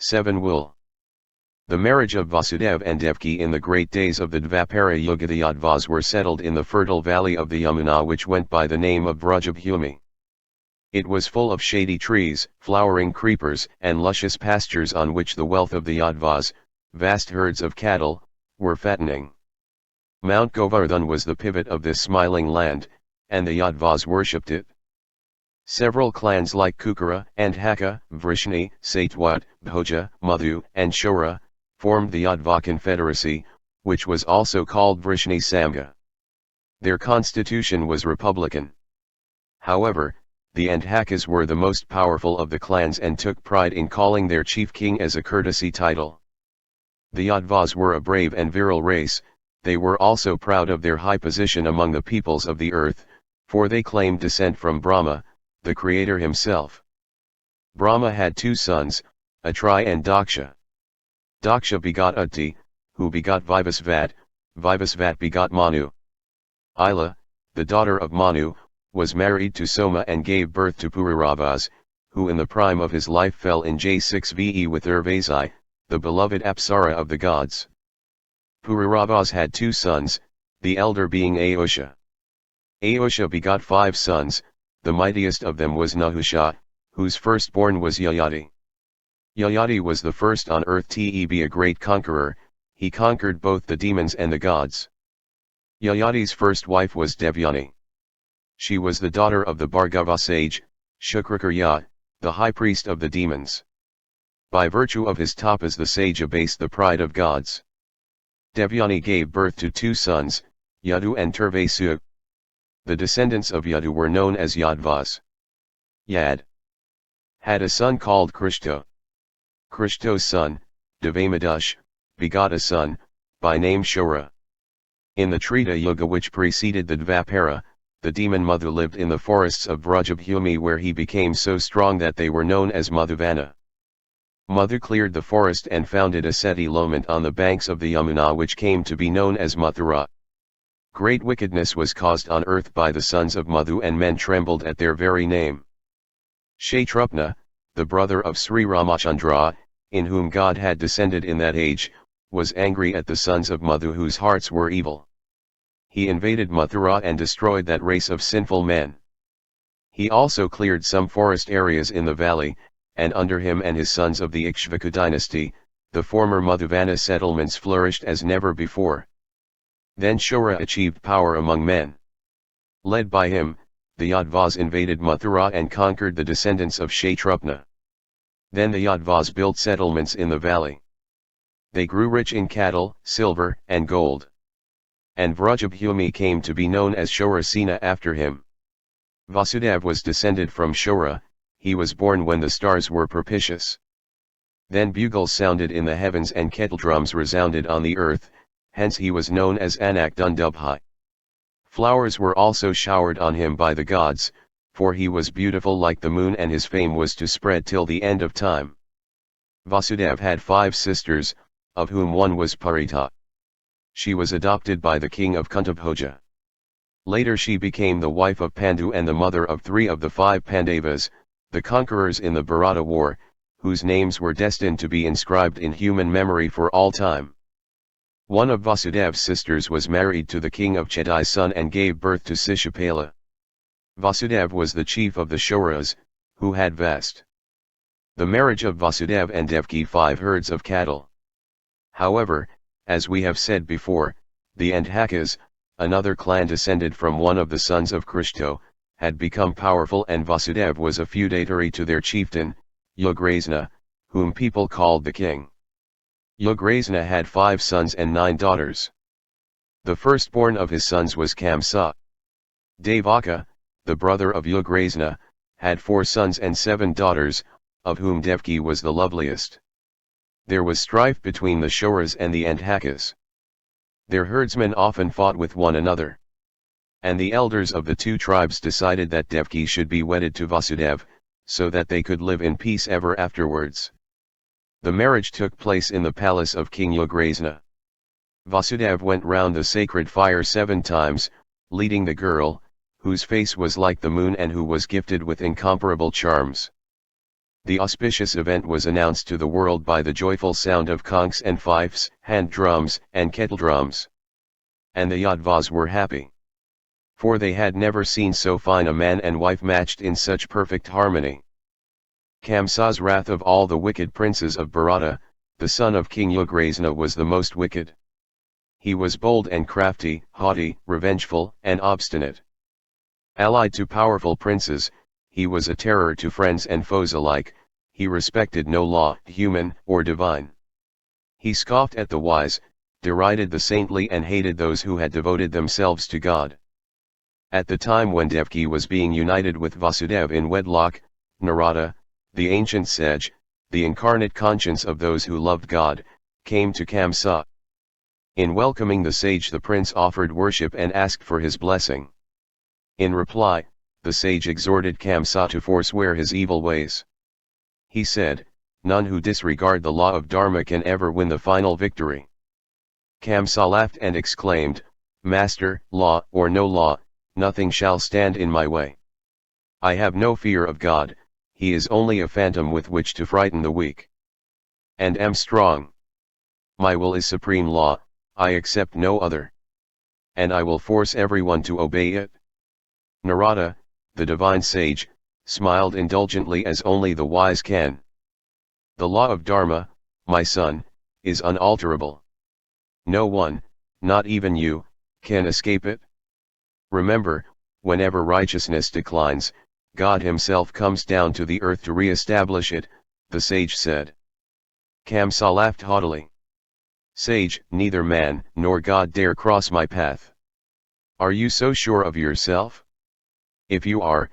7 Wool. The marriage of Vasudeva and Devki in the great days of the Dvapara Yuga. The Yadvas were settled in the fertile valley of the Yamuna, which went by the name of Brajabhumi. It was full of shady trees, flowering creepers, and luscious pastures on which the wealth of the Yadvas, vast herds of cattle, were fattening. Mount Govardhan was the pivot of this smiling land, and the Yadvas worshipped it. Several clans like Kukara and Haka, Vrishni, Satwat, Bhoja, Madhu, and Shura, formed the Yadva Confederacy, which was also called Vrishni Samga. Their constitution was republican. However, the Andhakas were the most powerful of the clans and took pride in calling their chief king as a courtesy title. The Yadvas were a brave and virile race. They were also proud of their high position among the peoples of the earth, for they claimed descent from Brahma, the creator himself. Brahma had 2 sons, Atri and Daksha. Daksha begot Utti, who begot Vivasvat, Vivasvat begot Manu. Ila, the daughter of Manu, was married to Soma and gave birth to Pururavas, who in the prime of his life fell in J6 VE with Urvasi, the beloved Apsara of the gods. Pururavas had 2 sons, the elder being Ayusha. Ayusha begot 5 sons, the mightiest of them was Nahusha, whose firstborn was Yayati. Yayati was the first on earth to be a great conqueror. He conquered both the demons and the gods. Yayati's first wife was Devyani. She was the daughter of the Bhargava sage, Shukrakarya, the high priest of the demons. By virtue of his tapas the sage abased the pride of gods. Devyani gave birth to 2 sons, Yadu and Turvasu. The descendants of Yadu were known as Yadvas. Yad had a son called Krishto. Krishto's son, Devamadush, begot a son, by name Shura. In the Treta Yuga which preceded the Dvapara, the demon Madhu lived in the forests of Brajabhumi, where he became so strong that they were known as Madhuvana. Madhu cleared the forest and founded a settlement on the banks of the Yamuna, which came to be known as Mathura. Great wickedness was caused on earth by the sons of Madhu, and men trembled at their very name. Kshatrupna, the brother of Sri Ramachandra, in whom God had descended in that age, was angry at the sons of Madhu whose hearts were evil. He invaded Mathura and destroyed that race of sinful men. He also cleared some forest areas in the valley, and under him and his sons of the Ikshvaku dynasty, the former Madhuvana settlements flourished as never before. Then Shura achieved power among men. Led by him, the Yadvas invaded Mathura and conquered the descendants of Kshatrupna. Then the Yadvas built settlements in the valley. They grew rich in cattle, silver, and gold. And Vrajabhumi came to be known as Shurasena after him. Vasudeva was descended from Shura. He was born when the stars were propitious. Then bugles sounded in the heavens and kettledrums resounded on the earth, hence he was known as Anak Dundubhai. Flowers were also showered on him by the gods, for he was beautiful like the moon, and his fame was to spread till the end of time. Vasudeva had 5 sisters, of whom one was Parita. She was adopted by the king of Kuntabhoja. Later she became the wife of Pandu and the mother of 3 of the 5 Pandavas, the conquerors in the Bharata war, whose names were destined to be inscribed in human memory for all time. One of Vasudeva's sisters was married to the king of Chedai's son and gave birth to Sishapala. Vasudeva was the chief of the Shuras, who had vast. The marriage of Vasudeva and Devki 5 herds of cattle. However, as we have said before, the Andhakas, another clan descended from one of the sons of Krishto, had become powerful, and Vasudeva was a feudatory to their chieftain, Ugrasena, whom people called the king. Ugrasena had 5 sons and 9 daughters. The firstborn of his sons was Kamsa. Devaka, the brother of Ugrasena, had 4 sons and 7 daughters, of whom Devki was the loveliest. There was strife between the Shuras and the Andhakas. Their herdsmen often fought with one another. And the elders of the 2 tribes decided that Devki should be wedded to Vasudeva, so that they could live in peace ever afterwards. The marriage took place in the palace of King Ugrasena. Vasudeva went round the sacred fire 7 times, leading the girl, whose face was like the moon and who was gifted with incomparable charms. the auspicious event was announced to the world by the joyful sound of conchs and fifes, hand drums, and kettle drums. And the Yadvas were happy. For they had never seen so fine a man and wife matched in such perfect harmony. Kamsa's wrath of all the wicked princes of Bharata, the son of King Ugrasena, was the most wicked. He was bold and crafty, haughty, revengeful, and obstinate. Allied to powerful princes, he was a terror to friends and foes alike. He respected no law, human or divine. He scoffed at the wise, derided the saintly, and hated those who had devoted themselves to God. At the time when Devaki was being united with Vasudeva in wedlock, Narada, the ancient sage, the incarnate conscience of those who loved God, came to Kamsa. In welcoming the sage, the prince offered worship and asked for his blessing. In reply, the sage exhorted Kamsa to forswear his evil ways. He said, "None who disregard the law of Dharma can ever win the final victory." Kamsa laughed and exclaimed, "Master, law or no law, nothing shall stand in my way. I have no fear of God, he is only a phantom with which to frighten the weak. And am strong. My will is supreme law, I accept no other. And I will force everyone to obey it." Narada, the divine sage, smiled indulgently as only the wise can. "The law of Dharma, my son, is unalterable. No one, not even you, can escape it. Remember, whenever righteousness declines, God himself comes down to the earth to re-establish it," the sage said. Kamsa laughed haughtily. "Sage, neither man nor God dare cross my path. Are you so sure of yourself? If you are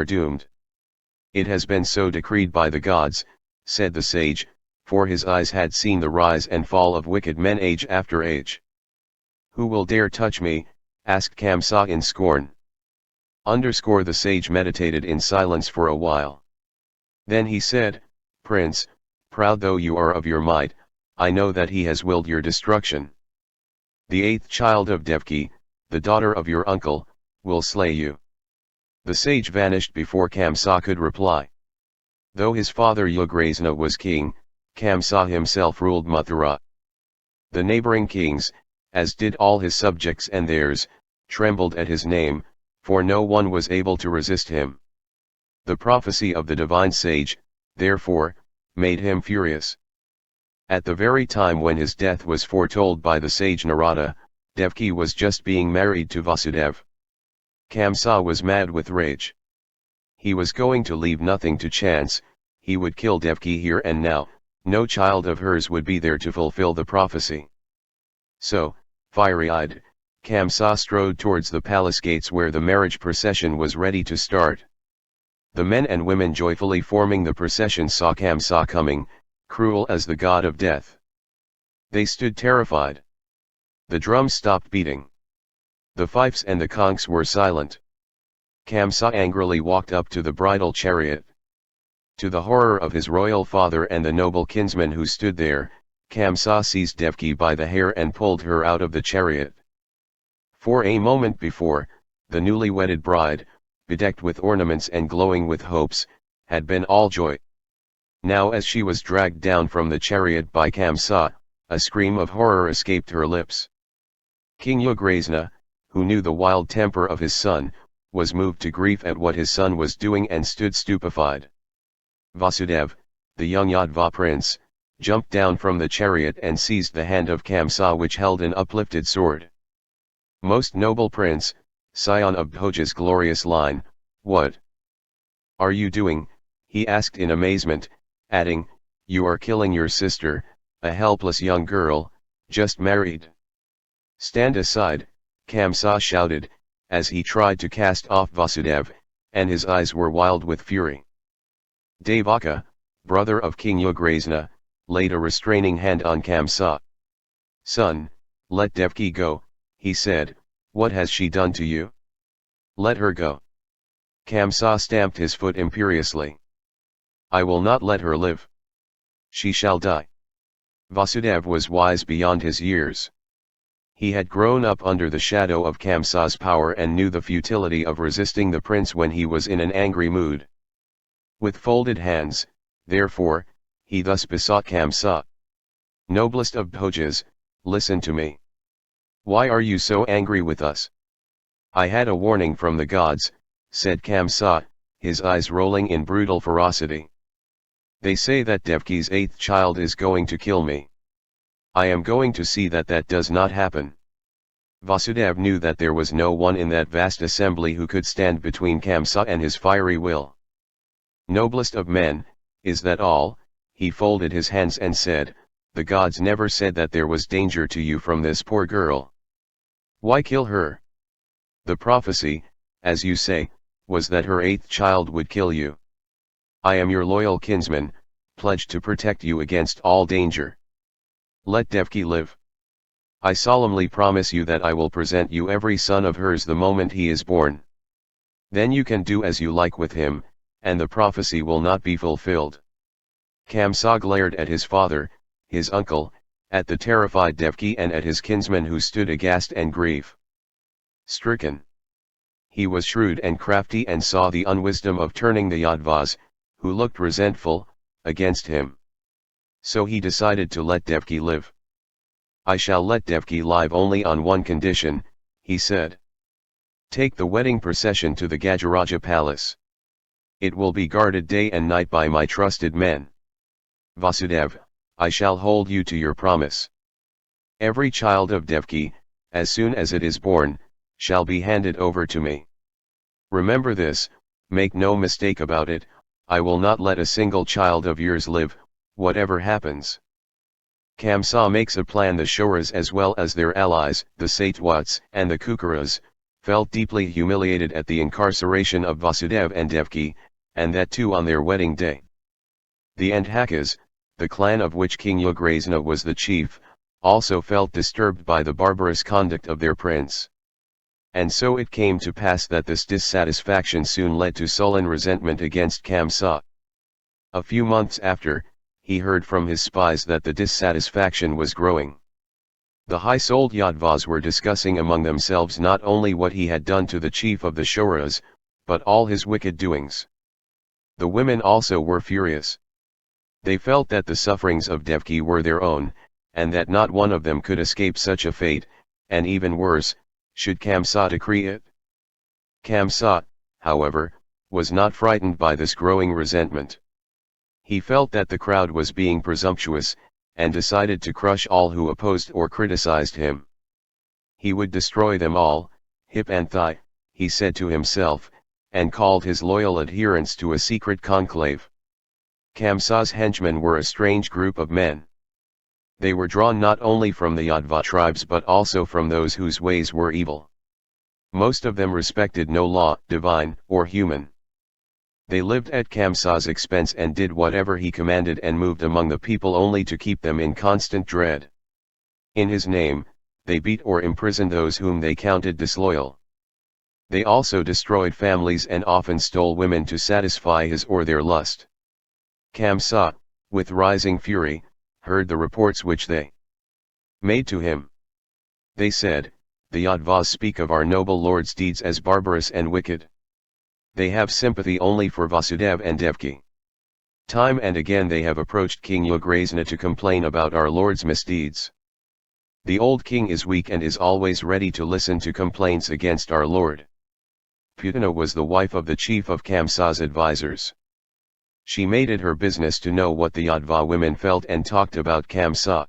doomed." "It has been so decreed by the gods," said the sage, for his eyes had seen the rise and fall of wicked men age after age. "Who will dare touch me?" asked Kamsa in scorn. The sage meditated in silence for a while. Then he said, "Prince, proud though you are of your might, I know that he has willed your destruction. The eighth child of Devaki, the daughter of your uncle, will slay you." The sage vanished before Kamsa could reply. Though his father Ugrasena was king, Kamsa himself ruled Mathura. The neighboring kings, as did all his subjects and theirs, trembled at his name, for no one was able to resist him. The prophecy of the divine sage, therefore, made him furious. At the very time when his death was foretold by the sage Narada, Devaki was just being married to Vasudeva. Kamsa was mad with rage. He was going to leave nothing to chance. He would kill Devaki here and now. No child of hers would be there to fulfill the prophecy. So, fiery-eyed, Kamsa strode towards the palace gates where the marriage procession was ready to start. The men and women joyfully forming the procession saw Kamsa coming, cruel as the god of death. They stood terrified. The drums stopped beating. The fifes and the conchs were silent. Kamsa angrily walked up to the bridal chariot. To the horror of his royal father and the noble kinsmen who stood there, Kamsa seized Devaki by the hair and pulled her out of the chariot. For a moment before, the newly wedded bride, bedecked with ornaments and glowing with hopes, had been all joy. Now as she was dragged down from the chariot by Kamsa, a scream of horror escaped her lips. King Ugrasena, who knew the wild temper of his son, was moved to grief at what his son was doing and stood stupefied. Vasudeva, the young Yadva prince, jumped down from the chariot and seized the hand of Kamsa which held an uplifted sword. "Most noble prince, scion of Bhoja's glorious line, what are you doing?" he asked in amazement, adding, "You are killing your sister, a helpless young girl, just married." "Stand aside," Kamsa shouted, as he tried to cast off Vasudeva, and his eyes were wild with fury. Devaka, brother of King Ugrasena, laid a restraining hand on Kamsa. "Son, let Devaki go," he said. "What has she done to you? Let her go." Kamsa stamped his foot imperiously. "I will not let her live. She shall die." Vasudeva was wise beyond his years. He had grown up under the shadow of Kamsa's power and knew the futility of resisting the prince when he was in an angry mood. With folded hands, Therefore, he thus besought Kamsa. Noblest of Bhojas, listen to me. Why are you so angry with us? I had a warning from the gods, said Kamsa, his eyes rolling in brutal ferocity. They say that Devki's eighth child is going to kill me. I am going to see that that does not happen. Vasudeva knew that there was no one in that vast assembly who could stand between Kamsa and his fiery will. Noblest of men, is that all? He folded his hands and said, the gods never said that there was danger to you from this poor girl. Why kill her? The prophecy, as you say, was that her eighth child would kill you. I am your loyal kinsman, pledged to protect you against all danger. Let Devki live. I solemnly promise you that I will present you every son of hers the moment he is born. Then you can do as you like with him, and the prophecy will not be fulfilled. Kamsa glared at his father, his uncle, at the terrified Devki and at his kinsman who stood aghast and grief-stricken. He was shrewd and crafty and saw the unwisdom of turning the Yadvas, who looked resentful, against him. So he decided to let Devki live. I shall let Devki live only on one condition, he said. Take the wedding procession to the Gajaraja palace. It will be guarded day and night by my trusted men. Vasudeva, I shall hold you to your promise. Every child of Devki, as soon as it is born, shall be handed over to me. Remember this, make no mistake about it, I will not let a single child of yours live, whatever happens. Kamsa makes a plan. The Shoras as well as their allies, the Satwats and the Kukaras, felt deeply humiliated at the incarceration of Vasudeva and Devki, and that too on their wedding day. The Andhakas, the clan of which King Ugrasena was the chief, also felt disturbed by the barbarous conduct of their prince. And so it came to pass that this dissatisfaction soon led to sullen resentment against Kamsa. A few months after, he heard from his spies that the dissatisfaction was growing. The high-souled Yadvas were discussing among themselves not only what he had done to the chief of the Shoras, but all his wicked doings. The women also were furious. They felt that the sufferings of Devki were their own, and that not one of them could escape such a fate, and even worse, should Kamsa decree it. Kamsa, however, was not frightened by this growing resentment. He felt that the crowd was being presumptuous, and decided to crush all who opposed or criticized him. He would destroy them all, hip and thigh, he said to himself, and called his loyal adherents to a secret conclave. Kamsa's henchmen were a strange group of men. They were drawn not only from the Yadva tribes but also from those whose ways were evil. Most of them respected no law, divine or human. They lived at Kamsa's expense and did whatever he commanded and moved among the people only to keep them in constant dread. In his name, they beat or imprisoned those whom they counted disloyal. They also destroyed families and often stole women to satisfy his or their lust. Kamsa, with rising fury, heard the reports which they made to him. They said, the Yadvas speak of our noble lord's deeds as barbarous and wicked. They have sympathy only for Vasudeva and Devki. Time and again they have approached King Ugrasena to complain about our lord's misdeeds. The old king is weak and is always ready to listen to complaints against our lord. Putana was the wife of the chief of Kamsa's advisors. She made it her business to know what the Yadva women felt and talked about Kamsa.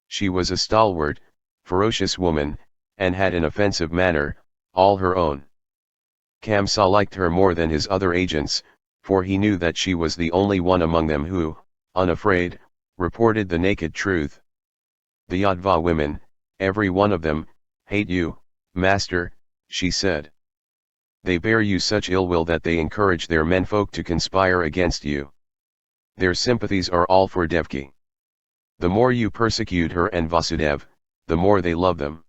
She was a stalwart, ferocious woman, and had an offensive manner, all her own. Kamsa liked her more than his other agents, for he knew that she was the only one among them who, unafraid, reported the naked truth. The Yadva women, every one of them, hate you, master, she said. They bear you such ill will that they encourage their menfolk to conspire against you. Their sympathies are all for Devki. The more you persecute her and Vasudev, the more they love them.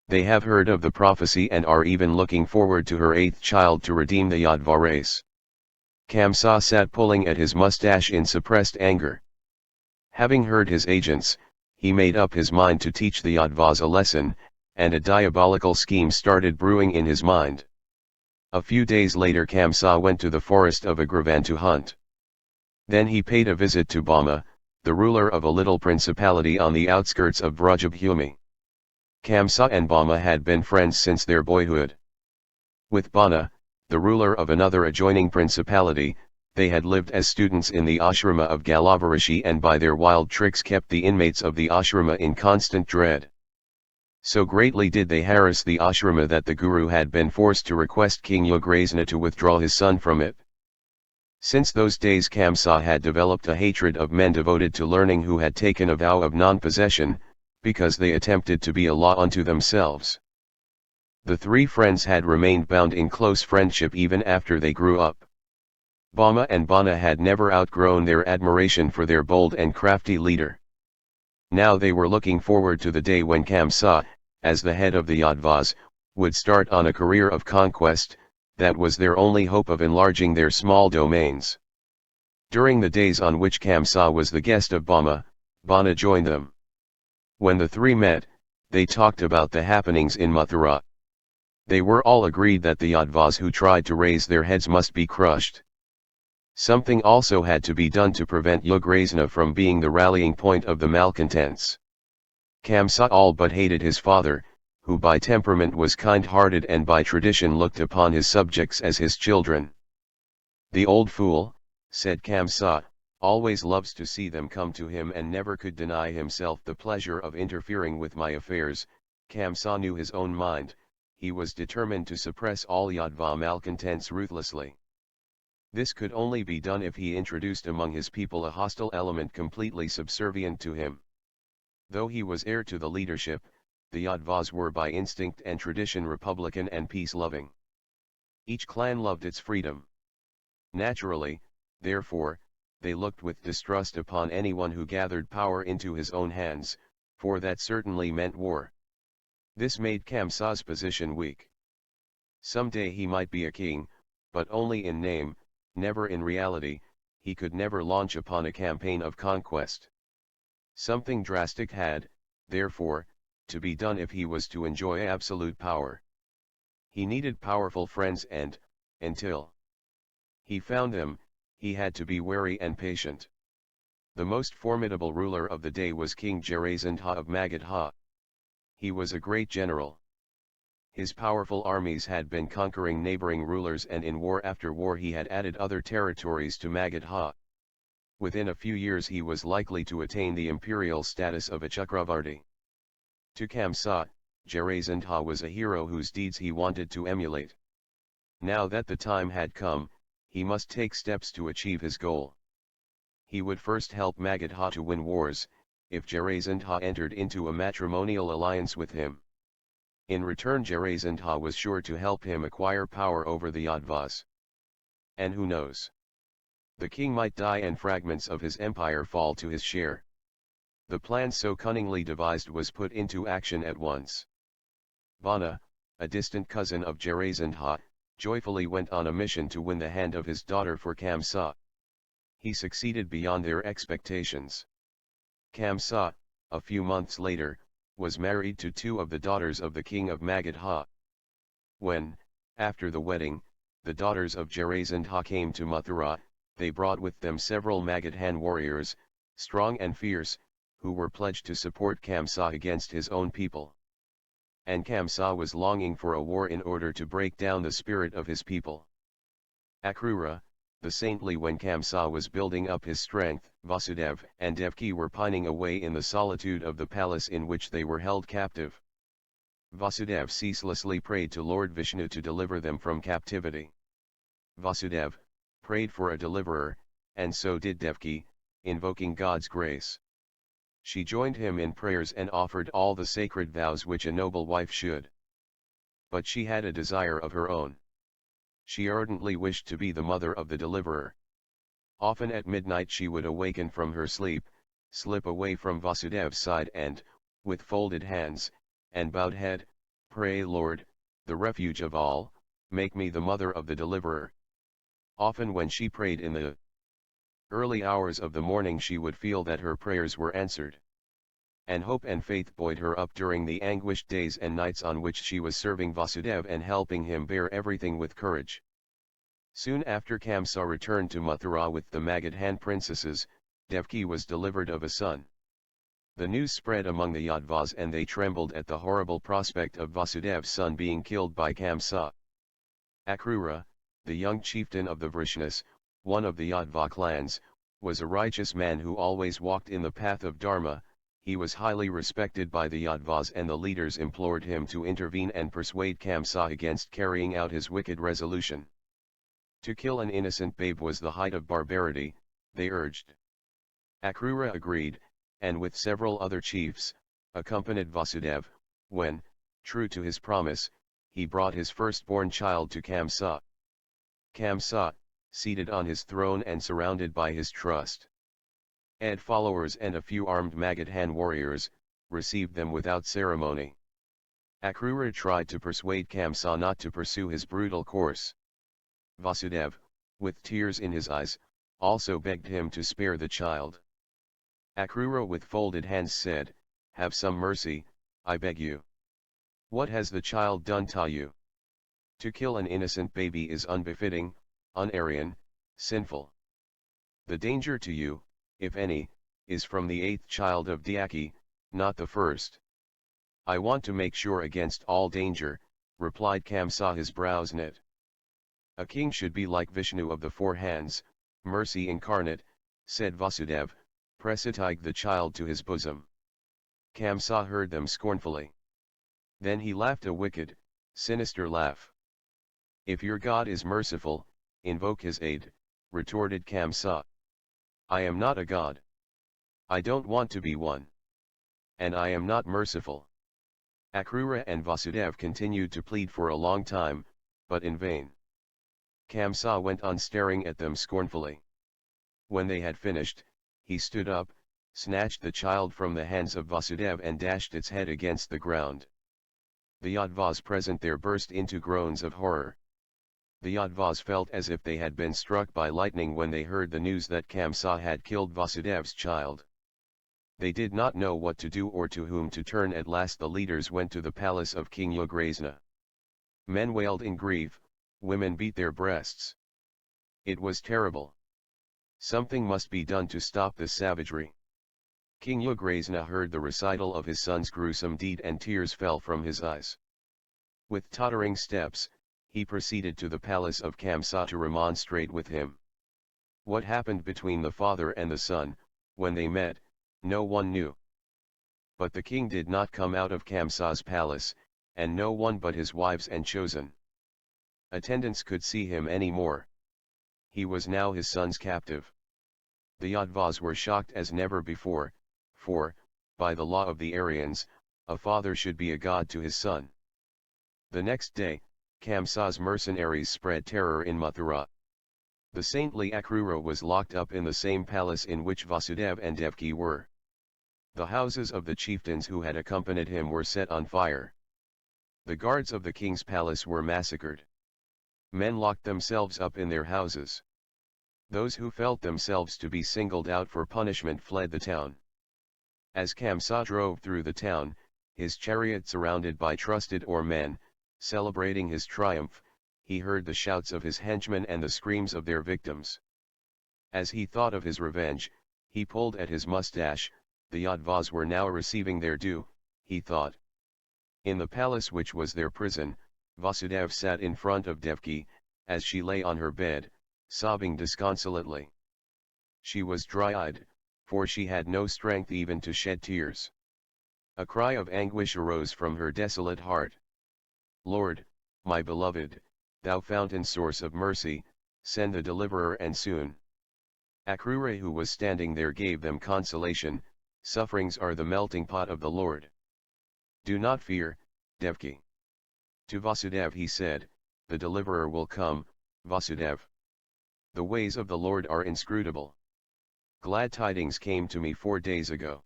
They have heard of the prophecy and are even looking forward to her eighth child to redeem the Yadva race. Kamsa sat pulling at his mustache in suppressed anger. Having heard his agents, he made up his mind to teach the Yadvas a lesson, and a diabolical scheme started brewing in his mind. A few days later Kamsa went to the forest of Agravan to hunt. Then he paid a visit to Bama, the ruler of a little principality on the outskirts of Brajabhumi. Kamsa and Bama had been friends since their boyhood. With Bana, the ruler of another adjoining principality, they had lived as students in the ashrama of Galavarishi and by their wild tricks kept the inmates of the ashrama in constant dread. So greatly did they harass the ashrama that the Guru had been forced to request King Ugrasena to withdraw his son from it. Since those days Kamsa had developed a hatred of men devoted to learning who had taken a vow of non-possession, because they attempted to be a law unto themselves. The three friends had remained bound in close friendship even after they grew up. Bama and Bana had never outgrown their admiration for their bold and crafty leader. Now they were looking forward to the day when Kamsa, as the head of the Yadvas, would start on a career of conquest. That was their only hope of enlarging their small domains. During the days on which Kamsa was the guest of Bama, Bana joined them. When the three met, they talked about the happenings in Mathura. They were all agreed that the Yadvas who tried to raise their heads must be crushed. Something also had to be done to prevent Ugrasena from being the rallying point of the malcontents. Kamsa all but hated his father, who by temperament was kind-hearted and by tradition looked upon his subjects as his children. "The old fool," said Kamsa, "always loves to see them come to him and never could deny himself the pleasure of interfering with my affairs." Kamsa knew his own mind, he was determined to suppress all Yadva malcontents ruthlessly. This could only be done if he introduced among his people a hostile element completely subservient to him. Though he was heir to the leadership, the Yadvas were by instinct and tradition republican and peace-loving. Each clan loved its freedom. Naturally, therefore, they looked with distrust upon anyone who gathered power into his own hands, for that certainly meant war. This made Kamsa's position weak. Someday he might be a king, but only in name, never in reality. He could never launch upon a campaign of conquest. Something drastic had, therefore, to be done if he was to enjoy absolute power. He needed powerful friends and, until he found them, he had to be wary and patient. The most formidable ruler of the day was King Jarasandha of Magadha. He was a great general. His powerful armies had been conquering neighboring rulers and in war after war he had added other territories to Magadha. Within a few years he was likely to attain the imperial status of a Chakravarti. To Kamsa, Jarasandha was a hero whose deeds he wanted to emulate. Now that the time had come, he must take steps to achieve his goal. He would first help Magadha to win wars, if Jarasandha entered into a matrimonial alliance with him. In return Jarasandha was sure to help him acquire power over the Yadvas. And who knows? The king might die and fragments of his empire fall to his share. The plan so cunningly devised was put into action at once. Bana, a distant cousin of Jarasandha, joyfully went on a mission to win the hand of his daughter for Kamsa. He succeeded beyond their expectations. Kamsa, a few months later, was married to two of the daughters of the king of Magadha. When, after the wedding, the daughters of Jarasandha came to Mathura, they brought with them several Magadhan warriors, strong and fierce, who were pledged to support Kamsa against his own people. And Kamsa was longing for a war in order to break down the spirit of his people. Akrura, the saintly when Kamsa was building up his strength, Vasudev and Devki were pining away in the solitude of the palace in which they were held captive. Vasudev ceaselessly prayed to Lord Vishnu to deliver them from captivity. Vasudev prayed for a deliverer, and so did Devki, invoking God's grace. She joined him in prayers and offered all the sacred vows which a noble wife should. But she had a desire of her own. She ardently wished to be the mother of the deliverer. Often at midnight she would awaken from her sleep, slip away from Vasudev's side and, with folded hands, and bowed head, pray, Lord, the refuge of all, make me the mother of the deliverer. Often when she prayed in the early hours of the morning she would feel that her prayers were answered. And hope and faith buoyed her up during the anguished days and nights on which she was serving Vasudev and helping him bear everything with courage. Soon after Kamsa returned to Mathura with the Magadhan princesses, Devki was delivered of a son. The news spread among the Yadvas and they trembled at the horrible prospect of Vasudev's son being killed by Kamsa. Akrura, the young chieftain of the Vrishnas, one of the Yadva clans, was a righteous man who always walked in the path of Dharma. He was highly respected by the Yadvas and the leaders implored him to intervene and persuade Kamsa against carrying out his wicked resolution. To kill an innocent babe was the height of barbarity, they urged. Akrura agreed, and with several other chiefs, accompanied Vasudev, when, true to his promise, he brought his firstborn child to Kamsa. Kamsa, seated on his throne and surrounded by his trust followers and a few armed Magadhan warriors, received them without ceremony. Akrura tried to persuade Kamsa not to pursue his brutal course. Vasudev, with tears in his eyes, also begged him to spare the child. Akrura with folded hands said, "Have some mercy, I beg you. What has the child done to you? To kill an innocent baby is unbefitting, un-Aryan, sinful. The danger to you, if any, is from the 8th child of Dyaki, not the first." "I want to make sure against all danger," replied Kamsa, his brows knit. "A king should be like Vishnu of the 4 hands, mercy incarnate," said Vasudev, pressing the child to his bosom. Kamsa heard them scornfully. Then he laughed a wicked, sinister laugh. "If your God is merciful, invoke his aid," retorted Kamsa. "I am not a god. I don't want to be one. And I am not merciful." Akrura and Vasudev continued to plead for a long time, but in vain. Kamsa went on staring at them scornfully. When they had finished, he stood up, snatched the child from the hands of Vasudev and dashed its head against the ground. The Yadvas present there burst into groans of horror. The Yadvas felt as if they had been struck by lightning when they heard the news that Kamsa had killed Vasudev's child. They did not know what to do or to whom to turn. At last the leaders went to the palace of King Ugrasena. Men wailed in grief, women beat their breasts. It was terrible. Something must be done to stop this savagery. King Ugrasena heard the recital of his son's gruesome deed and tears fell from his eyes. With tottering steps, he proceeded to the palace of Kamsa to remonstrate with him. What happened between the father and the son, when they met, no one knew. But the king did not come out of Kamsa's palace, and no one but his wives and chosen attendants could see him any more. He was now his son's captive. The Yadvas were shocked as never before, for, by the law of the Aryans, a father should be a god to his son. The next day, Kamsa's mercenaries spread terror in Mathura. The saintly Akrura was locked up in the same palace in which Vasudev and Devki were. The houses of the chieftains who had accompanied him were set on fire. The guards of the king's palace were massacred. Men locked themselves up in their houses. Those who felt themselves to be singled out for punishment fled the town. As Kamsa drove through the town, his chariot surrounded by trusted men, celebrating his triumph, he heard the shouts of his henchmen and the screams of their victims. As he thought of his revenge, he pulled at his mustache. The Yadvas were now receiving their due, he thought. In the palace which was their prison, Vasudev sat in front of Devki, as she lay on her bed, sobbing disconsolately. She was dry-eyed, for she had no strength even to shed tears. A cry of anguish arose from her desolate heart. "Lord, my beloved, thou fountain source of mercy, send the deliverer and soon." Akrura, who was standing there, gave them consolation. "Sufferings are the melting pot of the Lord. Do not fear, Devki." To Vasudev he said, "The deliverer will come, Vasudev. The ways of the Lord are inscrutable. Glad tidings came to me 4 days ago.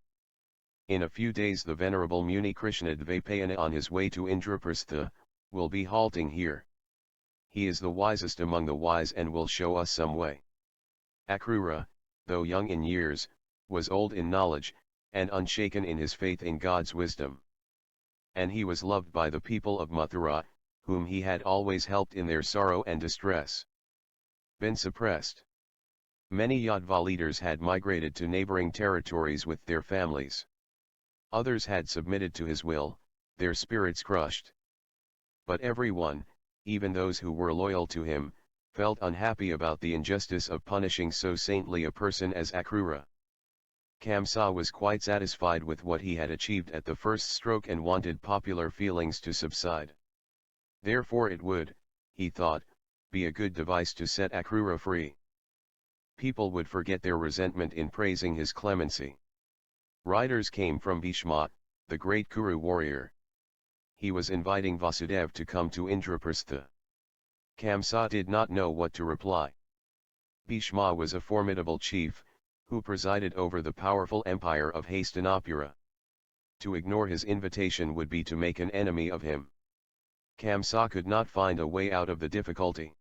In a few days the venerable Muni Krishnadvapayana on his way to Indraprastha, will be halting here. He is the wisest among the wise and will show us some way." Akrura, though young in years, was old in knowledge, and unshaken in his faith in God's wisdom. And he was loved by the people of Mathura, whom he had always helped in their sorrow and distress. been suppressed. Many Yadva leaders had migrated to neighboring territories with their families. Others had submitted to his will, their spirits crushed. But everyone, even those who were loyal to him, felt unhappy about the injustice of punishing so saintly a person as Akrura. Kamsa was quite satisfied with what he had achieved at the first stroke and wanted popular feelings to subside. Therefore it would, he thought, be a good device to set Akrura free. People would forget their resentment in praising his clemency. Riders came from Bhishma, the great Kuru warrior. He was inviting Vasudev to come to Indraprastha. Kamsa did not know what to reply. Bhishma was a formidable chief, who presided over the powerful empire of Hastinapura. To ignore his invitation would be to make an enemy of him. Kamsa could not find a way out of the difficulty.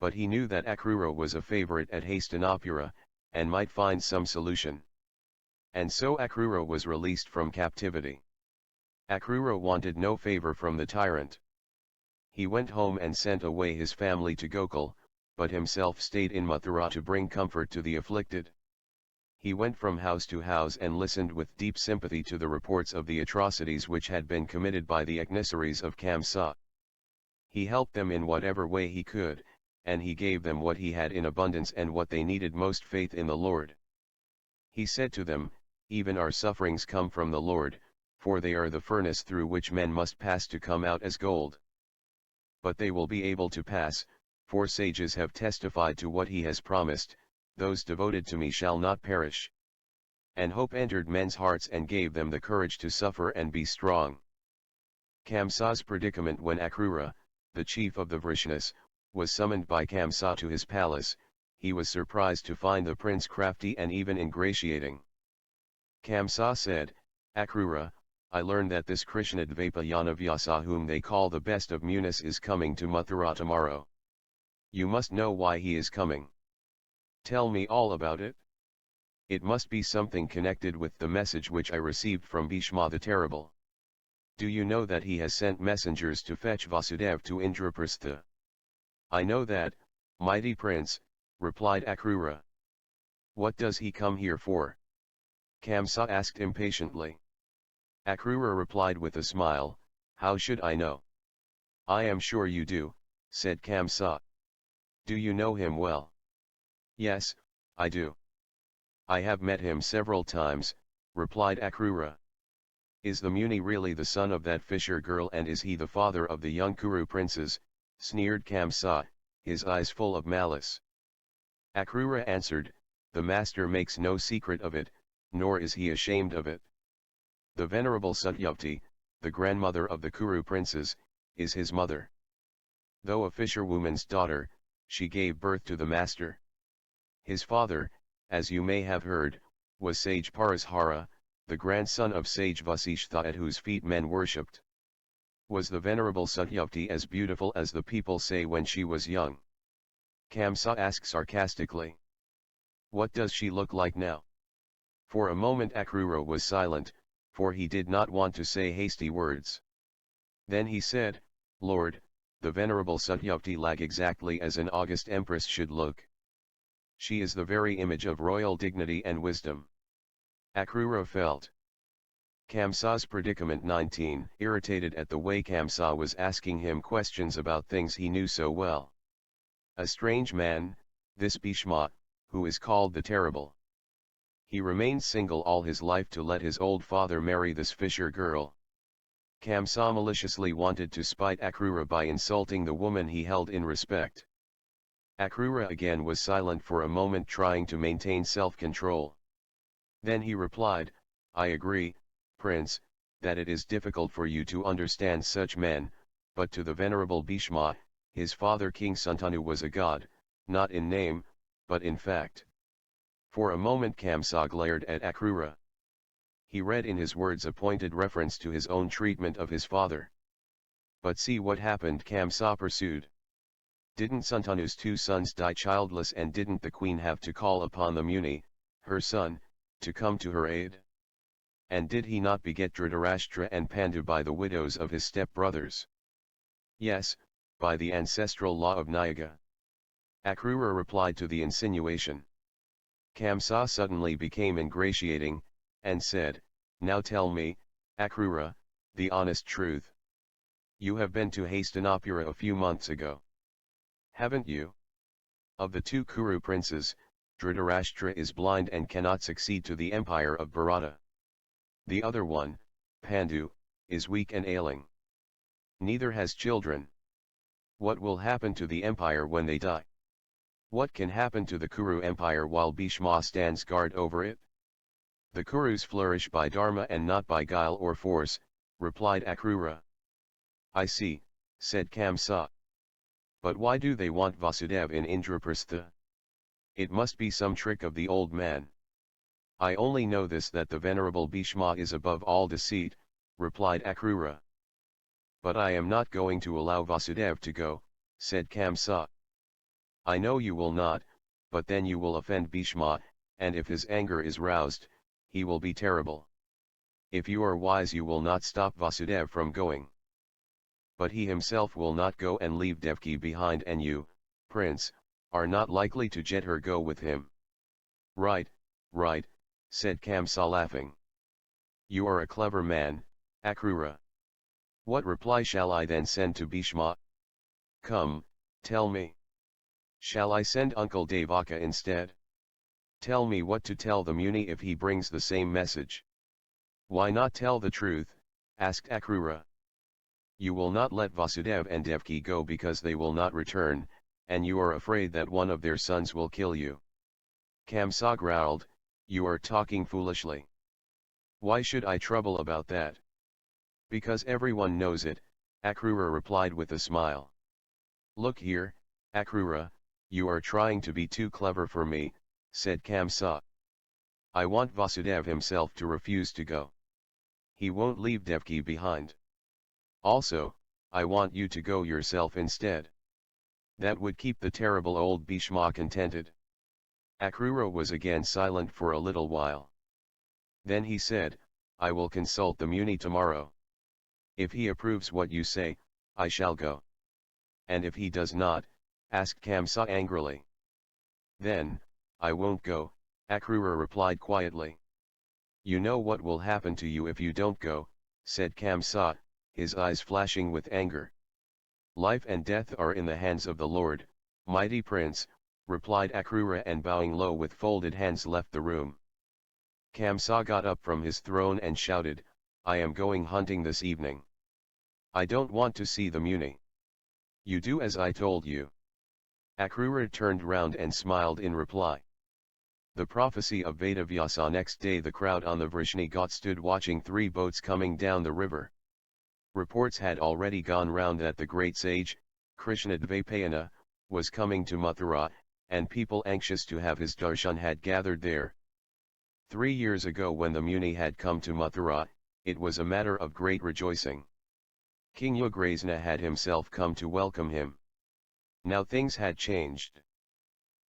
But he knew that Akrura was a favorite at Hastinapura, and might find some solution. And so Akrura was released from captivity. Akrura wanted no favor from the tyrant. He went home and sent away his family to Gokul, but himself stayed in Mathura to bring comfort to the afflicted. He went from house to house and listened with deep sympathy to the reports of the atrocities which had been committed by the emissaries of Kamsa. He helped them in whatever way he could, and he gave them what he had in abundance and what they needed most, faith in the Lord. He said to them, "Even our sufferings come from the Lord, for they are the furnace through which men must pass to come out as gold. But they will be able to pass, for sages have testified to what he has promised, those devoted to me shall not perish." And hope entered men's hearts and gave them the courage to suffer and be strong. Kamsa's predicament: when Akrura, the chief of the Vrishnas, was summoned by Kamsa to his palace, he was surprised to find the prince crafty and even ingratiating. Kamsa said, "Akrura, I learn that this Krishnadvapa Vyasa, whom they call the best of Munis, is coming to Mathura tomorrow. You must know why he is coming. Tell me all about it. It must be something connected with the message which I received from Bhishma the Terrible. Do you know that he has sent messengers to fetch Vasudev to Indraprastha?" "I know that, mighty prince," replied Akrura. "What does he come here for?" Kamsa asked impatiently. Akrura replied with a smile, "How should I know?" "I am sure you do," said Kamsa. "Do you know him well?" "Yes, I do. I have met him several times," replied Akrura. "Is the Muni really the son of that fisher girl, and is he the father of the young Kuru princes?" sneered Kamsa, his eyes full of malice. Akrura answered, "The master makes no secret of it, nor is he ashamed of it. The venerable Satyavati, the grandmother of the Kuru princes, is his mother. Though a fisherwoman's daughter, she gave birth to the master. His father, as you may have heard, was sage Parashara, the grandson of sage Vasishtha, at whose feet men worshipped. Was the venerable Satyavati as beautiful as the people say when she was young?" Kamsa asked sarcastically. "What does she look like now?" For a moment Akrura was silent, for he did not want to say hasty words. Then he said, "Lord, the venerable Satyavati lag exactly as an august empress should look. She is the very image of royal dignity and wisdom." Akrura felt Kamsa's predicament. 19. Irritated at the way Kamsa was asking him questions about things he knew so well. A strange man, this Bhishma, who is called the Terrible. He remained single all his life to let his old father marry this fisher girl. Kamsa maliciously wanted to spite Akrura by insulting the woman he held in respect. Akrura again was silent for a moment, trying to maintain self-control. Then he replied, "I agree, Prince, that it is difficult for you to understand such men, but to the venerable Bhishma, his father King Santanu was a god, not in name, but in fact." For a moment Kamsa glared at Akrura. He read in his words a pointed reference to his own treatment of his father. "But see what happened," Kamsa pursued. "Didn't Santanu's 2 sons die childless, and didn't the queen have to call upon the Muni, her son, to come to her aid? And did he not beget Dhritarashtra and Pandu by the widows of his step-brothers? Yes, by the ancestral law of Nayaga. Akrura replied to the insinuation. Kamsa suddenly became ingratiating, and said, "Now tell me, Akrura, the honest truth. You have been to Hastinapura a few months ago. Haven't you? Of the two Kuru princes, Dhritarashtra is blind and cannot succeed to the empire of Bharata. The other one, Pandu, is weak and ailing. Neither has children. What will happen to the empire when they die? What can happen to the Kuru empire while Bhishma stands guard over it? The Kurus flourish by dharma and not by guile or force," replied Akrura. "I see," said Kamsa. "But why do they want Vasudeva in Indraprastha? It must be some trick of the old man." "I only know this, that the venerable Bhishma is above all deceit," replied Akrura. "But I am not going to allow Vasudeva to go," said Kamsa. "I know you will not, but then you will offend Bhishma, and if his anger is roused, he will be terrible. If you are wise you will not stop Vasudeva from going. But he himself will not go and leave Devki behind, and you, prince, are not likely to let her go with him." "Right, right," said Kamsa laughing. "You are a clever man, Akrura. What reply shall I then send to Bhishma? Come, tell me. Shall I send Uncle Devaka instead? Tell me what to tell the Muni if he brings the same message." "Why not tell the truth?" asked Akrura. "You will not let Vasudeva and Devki go because they will not return, and you are afraid that one of their sons will kill you." Kamsa growled, "You are talking foolishly. Why should I trouble about that?" "Because everyone knows it," Akrura replied with a smile. "Look here, Akrura, you are trying to be too clever for me," said Kamsa. "I want Vasudeva himself to refuse to go. He won't leave Devki behind. Also, I want you to go yourself instead. That would keep the terrible old Bhishma contented." Akrura was again silent for a little while. Then he said, "I will consult the Muni tomorrow. If he approves what you say, I shall go." "And if he does not?" asked Kamsa angrily. "Then, I won't go," Akrura replied quietly. "You know what will happen to you if you don't go," said Kamsa, his eyes flashing with anger. "Life and death are in the hands of the Lord, mighty prince," replied Akrura, and bowing low with folded hands left the room. Kamsa got up from his throne and shouted, "I am going hunting this evening. I don't want to see the Muni. You do as I told you." Akrura turned round and smiled in reply. The prophecy of Vedavyasa. Next day the crowd on the Vrishni Ghat stood watching 3 boats coming down the river. Reports had already gone round that the great sage, Krishnadvapayana, was coming to Mathura, and people anxious to have his darshan had gathered there. 3 years ago when the Muni had come to Mathura, it was a matter of great rejoicing. King Ugrasena had himself come to welcome him. Now things had changed.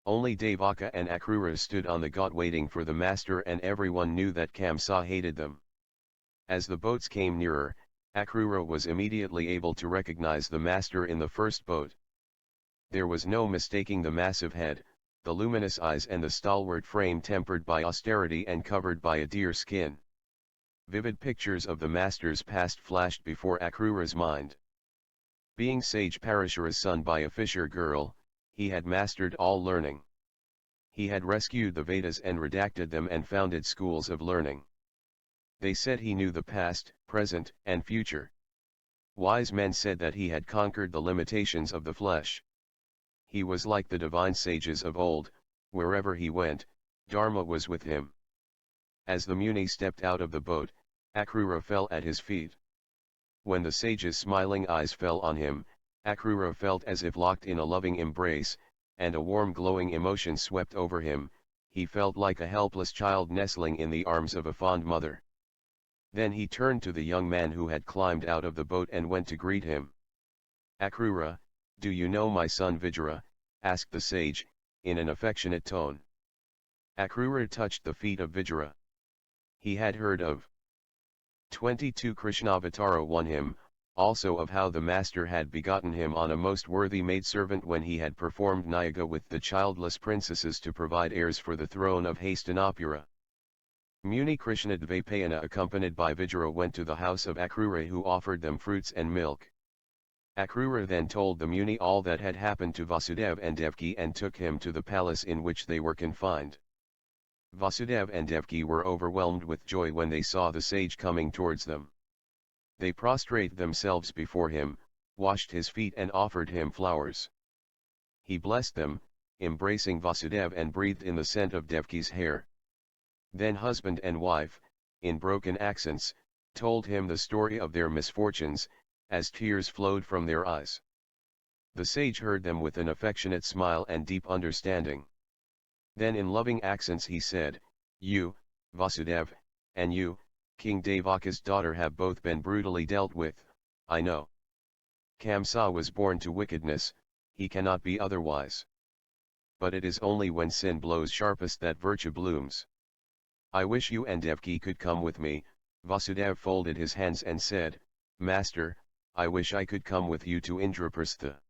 Only Devaka and Akrura stood on the ghat waiting for the master, and everyone knew that Kamsa hated them. As the boats came nearer, Akrura was immediately able to recognize the master in the first boat. There was no mistaking the massive head, the luminous eyes, and the stalwart frame tempered by austerity and covered by a deer skin. Vivid pictures of the master's past flashed before Akrura's mind. Being sage Parashara's son by a fisher girl, he had mastered all learning. He had rescued the Vedas and redacted them and founded schools of learning. They said he knew the past, present, and future. Wise men said that he had conquered the limitations of the flesh. He was like the divine sages of old, wherever he went, Dharma was with him. As the Muni stepped out of the boat, Akrura fell at his feet. When the sage's smiling eyes fell on him, Akrura felt as if locked in a loving embrace, and a warm glowing emotion swept over him. He felt like a helpless child nestling in the arms of a fond mother. Then he turned to the young man who had climbed out of the boat and went to greet him. "Akrura, do you know my son Vijaya?" asked the sage, in an affectionate tone. Akrura touched the feet of Vijaya. He had heard of 22 Krishnavtar won him, also of how the master had begotten him on a most worthy maidservant when he had performed Nyaga with the childless princesses to provide heirs for the throne of Hastinapura. Muni Krishnadvapayana accompanied by Vijara went to the house of Akrura, who offered them fruits and milk. Akrura then told the Muni all that had happened to Vasudeva and Devki and took him to the palace in which they were confined. Vasudeva and Devki were overwhelmed with joy when they saw the sage coming towards them. They prostrate themselves before him, washed his feet and offered him flowers. He blessed them, embracing Vasudeva, and breathed in the scent of Devki's hair. Then husband and wife, in broken accents, told him the story of their misfortunes, as tears flowed from their eyes. The sage heard them with an affectionate smile and deep understanding. Then in loving accents he said, "You, Vasudeva, and you, King Devaka's daughter, have both been brutally dealt with, I know. Kamsa was born to wickedness, he cannot be otherwise. But it is only when sin blows sharpest that virtue blooms. I wish you and Devki could come with me." Vasudeva folded his hands and said, "Master, I wish I could come with you to Indraprastha.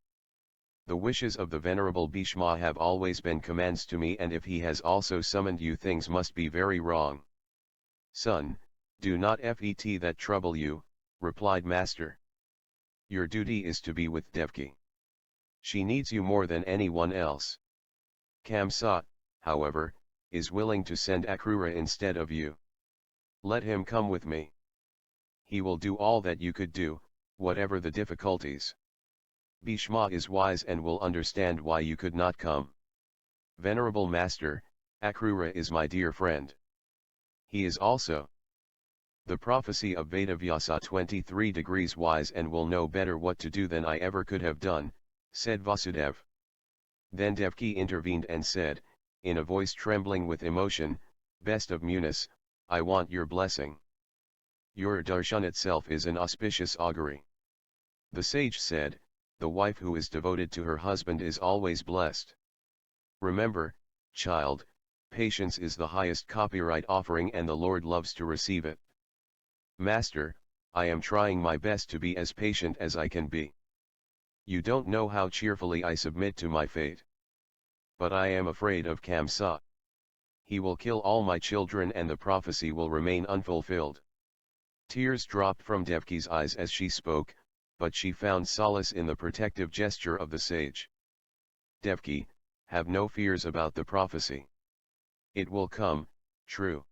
The wishes of the venerable Bhishma have always been commands to me, and if he has also summoned you, things must be very wrong." "Son, do not fet that trouble you," replied Master. "Your duty is to be with Devki. She needs you more than anyone else. Kamsa, however, is willing to send Akrura instead of you. Let him come with me. He will do all that you could do, whatever the difficulties. Bhishma is wise and will understand why you could not come. Venerable Master, Akrura is my dear friend. He is also the prophecy of Vedavyasa 23 degrees wise and will know better what to do than I ever could have done," said Vasudeva. Then Devki intervened and said, in a voice trembling with emotion, "Best of Munis, I want your blessing. Your darshan itself is an auspicious augury." The sage said, "The wife who is devoted to her husband is always blessed. Remember, child, patience is the highest copyright offering and the Lord loves to receive it." "Master, I am trying my best to be as patient as I can be. You don't know how cheerfully I submit to my fate. But I am afraid of Kamsa. He will kill all my children and the prophecy will remain unfulfilled." Tears dropped from Devki's eyes as she spoke, but she found solace in the protective gesture of the sage. "Devki, have no fears about the prophecy. It will come, true.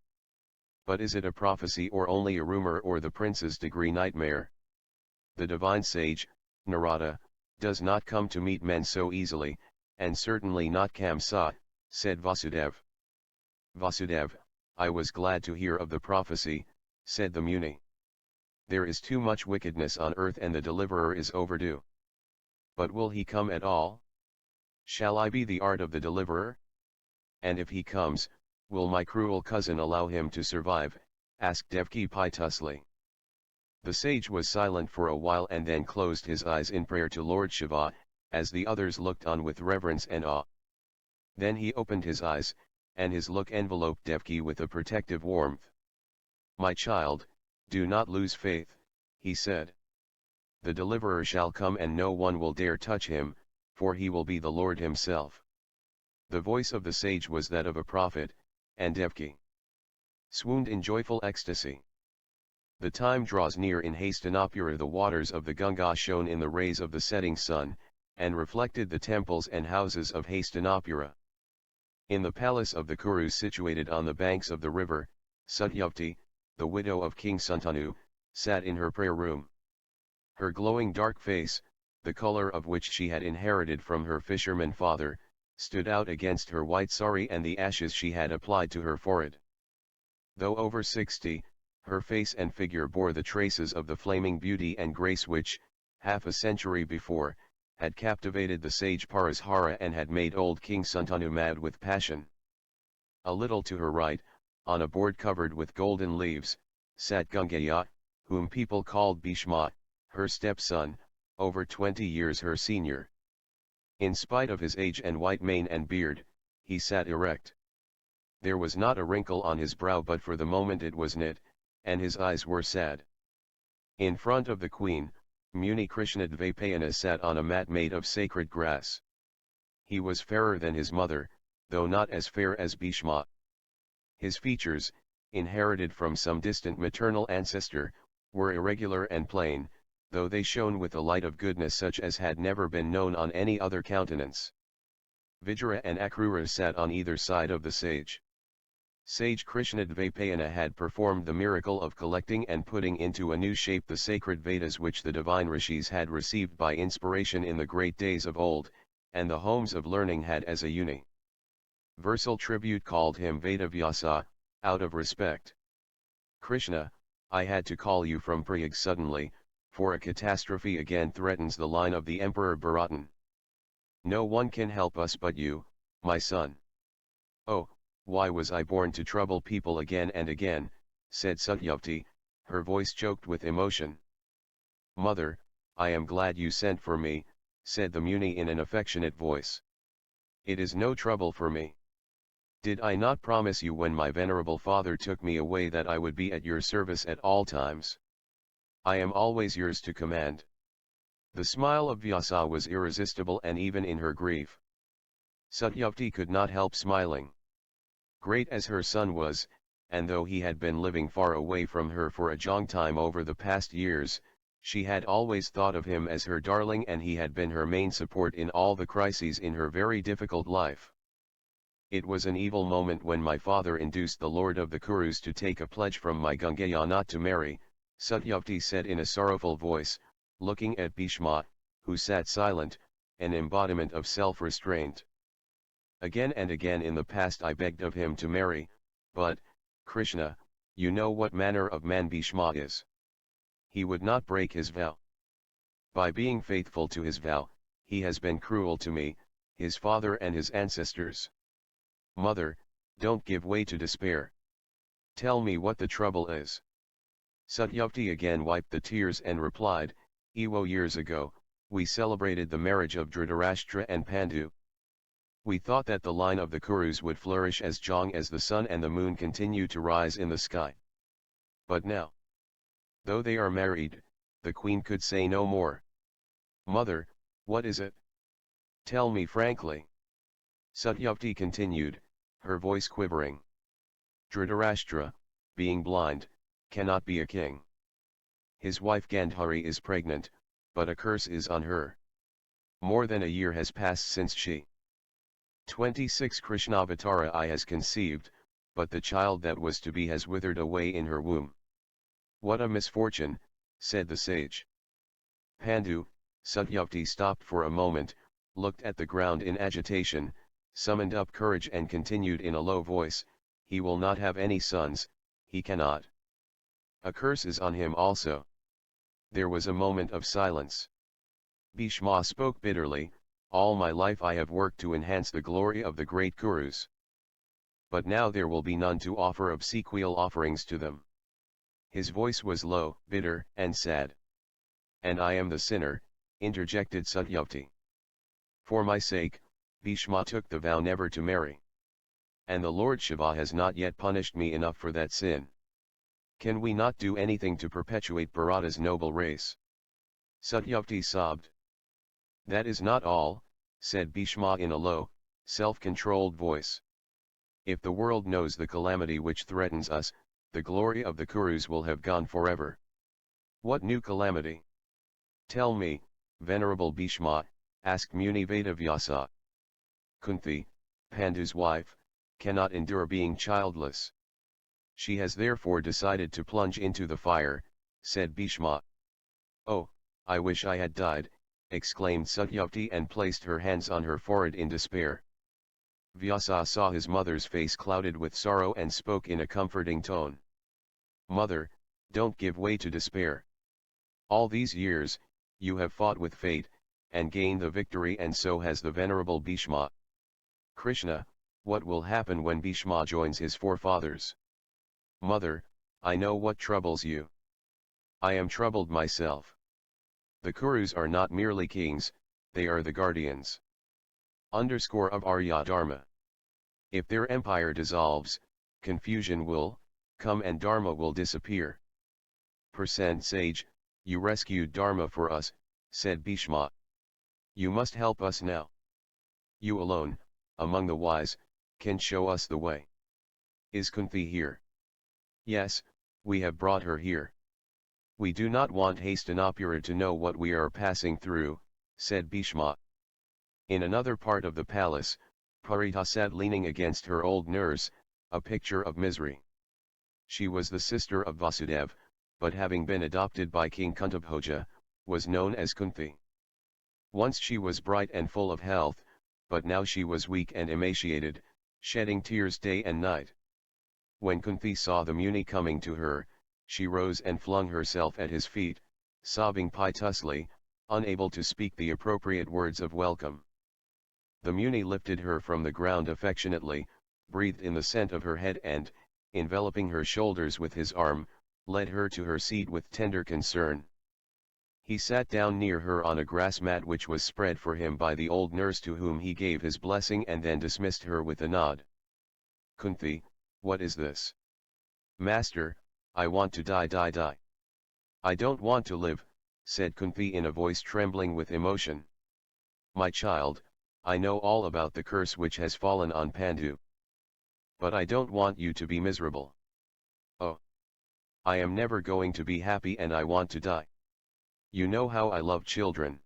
But is it a prophecy or only a rumor or the prince's degree nightmare? The divine sage, Narada, does not come to meet men so easily, and certainly not Kamsa," said Vasudeva. "Vasudeva, I was glad to hear of the prophecy," said the Muni. "There is too much wickedness on earth and the deliverer is overdue. But will he come at all? Shall I be the art of the deliverer? And if he comes, will my cruel cousin allow him to survive?" asked Devki piteously. The sage was silent for a while and then closed his eyes in prayer to Lord Shiva, as the others looked on with reverence and awe. Then he opened his eyes, and his look enveloped Devki with a protective warmth. "My child, do not lose faith," he said. "The deliverer shall come and no one will dare touch him, for he will be the Lord himself." The voice of the sage was that of a prophet, and Devki swooned in joyful ecstasy. The time draws near in Hastinapura. The waters of the Ganga shone in the rays of the setting sun, and reflected the temples and houses of Hastinapura. In the palace of the Kurus situated on the banks of the river, Satyavati, the widow of King Santanu, sat in her prayer room. Her glowing dark face, the color of which she had inherited from her fisherman father, stood out against her white sari and the ashes she had applied to her forehead. Though over 60, her face and figure bore the traces of the flaming beauty and grace which, half a century before, had captivated the sage Parashara and had made old King Santanu mad with passion. A little to her right, on a board covered with golden leaves, sat Gangaya, whom people called Bhishma, her stepson, over 20 years her senior. In spite of his age and white mane and beard, he sat erect. There was not a wrinkle on his brow, but for the moment it was knit, and his eyes were sad. In front of the queen, Muni Krishnadvapayana sat on a mat made of sacred grass. He was fairer than his mother, though not as fair as Bhishma. His features, inherited from some distant maternal ancestor, were irregular and plain, though they shone with a light of goodness such as had never been known on any other countenance. Vijaya and Akrura sat on either side of the sage. Sage Krishnadvapayana had performed the miracle of collecting and putting into a new shape the sacred Vedas which the divine rishis had received by inspiration in the great days of old, and the homes of learning had as a universal tribute called him Vedavyasa, out of respect. Krishna, I had to call you from Prayag suddenly, for a catastrophe again threatens the line of the Emperor Bharatan. No one can help us but you, my son. Oh, why was I born to trouble people again and again, said Satyavati, her voice choked with emotion. Mother, I am glad you sent for me, said the Muni in an affectionate voice. It is no trouble for me. Did I not promise you when my venerable father took me away that I would be at your service at all times? I am always yours to command. The smile of Vyasa was irresistible and even in her grief. Satyavati could not help smiling. Great as her son was, and though he had been living far away from her for a long time over the past years, she had always thought of him as her darling and he had been her main support in all the crises in her very difficult life. It was an evil moment when my father induced the Lord of the Kurus to take a pledge from my Gangaya not to marry, Satyavati said in a sorrowful voice, looking at Bhishma, who sat silent, an embodiment of self-restraint. Again and again in the past I begged of him to marry, but, Krishna, you know what manner of man Bhishma is. He would not break his vow. By being faithful to his vow, he has been cruel to me, his father and his ancestors. Mother, don't give way to despair. Tell me what the trouble is. Satyavati again wiped the tears and replied, years ago, we celebrated the marriage of Dhritarashtra and Pandu. We thought that the line of the Kurus would flourish as long as the sun and the moon continue to rise in the sky. But now, though they are married, the queen could say no more. Mother, what is it? Tell me frankly. Satyavati continued, her voice quivering. Dhritarashtra, being blind, cannot be a king. His wife Gandhari is pregnant, but a curse is on her. More than a year has passed since she 26 Krishnavatar I has conceived, but the child that was to be has withered away in her womb. What a misfortune, said the sage. Pandu, Satyavati stopped for a moment, looked at the ground in agitation, summoned up courage and continued in a low voice, he will not have any sons, he cannot. A curse is on him also. There was a moment of silence. Bhishma spoke bitterly, all my life I have worked to enhance the glory of the great Kurus. But now there will be none to offer obsequial offerings to them. His voice was low, bitter, and sad. And I am the sinner, interjected Satyavati. For my sake, Bhishma took the vow never to marry. And the Lord Shiva has not yet punished me enough for that sin. Can we not do anything to perpetuate Bharata's noble race? Satyavati sobbed. That is not all, said Bhishma in a low, self-controlled voice. If the world knows the calamity which threatens us, the glory of the Kurus will have gone forever. What new calamity? Tell me, venerable Bhishma, asked Muni Vedavyasa. Kunti, Pandu's wife, cannot endure being childless. She has therefore decided to plunge into the fire, said Bhishma. Oh, I wish I had died, exclaimed Satyavati and placed her hands on her forehead in despair. Vyasa saw his mother's face clouded with sorrow and spoke in a comforting tone. Mother, don't give way to despair. All these years, you have fought with fate, and gained the victory, and so has the venerable Bhishma. Krishna, what will happen when Bhishma joins his forefathers? Mother, I know what troubles you. I am troubled myself. The Kurus are not merely kings, they are the guardians. Underscore of Arya Dharma. If their empire dissolves, confusion will come and Dharma will disappear. Percent sage, You rescued Dharma for us, said Bhishma. You must help us now. You alone, among the wise, can show us the way. Is Kunti here? Yes, we have brought her here. We do not want Hastinapura to know what we are passing through, said Bhishma. In another part of the palace, Parita sat leaning against her old nurse, a picture of misery. She was the sister of Vasudev, but having been adopted by King Kuntabhoja, was known as Kunti. Once she was bright and full of health, but now she was weak and emaciated, shedding tears day and night. When Kunti saw the Muni coming to her, she rose and flung herself at his feet, sobbing piteously, unable to speak the appropriate words of welcome. The Muni lifted her from the ground affectionately, breathed in the scent of her head and, enveloping her shoulders with his arm, led her to her seat with tender concern. He sat down near her on a grass mat which was spread for him by the old nurse, to whom he gave his blessing and then dismissed her with a nod. Kunti, what is this? Master, I want to die. I don't want to live, said Kunti in a voice trembling with emotion. My child, I know all about the curse which has fallen on Pandu. But I don't want you to be miserable. Oh! I am never going to be happy and I want to die. You know how I love children.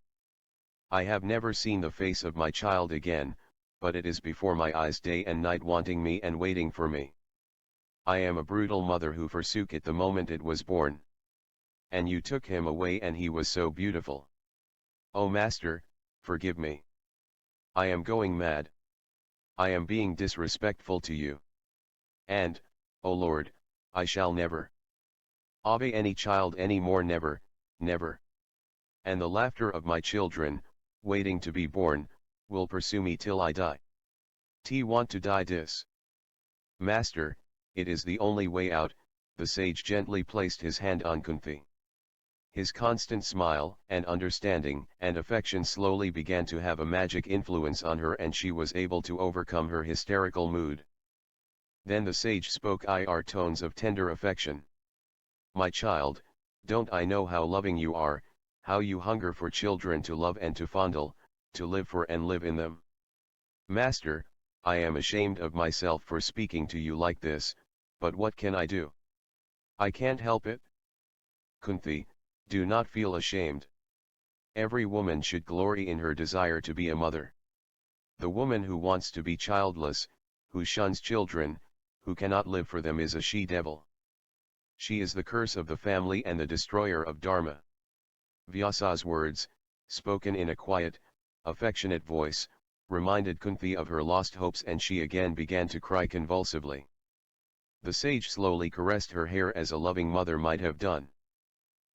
I have never seen the face of my child again, but it is before my eyes day and night wanting me and waiting for me. I am a brutal mother who forsook it the moment it was born. And you took him away and he was so beautiful. Oh Master, forgive me. I am going mad. I am being disrespectful to you. And, O Lord, I shall never obey any child any more, never, never. And the laughter of my children, waiting to be born, will pursue me till I die. T want to die dis. Master, it is the only way out, the sage gently placed his hand on Kunti. His constant smile and understanding and affection slowly began to have a magic influence on her and she was able to overcome her hysterical mood. Then the sage spoke in tones of tender affection. My child, don't I know how loving you are, how you hunger for children to love and to fondle, to live for and live in them. Master, I am ashamed of myself for speaking to you like this, but what can I do? I can't help it. Kunti, do not feel ashamed. Every woman should glory in her desire to be a mother. The woman who wants to be childless, who shuns children, who cannot live for them is a she-devil. She is the curse of the family and the destroyer of Dharma. Vyasa's words, spoken in a quiet, affectionate voice, reminded Kunti of her lost hopes and she again began to cry convulsively. The sage slowly caressed her hair as a loving mother might have done.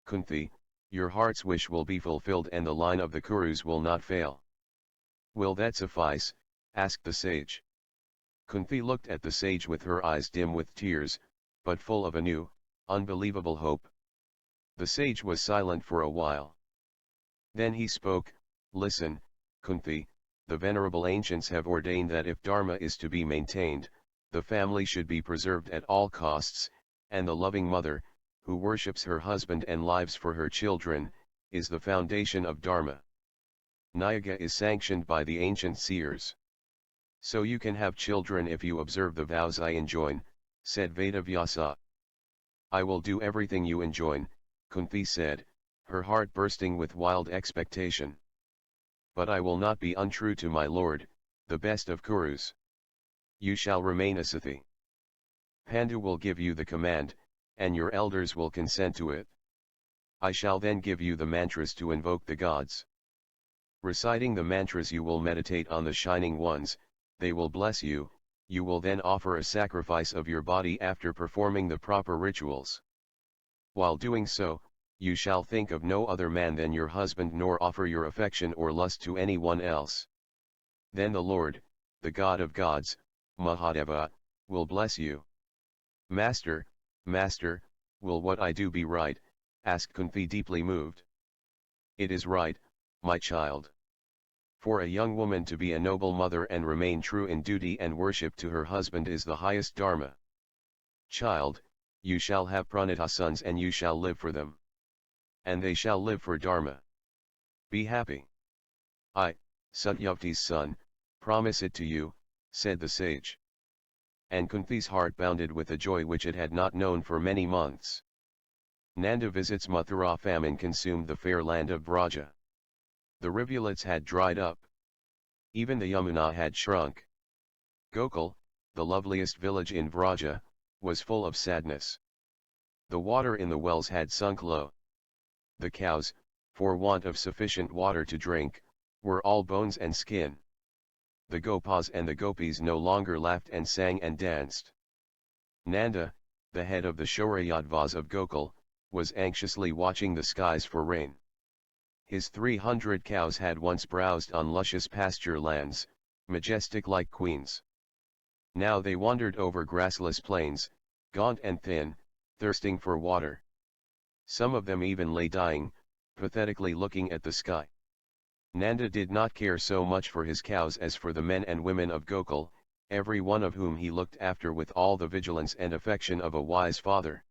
Kunti, your heart's wish will be fulfilled and the line of the Kurus will not fail. Will that suffice? Asked the sage. Kunti looked at the sage with her eyes dim with tears, but full of a new, unbelievable hope. The sage was silent for a while. Then he spoke, Listen, Kunti, the venerable ancients have ordained that if Dharma is to be maintained, the family should be preserved at all costs, and the loving mother, who worships her husband and lives for her children, is the foundation of Dharma. Nyaga is sanctioned by the ancient seers. So you can have children if you observe the vows I enjoin, said Vedavyasa. I will do everything you enjoin, Kunti said, her heart bursting with wild expectation. But I will not be untrue to my lord, the best of Kurus. You shall remain a Sathi. Pandu will give you the command, and your elders will consent to it. I shall then give you the mantras to invoke the gods. Reciting the mantras you will meditate on the shining ones, they will bless you, you will then offer a sacrifice of your body after performing the proper rituals. While doing so, you shall think of no other man than your husband nor offer your affection or lust to anyone else. Then the Lord, the God of gods, Mahadeva, will bless you. Master, Master, will what I do be right? Asked Kunti deeply moved. It is right, my child. For a young woman to be a noble mother and remain true in duty and worship to her husband is the highest dharma. Child, you shall have pranita sons and you shall live for them. and they shall live for Dharma. Be happy. I, Satyavati's son, promise it to you, said the sage. And Kunti's heart bounded with a joy which it had not known for many months. Nanda visits Mathura. Famine consumed the fair land of Braja. The rivulets had dried up. Even the Yamuna had shrunk. Gokul, the loveliest village in Vraja, was full of sadness. The water in the wells had sunk low. The cows, for want of sufficient water to drink, were all bones and skin. The Gopas and the Gopis no longer laughed and sang and danced. Nanda, the head of the Shourayadvas of Gokul, was anxiously watching the skies for rain. His 300 cows had once browsed on luscious pasture lands, majestic like queens. Now they wandered over grassless plains, gaunt and thin, thirsting for water. Some of them even lay dying, pathetically looking at the sky. Nanda did not care so much for his cows as for the men and women of Gokul, every one of whom he looked after with all the vigilance and affection of a wise father.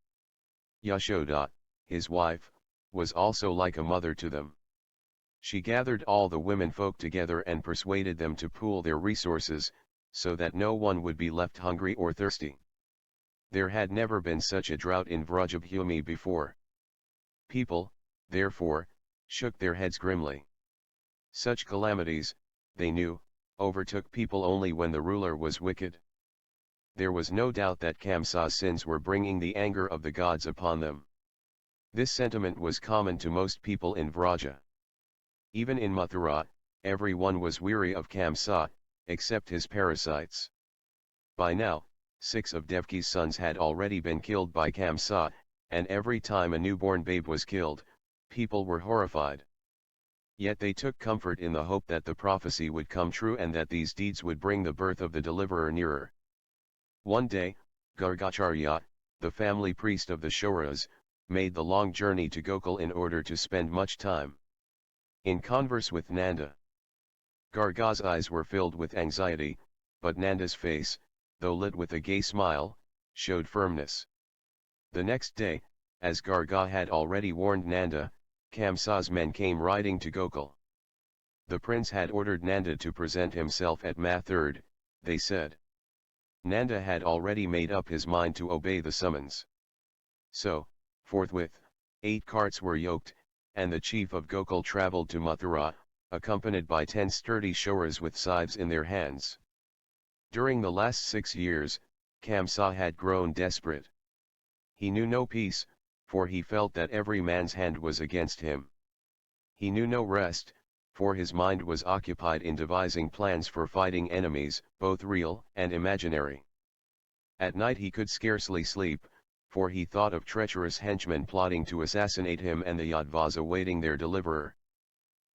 Yashoda, his wife, was also like a mother to them. She gathered all the women folk together and persuaded them to pool their resources, so that no one would be left hungry or thirsty. There had never been such a drought in Vrajabhumi before. People, therefore, shook their heads grimly. Such calamities, they knew, overtook people only when the ruler was wicked. There was no doubt that Kamsa's sins were bringing the anger of the gods upon them. This sentiment was common to most people in Vraja. Even in Mathura, everyone was weary of Kamsa, except his parasites. By now, 6 of Devki's sons had already been killed by Kamsa, and every time a newborn babe was killed, people were horrified. Yet they took comfort in the hope that the prophecy would come true and that these deeds would bring the birth of the deliverer nearer. One day, Gargacharya, the family priest of the Shauras, made the long journey to Gokul in order to spend much time in converse with Nanda. Garga's eyes were filled with anxiety, but Nanda's face, though lit with a gay smile, showed firmness. The next day, as Garga had already warned Nanda, Kamsa's men came riding to Gokul. The prince had ordered Nanda to present himself at Mathurd, they said. Nanda had already made up his mind to obey the summons. So, forthwith, 8 carts were yoked, and the chief of Gokul travelled to Mathura, accompanied by 10 sturdy Shauras with scythes in their hands. During the last 6 years, Kamsa had grown desperate. He knew no peace, for he felt that every man's hand was against him. He knew no rest, for his mind was occupied in devising plans for fighting enemies, both real and imaginary. At night he could scarcely sleep, for he thought of treacherous henchmen plotting to assassinate him and the Yadvas awaiting their deliverer.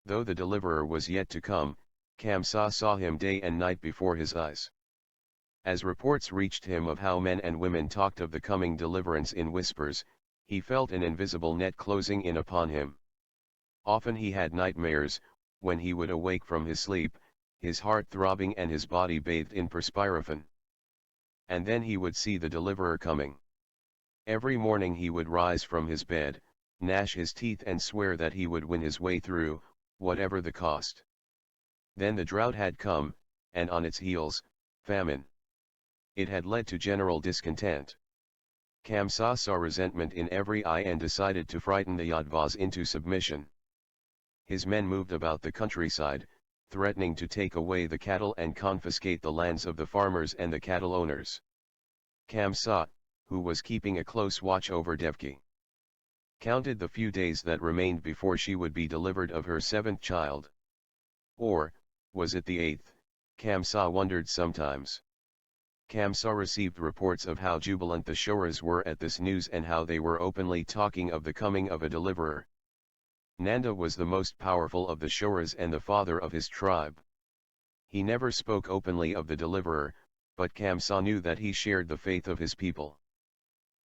Though the deliverer was yet to come, Kamsa saw him day and night before his eyes. As reports reached him of how men and women talked of the coming deliverance in whispers, he felt an invisible net closing in upon him. Often he had nightmares, when he would awake from his sleep, his heart throbbing and his body bathed in perspiration. And then he would see the deliverer coming. Every morning he would rise from his bed, gnash his teeth and swear that he would win his way through, whatever the cost. Then the drought had come, and on its heels, famine. It had led to general discontent. Kamsa saw resentment in every eye and decided to frighten the Yadvas into submission. His men moved about the countryside, threatening to take away the cattle and confiscate the lands of the farmers and the cattle owners. Kamsa, who was keeping a close watch over Devki, counted the few days that remained before she would be delivered of her 7th child. Or, was it the 8th? Kamsa wondered sometimes. Kamsa received reports of how jubilant the Shauras were at this news and how they were openly talking of the coming of a deliverer. Nanda was the most powerful of the Shauras and the father of his tribe. He never spoke openly of the deliverer, but Kamsa knew that he shared the faith of his people.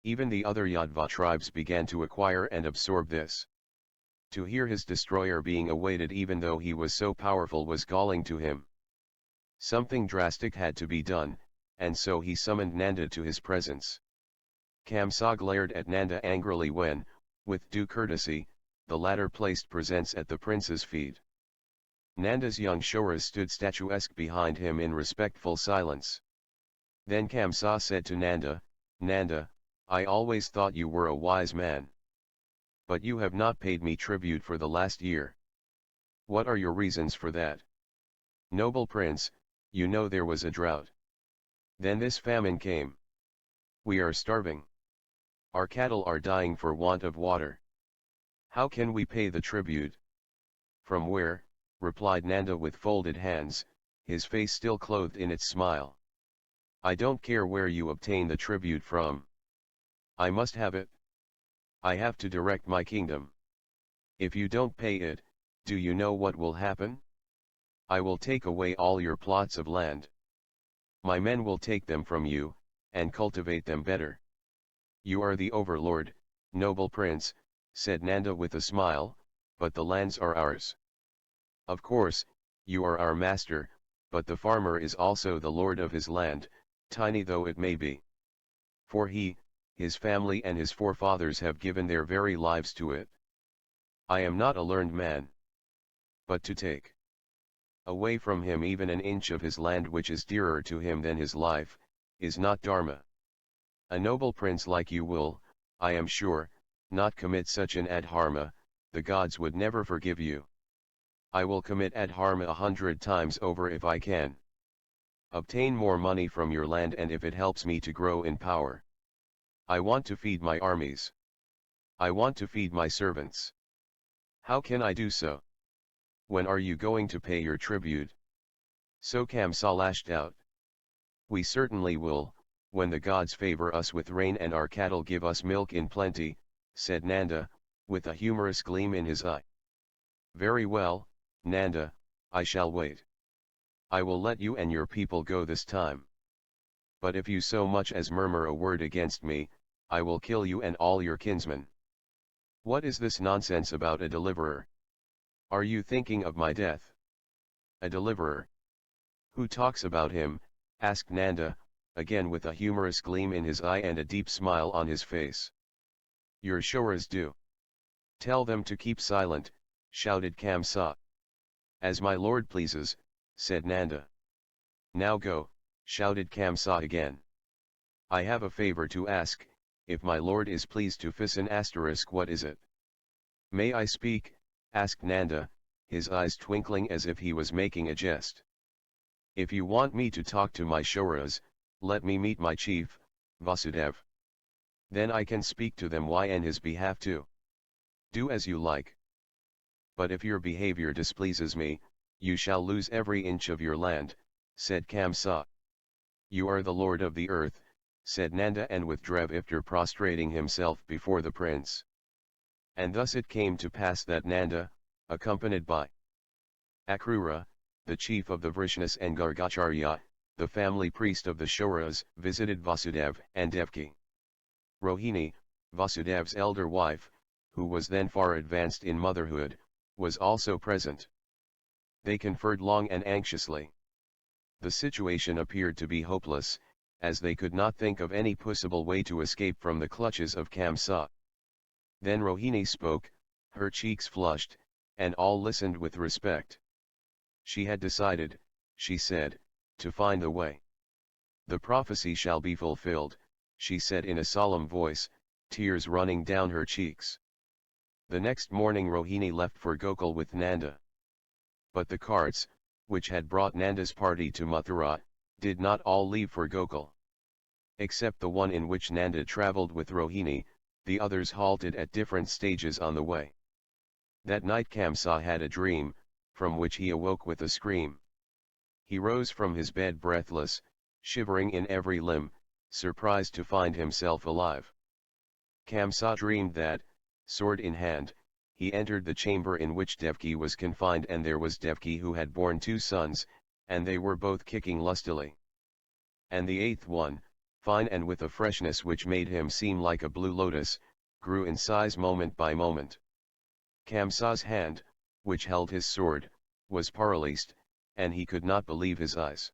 Even the other Yadva tribes began to acquire and absorb this. To hear his destroyer being awaited even though he was so powerful was galling to him. Something drastic had to be done, and so he summoned Nanda to his presence. Kamsa glared at Nanda angrily when, with due courtesy, the latter placed presents at the prince's feet. Nanda's young Shoras stood statuesque behind him in respectful silence. Then Kamsa said to Nanda, "Nanda, I always thought you were a wise man. But you have not paid me tribute for the last year. What are your reasons for that? Noble prince, you know there was a drought. Then this famine came. We are starving. Our cattle are dying for want of water. How can we pay the tribute?" "From where?" replied Nanda with folded hands, his face still clothed in its smile. "I don't care where you obtain the tribute from. I must have it. I have to direct my kingdom. If you don't pay it, do you know what will happen? I will take away all your plots of land. My men will take them from you, and cultivate them better." "You are the overlord, noble prince," said Nanda with a smile, "but the lands are ours." "Of course, you are our master, but the farmer is also the lord of his land, tiny though it may be. For he, his family and his forefathers have given their very lives to it. I am not a learned man. But to take away from him even an inch of his land which is dearer to him than his life, is not dharma. A noble prince like you will, I am sure, not commit such an adharma, the gods would never forgive you. I will commit adharma 100 times over if I can obtain more money from your land and if it helps me to grow in power. I want to feed my armies. I want to feed my servants. How can I do so? When are you going to pay your tribute?" So Kamsa lashed out. "We certainly will, when the gods favor us with rain and our cattle give us milk in plenty," said Nanda, with a humorous gleam in his eye. "Very well, Nanda, I shall wait. I will let you and your people go this time. But if you so much as murmur a word against me, I will kill you and all your kinsmen." "What is this nonsense about a deliverer? Are you thinking of my death?" "A deliverer? Who talks about him?" asked Nanda, again with a humorous gleam in his eye and a deep smile on his face. "Your Shoras do." "Tell them to keep silent," shouted Kamsa. "As my lord pleases," said Nanda. "Now go," shouted Kamsa again. "I have a favor to ask, if my lord is pleased to fissen asterisk. What is it?" "May I speak?" asked Nanda, his eyes twinkling as if he was making a jest. "If you want me to talk to my Shoras, let me meet my chief, Vasudev. Then I can speak to them on his behalf too. Do as you like. But if your behavior displeases me, you shall lose every inch of your land," said Kamsa. "You are the lord of the earth," said Nanda, and withdrew after prostrating himself before the prince. And thus it came to pass that Nanda, accompanied by Akrura, the chief of the Vrishnas and Gargacharya, the family priest of the Shoras, visited Vasudev and Devki. Rohini, Vasudev's elder wife, who was then far advanced in motherhood, was also present. They conferred long and anxiously. The situation appeared to be hopeless, as they could not think of any possible way to escape from the clutches of Kamsa. Then Rohini spoke, her cheeks flushed, and all listened with respect. She had decided, she said, to find the way. "The prophecy shall be fulfilled," she said in a solemn voice, tears running down her cheeks. The next morning Rohini left for Gokul with Nanda. But the carts, which had brought Nanda's party to Mathura, did not all leave for Gokul. Except the one in which Nanda travelled with Rohini, the others halted at different stages on the way. That night Kamsa had a dream, from which he awoke with a scream. He rose from his bed breathless, shivering in every limb, surprised to find himself alive. Kamsa dreamed that, sword in hand, he entered the chamber in which Devki was confined, and there was Devki who had borne 2 sons, and they were both kicking lustily. And the 8th one, fine and with a freshness which made him seem like a blue lotus, grew in size moment by moment. Kamsa's hand, which held his sword, was paralyzed, and he could not believe his eyes.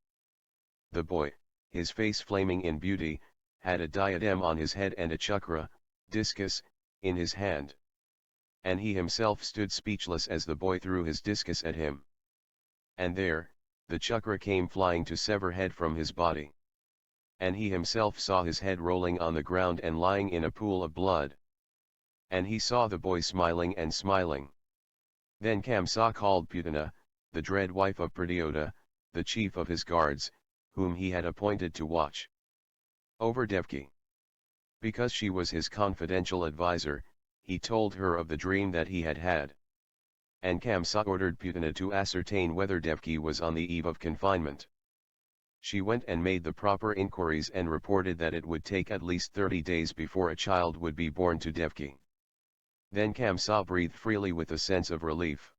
The boy, his face flaming in beauty, had a diadem on his head and a chakra, discus, in his hand. And he himself stood speechless as the boy threw his discus at him. And there, the chakra came flying to sever head from his body. And he himself saw his head rolling on the ground and lying in a pool of blood. And he saw the boy smiling and smiling. Then Kamsa called Putana, the dread wife of Pradyota, the chief of his guards, whom he had appointed to watch over Devki. Because she was his confidential adviser, he told her of the dream that he had had. And Kamsa ordered Putana to ascertain whether Devki was on the eve of confinement. She went and made the proper inquiries and reported that it would take at least 30 days before a child would be born to Devki. Then Kamsa breathed freely with a sense of relief.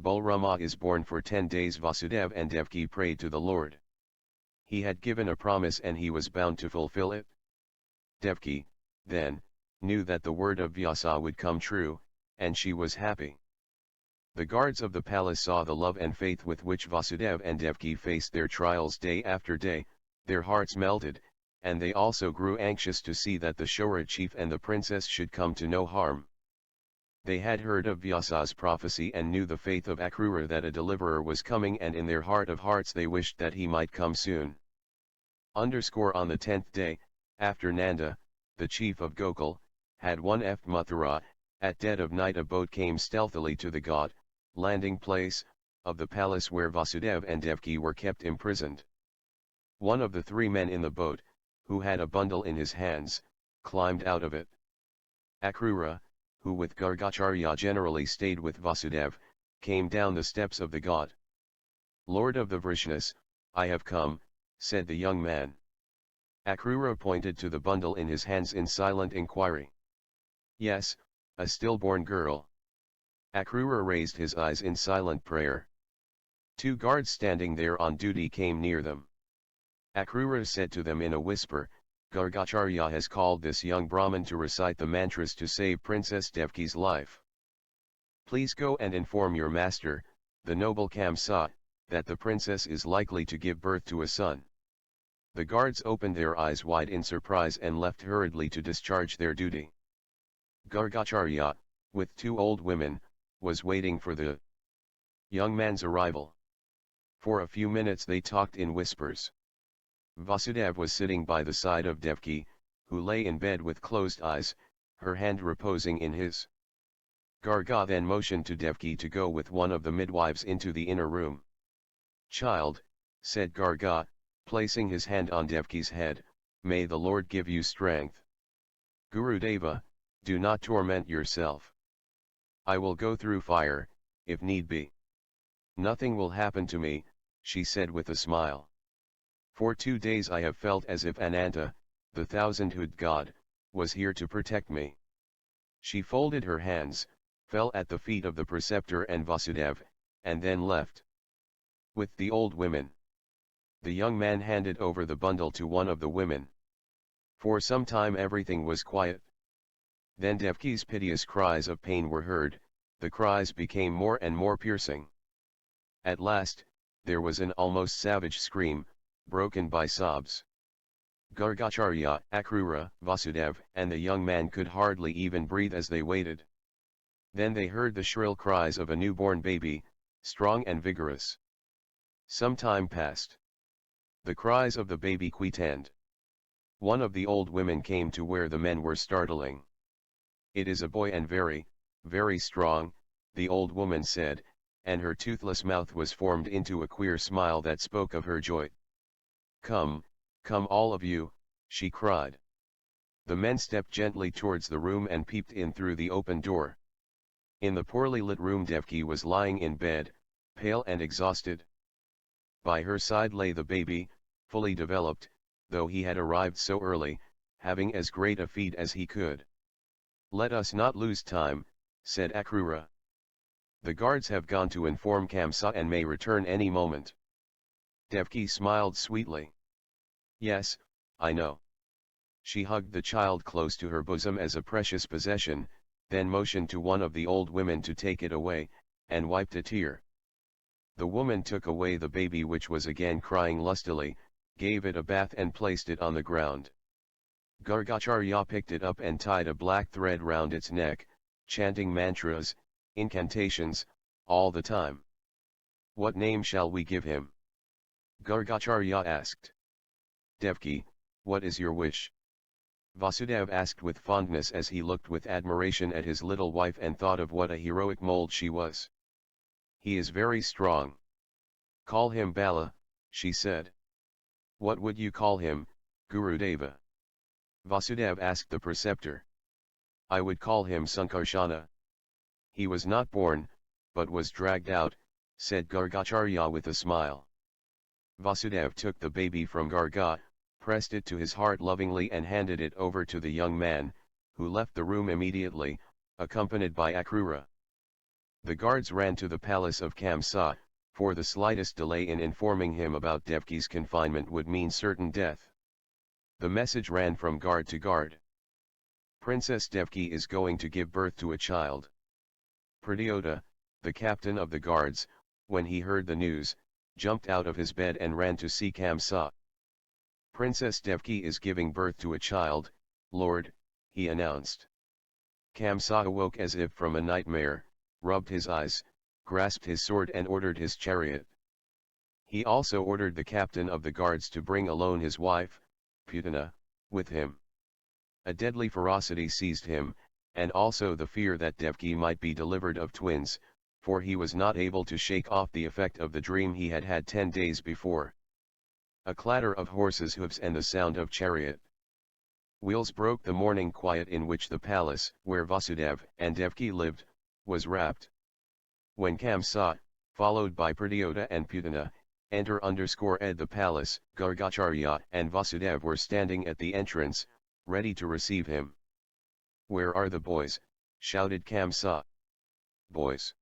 Balrama is born for 10 days. Vasudeva and Devki prayed to the Lord. He had given a promise and he was bound to fulfill it. Devki, then, knew that the word of Vyasa would come true, and she was happy. The guards of the palace saw the love and faith with which Vasudeva and Devki faced their trials day after day, their hearts melted, and they also grew anxious to see that the Shora chief and the princess should come to no harm. They had heard of Vyasa's prophecy and knew the faith of Akrura that a deliverer was coming, and in their heart of hearts they wished that he might come soon. On the 10th day, after Nanda, the chief of Gokul, had left Mathura, at dead of night a boat came stealthily to the god, landing place, of the palace where Vasudeva and Devki were kept imprisoned. One of the 3 men in the boat, who had a bundle in his hands, climbed out of it. Akrura, who with Gargacharya generally stayed with Vasudeva, came down the steps of the god. Lord of the Vrishnas, I have come, said the young man. Akrura pointed to the bundle in his hands in silent inquiry. Yes, a stillborn girl. Akrura raised his eyes in silent prayer. 2 guards standing there on duty came near them. Akrura said to them in a whisper, Gargacharya has called this young Brahmin to recite the mantras to save Princess Devki's life. Please go and inform your master, the noble Kamsa, that the princess is likely to give birth to a son. The guards opened their eyes wide in surprise and left hurriedly to discharge their duty. Gargacharya, with 2 old women, was waiting for the young man's arrival. For a few minutes they talked in whispers. Vasudeva was sitting by the side of Devki, who lay in bed with closed eyes, her hand reposing in his. Garga then motioned to Devki to go with one of the midwives into the inner room. Child, said Garga, placing his hand on Devki's head, may the Lord give you strength. Gurudeva, do not torment yourself. I will go through fire, if need be. Nothing will happen to me, she said with a smile. For 2 days I have felt as if Ananta, the thousand-hood god, was here to protect me. She folded her hands, fell at the feet of the preceptor and Vasudeva, and then left. With the old women. The young man handed over the bundle to one of the women. For some time everything was quiet. Then Devki's piteous cries of pain were heard, the cries became more and more piercing. At last, there was an almost savage scream, broken by sobs. Gargacharya, Akrura, Vasudeva, and the young man could hardly even breathe as they waited. Then they heard the shrill cries of a newborn baby, strong and vigorous. Some time passed. The cries of the baby quietened. One of the old women came to where the men were startling. It is a boy and very, very strong, the old woman said, and her toothless mouth was formed into a queer smile that spoke of her joy. Come, come all of you, she cried. The men stepped gently towards the room and peeped in through the open door. In the poorly lit room Devki was lying in bed, pale and exhausted. By her side lay the baby, fully developed, though he had arrived so early, having as great a feed as he could. Let us not lose time, said Akrura. The guards have gone to inform Kamsa and may return any moment. Devki smiled sweetly. Yes, I know. She hugged the child close to her bosom as a precious possession, then motioned to one of the old women to take it away, and wiped a tear. The woman took away the baby, which was again crying lustily, gave it a bath and placed it on the ground. Gargacharya picked it up and tied a black thread round its neck, chanting mantras, incantations, all the time. What name shall we give him? Gargacharya asked. Devki, what is your wish? Vasudeva asked with fondness as he looked with admiration at his little wife and thought of what a heroic mold she was. He is very strong. Call him Bala, she said. What would you call him, Gurudeva? Vasudeva asked the preceptor. I would call him Sankarshana. He was not born, but was dragged out, said Gargacharya with a smile. Vasudeva took the baby from Garga, pressed it to his heart lovingly and handed it over to the young man, who left the room immediately, accompanied by Akrura. The guards ran to the palace of Kamsa, for the slightest delay in informing him about Devki's confinement would mean certain death. The message ran from guard to guard. Princess Devki is going to give birth to a child. Pradyota, the captain of the guards, when he heard the news, jumped out of his bed and ran to see Kamsa. Princess Devki is giving birth to a child, Lord, he announced. Kamsa awoke as if from a nightmare, rubbed his eyes, grasped his sword and ordered his chariot. He also ordered the captain of the guards to bring alone his wife, Putana, with him. A deadly ferocity seized him, and also the fear that Devki might be delivered of twins, for he was not able to shake off the effect of the dream he had had 10 days before. A clatter of horses' hoofs and the sound of chariot wheels broke the morning quiet in which the palace, where Vasudeva and Devki lived, was wrapped. When Kamsa, followed by Pradyota and Putana, ed the palace, Gargacharya and Vasudeva were standing at the entrance, ready to receive him. Where are the boys? Shouted Kamsa. Boys?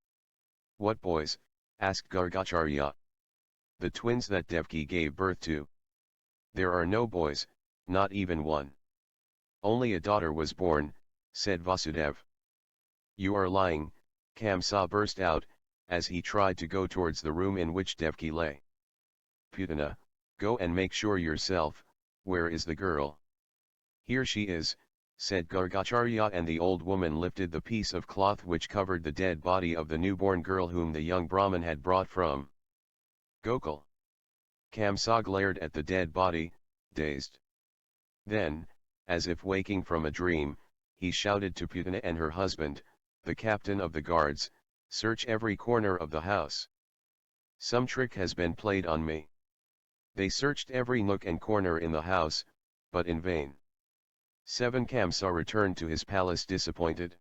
What boys? Asked Gargacharya. The twins that Devki gave birth to. There are no boys, not even one. Only a daughter was born, said Vasudeva. You are lying, Kamsa burst out, as he tried to go towards the room in which Devki lay. Putana, go and make sure yourself, where is the girl? Here she is, said Gargacharya, and the old woman lifted the piece of cloth which covered the dead body of the newborn girl whom the young Brahmin had brought from Gokul. Kamsa glared at the dead body, dazed. Then, as if waking from a dream, he shouted to Putana and her husband, the captain of the guards, search every corner of the house. Some trick has been played on me. They searched every nook and corner in the house, but in vain. 7 Kamsa returned to his palace disappointed.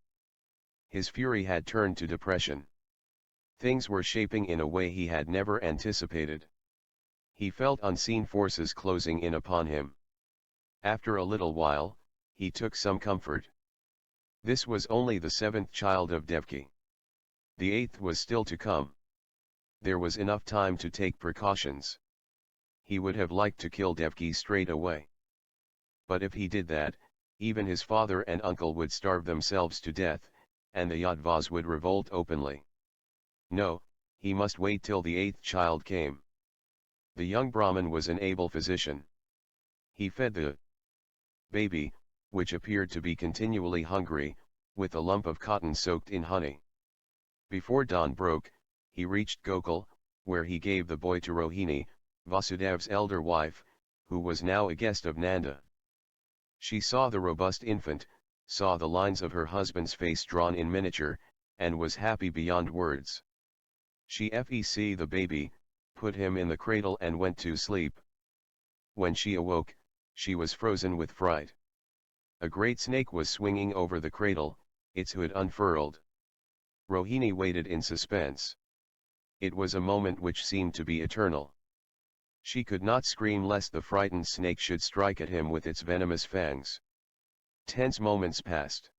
His fury had turned to depression. Things were shaping in a way he had never anticipated. He felt unseen forces closing in upon him. After a little while, he took some comfort. This was only the 7th child of Devki. The 8th was still to come. There was enough time to take precautions. He would have liked to kill Devki straight away. But if he did that, even his father and uncle would starve themselves to death, and the Yadavas would revolt openly. No, he must wait till the 8th child came. The young Brahmin was an able physician. He fed the baby, which appeared to be continually hungry, with a lump of cotton soaked in honey. Before dawn broke, he reached Gokul, where he gave the boy to Rohini, Vasudeva's elder wife, who was now a guest of Nanda. She saw the robust infant, saw the lines of her husband's face drawn in miniature, and was happy beyond words. She fec the baby, put him in the cradle and went to sleep. When she awoke, she was frozen with fright. A great snake was swinging over the cradle, its hood unfurled. Rohini waited in suspense. It was a moment which seemed to be eternal. She could not scream lest the frightened snake should strike at him with its venomous fangs. Tense moments passed.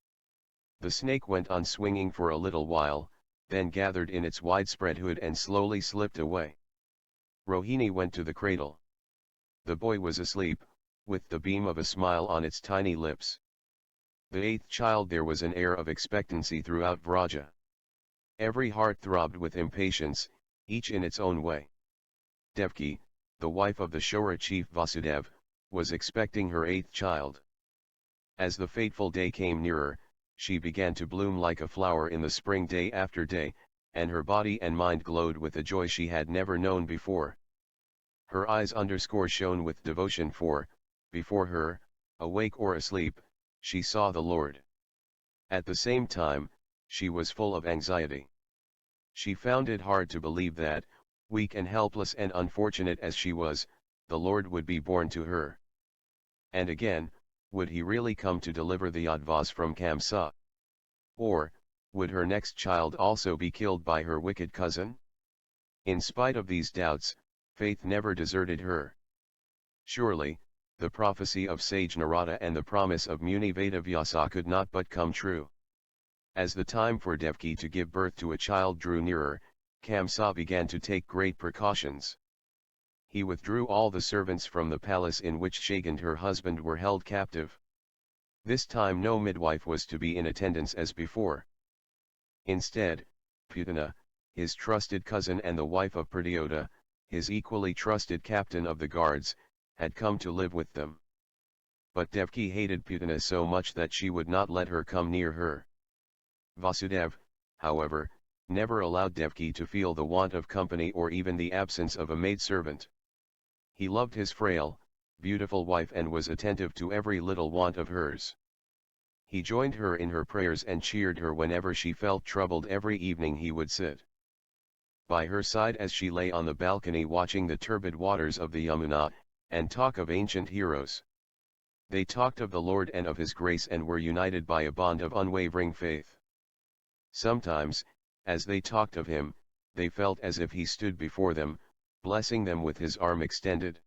The snake went on swinging for a little while, then gathered in its widespread hood and slowly slipped away. Rohini went to the cradle. The boy was asleep, with the beam of a smile on its tiny lips. The 8th child. There was an air of expectancy throughout Vraja. Every heart throbbed with impatience, each in its own way. Devki, the wife of the Shora chief Vasudeva, was expecting her 8th child. As the fateful day came nearer, she began to bloom like a flower in the spring day after day, and her body and mind glowed with a joy she had never known before. Her eyes shone with devotion for, before her, awake or asleep, she saw the Lord. At the same time, she was full of anxiety. She found it hard to believe that, weak and helpless and unfortunate as she was, the Lord would be born to her. And again, would he really come to deliver the Yadvas from Kamsa? Or, would her next child also be killed by her wicked cousin? In spite of these doubts, faith never deserted her. Surely, the prophecy of sage Narada and the promise of Muni Vedavyasa could not but come true. As the time for Devki to give birth to a child drew nearer, Kamsa began to take great precautions. He withdrew all the servants from the palace in which Shagand her husband were held captive. This time no midwife was to be in attendance as before. Instead, Putana, his trusted cousin and the wife of Pratyoda, his equally trusted captain of the guards, had come to live with them. But Devki hated Putana so much that she would not let her come near her. Vasudev, however, never allowed Devki to feel the want of company or even the absence of a maidservant. He loved his frail, beautiful wife and was attentive to every little want of hers. He joined her in her prayers and cheered her whenever she felt troubled. Every evening he would sit by her side as she lay on the balcony watching the turbid waters of the Yamuna, and talk of ancient heroes. They talked of the Lord and of his grace and were united by a bond of unwavering faith. Sometimes, as they talked of him, they felt as if he stood before them, blessing them with his arm extended.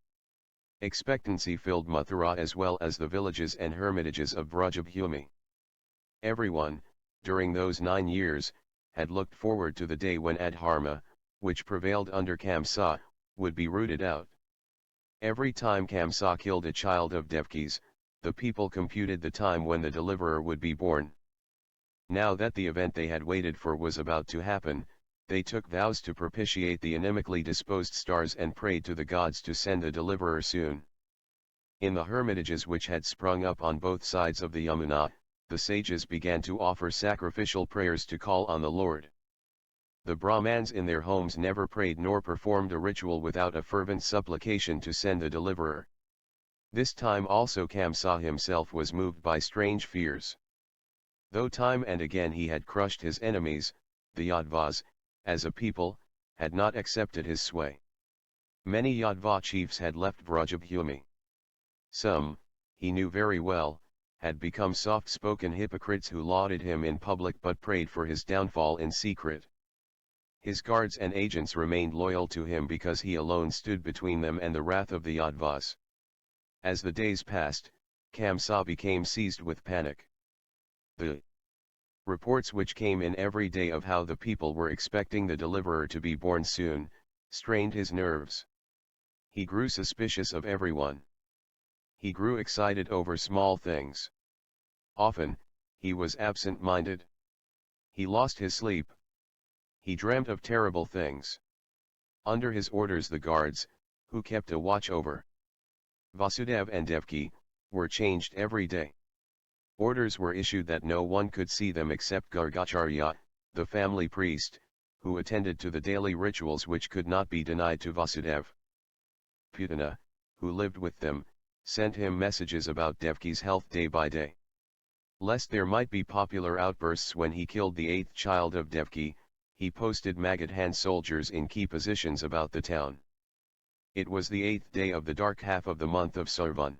Expectancy filled Mathura as well as the villages and hermitages of Brajabhumi. Everyone, during those 9 years, had looked forward to the day when Adharma, which prevailed under Kamsa, would be rooted out. Every time Kamsa killed a child of Devki's, the people computed the time when the deliverer would be born. Now that the event they had waited for was about to happen, they took vows to propitiate the inimically disposed stars and prayed to the gods to send a deliverer soon. In the hermitages which had sprung up on both sides of the Yamuna, the sages began to offer sacrificial prayers to call on the Lord. The Brahmans in their homes never prayed nor performed a ritual without a fervent supplication to send the deliverer. This time also Kamsa himself was moved by strange fears. Though time and again he had crushed his enemies, the Yadvas, as a people, had not accepted his sway. Many Yadva chiefs had left Brajabhumi. Some, he knew very well, had become soft-spoken hypocrites who lauded him in public but prayed for his downfall in secret. His guards and agents remained loyal to him because he alone stood between them and the wrath of the Yadvas. As the days passed, Kamsa became seized with panic. The reports which came in every day of how the people were expecting the deliverer to be born soon, strained his nerves. He grew suspicious of everyone. He grew excited over small things. Often, he was absent-minded. He lost his sleep. He dreamt of terrible things. Under his orders the guards, who kept a watch over Vasudev and Devki, were changed every day. Orders were issued that no one could see them except Gargacharya, the family priest, who attended to the daily rituals which could not be denied to Vasudev. Putana, who lived with them, sent him messages about Devki's health day by day. Lest there might be popular outbursts when he killed the 8th child of Devki, he posted Magadhan hand soldiers in key positions about the town. It was the 8th day of the dark half of the month of Sarvan.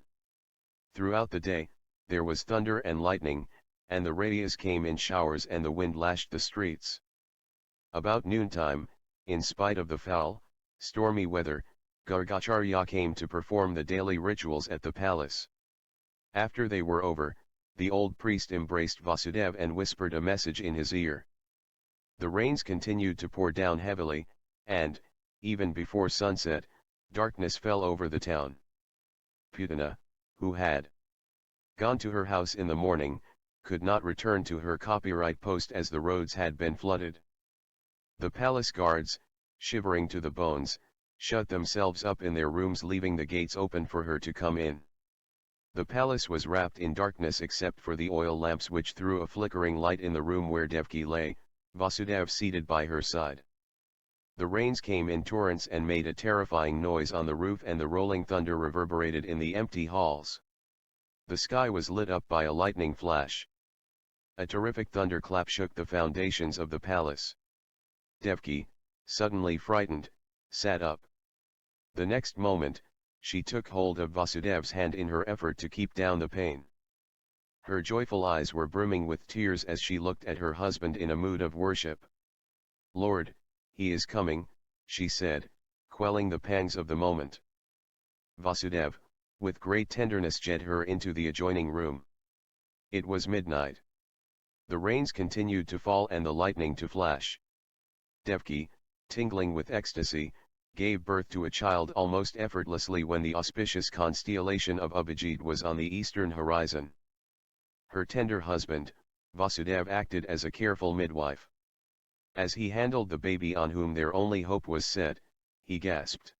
Throughout the day, there was thunder and lightning, and the radias came in showers and the wind lashed the streets. About noontime, in spite of the foul, stormy weather, Gargacharya came to perform the daily rituals at the palace. After they were over, the old priest embraced Vasudev and whispered a message in his ear. The rains continued to pour down heavily, and, even before sunset, darkness fell over the town. Putana, who had gone to her house in the morning, could not return to her copyright post as the roads had been flooded. The palace guards, shivering to the bones, shut themselves up in their rooms, leaving the gates open for her to come in. The palace was wrapped in darkness except for the oil lamps which threw a flickering light in the room where Devki lay, Vasudev seated by her side. The rains came in torrents and made a terrifying noise on the roof, and the rolling thunder reverberated in the empty halls. The sky was lit up by a lightning flash. A terrific thunderclap shook the foundations of the palace. Devki, suddenly frightened, sat up. The next moment, she took hold of Vasudev's hand in her effort to keep down the pain. Her joyful eyes were brimming with tears as she looked at her husband in a mood of worship. "Lord, he is coming," she said, quelling the pangs of the moment. Vasudev, with great tenderness, led her into the adjoining room. It was midnight. The rains continued to fall and the lightning to flash. Devki, tingling with ecstasy, gave birth to a child almost effortlessly when the auspicious constellation of Abhijit was on the eastern horizon. Her tender husband, Vasudev, acted as a careful midwife. As he handled the baby on whom their only hope was set, he gasped.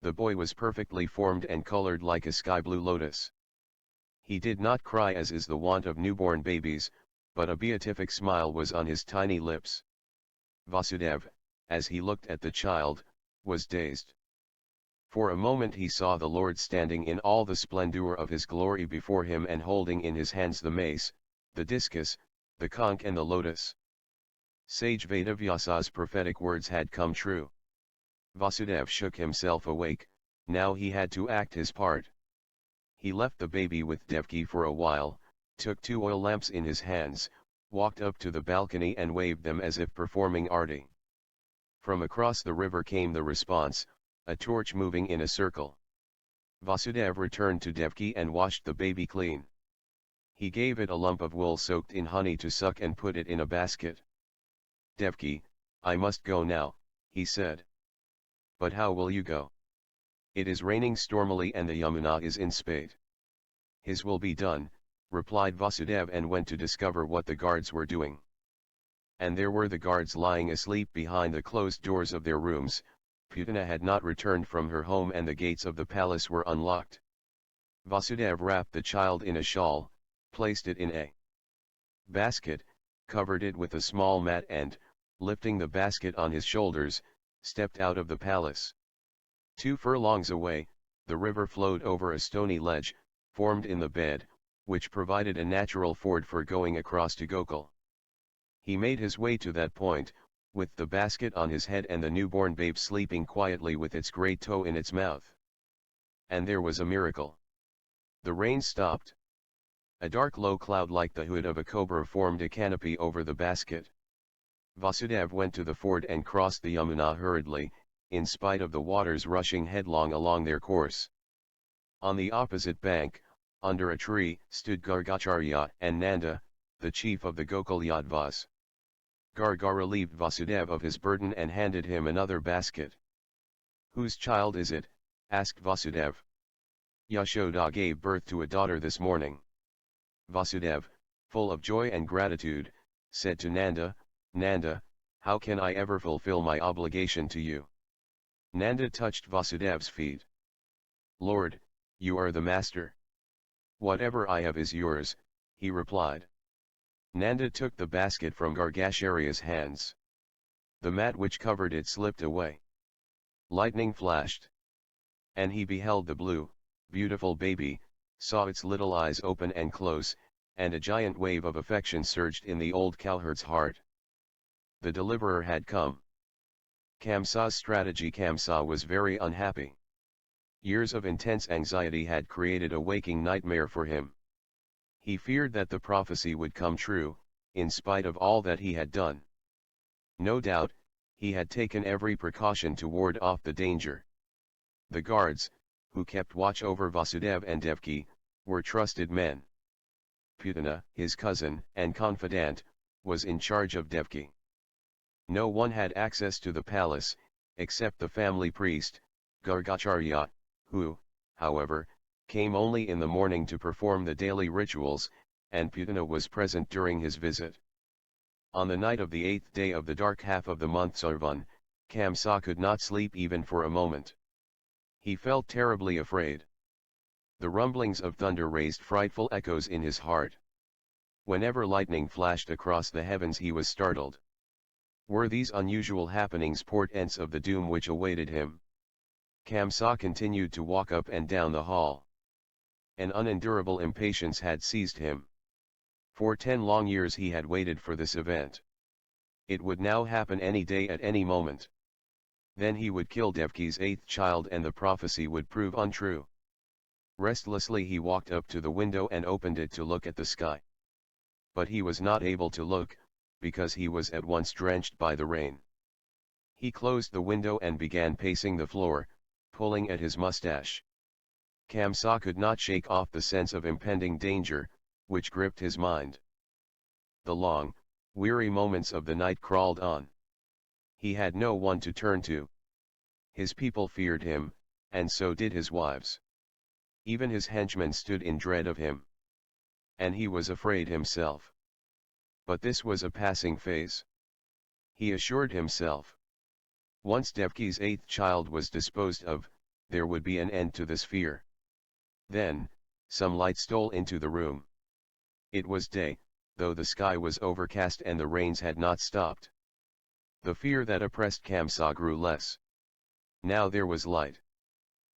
The boy was perfectly formed and colored like a sky-blue lotus. He did not cry as is the wont of newborn babies, but a beatific smile was on his tiny lips. Vasudev, as he looked at the child, was dazed. For a moment he saw the Lord standing in all the splendor of his glory before him and holding in his hands the mace, the discus, the conch and the lotus. Sage Vedavyasa's prophetic words had come true. Vasudev shook himself awake. Now he had to act his part. He left the baby with Devki for a while, took 2 oil lamps in his hands, walked up to the balcony and waved them as if performing arti. From across the river came the response, a torch moving in a circle. Vasudev returned to Devki and washed the baby clean. He gave it a lump of wool soaked in honey to suck and put it in a basket. "Devki, I must go now," he said. "But how will you go? It is raining stormily and the Yamuna is in spate." "His will be done," replied Vasudev, and went to discover what the guards were doing. And there were the guards lying asleep behind the closed doors of their rooms. Putana had not returned from her home and the gates of the palace were unlocked. Vasudev wrapped the child in a shawl, placed it in a basket, covered it with a small mat and, lifting the basket on his shoulders, stepped out of the palace. 2 furlongs away, the river flowed over a stony ledge, formed in the bed, which provided a natural ford for going across to Gokul. He made his way to that point, with the basket on his head and the newborn babe sleeping quietly with its great toe in its mouth. And there was a miracle. The rain stopped. A dark low cloud like the hood of a cobra formed a canopy over the basket. Vasudev went to the ford and crossed the Yamuna hurriedly, in spite of the waters rushing headlong along their course. On the opposite bank, under a tree, stood Gargacharya and Nanda, the chief of the Gokul Yadvas. Garga relieved Vasudev of his burden and handed him another basket. "Whose child is it?" asked Vasudev. "Yashoda gave birth to a daughter this morning." Vasudev, full of joy and gratitude, said to Nanda, "Nanda, how can I ever fulfill my obligation to you?" Nanda touched Vasudev's feet. "Lord, you are the master. Whatever I have is yours," he replied. Nanda took the basket from Gargacharya's hands. The mat which covered it slipped away. Lightning flashed. And he beheld the blue, beautiful baby, saw its little eyes open and close, and a giant wave of affection surged in the old cowherd's heart. The deliverer had come. Kamsa's strategy. Kamsa was very unhappy. Years of intense anxiety had created a waking nightmare for him. He feared that the prophecy would come true, in spite of all that he had done. No doubt, he had taken every precaution to ward off the danger. The guards, who kept watch over Vasudev and Devki, were trusted men. Putana, his cousin and confidant, was in charge of Devki. No one had access to the palace, except the family priest, Gargacharya, who, however, came only in the morning to perform the daily rituals, and Putana was present during his visit. On the night of the 8th day of the dark half of the month Sarvan, Kamsa could not sleep even for a moment. He felt terribly afraid. The rumblings of thunder raised frightful echoes in his heart. Whenever lightning flashed across the heavens he was startled. Were these unusual happenings portents of the doom which awaited him? Kamsa continued to walk up and down the hall. An unendurable impatience had seized him. For 10 long years he had waited for this event. It would now happen any day at any moment. Then he would kill Devki's 8th child and the prophecy would prove untrue. Restlessly he walked up to the window and opened it to look at the sky. But he was not able to look, because he was at once drenched by the rain. He closed the window and began pacing the floor, pulling at his mustache. Kamsa could not shake off the sense of impending danger, which gripped his mind. The long, weary moments of the night crawled on. He had no one to turn to. His people feared him, and so did his wives. Even his henchmen stood in dread of him. And he was afraid himself. But this was a passing phase. He assured himself. Once Devki's 8th child was disposed of, there would be an end to this fear. Then, some light stole into the room. It was day, though the sky was overcast and the rains had not stopped. The fear that oppressed Kamsa grew less. Now there was light.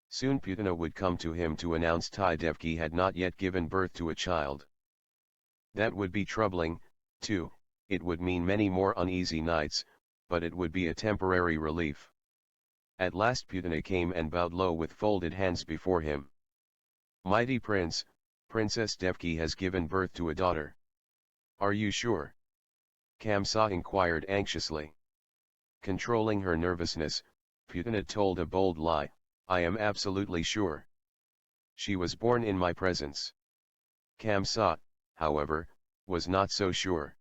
Soon Putana would come to him to announce Devki had not yet given birth to a child. That would be troubling, too. It would mean many more uneasy nights, but it would be a temporary relief. At last Putana came and bowed low with folded hands before him. Mighty prince, Princess Devki has given birth to a daughter. Are you sure? Kamsa inquired anxiously. Controlling her nervousness, Putana told a bold lie, I am absolutely sure. She was born in my presence. Kamsa, however, was not so sure.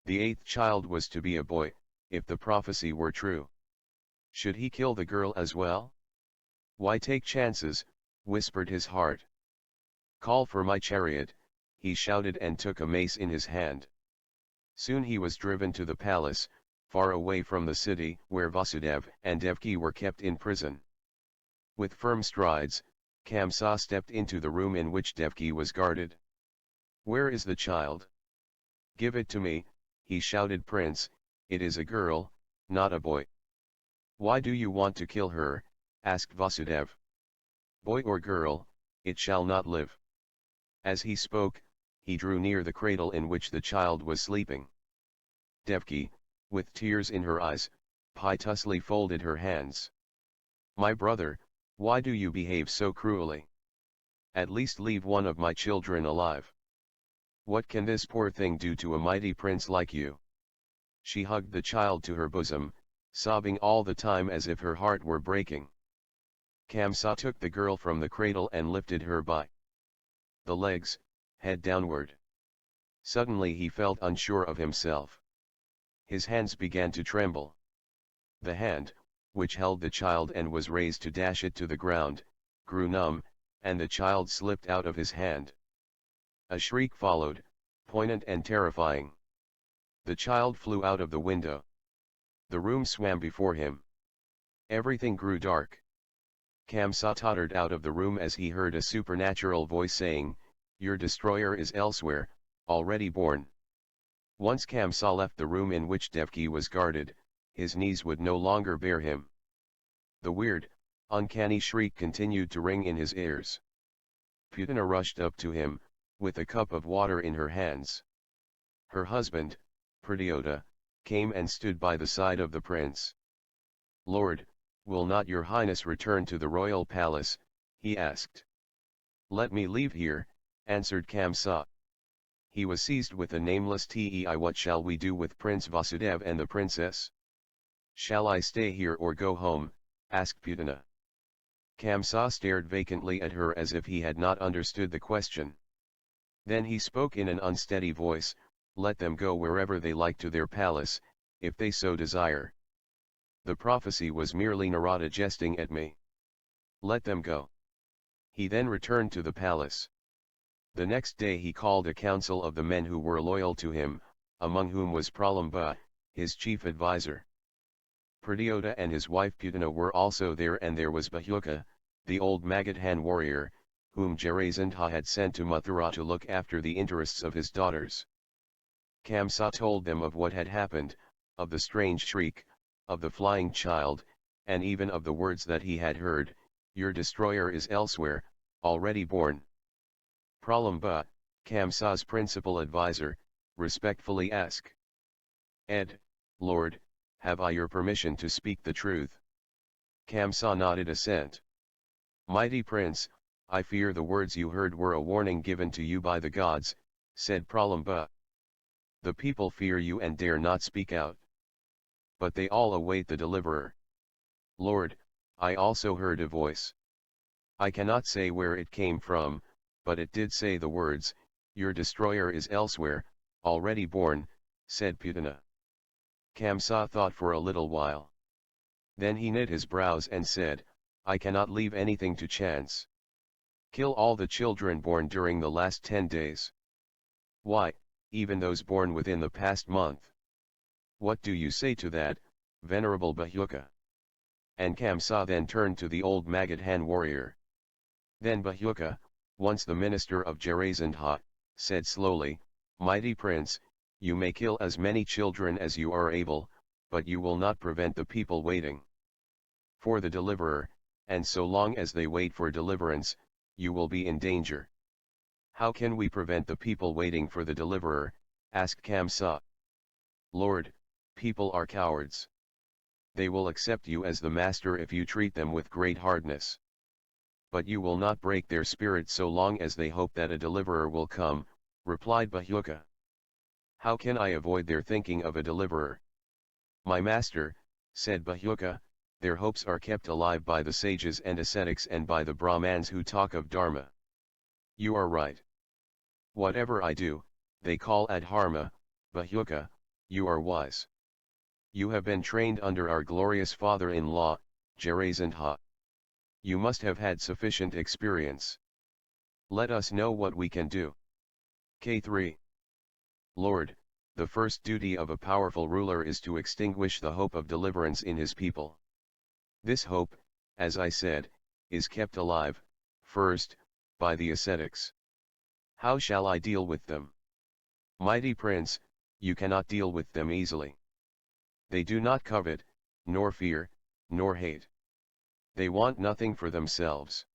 The 8th child was to be a boy, if the prophecy were true. Should he kill the girl as well? Why take chances, whispered his heart. Call for my chariot, he shouted and took a mace in his hand. Soon he was driven to the palace, far away from the city where Vasudev and Devki were kept in prison. With firm strides, Kamsa stepped into the room in which Devki was guarded. Where is the child? Give it to me, he shouted. Prince, it is a girl, not a boy. Why do you want to kill her? Asked Vasudev. Boy or girl, it shall not live. As he spoke, he drew near the cradle in which the child was sleeping. Devki, with tears in her eyes, piteously folded her hands. My brother, why do you behave so cruelly? At least leave one of my children alive. What can this poor thing do to a mighty prince like you? She hugged the child to her bosom, sobbing all the time as if her heart were breaking. Kamsa took the girl from the cradle and lifted her by the legs, head downward. Suddenly he felt unsure of himself. His hands began to tremble. The hand, which held the child and was raised to dash it to the ground, grew numb, and the child slipped out of his hand. A shriek followed, poignant and terrifying. The child flew out of the window. The room swam before him. Everything grew dark. Kamsa tottered out of the room as he heard a supernatural voice saying, Your destroyer is elsewhere, already born. Once Kamsa left the room in which Devki was guarded, his knees would no longer bear him. The weird, uncanny shriek continued to ring in his ears. Putana rushed up to him, with a cup of water in her hands. Her husband, Pradyota, came and stood by the side of the prince. Lord, will not your highness return to the royal palace? He asked. Let me leave here, answered Kamsa. He was seized with a nameless tei. What shall we do with Prince Vasudev and the princess? Shall I stay here or go home? Asked Putana. Kamsa stared vacantly at her as if he had not understood the question. Then he spoke in an unsteady voice, Let them go wherever they like to their palace, if they so desire. The prophecy was merely Narada jesting at me. Let them go. He then returned to the palace. The next day he called a council of the men who were loyal to him, among whom was Pralamba, his chief advisor. Pradyota and his wife Putana were also there, and there was Bahuka, the old Magadhan warrior, whom Jarasandha had sent to Mathura to look after the interests of his daughters. Kamsa told them of what had happened, of the strange shriek, of the flying child, and even of the words that he had heard, "Your destroyer is elsewhere, already born." Pralamba, Kamsa's principal advisor, respectfully asked, "Ed, Lord, have I your permission to speak the truth?" Kamsa nodded assent. "Mighty prince, I fear the words you heard were a warning given to you by the gods," said Pralamba. "The people fear you and dare not speak out. But they all await the deliverer. Lord, I also heard a voice. I cannot say where it came from, but it did say the words, 'Your destroyer is elsewhere, already born,'" said Putana. Kamsa thought for a little while. Then he knit his brows and said, "I cannot leave anything to chance. Kill all the children born during the last 10 days. Why, even those born within the past month. What do you say to that, venerable Bahuka?" And Kamsa then turned to the old Magadhan warrior. Then Bahuka, once the minister of Jarasandha, said slowly, "Mighty prince, you may kill as many children as you are able, but you will not prevent the people waiting for the deliverer, and so long as they wait for deliverance, you will be in danger." "How can we prevent the people waiting for the deliverer?" asked Kamsa. "Lord, people are cowards. They will accept you as the master if you treat them with great hardness. But you will not break their spirit so long as they hope that a deliverer will come," replied Bahuka. "How can I avoid their thinking of a deliverer?" "My master," said Bahuka, "their hopes are kept alive by the sages and ascetics and by the Brahmans who talk of Dharma." "You are right. Whatever I do, they call adharma. Bahuka, you are wise. You have been trained under our glorious father-in-law, Jarasandha. You must have had sufficient experience. Let us know what we can do." K3. Lord, the first duty of a powerful ruler is to extinguish the hope of deliverance in his people. This hope, as I said, is kept alive, first, by the ascetics. How shall I deal with them? Mighty prince, you cannot deal with them easily. They do not covet, nor fear, nor hate. They want nothing for themselves.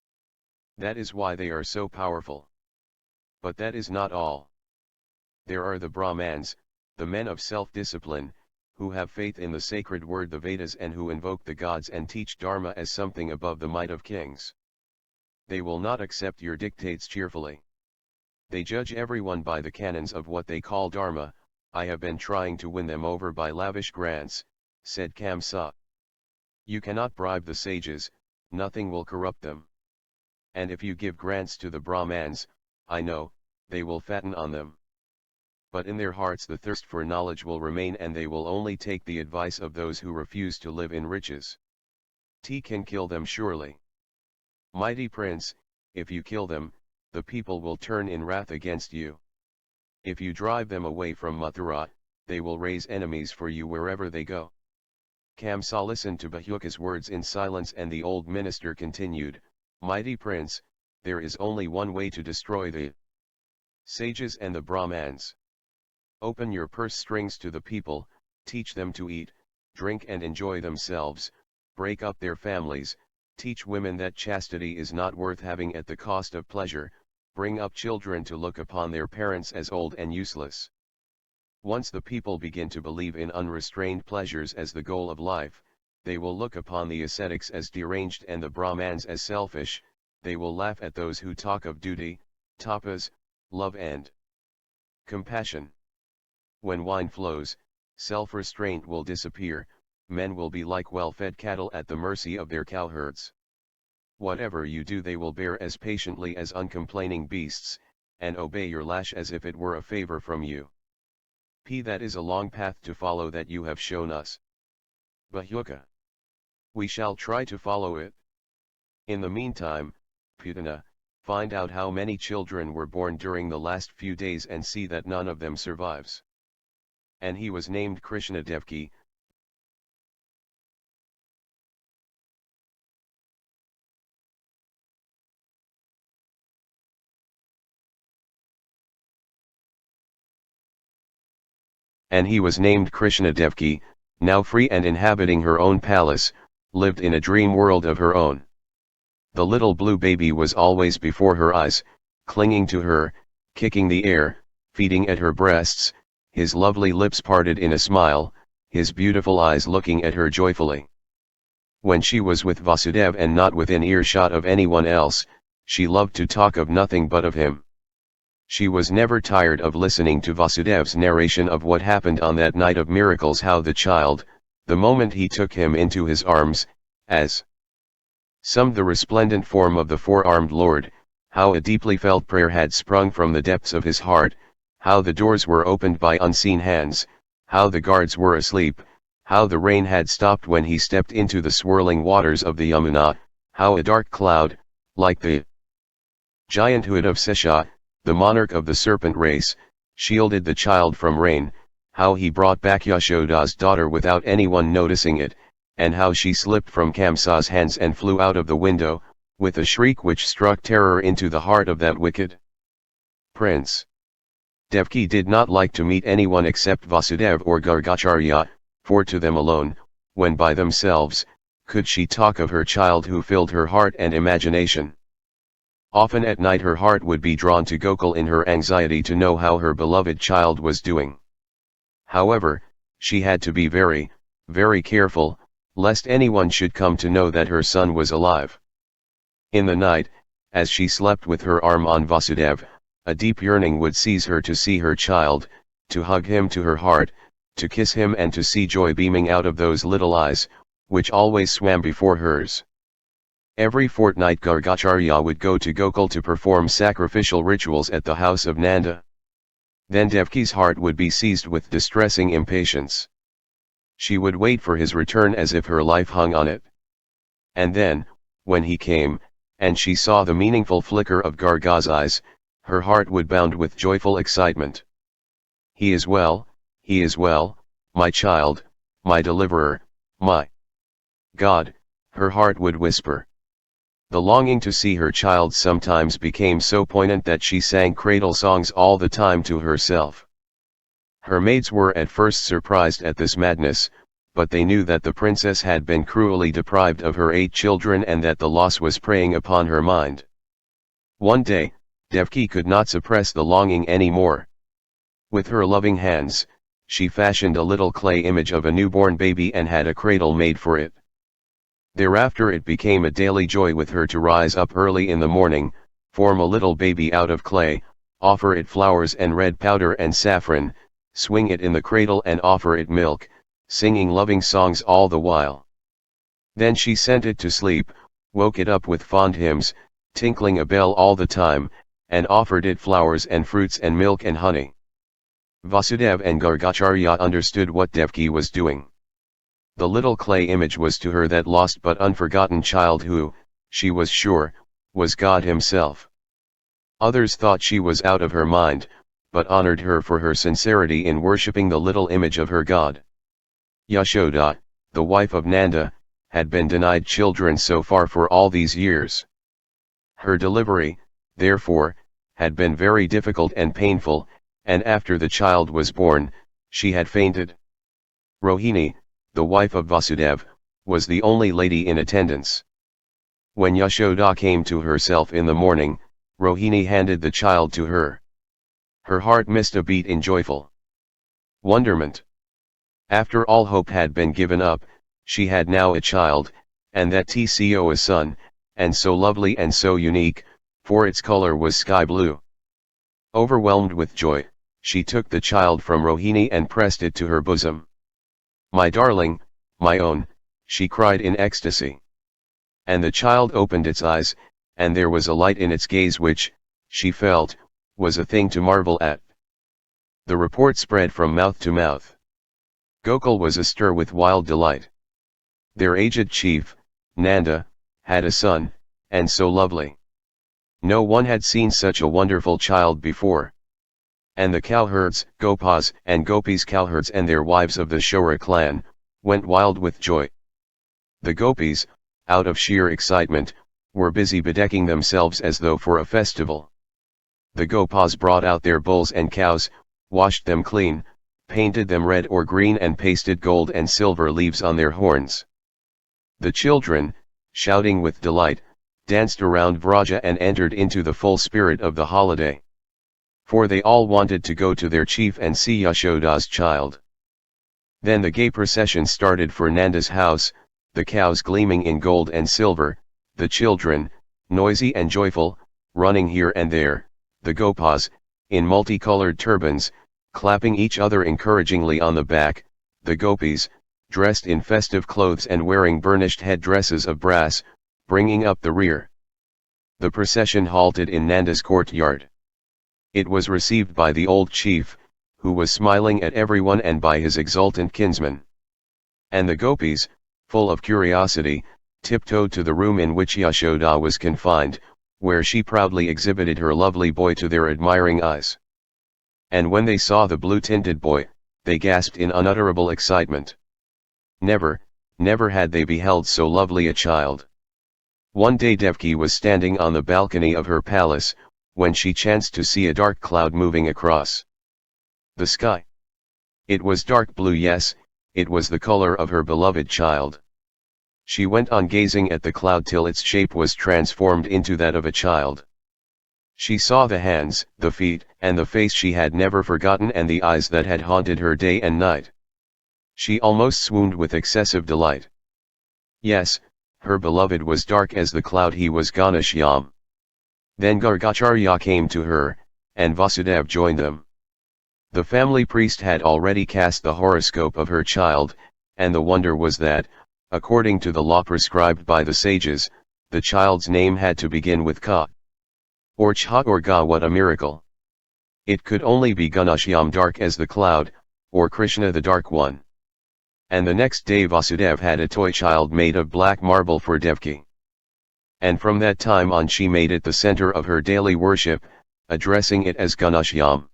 That is why they are so powerful. But that is not all. There are the Brahmans, the men of self-discipline, who have faith in the sacred word the Vedas and who invoke the gods and teach Dharma as something above the might of kings. They will not accept your dictates cheerfully. They judge everyone by the canons of what they call Dharma. I have been trying to win them over by lavish grants," said Kamsa. "You cannot bribe the sages, nothing will corrupt them. And if you give grants to the Brahmans, I know, they will fatten on them. But in their hearts the thirst for knowledge will remain and they will only take the advice of those who refuse to live in riches. Tea can kill them surely. Mighty prince, if you kill them, the people will turn in wrath against you. If you drive them away from Mathura, they will raise enemies for you wherever they go." Kamsa listened to Bahuka's words in silence and the old minister continued, "Mighty prince, there is only one way to destroy the sages and the Brahmans. Open your purse strings to the people, teach them to eat, drink and enjoy themselves, break up their families, teach women that chastity is not worth having at the cost of pleasure, bring up children to look upon their parents as old and useless. Once the people begin to believe in unrestrained pleasures as the goal of life, they will look upon the ascetics as deranged and the Brahmans as selfish. They will laugh at those who talk of duty, tapas, love and compassion. When wine flows, self-restraint will disappear, men will be like well-fed cattle at the mercy of their cowherds. Whatever you do they will bear as patiently as uncomplaining beasts, and obey your lash as if it were a favor from you. That is a long path to follow that you have shown us. Bahuka. We shall try to follow it. In the meantime, Putana, find out how many children were born during the last few days and see that none of them survives." And he was named Krishnadevki, and he was named Krishnadevki, now free and inhabiting her own palace, lived in a dream world of her own. The little blue baby was always before her eyes, clinging to her, kicking the air, feeding at her breasts, his lovely lips parted in a smile, his beautiful eyes looking at her joyfully. When she was with Vasudev and not within earshot of anyone else, she loved to talk of nothing but of him. She was never tired of listening to Vasudev's narration of what happened on that night of miracles, how the child, the moment he took him into his arms, as summed the resplendent form of the four-armed Lord, how a deeply felt prayer had sprung from the depths of his heart, how the doors were opened by unseen hands, how the guards were asleep, how the rain had stopped when he stepped into the swirling waters of the Yamuna, how a dark cloud, like the giant hood of Sesha, the monarch of the serpent race, shielded the child from rain, how he brought back Yashoda's daughter without anyone noticing it, and how she slipped from Kamsa's hands and flew out of the window, with a shriek which struck terror into the heart of that wicked prince. Devki did not like to meet anyone except Vasudev or Gargacharya, for to them alone, when by themselves, could she talk of her child who filled her heart and imagination. Often at night her heart would be drawn to Gokul in her anxiety to know how her beloved child was doing. However, she had to be very, very careful, lest anyone should come to know that her son was alive. In the night, as she slept with her arm on Vasudev, a deep yearning would seize her to see her child, to hug him to her heart, to kiss him and to see joy beaming out of those little eyes, which always swam before hers. Every fortnight Gargacharya would go to Gokul to perform sacrificial rituals at the house of Nanda. Then Devki's heart would be seized with distressing impatience. She would wait for his return as if her life hung on it. And then, when he came, and she saw the meaningful flicker of Garga's eyes, her heart would bound with joyful excitement. He is well, my child, my deliverer, my God, her heart would whisper. The longing to see her child sometimes became so poignant that she sang cradle songs all the time to herself. Her maids were at first surprised at this madness, but they knew that the princess had been cruelly deprived of her 8 children and that the loss was preying upon her mind. One day, Devki could not suppress the longing any more. With her loving hands, she fashioned a little clay image of a newborn baby and had a cradle made for it. Thereafter it became a daily joy with her to rise up early in the morning, form a little baby out of clay, offer it flowers and red powder and saffron, swing it in the cradle and offer it milk, singing loving songs all the while. Then she sent it to sleep, woke it up with fond hymns, tinkling a bell all the time, and offered it flowers and fruits and milk and honey. Vasudev and Gargacharya understood what Devki was doing. The little clay image was to her that lost but unforgotten child who, she was sure, was God himself. Others thought she was out of her mind, but honored her for her sincerity in worshipping the little image of her God. Yashoda, the wife of Nanda, had been denied children so far for all these years. Her delivery, therefore, had been very difficult and painful, and after the child was born, she had fainted. Rohini, the wife of Vasudev, was the only lady in attendance. When Yashoda came to herself in the morning, Rohini handed the child to her. Her heart missed a beat in joyful wonderment. After all hope had been given up, she had now a child, and that tco a son, and so lovely and so unique, for its color was sky blue. Overwhelmed with joy, she took the child from Rohini and pressed it to her bosom. "My darling, my own," she cried in ecstasy. And the child opened its eyes, and there was a light in its gaze which, she felt, was a thing to marvel at. The report spread from mouth to mouth. Gokul was astir with wild delight. Their aged chief, Nanda, had a son, and so lovely. No one had seen such a wonderful child before. And the cowherds, Gopas and Gopis, cowherds and their wives of the Shora clan, went wild with joy. The Gopis, out of sheer excitement, were busy bedecking themselves as though for a festival. The Gopas brought out their bulls and cows, washed them clean, painted them red or green and pasted gold and silver leaves on their horns. The children, shouting with delight, danced around Vraja and entered into the full spirit of the holiday. For they all wanted to go to their chief and see Yashoda's child. Then the gay procession started for Nanda's house, the cows gleaming in gold and silver, the children, noisy and joyful, running here and there, the gopas, in multicolored turbans, clapping each other encouragingly on the back, the gopis, dressed in festive clothes and wearing burnished headdresses of brass, bringing up the rear. The procession halted in Nanda's courtyard. It was received by the old chief, who was smiling at everyone, and by his exultant kinsman. And the gopis, full of curiosity, tiptoed to the room in which Yashoda was confined, where she proudly exhibited her lovely boy to their admiring eyes. And when they saw the blue-tinted boy, they gasped in unutterable excitement. Never, never had they beheld so lovely a child. One day Devki was standing on the balcony of her palace, when she chanced to see a dark cloud moving across the sky. It was dark blue, yes, it was the color of her beloved child. She went on gazing at the cloud till its shape was transformed into that of a child. She saw the hands, the feet, and the face she had never forgotten, and the eyes that had haunted her day and night. She almost swooned with excessive delight. Yes, her beloved was dark as the cloud, he was Ganashyam. Then Gargacharya came to her, and Vasudev joined them. The family priest had already cast the horoscope of her child, and the wonder was that, according to the law prescribed by the sages, the child's name had to begin with Ka or Cha or Ga. What a miracle! It could only be Ganashyam, dark as the cloud, or Krishna, the dark one. And the next day Vasudev had a toy child made of black marble for Devki. And from that time on she made it the center of her daily worship, addressing it as Ganashyam.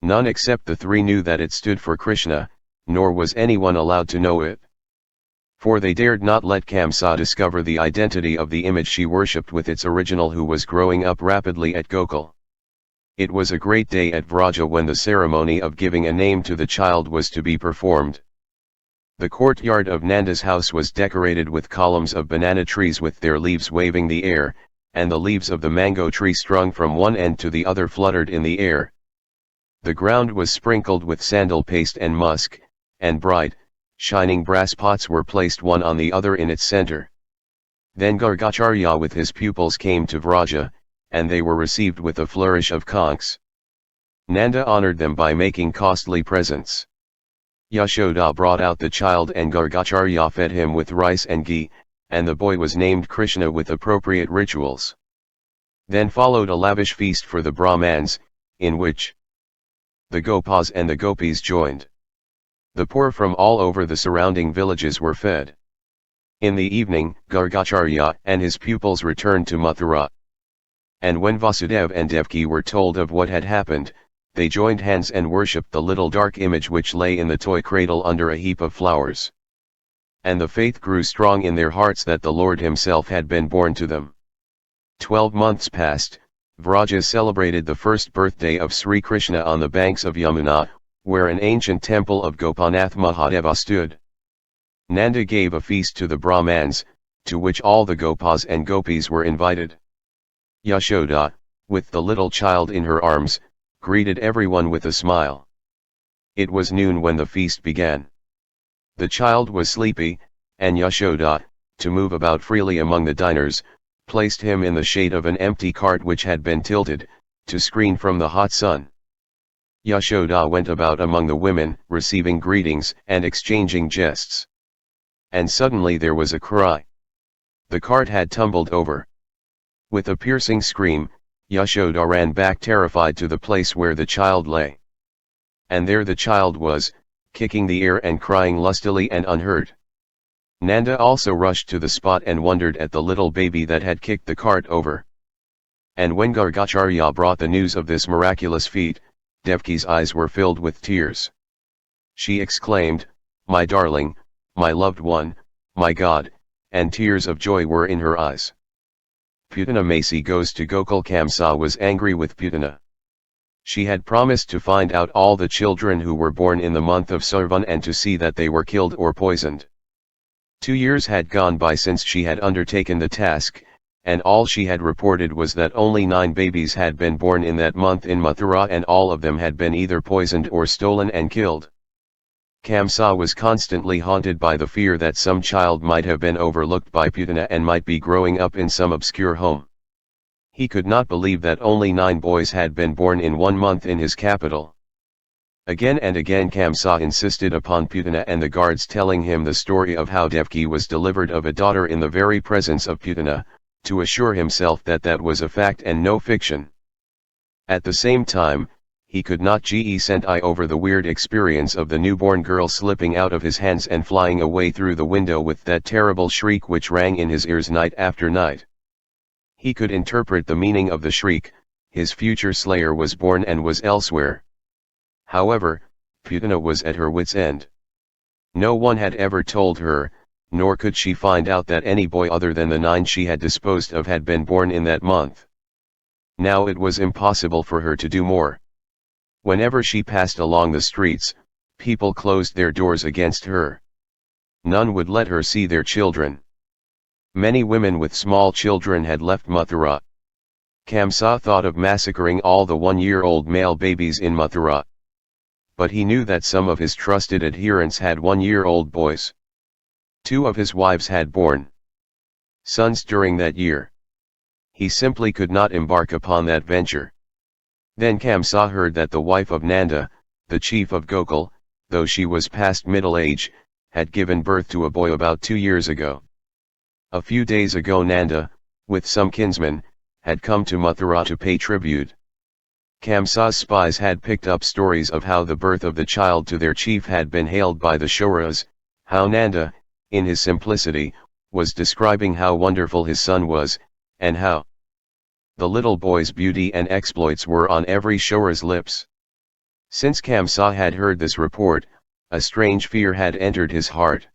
None except the three knew that it stood for Krishna, nor was anyone allowed to know it. For they dared not let Kamsa discover the identity of the image she worshipped with its original, who was growing up rapidly at Gokul. It was a great day at Vraja when the ceremony of giving a name to the child was to be performed. The courtyard of Nanda's house was decorated with columns of banana trees with their leaves waving the air, and the leaves of the mango tree strung from one end to the other fluttered in the air. The ground was sprinkled with sandal paste and musk, and bright, shining brass pots were placed one on the other in its center. Then Gargacharya with his pupils came to Vraja, and they were received with a flourish of conchs. Nanda honored them by making costly presents. Yashoda brought out the child, and Gargacharya fed him with rice and ghee, and the boy was named Krishna with appropriate rituals. Then followed a lavish feast for the Brahmans, in which the Gopas and the Gopis joined. The poor from all over the surrounding villages were fed. In the evening, Gargacharya and his pupils returned to Mathura. And when Vasudev and Devki were told of what had happened, they joined hands and worshipped the little dark image which lay in the toy cradle under a heap of flowers. And the faith grew strong in their hearts that the Lord himself had been born to them. 12 months passed. Vraja celebrated the first birthday of Sri Krishna on the banks of Yamuna, where an ancient temple of Gopanath Mahadeva stood. Nanda gave a feast to the Brahmans, to which all the Gopas and Gopis were invited. Yashoda, with the little child in her arms, greeted everyone with a smile. It was noon when the feast began. The child was sleepy, and Yashoda, to move about freely among the diners, placed him in the shade of an empty cart which had been tilted, to screen from the hot sun. Yashoda went about among the women, receiving greetings and exchanging jests. And suddenly there was a cry. The cart had tumbled over. With a piercing scream, Yashoda ran back terrified to the place where the child lay. And there the child was, kicking the air and crying lustily and unhurt. Nanda also rushed to the spot and wondered at the little baby that had kicked the cart over. And when Gargacharya brought the news of this miraculous feat, Devki's eyes were filled with tears. She exclaimed, "My darling, my loved one, my God," and tears of joy were in her eyes. Putana Masi goes to Gokul. Kamsa was angry with Putana. She had promised to find out all the children who were born in the month of Sarvan and to see that they were killed or poisoned. 2 years had gone by since she had undertaken the task, and all she had reported was that only 9 babies had been born in that month in Mathura and all of them had been either poisoned or stolen and killed. Kamsa was constantly haunted by the fear that some child might have been overlooked by Putana and might be growing up in some obscure home. He could not believe that only 9 boys had been born in 1 month in his capital. Again and again Kamsa insisted upon Putana and the guards telling him the story of how Devki was delivered of a daughter in the very presence of Putana, to assure himself that that was a fact and no fiction. At the same time, he could not get over the weird experience of the newborn girl slipping out of his hands and flying away through the window with that terrible shriek which rang in his ears night after night. He could interpret the meaning of the shriek: his future slayer was born and was elsewhere. However, Putana was at her wit's end. No one had ever told her, nor could she find out that any boy other than the 9 she had disposed of had been born in that month. Now it was impossible for her to do more. Whenever she passed along the streets, people closed their doors against her. None would let her see their children. Many women with small children had left Mathura. Kamsa thought of massacring all the 1-year-old male babies in Mathura. But he knew that some of his trusted adherents had 1-year-old boys. 2 of his wives had borne sons during that year. He simply could not embark upon that venture. Then Kamsa heard that the wife of Nanda, the chief of Gokul, though she was past middle age, had given birth to a boy about 2 years ago. A few days ago Nanda, with some kinsmen, had come to Mathura to pay tribute. Kamsa's spies had picked up stories of how the birth of the child to their chief had been hailed by the Shoras, how Nanda, in his simplicity, was describing how wonderful his son was, and how the little boy's beauty and exploits were on every Shora's lips. Since Kamsa had heard this report, a strange fear had entered his heart.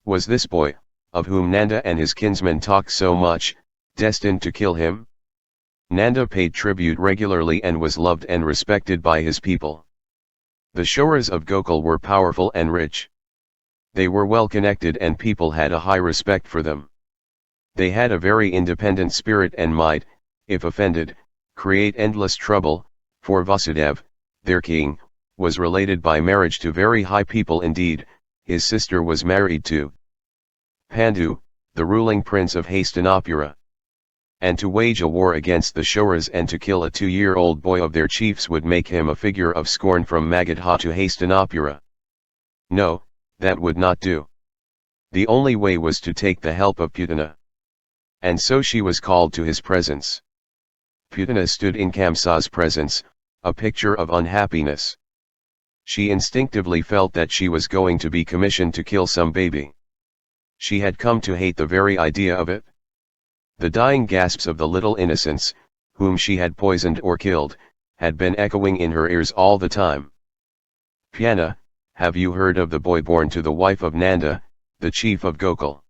Was this boy, of whom Nanda and his kinsmen talked so much, destined to kill him? Nanda paid tribute regularly and was loved and respected by his people. The Shoras of Gokul were powerful and rich. They were well connected and people had a high respect for them. They had a very independent spirit and might, if offended, create endless trouble, for Vasudev, their king, was related by marriage to very high people indeed. His sister was married to Pandu, the ruling prince of Hastinapura. And to wage a war against the Shoras and to kill a 2-year-old boy of their chiefs would make him a figure of scorn from Magadha to Hastinapura. No, that would not do. The only way was to take the help of Putana. And so she was called to his presence. Putana stood in Kamsa's presence, a picture of unhappiness. She instinctively felt that she was going to be commissioned to kill some baby. She had come to hate the very idea of it. The dying gasps of the little innocents, whom she had poisoned or killed, had been echoing in her ears all the time. Pyana, have you heard of the boy born to the wife of Nanda, the chief of Gokul?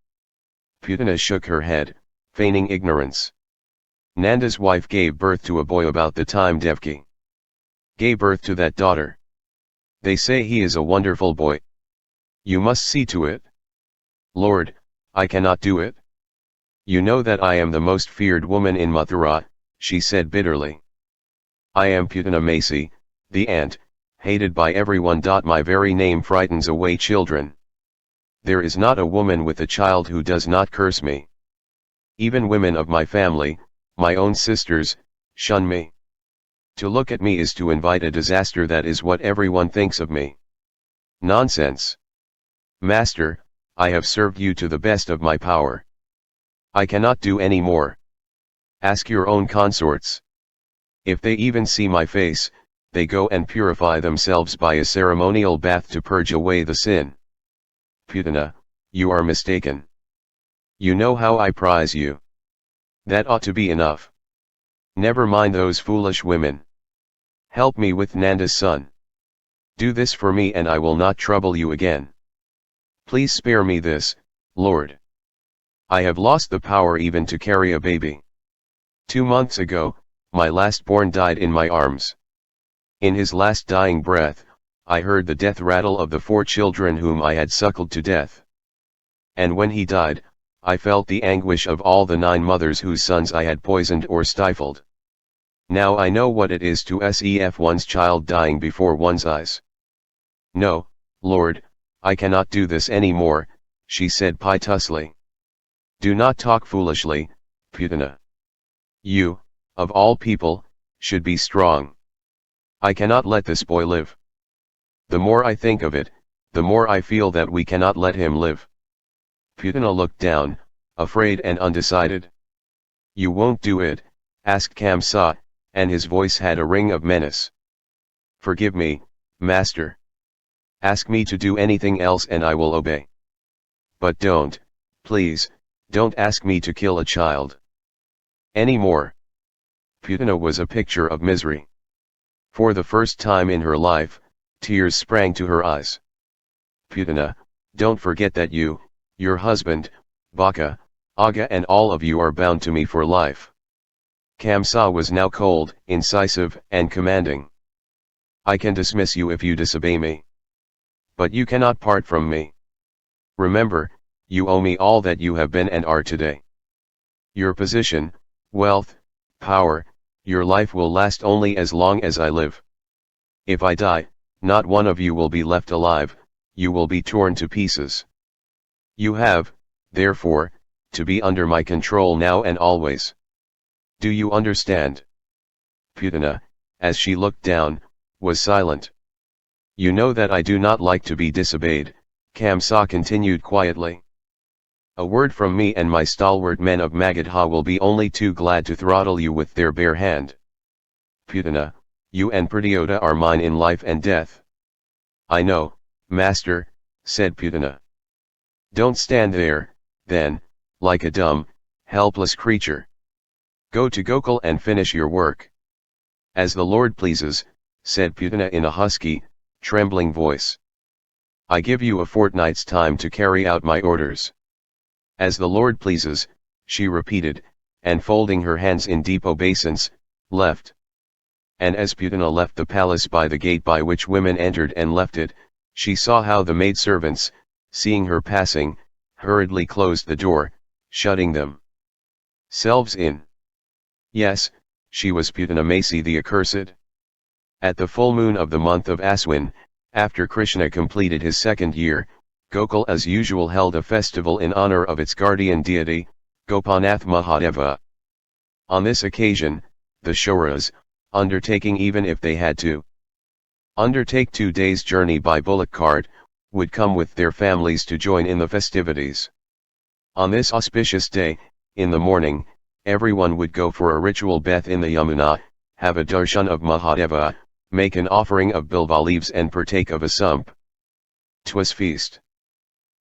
Putana shook her head, feigning ignorance. Nanda's wife gave birth to a boy about the time Devki gave birth to that daughter. They say he is a wonderful boy. You must see to it. Lord, I cannot do it. You know that I am the most feared woman in Mathura, she said bitterly. I am Putana Masi, the ant, hated by everyone. My very name frightens away children. There is not a woman with a child who does not curse me. Even women of my family, my own sisters, shun me. To look at me is to invite a disaster. That is what everyone thinks of me. Nonsense. Master, I have served you to the best of my power. I cannot do any more. Ask your own consorts. If they even see my face, they go and purify themselves by a ceremonial bath to purge away the sin. Putana, you are mistaken. You know how I prize you. That ought to be enough. Never mind those foolish women. Help me with Nanda's son. Do this for me and I will not trouble you again. Please spare me this, Lord. I have lost the power even to carry a baby. 2 months ago, my last born died in my arms. In his last dying breath, I heard the death rattle of the 4 children whom I had suckled to death. And when he died, I felt the anguish of all the 9 mothers whose sons I had poisoned or stifled. Now I know what it is to see one's child dying before one's eyes. No, Lord, I cannot do this any more, she said piteously. Do not talk foolishly, Putana. You, of all people, should be strong. I cannot let this boy live. The more I think of it, the more I feel that we cannot let him live. Putana looked down, afraid and undecided. You won't do it, asked Kamsa, and his voice had a ring of menace. Forgive me, master. Ask me to do anything else and I will obey. But don't, please, don't ask me to kill a child. Any more. Putana was a picture of misery. For the first time in her life, tears sprang to her eyes. Putana, don't forget that you, your husband, Baka, Aga and all of you are bound to me for life. Kamsa was now cold, incisive, and commanding. I can dismiss you if you disobey me. But you cannot part from me. Remember, you owe me all that you have been and are today. Your position, wealth, power, your life will last only as long as I live. If I die, not one of you will be left alive, you will be torn to pieces. You have, therefore, to be under my control now and always. Do you understand? Putana, as she looked down, was silent. You know that I do not like to be disobeyed, Kamsa continued quietly. A word from me and my stalwart men of Magadha will be only too glad to throttle you with their bare hand. Putana, you and Pradyota are mine in life and death. I know, master, said Putana. Don't stand there, then, like a dumb, helpless creature. Go to Gokul and finish your work. As the Lord pleases, said Putana in a husky, trembling voice. I give you a fortnight's time to carry out my orders. As the Lord pleases, she repeated, and folding her hands in deep obeisance, left. And as Putana left the palace by the gate by which women entered and left it, she saw how the maidservants, seeing her passing, hurriedly closed the door, shutting them selves in. Yes, she was Putana Masi the accursed. At the full moon of the month of Aswin, after Krishna completed his 2nd year, Gokul as usual held a festival in honor of its guardian deity, Gopinath Mahadeva. On this occasion, the Shouras, undertaking even if they had to undertake 2 days' journey by bullock cart, would come with their families to join in the festivities. On this auspicious day, in the morning, everyone would go for a ritual bath in the Yamuna, have a darshan of Mahadeva, make an offering of bilva leaves and partake of a sump. 'Twas feast.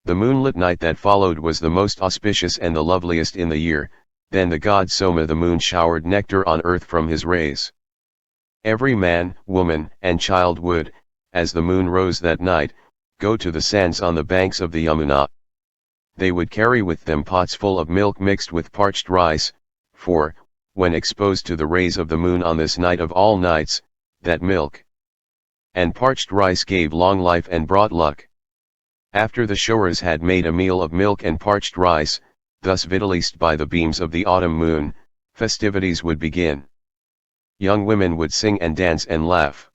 The moonlit night that followed was the most auspicious and the loveliest in the year. Then the god Soma the moon showered nectar on earth from his rays. Every man, woman, and child would, as the moon rose that night, go to the sands on the banks of the Yamuna. They would carry with them pots full of milk mixed with parched rice, for, when exposed to the rays of the moon on this night of all nights, that milk and parched rice gave long life and brought luck. After the Shouras had made a meal of milk and parched rice, thus victualed by the beams of the autumn moon, festivities would begin. Young women would sing and dance and laugh.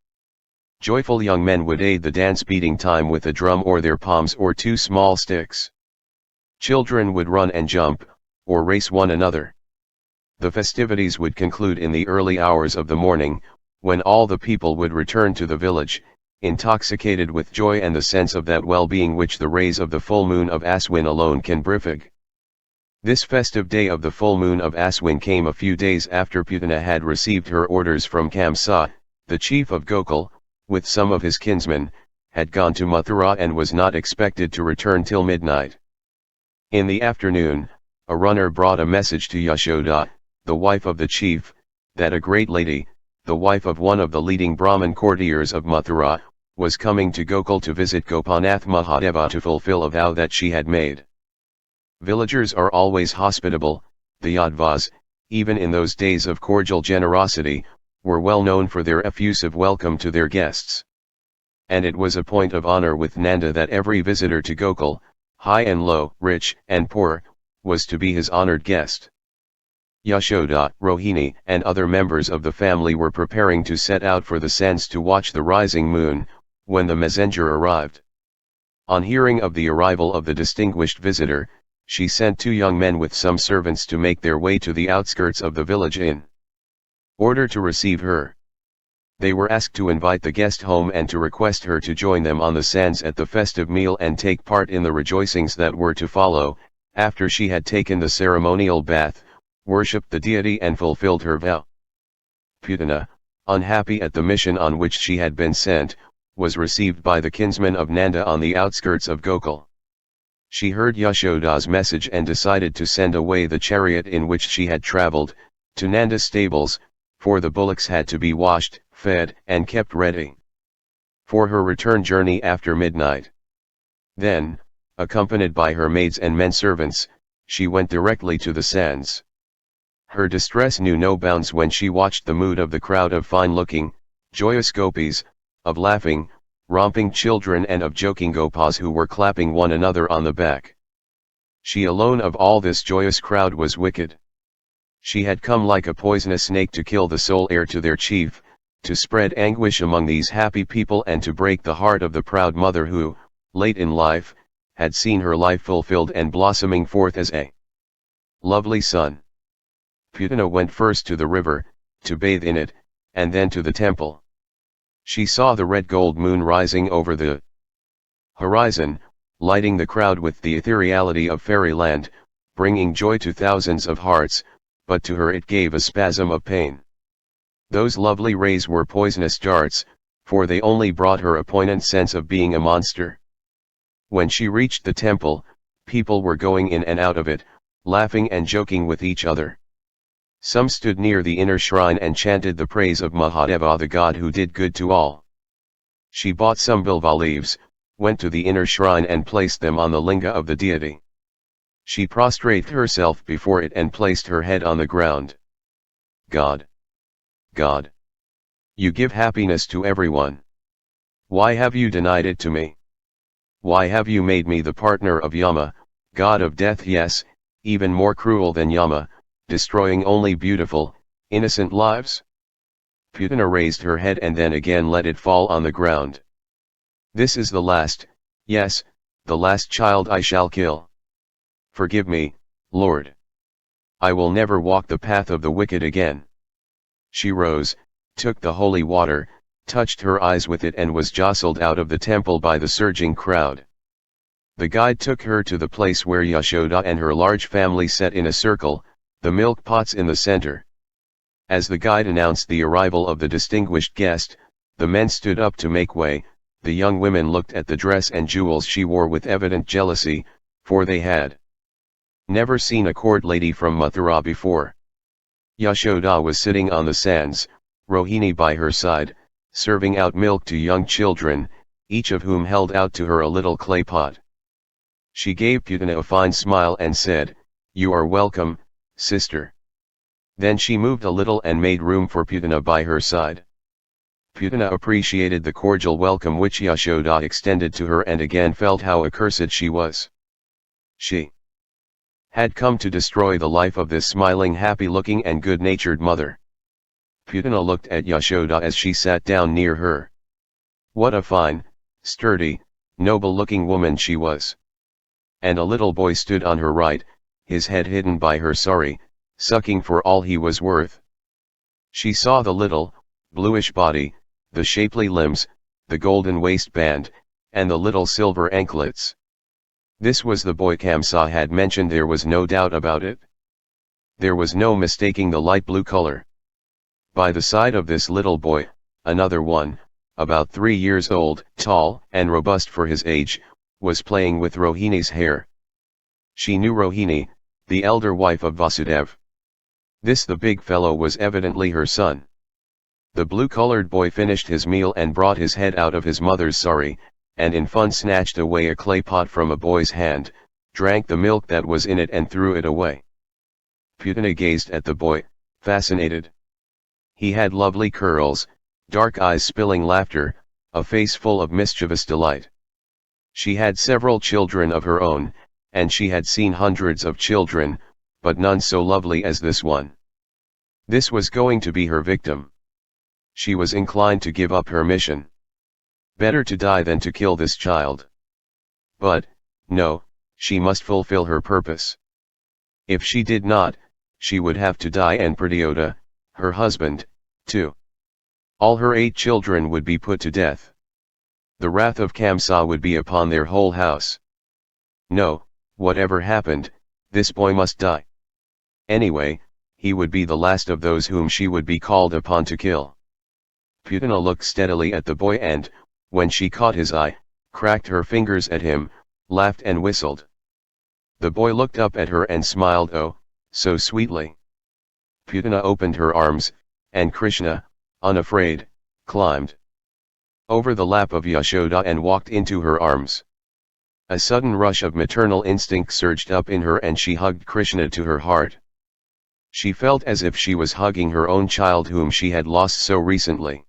Joyful young men would aid the dance beating time with a drum or their palms or 2 small sticks. Children would run and jump, or race one another. The festivities would conclude in the early hours of the morning, when all the people would return to the village, intoxicated with joy and the sense of that well-being which the rays of the full moon of Aswin alone can befig. This festive day of the full moon of Aswin came a few days after Putana had received her orders from Kamsa, the chief of Gokul, with some of his kinsmen, had gone to Mathura and was not expected to return till midnight. In the afternoon, a runner brought a message to Yashoda, the wife of the chief, that a great lady, the wife of one of the leading Brahmin courtiers of Mathura, was coming to Gokul to visit Gopinath Mahadeva to fulfill a vow that she had made. Villagers are always hospitable, the Yadvas, even in those days of cordial generosity, were well known for their effusive welcome to their guests. And it was a point of honor with Nanda that every visitor to Gokul, high and low, rich and poor, was to be his honored guest. Yashoda, Rohini and other members of the family were preparing to set out for the sands to watch the rising moon, when the messenger arrived. On hearing of the arrival of the distinguished visitor, she sent 2 young men with some servants to make their way to the outskirts of the village in order to receive her. They were asked to invite the guest home and to request her to join them on the sands at the festive meal and take part in the rejoicings that were to follow, after she had taken the ceremonial bath, worshipped the deity and fulfilled her vow. Putana, unhappy at the mission on which she had been sent, was received by the kinsmen of Nanda on the outskirts of Gokul. She heard Yashoda's message and decided to send away the chariot in which she had travelled, to Nanda's stables, for the bullocks had to be washed, fed, and kept ready for her return journey after midnight. Then, accompanied by her maids and men-servants, she went directly to the sands. Her distress knew no bounds when she watched the mood of the crowd of fine-looking, joyous gopis, of laughing, romping children and of joking gopas who were clapping one another on the back. She alone of all this joyous crowd was wicked. She had come like a poisonous snake to kill the sole heir to their chief, to spread anguish among these happy people and to break the heart of the proud mother who, late in life, had seen her life fulfilled and blossoming forth as a lovely son. Putana went first to the river, to bathe in it, and then to the temple. She saw the red gold moon rising over the horizon, lighting the crowd with the ethereality of fairyland, bringing joy to thousands of hearts, but to her it gave a spasm of pain. Those lovely rays were poisonous darts, for they only brought her a poignant sense of being a monster. When she reached the temple, people were going in and out of it, laughing and joking with each other. Some stood near the inner shrine and chanted the praise of Mahadeva, the god who did good to all. She bought some bilva leaves, went to the inner shrine and placed them on the linga of the deity. She prostrated herself before it and placed her head on the ground. God! God! You give happiness to everyone. Why have you denied it to me? Why have you made me the partner of Yama, god of death? Yes, even more cruel than Yama, destroying only beautiful, innocent lives? Putana raised her head and then again let it fall on the ground. This is the last, yes, the last child I shall kill. Forgive me, Lord. I will never walk the path of the wicked again. She rose, took the holy water, touched her eyes with it and was jostled out of the temple by the surging crowd. The guide took her to the place where Yashoda and her large family sat in a circle, the milk pots in the center. As the guide announced the arrival of the distinguished guest, the men stood up to make way. The young women looked at the dress and jewels she wore with evident jealousy, for they had never seen a court lady from Mathura before. Yashoda was sitting on the sands, Rohini by her side, serving out milk to young children, each of whom held out to her a little clay pot. She gave Putana a fine smile and said, "You are welcome, sister." Then she moved a little and made room for Putana by her side. Putana appreciated the cordial welcome which Yashoda extended to her and again felt how accursed she was. She had come to destroy the life of this smiling, happy-looking and good-natured mother. Putana looked at Yashoda as she sat down near her. What a fine, sturdy, noble-looking woman she was. And a little boy stood on her right, his head hidden by her sari, sucking for all he was worth. She saw the little, bluish body, the shapely limbs, the golden waistband, and the little silver anklets. This was the boy Kamsa had mentioned. There was no doubt about it. There was no mistaking the light blue color. By the side of this little boy, another one, about 3 years old, tall and robust for his age, was playing with Rohini's hair. She knew Rohini, the elder wife of Vasudev. This the big fellow was evidently her son. The blue-colored boy finished his meal and brought his head out of his mother's sari, and in fun snatched away a clay pot from a boy's hand, drank the milk that was in it and threw it away. Putana gazed at the boy, fascinated. He had lovely curls, dark eyes spilling laughter, a face full of mischievous delight. She had several children of her own, and she had seen hundreds of children, but none so lovely as this one. This was going to be her victim. She was inclined to give up her mission. Better to die than to kill this child. But, no, she must fulfill her purpose. If she did not, she would have to die, and Pradyota, her husband, too. All her 8 children would be put to death. The wrath of Kamsa would be upon their whole house. No, whatever happened, this boy must die. Anyway, he would be the last of those whom she would be called upon to kill. Putana looked steadily at the boy and, when she caught his eye, cracked her fingers at him, laughed and whistled. The boy looked up at her and smiled, oh, so sweetly. Putana opened her arms, and Krishna, unafraid, climbed over the lap of Yashoda and walked into her arms. A sudden rush of maternal instinct surged up in her and she hugged Krishna to her heart. She felt as if she was hugging her own child whom she had lost so recently.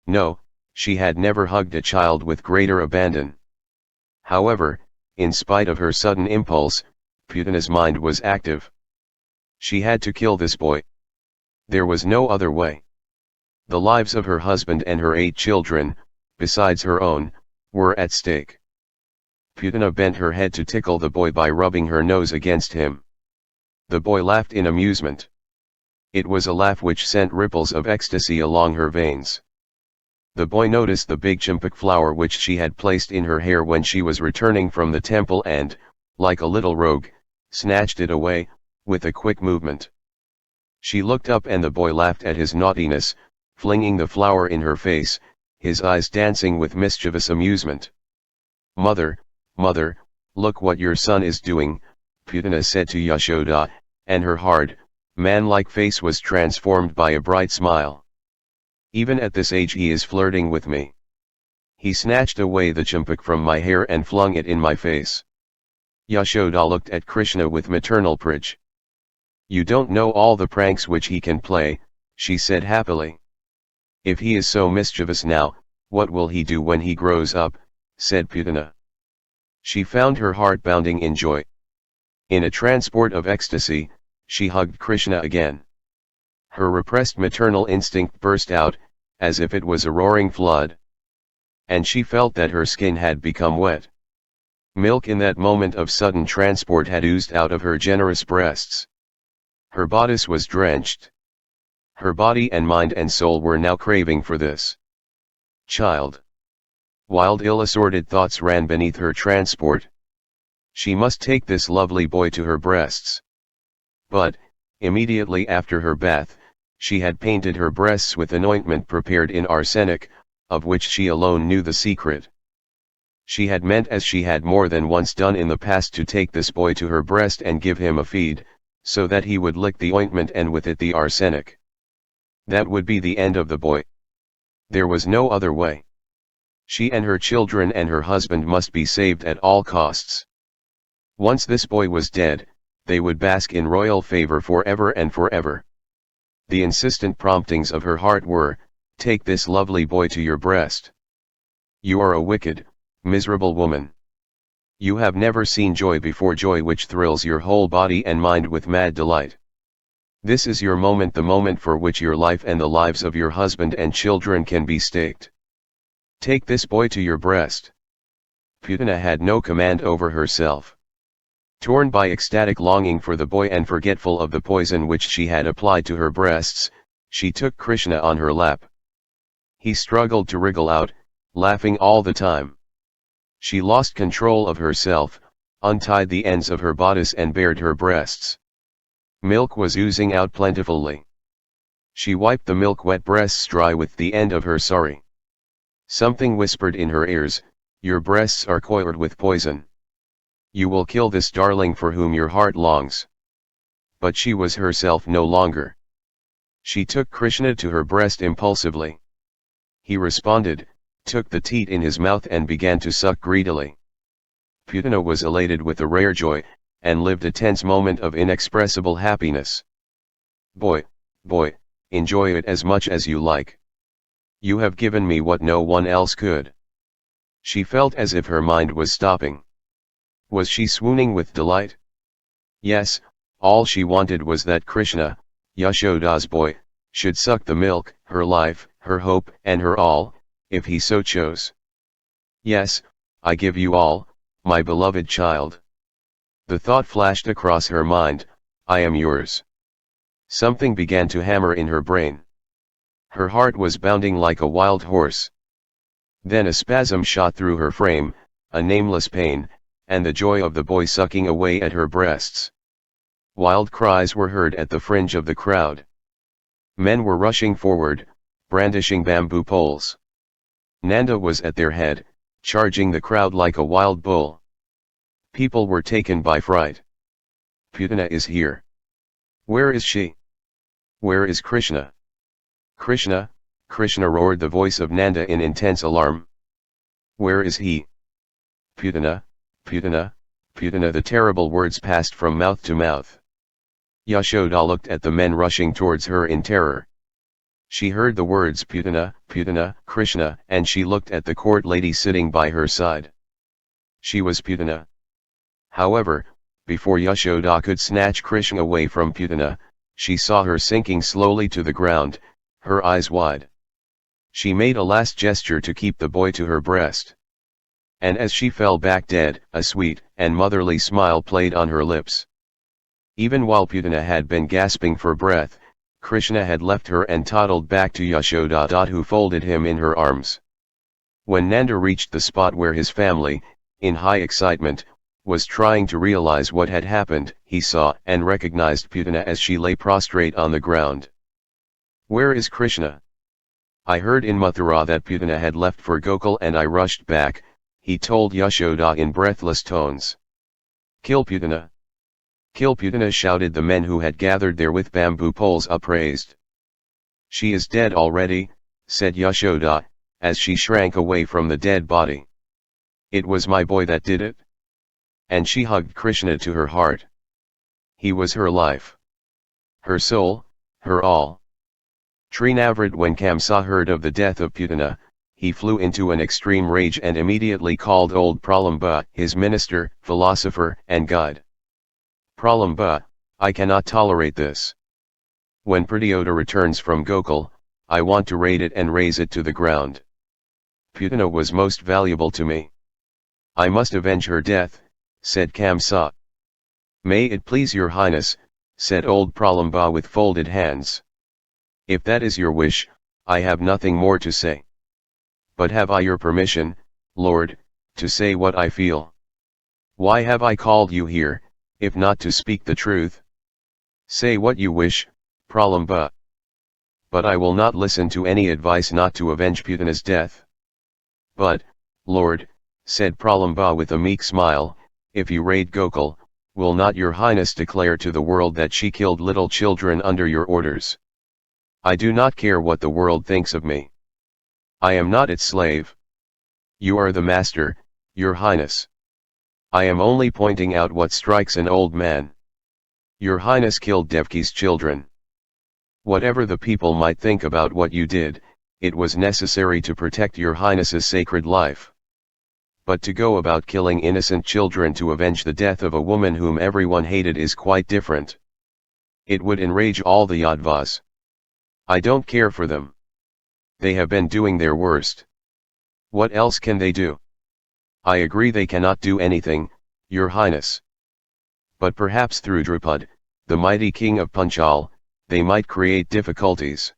No, she had never hugged a child with greater abandon. However, in spite of her sudden impulse, Putana's mind was active. She had to kill this boy. There was no other way. The lives of her husband and her 8 children, besides her own, were at stake. Putana bent her head to tickle the boy by rubbing her nose against him. The boy laughed in amusement. It was a laugh which sent ripples of ecstasy along her veins. The boy noticed the big champak flower which she had placed in her hair when she was returning from the temple and, like a little rogue, snatched it away, with a quick movement. She looked up and the boy laughed at his naughtiness, flinging the flower in her face, his eyes dancing with mischievous amusement. "Mother, mother, look what your son is doing," Putana said to Yashoda, and her hard, man-like face was transformed by a bright smile. "Even at this age he is flirting with me. He snatched away the champak from my hair and flung it in my face." Yashoda looked at Krishna with maternal pride. "You don't know all the pranks which he can play," she said happily. "If he is so mischievous now, what will he do when he grows up?" said Putana. She found her heart bounding in joy. In a transport of ecstasy, she hugged Krishna again. Her repressed maternal instinct burst out, as if it was a roaring flood. And she felt that her skin had become wet. Milk in that moment of sudden transport had oozed out of her generous breasts. Her bodice was drenched. Her body and mind and soul were now craving for this child. Wild ill-assorted thoughts ran beneath her transport. She must take this lovely boy to her breasts. But, immediately after her bath, she had painted her breasts with an ointment prepared in arsenic, of which she alone knew the secret. She had meant, as she had more than once done in the past, to take this boy to her breast and give him a feed, so that he would lick the ointment and with it the arsenic. That would be the end of the boy. There was no other way. She and her children and her husband must be saved at all costs. Once this boy was dead, they would bask in royal favor forever and forever. The insistent promptings of her heart were, "Take this lovely boy to your breast. You are a wicked, miserable woman. You have never seen joy before, joy which thrills your whole body and mind with mad delight. This is your moment, the moment for which your life and the lives of your husband and children can be staked. Take this boy to your breast." Putana had no command over herself. Torn by ecstatic longing for the boy and forgetful of the poison which she had applied to her breasts, she took Krishna on her lap. He struggled to wriggle out, laughing all the time. She lost control of herself, untied the ends of her bodice and bared her breasts. Milk was oozing out plentifully. She wiped the milk-wet breasts dry with the end of her sari. Something whispered in her ears, "Your breasts are coiled with poison. You will kill this darling for whom your heart longs." But she was herself no longer. She took Krishna to her breast impulsively. He responded, took the teat in his mouth and began to suck greedily. Putana was elated with a rare joy, and lived a tense moment of inexpressible happiness. "Boy, boy, enjoy it as much as you like. You have given me what no one else could. She felt as if her mind was stopping. Was she swooning with delight? Yes, all she wanted was that Krishna, Yashoda's boy, should suck the milk, her life, her hope, and her all, if he so chose. Yes, I give you all, my beloved child. The thought flashed across her mind, I am yours. Something began to hammer in her brain. Her heart was bounding like a wild horse. Then a spasm shot through her frame, a nameless pain, and the joy of the boy sucking away at her breasts. Wild cries were heard at the fringe of the crowd. Men were rushing forward, brandishing bamboo poles. Nanda was at their head, charging the crowd like a wild bull. People were taken by fright. Putana is here. Where is she? Where is Krishna? Krishna, Krishna, roared the voice of Nanda in intense alarm. Where is he? Putana, Putana, Putana. The terrible words passed from mouth to mouth. Yashoda looked at the men rushing towards her in terror. She heard the words Putana, Putana, Krishna, and she looked at the court lady sitting by her side. She was Putana. However, before Yashoda could snatch Krishna away from Putana, she saw her sinking slowly to the ground, her eyes wide. She made a last gesture to keep the boy to her breast. And as she fell back dead, a sweet and motherly smile played on her lips. Even while Putana had been gasping for breath, Krishna had left her and toddled back to Yashoda, who folded him in her arms. When Nanda reached the spot where his family, in high excitement, was trying to realize what had happened, he saw and recognized Putana as she lay prostrate on the ground. Where is Krishna? I heard in Mathura that Putana had left for Gokul and I rushed back, he told Yashoda in breathless tones. Kill Putana! Kill Putana! Shouted the men who had gathered there with bamboo poles upraised. She is dead already, said Yashoda, as she shrank away from the dead body. It was my boy that did it. And she hugged Krishna to her heart. He was her life. Her soul, her all. Srinavrad, when Kamsa heard of the death of Putana, he flew into an extreme rage and immediately called old Pralamba, his minister, philosopher, and guide. Pralamba, I cannot tolerate this. When Pradyota returns from Gokul, I want to raid it and raze it to the ground. Putana was most valuable to me. I must avenge her death, said Kamsa. May it please your highness, said old Pralamba with folded hands. If that is your wish, I have nothing more to say. But have I your permission, Lord, to say what I feel? Why have I called you here, if not to speak the truth? Say what you wish, Pralamba. But I will not listen to any advice not to avenge Putana's death. But, Lord, said Pralamba with a meek smile, if you raid Gokul, will not your highness declare to the world that she killed little children under your orders? I do not care what the world thinks of me. I am not its slave. You are the master, your highness. I am only pointing out what strikes an old man. Your highness killed Devki's children. Whatever the people might think about what you did, it was necessary to protect your highness's sacred life. But to go about killing innocent children to avenge the death of a woman whom everyone hated is quite different. It would enrage all the Yadvas. I don't care for them. They have been doing their worst. What else can they do? I agree they cannot do anything, your highness. But perhaps through Drupad, the mighty king of Panchal, they might create difficulties.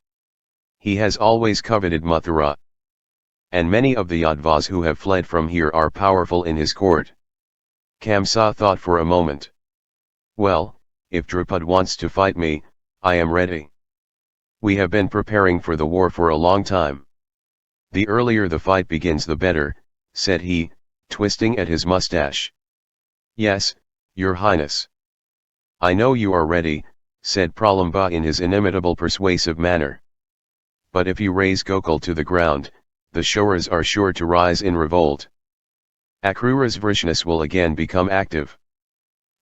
He has always coveted Mathura. And many of the Yadvas who have fled from here are powerful in his court. Kamsa thought for a moment. Well, if Drupad wants to fight me, I am ready. We have been preparing for the war for a long time. The earlier the fight begins the better, said he, twisting at his mustache. Yes, your highness. I know you are ready, said Pralamba in his inimitable persuasive manner. But if you raise Gokul to the ground, the Shoras are sure to rise in revolt. Akrura's Vrishnas will again become active.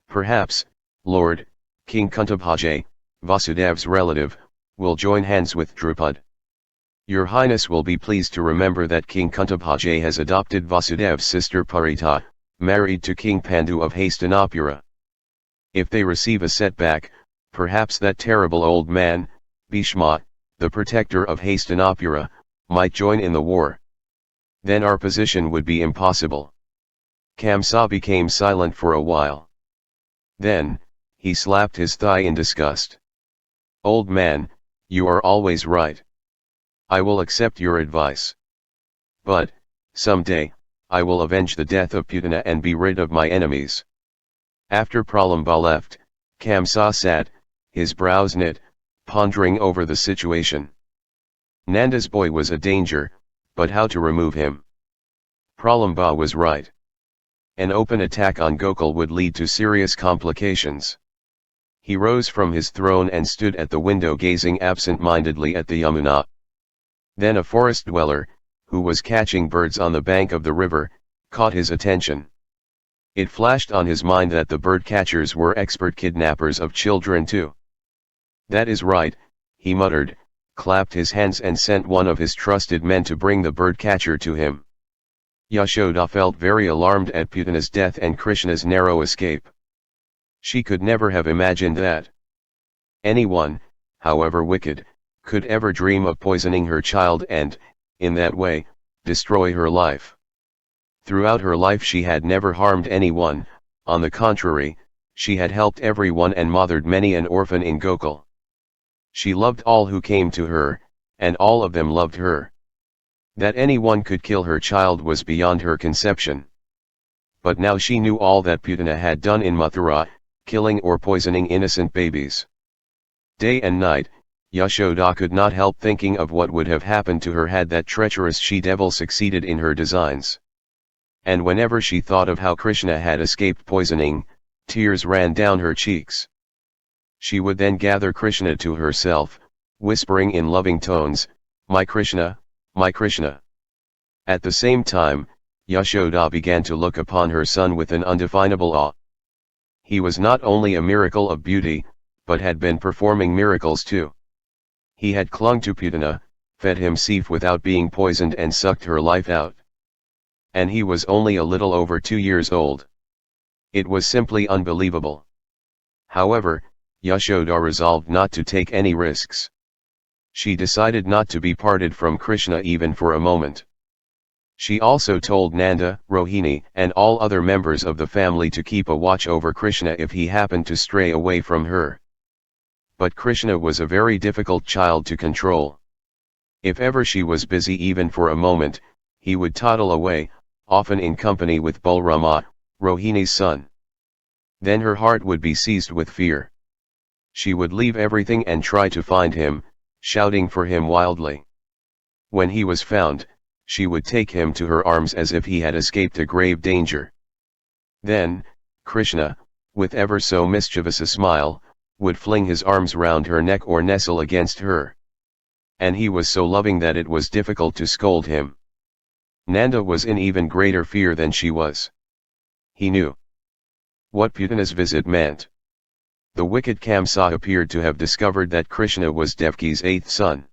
Perhaps, Lord, King Kuntabhaja, Vasudev's relative, will join hands with Drupad. Your Highness will be pleased to remember that King Kuntabhajay has adopted Vasudev's sister Parita, married to King Pandu of Hastinapura. If they receive a setback, perhaps that terrible old man, Bhishma, the protector of Hastinapura, might join in the war. Then our position would be impossible. Kamsa became silent for a while. Then, he slapped his thigh in disgust. Old man, you are always right. I will accept your advice. But, someday, I will avenge the death of Putana and be rid of my enemies. After Pralamba left, Kamsa sat, his brows knit, pondering over the situation. Nanda's boy was a danger, but how to remove him? Pralamba was right. An open attack on Gokul would lead to serious complications. He rose from his throne and stood at the window gazing absent-mindedly at the Yamuna. Then a forest dweller, who was catching birds on the bank of the river, caught his attention. It flashed on his mind that the bird catchers were expert kidnappers of children too. That is right, he muttered, clapped his hands and sent one of his trusted men to bring the bird catcher to him. Yashoda felt very alarmed at Putana's death and Krishna's narrow escape. She could never have imagined that anyone, however wicked, could ever dream of poisoning her child and, in that way, destroy her life. Throughout her life she had never harmed anyone, on the contrary, she had helped everyone and mothered many an orphan in Gokul. She loved all who came to her, and all of them loved her. That anyone could kill her child was beyond her conception. But now she knew all that Putana had done in Mathura, killing or poisoning innocent babies. Day and night, Yashoda could not help thinking of what would have happened to her had that treacherous she-devil succeeded in her designs. And whenever she thought of how Krishna had escaped poisoning, tears ran down her cheeks. She would then gather Krishna to herself, whispering in loving tones, "My Krishna, my Krishna." At the same time, Yashoda began to look upon her son with an undefinable awe. He was not only a miracle of beauty, but had been performing miracles too. He had clung to Putana, fed him seif without being poisoned and sucked her life out. And he was only a little over 2 years old. It was simply unbelievable. However, Yashoda resolved not to take any risks. She decided not to be parted from Krishna even for a moment. She also told Nanda, Rohini, and all other members of the family to keep a watch over Krishna if he happened to stray away from her. But Krishna was a very difficult child to control. If ever she was busy even for a moment, he would toddle away, often in company with Balrama, Rohini's son. Then her heart would be seized with fear. She would leave everything and try to find him, shouting for him wildly. When he was found, she would take him to her arms as if he had escaped a grave danger. Then, Krishna, with ever so mischievous a smile, would fling his arms round her neck or nestle against her. And he was so loving that it was difficult to scold him. Nanda was in even greater fear than she was. He knew what Putana's visit meant. The wicked Kamsa appeared to have discovered that Krishna was Devki's 8th son.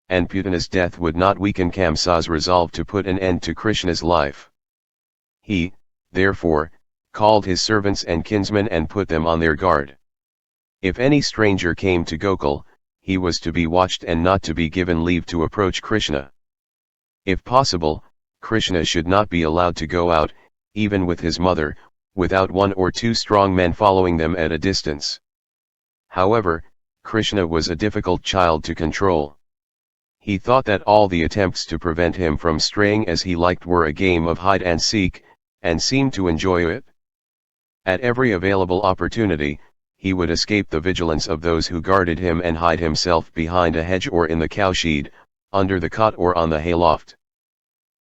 And Putana's death would not weaken Kamsa's resolve to put an end to Krishna's life. He, therefore, called his servants and kinsmen and put them on their guard. If any stranger came to Gokul, he was to be watched and not to be given leave to approach Krishna. If possible, Krishna should not be allowed to go out, even with his mother, without 1 or 2 strong men following them at a distance. However, Krishna was a difficult child to control. He thought that all the attempts to prevent him from straying as he liked were a game of hide and seek, and seemed to enjoy it. At every available opportunity, he would escape the vigilance of those who guarded him and hide himself behind a hedge or in the cowshed, under the cot or on the hayloft.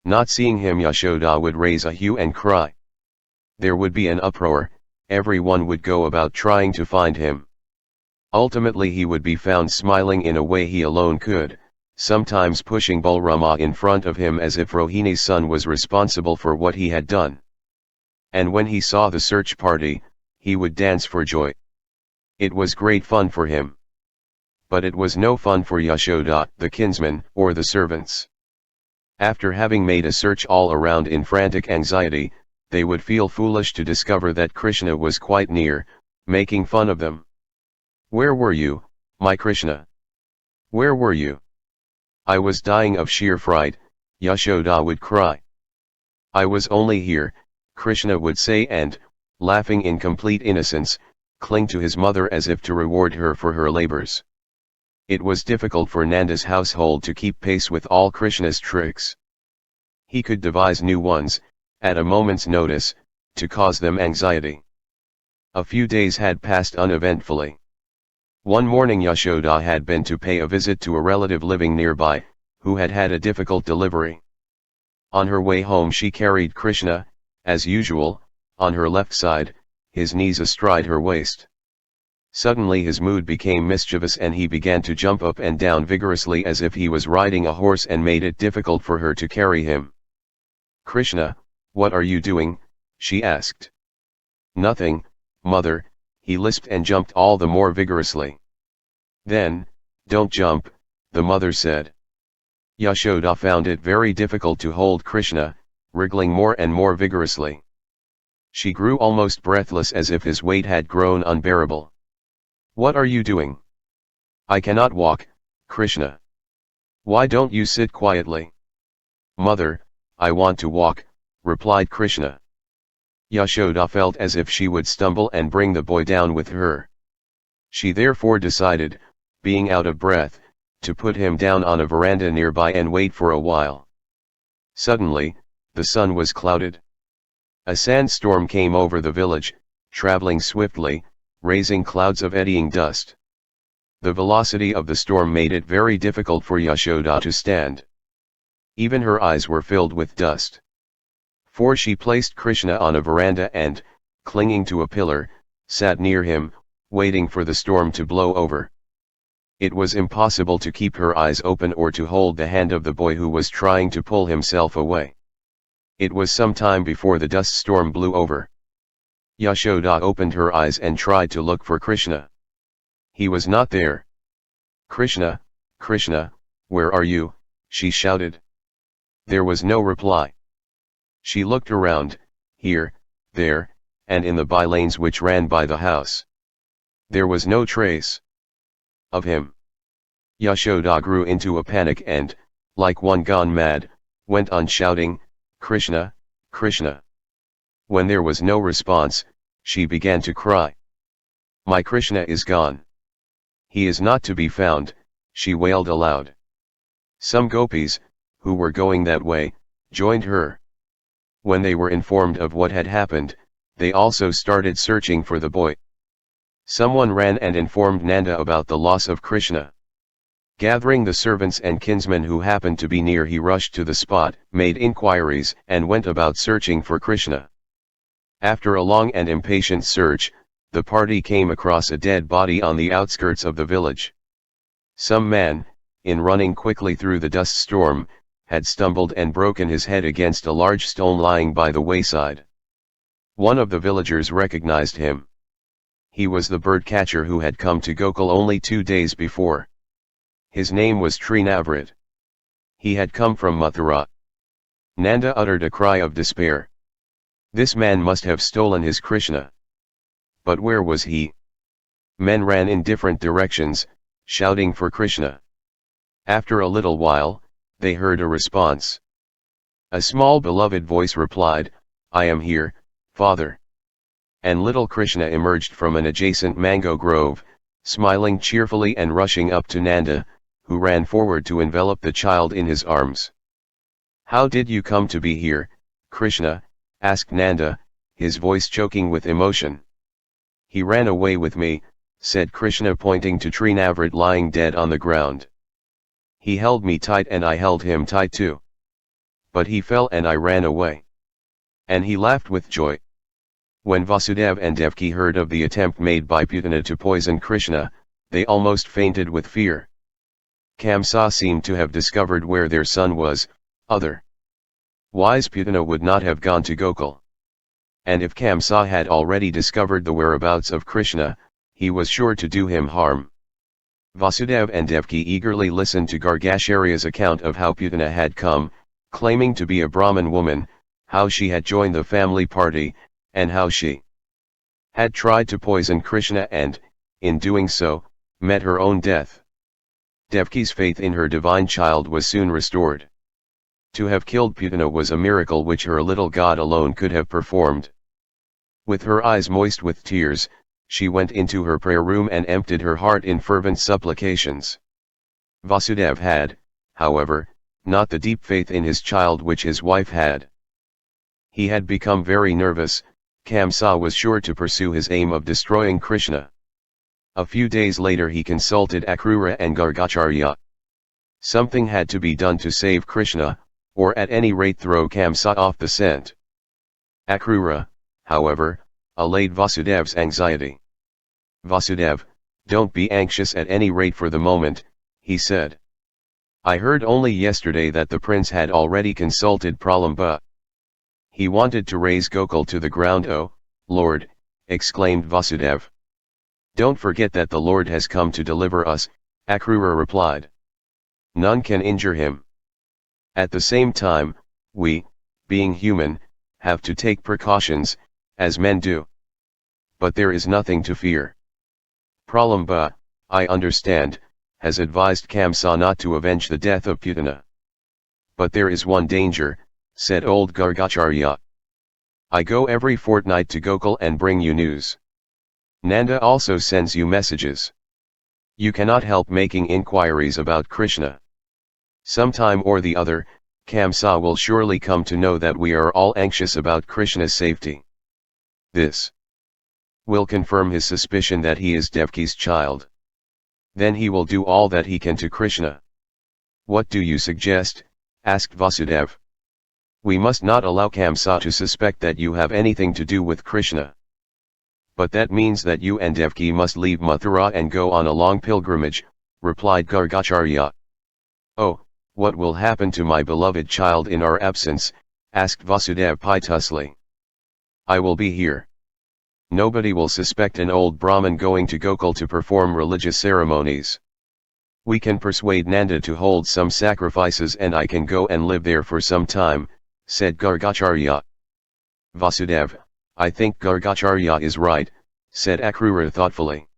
Not seeing him, Yashoda would raise a hue and cry. There would be an uproar, everyone would go about trying to find him. Ultimately he would be found smiling in a way he alone could, sometimes pushing Balrama in front of him as if Rohini's son was responsible for what he had done. And when he saw the search party, he would dance for joy. It was great fun for him. But it was no fun for Yashoda, the kinsman, or the servants. After having made a search all around in frantic anxiety, they would feel foolish to discover that Krishna was quite near, making fun of them. "Where were you, my Krishna? Where were you? I was dying of sheer fright," Yashoda would cry. "I was only here," Krishna would say, and, laughing in complete innocence, cling to his mother as if to reward her for her labors. It was difficult for Nanda's household to keep pace with all Krishna's tricks. He could devise new ones, at a moment's notice, to cause them anxiety. A few days had passed uneventfully. One morning Yashoda had been to pay a visit to a relative living nearby, who had had a difficult delivery. On her way home she carried Krishna, as usual, on her left side, his knees astride her waist. Suddenly his mood became mischievous and he began to jump up and down vigorously as if he was riding a horse and made it difficult for her to carry him. "Krishna, what are you doing?" she asked. "Nothing, mother," he lisped and jumped all the more vigorously. "Then, don't jump," the mother said. Yashoda found it very difficult to hold Krishna, wriggling more and more vigorously. She grew almost breathless as if his weight had grown unbearable. "What are you doing?" "I cannot walk, Krishna." "Why don't you sit quietly?" "Mother, I want to walk," replied Krishna. Yashoda felt as if she would stumble and bring the boy down with her. She therefore decided, being out of breath, to put him down on a veranda nearby and wait for a while. Suddenly, the sun was clouded. A sandstorm came over the village, traveling swiftly, raising clouds of eddying dust. The velocity of the storm made it very difficult for Yashoda to stand. Even her eyes were filled with dust. For she placed Krishna on a veranda and, clinging to a pillar, sat near him, waiting for the storm to blow over. It was impossible to keep her eyes open or to hold the hand of the boy who was trying to pull himself away. It was some time before the dust storm blew over. Yashoda opened her eyes and tried to look for Krishna. He was not there. "Krishna, Krishna, where are you?" she shouted. There was no reply. She looked around, here, there, and in the by-lanes which ran by the house. There was no trace of him. Yashoda grew into a panic and, like one gone mad, went on shouting, "Krishna, Krishna." When there was no response, she began to cry. "My Krishna is gone. He is not to be found," she wailed aloud. Some gopis, who were going that way, joined her. When they were informed of what had happened, they also started searching for the boy. Someone ran and informed Nanda about the loss of Krishna. Gathering the servants and kinsmen who happened to be near, he rushed to the spot, made inquiries, and went about searching for Krishna. After a long and impatient search, the party came across a dead body on the outskirts of the village. Some man, in running quickly through the dust storm, had stumbled and broken his head against a large stone lying by the wayside. One of the villagers recognized him. He was the bird catcher who had come to Gokul only 2 days before. His name was Krisnavtar. He had come from Mathura. Nanda uttered a cry of despair. This man must have stolen his Krishna. But where was he? Men ran in different directions, shouting for Krishna. After a little while, they heard a response. A small beloved voice replied, "I am here, Father." And little Krishna emerged from an adjacent mango grove, smiling cheerfully and rushing up to Nanda, who ran forward to envelop the child in his arms. "How did you come to be here, Krishna?" asked Nanda, his voice choking with emotion. "He ran away with me," said Krishna, pointing to Krisnavtar lying dead on the ground. "He held me tight and I held him tight too. But he fell and I ran away." And he laughed with joy. When Vasudeva and Devaki heard of the attempt made by Putana to poison Krishna, they almost fainted with fear. Kamsa seemed to have discovered where their son was. Otherwise Putana would not have gone to Gokul. And if Kamsa had already discovered the whereabouts of Krishna, he was sure to do him harm. Vasudev and Devki eagerly listened to Gargacharya's account of how Putana had come, claiming to be a Brahmin woman, how she had joined the family party, and how she had tried to poison Krishna and, in doing so, met her own death. Devki's faith in her divine child was soon restored. To have killed Putana was a miracle which her little god alone could have performed. With her eyes moist with tears, she went into her prayer room and emptied her heart in fervent supplications. Vasudev had, however, not the deep faith in his child which his wife had. He had become very nervous. Kamsa was sure to pursue his aim of destroying Krishna. A few days later he consulted Akrura and Gargacharya. Something had to be done to save Krishna, or at any rate throw Kamsa off the scent. Akrura, however, allayed Vasudev's anxiety. "Vasudev, don't be anxious at any rate for the moment," he said. "I heard only yesterday that the prince had already consulted Pralamba. He wanted to raise Gokul to the ground." "Oh, Lord," exclaimed Vasudev. "Don't forget that the Lord has come to deliver us," Akrura replied. "None can injure him. At the same time, we, being human, have to take precautions, as men do. But there is nothing to fear. Pralamba, I understand, has advised Kamsa not to avenge the death of Putana. But there is one danger," said old Gargacharya. "I go every fortnight to Gokul and bring you news. Nanda also sends you messages. You cannot help making inquiries about Krishna. Sometime or the other, Kamsa will surely come to know that we are all anxious about Krishna's safety. This will confirm his suspicion that he is Devki's child. Then he will do all that he can to Krishna." "What do you suggest?" asked Vasudev. "We must not allow Kamsa to suspect that you have anything to do with Krishna." "But that means that you and Devki must leave Mathura and go on a long pilgrimage," replied Gargacharya. "Oh, what will happen to my beloved child in our absence?" asked Vasudev piteously. "I will be here. Nobody will suspect an old Brahmin going to Gokul to perform religious ceremonies. We can persuade Nanda to hold some sacrifices and I can go and live there for some time," said Gargacharya. "Vasudev, I think Gargacharya is right," said Akrura thoughtfully.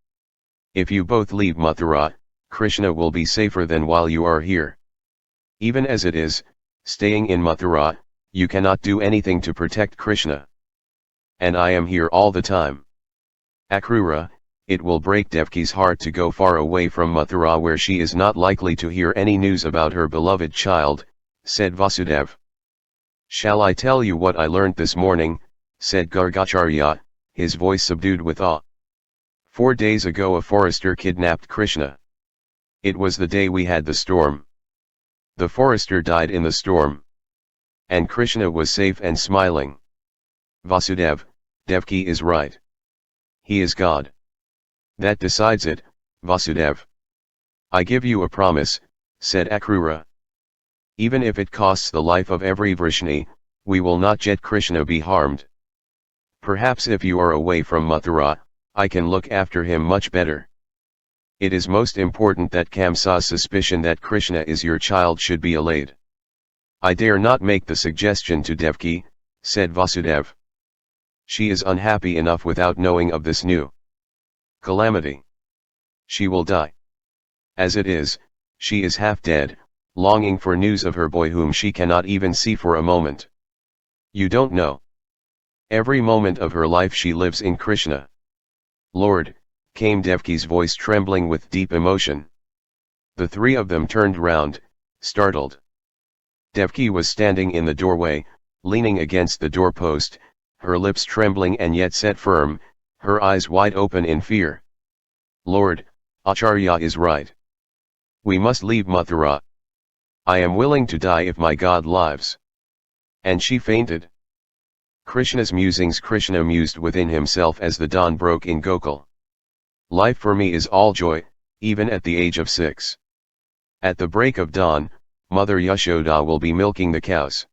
"If you both leave Mathura, Krishna will be safer than while you are here. Even as it is, staying in Mathura, you cannot do anything to protect Krishna. And I am here all the time. Akrura, it will break Devki's heart to go far away from Mathura where she is not likely to hear any news about her beloved child," said Vasudev. "Shall I tell you what I learnt this morning?" said Gargacharya, his voice subdued with awe. 4 days ago a forester kidnapped Krishna. It was the day we had the storm. The forester died in the storm. And Krishna was safe and smiling. Vasudev, Devki is right. He is God. That decides it, Vasudev. I give you a promise," said Akrura. "Even if it costs the life of every Vrishni, we will not let Krishna be harmed. Perhaps if you are away from Mathura, I can look after him much better. It is most important that Kamsa's suspicion that Krishna is your child should be allayed." "I dare not make the suggestion to Devki," said Vasudev. "She is unhappy enough without knowing of this new calamity. She will die. As it is, she is half dead, longing for news of her boy whom she cannot even see for a moment. You don't know. Every moment of her life she lives in Krishna." "Lord," came Devki's voice trembling with deep emotion. The three of them turned round, startled. Devki was standing in the doorway, leaning against the doorpost, her lips trembling and yet set firm, her eyes wide open in fear. "Lord, Acharya is right. We must leave Mathura. I am willing to die if my God lives." And she fainted. Krishna's musings. Krishna mused within himself as the dawn broke in Gokul. "Life for me is all joy, even at the age of 6. At the break of dawn, Mother Yashoda will be milking the cows.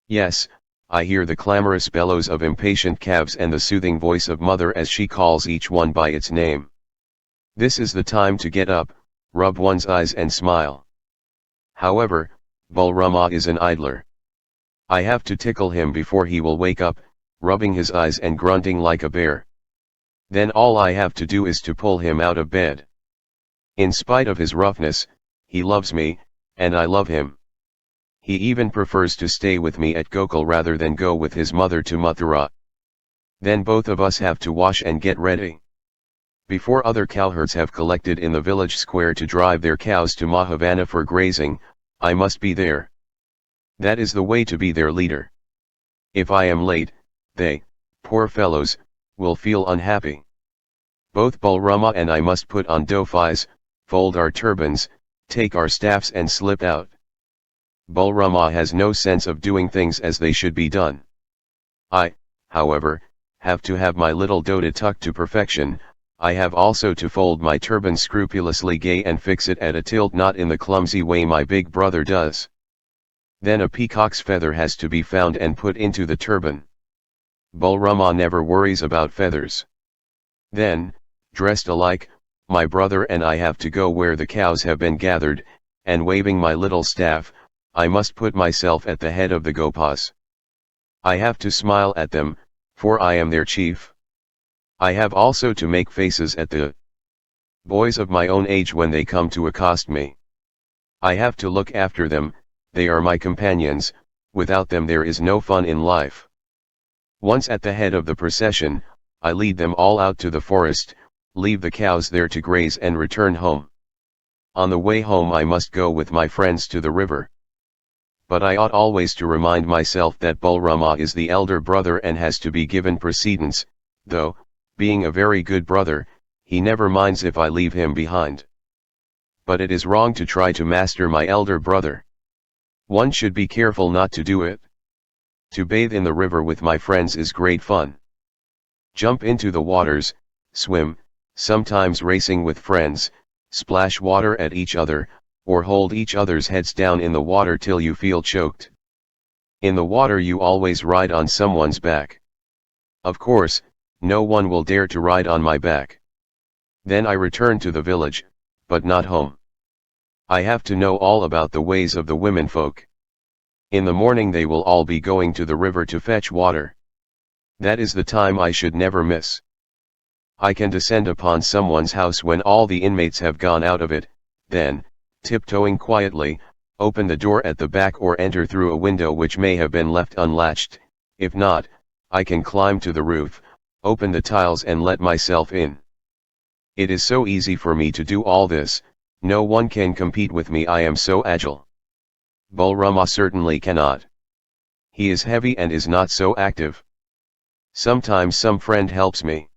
Yes, I hear the clamorous bellows of impatient calves and the soothing voice of Mother as she calls each one by its name. This is the time to get up, rub one's eyes and smile. However, Balrama is an idler. I have to tickle him before he will wake up, rubbing his eyes and grunting like a bear. Then all I have to do is to pull him out of bed. In spite of his roughness, he loves me, and I love him. He even prefers to stay with me at Gokul rather than go with his mother to Mathura. Then both of us have to wash and get ready. Before other cowherds have collected in the village square to drive their cows to Mahavana for grazing, I must be there. That is the way to be their leader. If I am late, they, poor fellows, will feel unhappy. Both Balrama and I must put on dhofis, fold our turbans, take our staffs and slip out. Balrama has no sense of doing things as they should be done. I, however, have to have my little dhoti tucked to perfection. I have also to fold my turban scrupulously gay and fix it at a tilt, not in the clumsy way my big brother does. Then a peacock's feather has to be found and put into the turban. Balrama never worries about feathers. Then, dressed alike, my brother and I have to go where the cows have been gathered, and waving my little staff, I must put myself at the head of the gopas. I have to smile at them, for I am their chief. I have also to make faces at the boys of my own age when they come to accost me. I have to look after them, they are my companions, without them there is no fun in life. Once at the head of the procession, I lead them all out to the forest, leave the cows there to graze and return home. On the way home I must go with my friends to the river. But I ought always to remind myself that Balrama is the elder brother and has to be given precedence, though, being a very good brother, he never minds if I leave him behind. But it is wrong to try to master my elder brother. One should be careful not to do it. To bathe in the river with my friends is great fun. Jump into the waters, swim, sometimes racing with friends, splash water at each other, or hold each other's heads down in the water till you feel choked. In the water you always ride on someone's back. Of course, no one will dare to ride on my back. Then I return to the village, but not home. I have to know all about the ways of the womenfolk. In the morning they will all be going to the river to fetch water. That is the time I should never miss. I can descend upon someone's house when all the inmates have gone out of it, then, tiptoeing quietly, open the door at the back or enter through a window which may have been left unlatched. If not, I can climb to the roof, open the tiles and let myself in. It is so easy for me to do all this, no one can compete with me, I am so agile. Balrama certainly cannot. He is heavy and is not so active. Sometimes some friend helps me.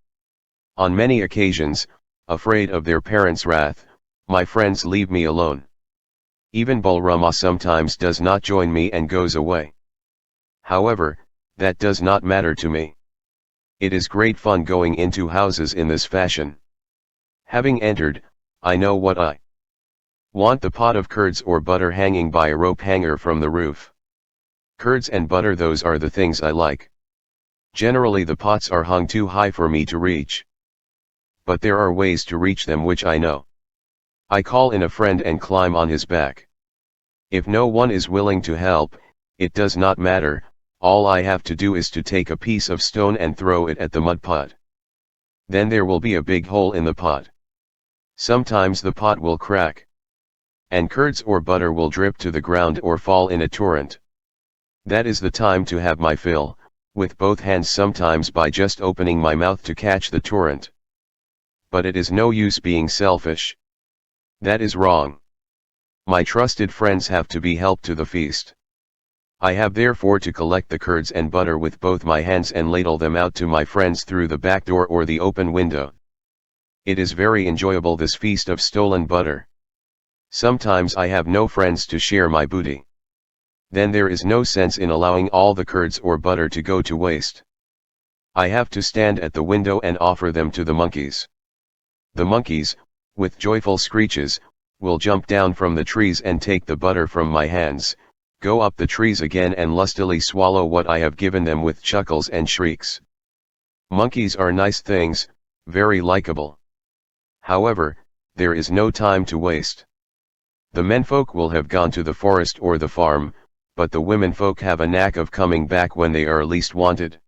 On many occasions, afraid of their parents' wrath, my friends leave me alone. Even Balrama sometimes does not join me and goes away. However, that does not matter to me. It is great fun going into houses in this fashion. Having entered, I know what I want: the pot of curds or butter hanging by a rope hanger from the roof. Curds and butter, those are the things I like. Generally the pots are hung too high for me to reach. But there are ways to reach them which I know. I call in a friend and climb on his back. If no one is willing to help, it does not matter, all I have to do is to take a piece of stone and throw it at the mud pot. Then there will be a big hole in the pot. Sometimes the pot will crack, and curds or butter will drip to the ground or fall in a torrent. That is the time to have my fill, with both hands, sometimes by just opening my mouth to catch the torrent. But it is no use being selfish. That is wrong. My trusted friends have to be helped to the feast. I have therefore to collect the curds and butter with both my hands and ladle them out to my friends through the back door or the open window. It is very enjoyable, this feast of stolen butter. Sometimes I have no friends to share my booty. Then there is no sense in allowing all the curds or butter to go to waste. I have to stand at the window and offer them to the monkeys. The monkeys, with joyful screeches, will jump down from the trees and take the butter from my hands, go up the trees again and lustily swallow what I have given them with chuckles and shrieks. Monkeys are nice things, very likable. However, there is no time to waste. The menfolk will have gone to the forest or the farm, but the womenfolk have a knack of coming back when they are least wanted.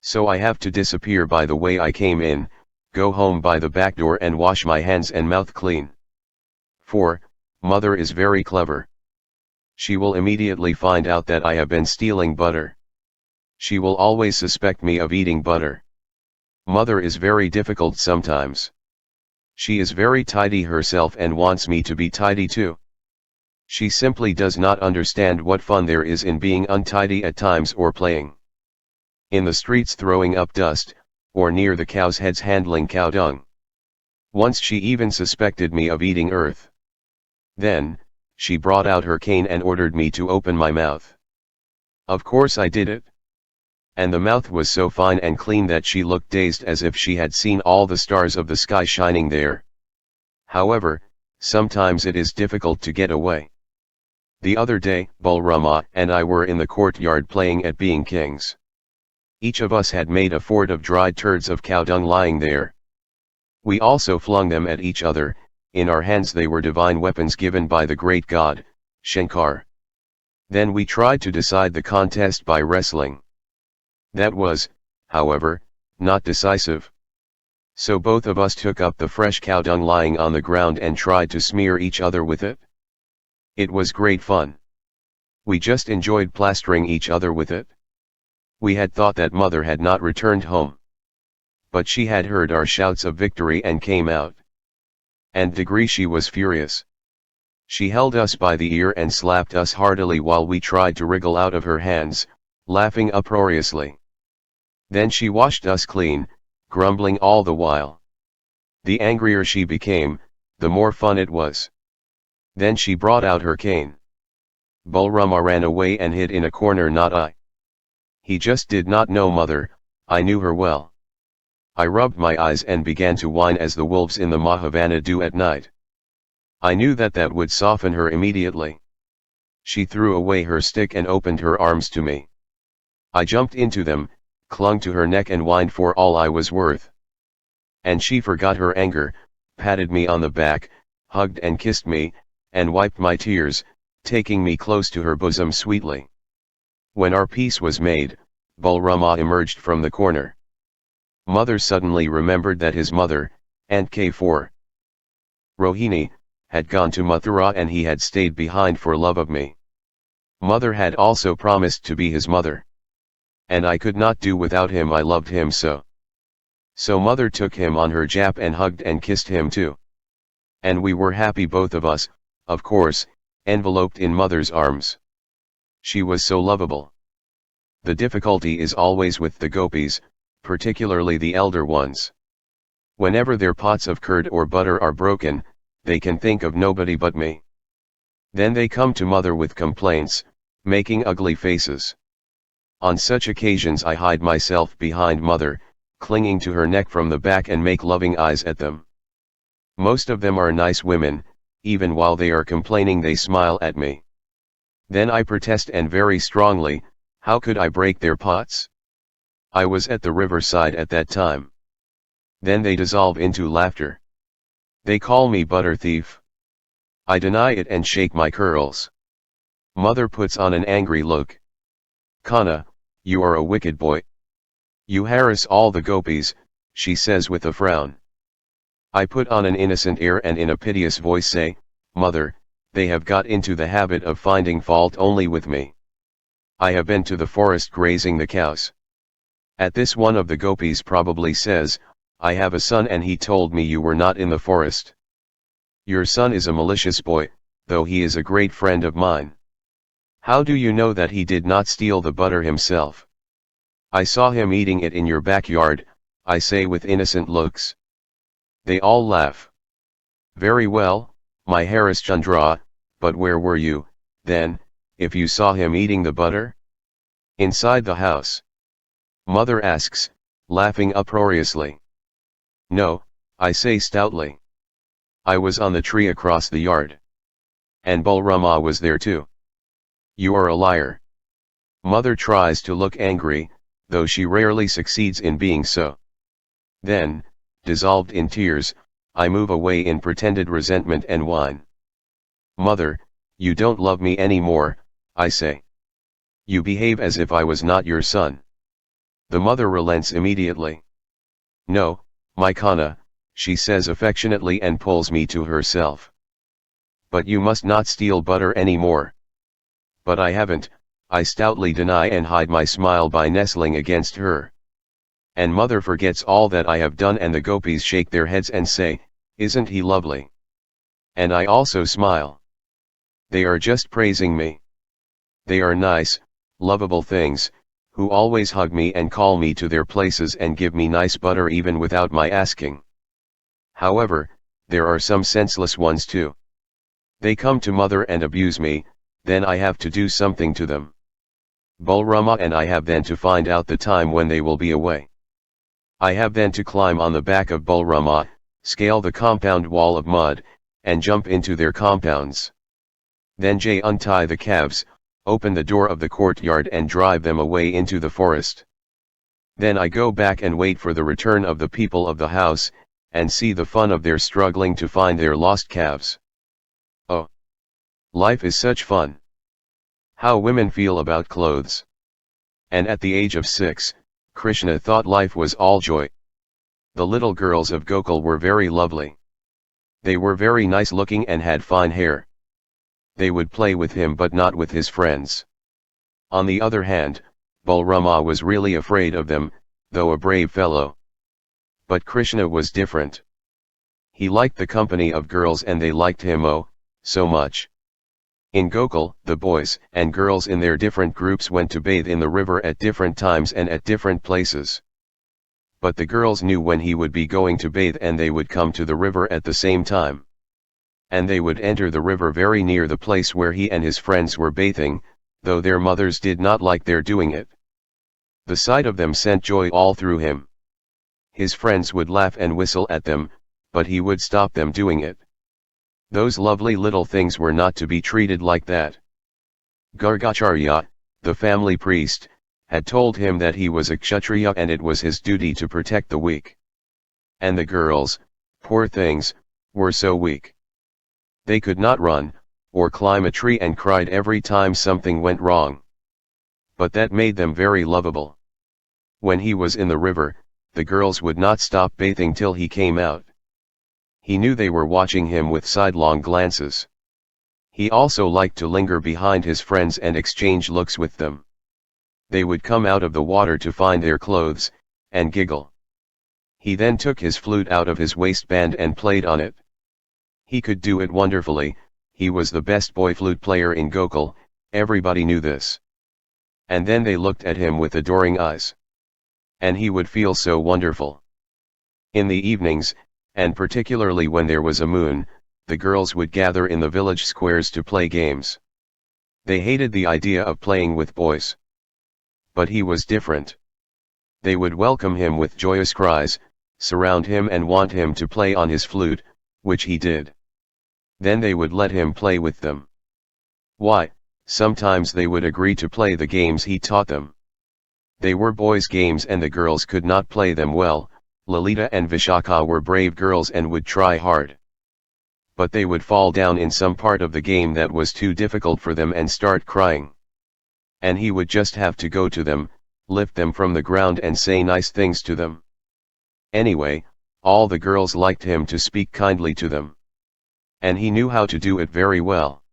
So I have to disappear by the way I came in, go home by the back door and wash my hands and mouth clean. For, mother is very clever. She will immediately find out that I have been stealing butter. She will always suspect me of eating butter. Mother is very difficult sometimes. She is very tidy herself and wants me to be tidy too. She simply does not understand what fun there is in being untidy at times or playing in the streets throwing up dust, or near the cows' heads handling cow dung. Once she even suspected me of eating earth. Then, she brought out her cane and ordered me to open my mouth. Of course I did it. And the mouth was so fine and clean that she looked dazed as if she had seen all the stars of the sky shining there. However, sometimes it is difficult to get away. The other day, Balrama and I were in the courtyard playing at being kings. Each of us had made a fort of dried turds of cow dung lying there. We also flung them at each other. In our hands they were divine weapons given by the great god, Shankar. Then we tried to decide the contest by wrestling. That was, however, not decisive. So both of us took up the fresh cow dung lying on the ground and tried to smear each other with it. It was great fun. We just enjoyed plastering each other with it. We had thought that mother had not returned home. But she had heard our shouts of victory and came out. And degree she was furious. She held us by the ear and slapped us heartily while we tried to wriggle out of her hands, laughing uproariously. Then she washed us clean, grumbling all the while. The angrier she became, the more fun it was. Then she brought out her cane. Balrama ran away and hid in a corner, not I. He just did not know mother, I knew her well. I rubbed my eyes and began to whine as the wolves in the Mahavana do at night. I knew that would soften her immediately. She threw away her stick and opened her arms to me. I jumped into them, clung to her neck and whined for all I was worth. And she forgot her anger, patted me on the back, hugged and kissed me, and wiped my tears, taking me close to her bosom sweetly. When our peace was made, Balrama emerged from the corner. Mother suddenly remembered that his mother, Aunt K4 Rohini, had gone to Mathura and he had stayed behind for love of me. Mother had also promised to be his mother. And I could not do without him, I loved him so. So mother took him on her jap and hugged and kissed him too. And we were happy, both of us, of course, enveloped in mother's arms. She was so lovable. The difficulty is always with the gopis, particularly the elder ones. Whenever their pots of curd or butter are broken, they can think of nobody but me. Then they come to mother with complaints, making ugly faces. On such occasions I hide myself behind mother, clinging to her neck from the back and make loving eyes at them. Most of them are nice women, even while they are complaining they smile at me. Then I protest, and very strongly, how could I break their pots? I was at the riverside at that time. Then they dissolve into laughter. They call me butter thief. I deny it and shake my curls. Mother puts on an angry look. Kana, you are a wicked boy. You harass all the gopis, she says with a frown. I put on an innocent air and in a piteous voice say, Mother, they have got into the habit of finding fault only with me. I have been to the forest grazing the cows. At this one of the gopis probably says, I have a son and he told me you were not in the forest. Your son is a malicious boy, though he is a great friend of mine. How do you know that he did not steal the butter himself? I saw him eating it in your backyard, I say with innocent looks. They all laugh. Very well, my Harishchandra, but where were you, then, if you saw him eating the butter? Inside the house. Mother asks, laughing uproariously. No, I say stoutly. I was on the tree across the yard. And Balrama was there too. You are a liar. Mother tries to look angry, though she rarely succeeds in being so. Then, dissolved in tears, I move away in pretended resentment and whine. Mother, you don't love me anymore, I say. You behave as if I was not your son. The mother relents immediately. No, my Kana, she says affectionately and pulls me to herself. But you must not steal butter anymore. But I haven't, I stoutly deny and hide my smile by nestling against her. And mother forgets all that I have done, and the gopis shake their heads and say, isn't he lovely? And I also smile. They are just praising me. They are nice, lovable things, who always hug me and call me to their places and give me nice butter even without my asking. However, there are some senseless ones too. They come to mother and abuse me, then I have to do something to them. Balrama and I have then to find out the time when they will be away. I have then to climb on the back of Balrama, scale the compound wall of mud, and jump into their compounds. Then Jay untie the calves, open the door of the courtyard and drive them away into the forest. Then I go back and wait for the return of the people of the house, and see the fun of their struggling to find their lost calves. Oh! Life is such fun! How women feel about clothes. And at the age of 6, Krishna thought life was all joy. The little girls of Gokul were very lovely. They were very nice looking and had fine hair. They would play with him but not with his friends. On the other hand, Balrama was really afraid of them, though a brave fellow. But Krishna was different. He liked the company of girls and they liked him oh, so much. In Gokul, the boys and girls in their different groups went to bathe in the river at different times and at different places. But the girls knew when he would be going to bathe and they would come to the river at the same time. And they would enter the river very near the place where he and his friends were bathing, though their mothers did not like their doing it. The sight of them sent joy all through him. His friends would laugh and whistle at them, but he would stop them doing it. Those lovely little things were not to be treated like that. Gargacharya, the family priest, had told him that he was a Kshatriya and it was his duty to protect the weak. And the girls, poor things, were so weak. They could not run, or climb a tree and cried every time something went wrong. But that made them very lovable. When he was in the river, the girls would not stop bathing till he came out. He knew they were watching him with sidelong glances. He also liked to linger behind his friends and exchange looks with them. They would come out of the water to find their clothes, and giggle. He then took his flute out of his waistband and played on it. He could do it wonderfully, he was the best boy flute player in Gokul, everybody knew this. And then they looked at him with adoring eyes. And he would feel so wonderful. In the evenings, and particularly when there was a moon, the girls would gather in the village squares to play games. They hated the idea of playing with boys. But he was different. They would welcome him with joyous cries, surround him and want him to play on his flute, which he did. Then they would let him play with them. Why, sometimes they would agree to play the games he taught them. They were boys' games and the girls could not play them well. Lalita and Vishaka were brave girls and would try hard. But they would fall down in some part of the game that was too difficult for them and start crying. And he would just have to go to them, lift them from the ground and say nice things to them. Anyway, all the girls liked him to speak kindly to them. And he knew how to do it very well.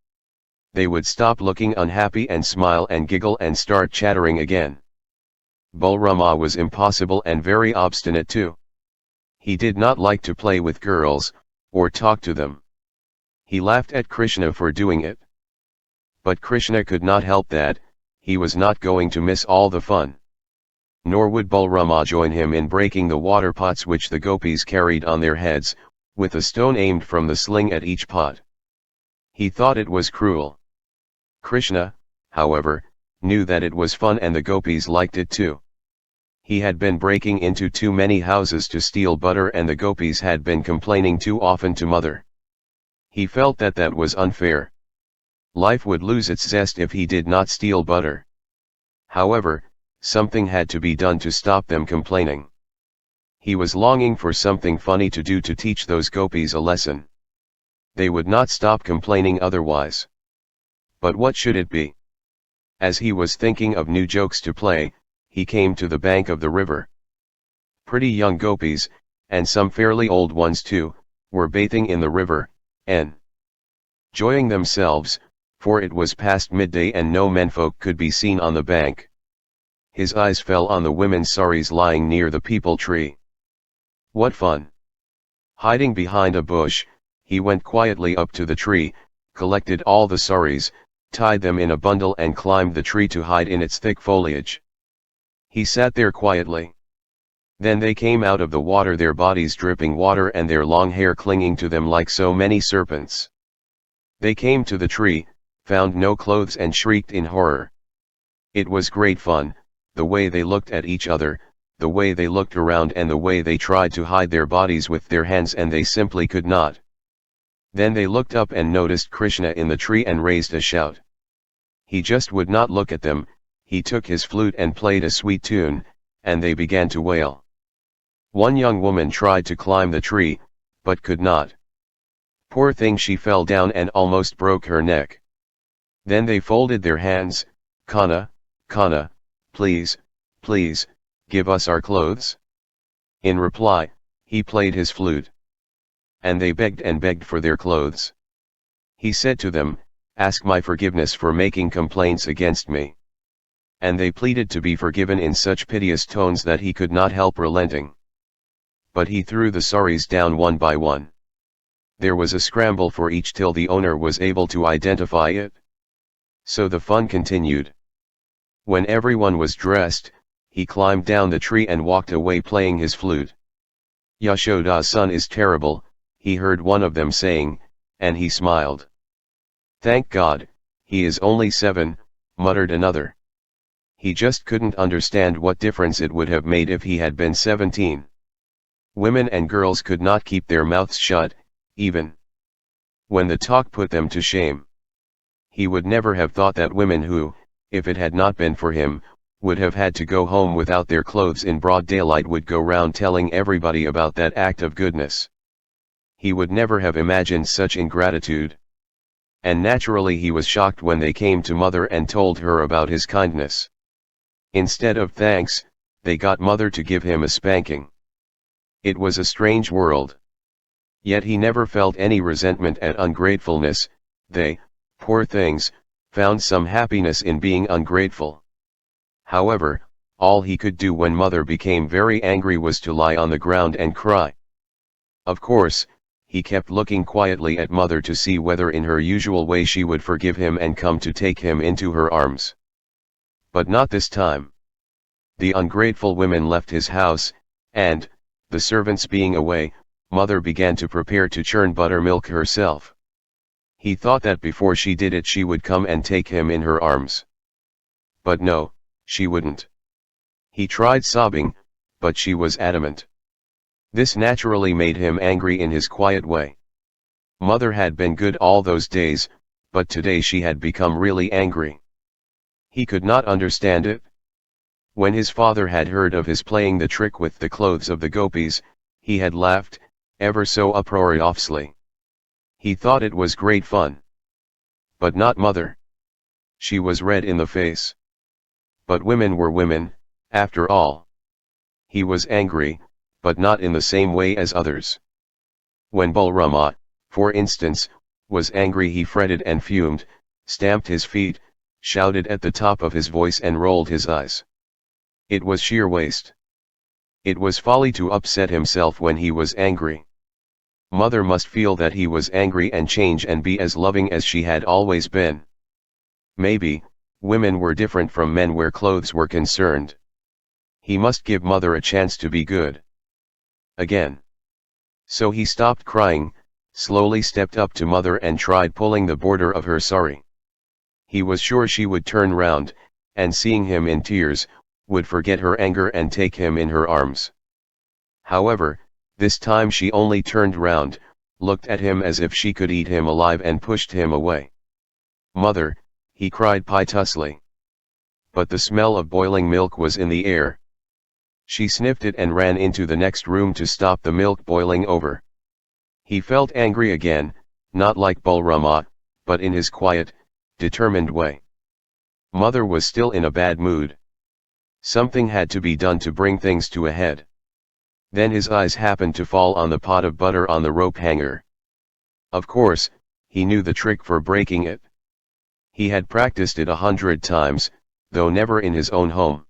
They would stop looking unhappy and smile and giggle and start chattering again. Balrama was impossible and very obstinate too. He did not like to play with girls, or talk to them. He laughed at Krishna for doing it. But Krishna could not help that, he was not going to miss all the fun. Nor would Balrama join him in breaking the water pots which the gopis carried on their heads, with a stone aimed from the sling at each pot. He thought it was cruel. Krishna, however, knew that it was fun and the gopis liked it too. He had been breaking into too many houses to steal butter and the gopis had been complaining too often to mother. He felt that that was unfair. Life would lose its zest if he did not steal butter. However, something had to be done to stop them complaining. He was longing for something funny to do to teach those gopis a lesson. They would not stop complaining otherwise. But what should it be? As he was thinking of new jokes to play, he came to the bank of the river. Pretty young gopis, and some fairly old ones too, were bathing in the river, and enjoying themselves, for it was past midday and no menfolk could be seen on the bank. His eyes fell on the women's saris lying near the peepal tree. What fun! Hiding behind a bush, he went quietly up to the tree, collected all the saris, tied them in a bundle and climbed the tree to hide in its thick foliage. He sat there quietly. Then they came out of the water, their bodies dripping water and their long hair clinging to them like so many serpents. They came to the tree, found no clothes and shrieked in horror. It was great fun, the way they looked at each other, the way they looked around and the way they tried to hide their bodies with their hands, and they simply could not. Then they looked up and noticed Krishna in the tree and raised a shout. He just would not look at them. He took his flute and played a sweet tune, and they began to wail. One young woman tried to climb the tree, but could not. Poor thing, she fell down and almost broke her neck. Then they folded their hands. Kana, Kana, please, please, give us our clothes. In reply, he played his flute. And they begged and begged for their clothes. He said to them, ask my forgiveness for making complaints against me. And they pleaded to be forgiven in such piteous tones that he could not help relenting. But he threw the saris down one by one. There was a scramble for each till the owner was able to identify it. So the fun continued. When everyone was dressed, he climbed down the tree and walked away playing his flute. Yashoda's son is terrible, he heard one of them saying, and he smiled. Thank God, he is only 7, muttered another. He just couldn't understand what difference it would have made if he had been 17. Women and girls could not keep their mouths shut, even when the talk put them to shame. He would never have thought that women who, if it had not been for him, would have had to go home without their clothes in broad daylight would go round telling everybody about that act of goodness. He would never have imagined such ingratitude. And naturally he was shocked when they came to mother and told her about his kindness. Instead of thanks, they got mother to give him a spanking. It was a strange world. Yet he never felt any resentment at ungratefulness. They, poor things, found some happiness in being ungrateful. However, all he could do when mother became very angry was to lie on the ground and cry. Of course, he kept looking quietly at mother to see whether in her usual way she would forgive him and come to take him into her arms. But not this time. The ungrateful women left his house, and, the servants being away, mother began to prepare to churn buttermilk herself. He thought that before she did it she would come and take him in her arms. But no, she wouldn't. He tried sobbing, but she was adamant. This naturally made him angry in his quiet way. Mother had been good all those days, but today she had become really angry. He could not understand it. When his father had heard of his playing the trick with the clothes of the gopis, he had laughed, ever so uproariously. He thought it was great fun. But not mother. She was red in the face. But women were women, after all. He was angry, but not in the same way as others. When Balrama, for instance, was angry he fretted and fumed, stamped his feet, shouted at the top of his voice and rolled his eyes. It was sheer waste. It was folly to upset himself when he was angry. Mother must feel that he was angry and change and be as loving as she had always been. Maybe, women were different from men where clothes were concerned. He must give mother a chance to be good again. So he stopped crying, slowly stepped up to mother and tried pulling the border of her sari. He was sure she would turn round, and seeing him in tears, would forget her anger and take him in her arms. However, this time she only turned round, looked at him as if she could eat him alive and pushed him away. Mother, he cried piteously. But the smell of boiling milk was in the air. She sniffed it and ran into the next room to stop the milk boiling over. He felt angry again, not like Balrama, but in his quiet, determined way. Mother was still in a bad mood. Something had to be done to bring things to a head. Then his eyes happened to fall on the pot of butter on the rope hanger. Of course, he knew the trick for breaking it. He had practiced it 100 times, though never in his own home.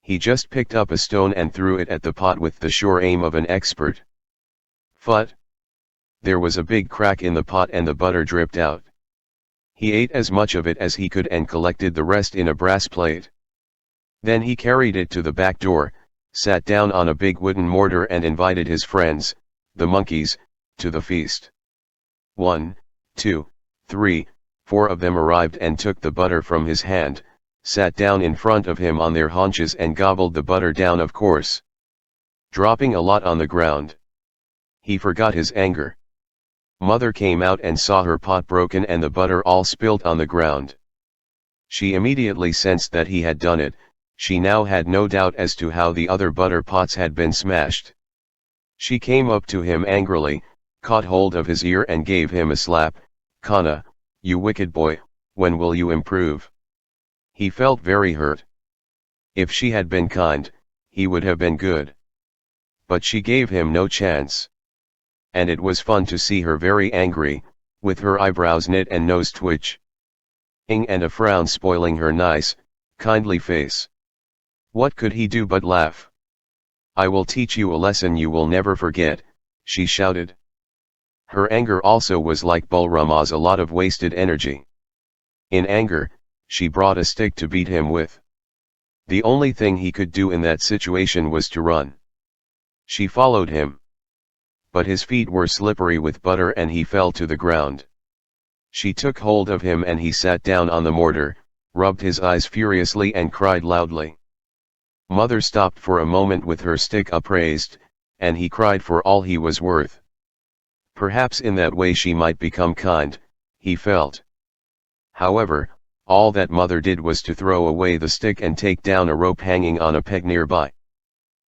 He just picked up a stone and threw it at the pot with the sure aim of an expert. Phut! There was a big crack in the pot and the butter dripped out. He ate as much of it as he could and collected the rest in a brass plate. Then he carried it to the back door, sat down on a big wooden mortar and invited his friends, the monkeys, to the feast. 1, 2, 3, 4 of them arrived and took the butter from his hand, sat down in front of him on their haunches and gobbled the butter down, of course, dropping a lot on the ground. He forgot his anger. Mother came out and saw her pot broken and the butter all spilt on the ground. She immediately sensed that he had done it. She now had no doubt as to how the other butter pots had been smashed. She came up to him angrily, caught hold of his ear and gave him a slap. "Kana, you wicked boy, when will you improve?" He felt very hurt. If she had been kind, he would have been good. But she gave him no chance. And it was fun to see her very angry, with her eyebrows knit and nose twitch. Ing and a frown spoiling her nice, kindly face. What could he do but laugh? "I will teach you a lesson you will never forget," she shouted. Her anger also was like Balrama's, a lot of wasted energy. In anger, she brought a stick to beat him with. The only thing he could do in that situation was to run. She followed him. But his feet were slippery with butter and he fell to the ground. She took hold of him and he sat down on the mortar, rubbed his eyes furiously and cried loudly. Mother stopped for a moment with her stick upraised, and he cried for all he was worth. Perhaps in that way she might become kind, he felt. However, all that Mother did was to throw away the stick and take down a rope hanging on a peg nearby.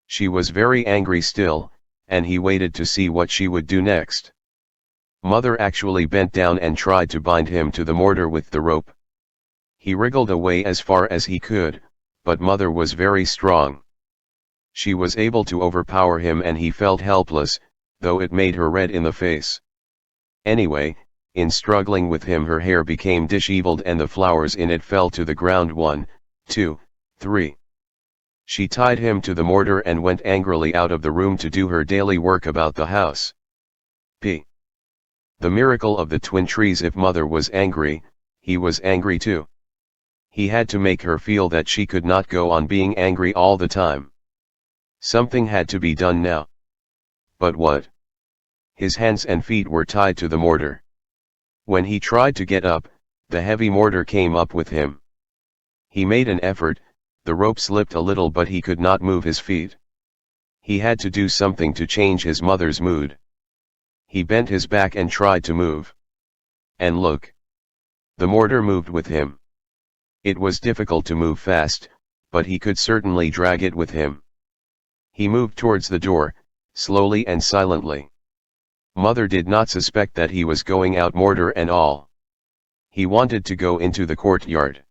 She was very angry still, and he waited to see what she would do next. Mother actually bent down and tried to bind him to the mortar with the rope. He wriggled away as far as he could, but Mother was very strong. She was able to overpower him and he felt helpless, though it made her red in the face. Anyway, in struggling with him her hair became disheveled and the flowers in it fell to the ground. 1, 2, 3. She tied him to the mortar and went angrily out of the room to do her daily work about the house. P. The miracle of the twin trees. If Mother was angry, he was angry too. He had to make her feel that she could not go on being angry all the time. Something had to be done now. But what? His hands and feet were tied to the mortar. When he tried to get up, the heavy mortar came up with him. He made an effort, the rope slipped a little but he could not move his feet. He had to do something to change his mother's mood. He bent his back and tried to move. And look! The mortar moved with him. It was difficult to move fast, but he could certainly drag it with him. He moved towards the door, slowly and silently. Mother did not suspect that he was going out, mortar and all. He wanted to go into the courtyard.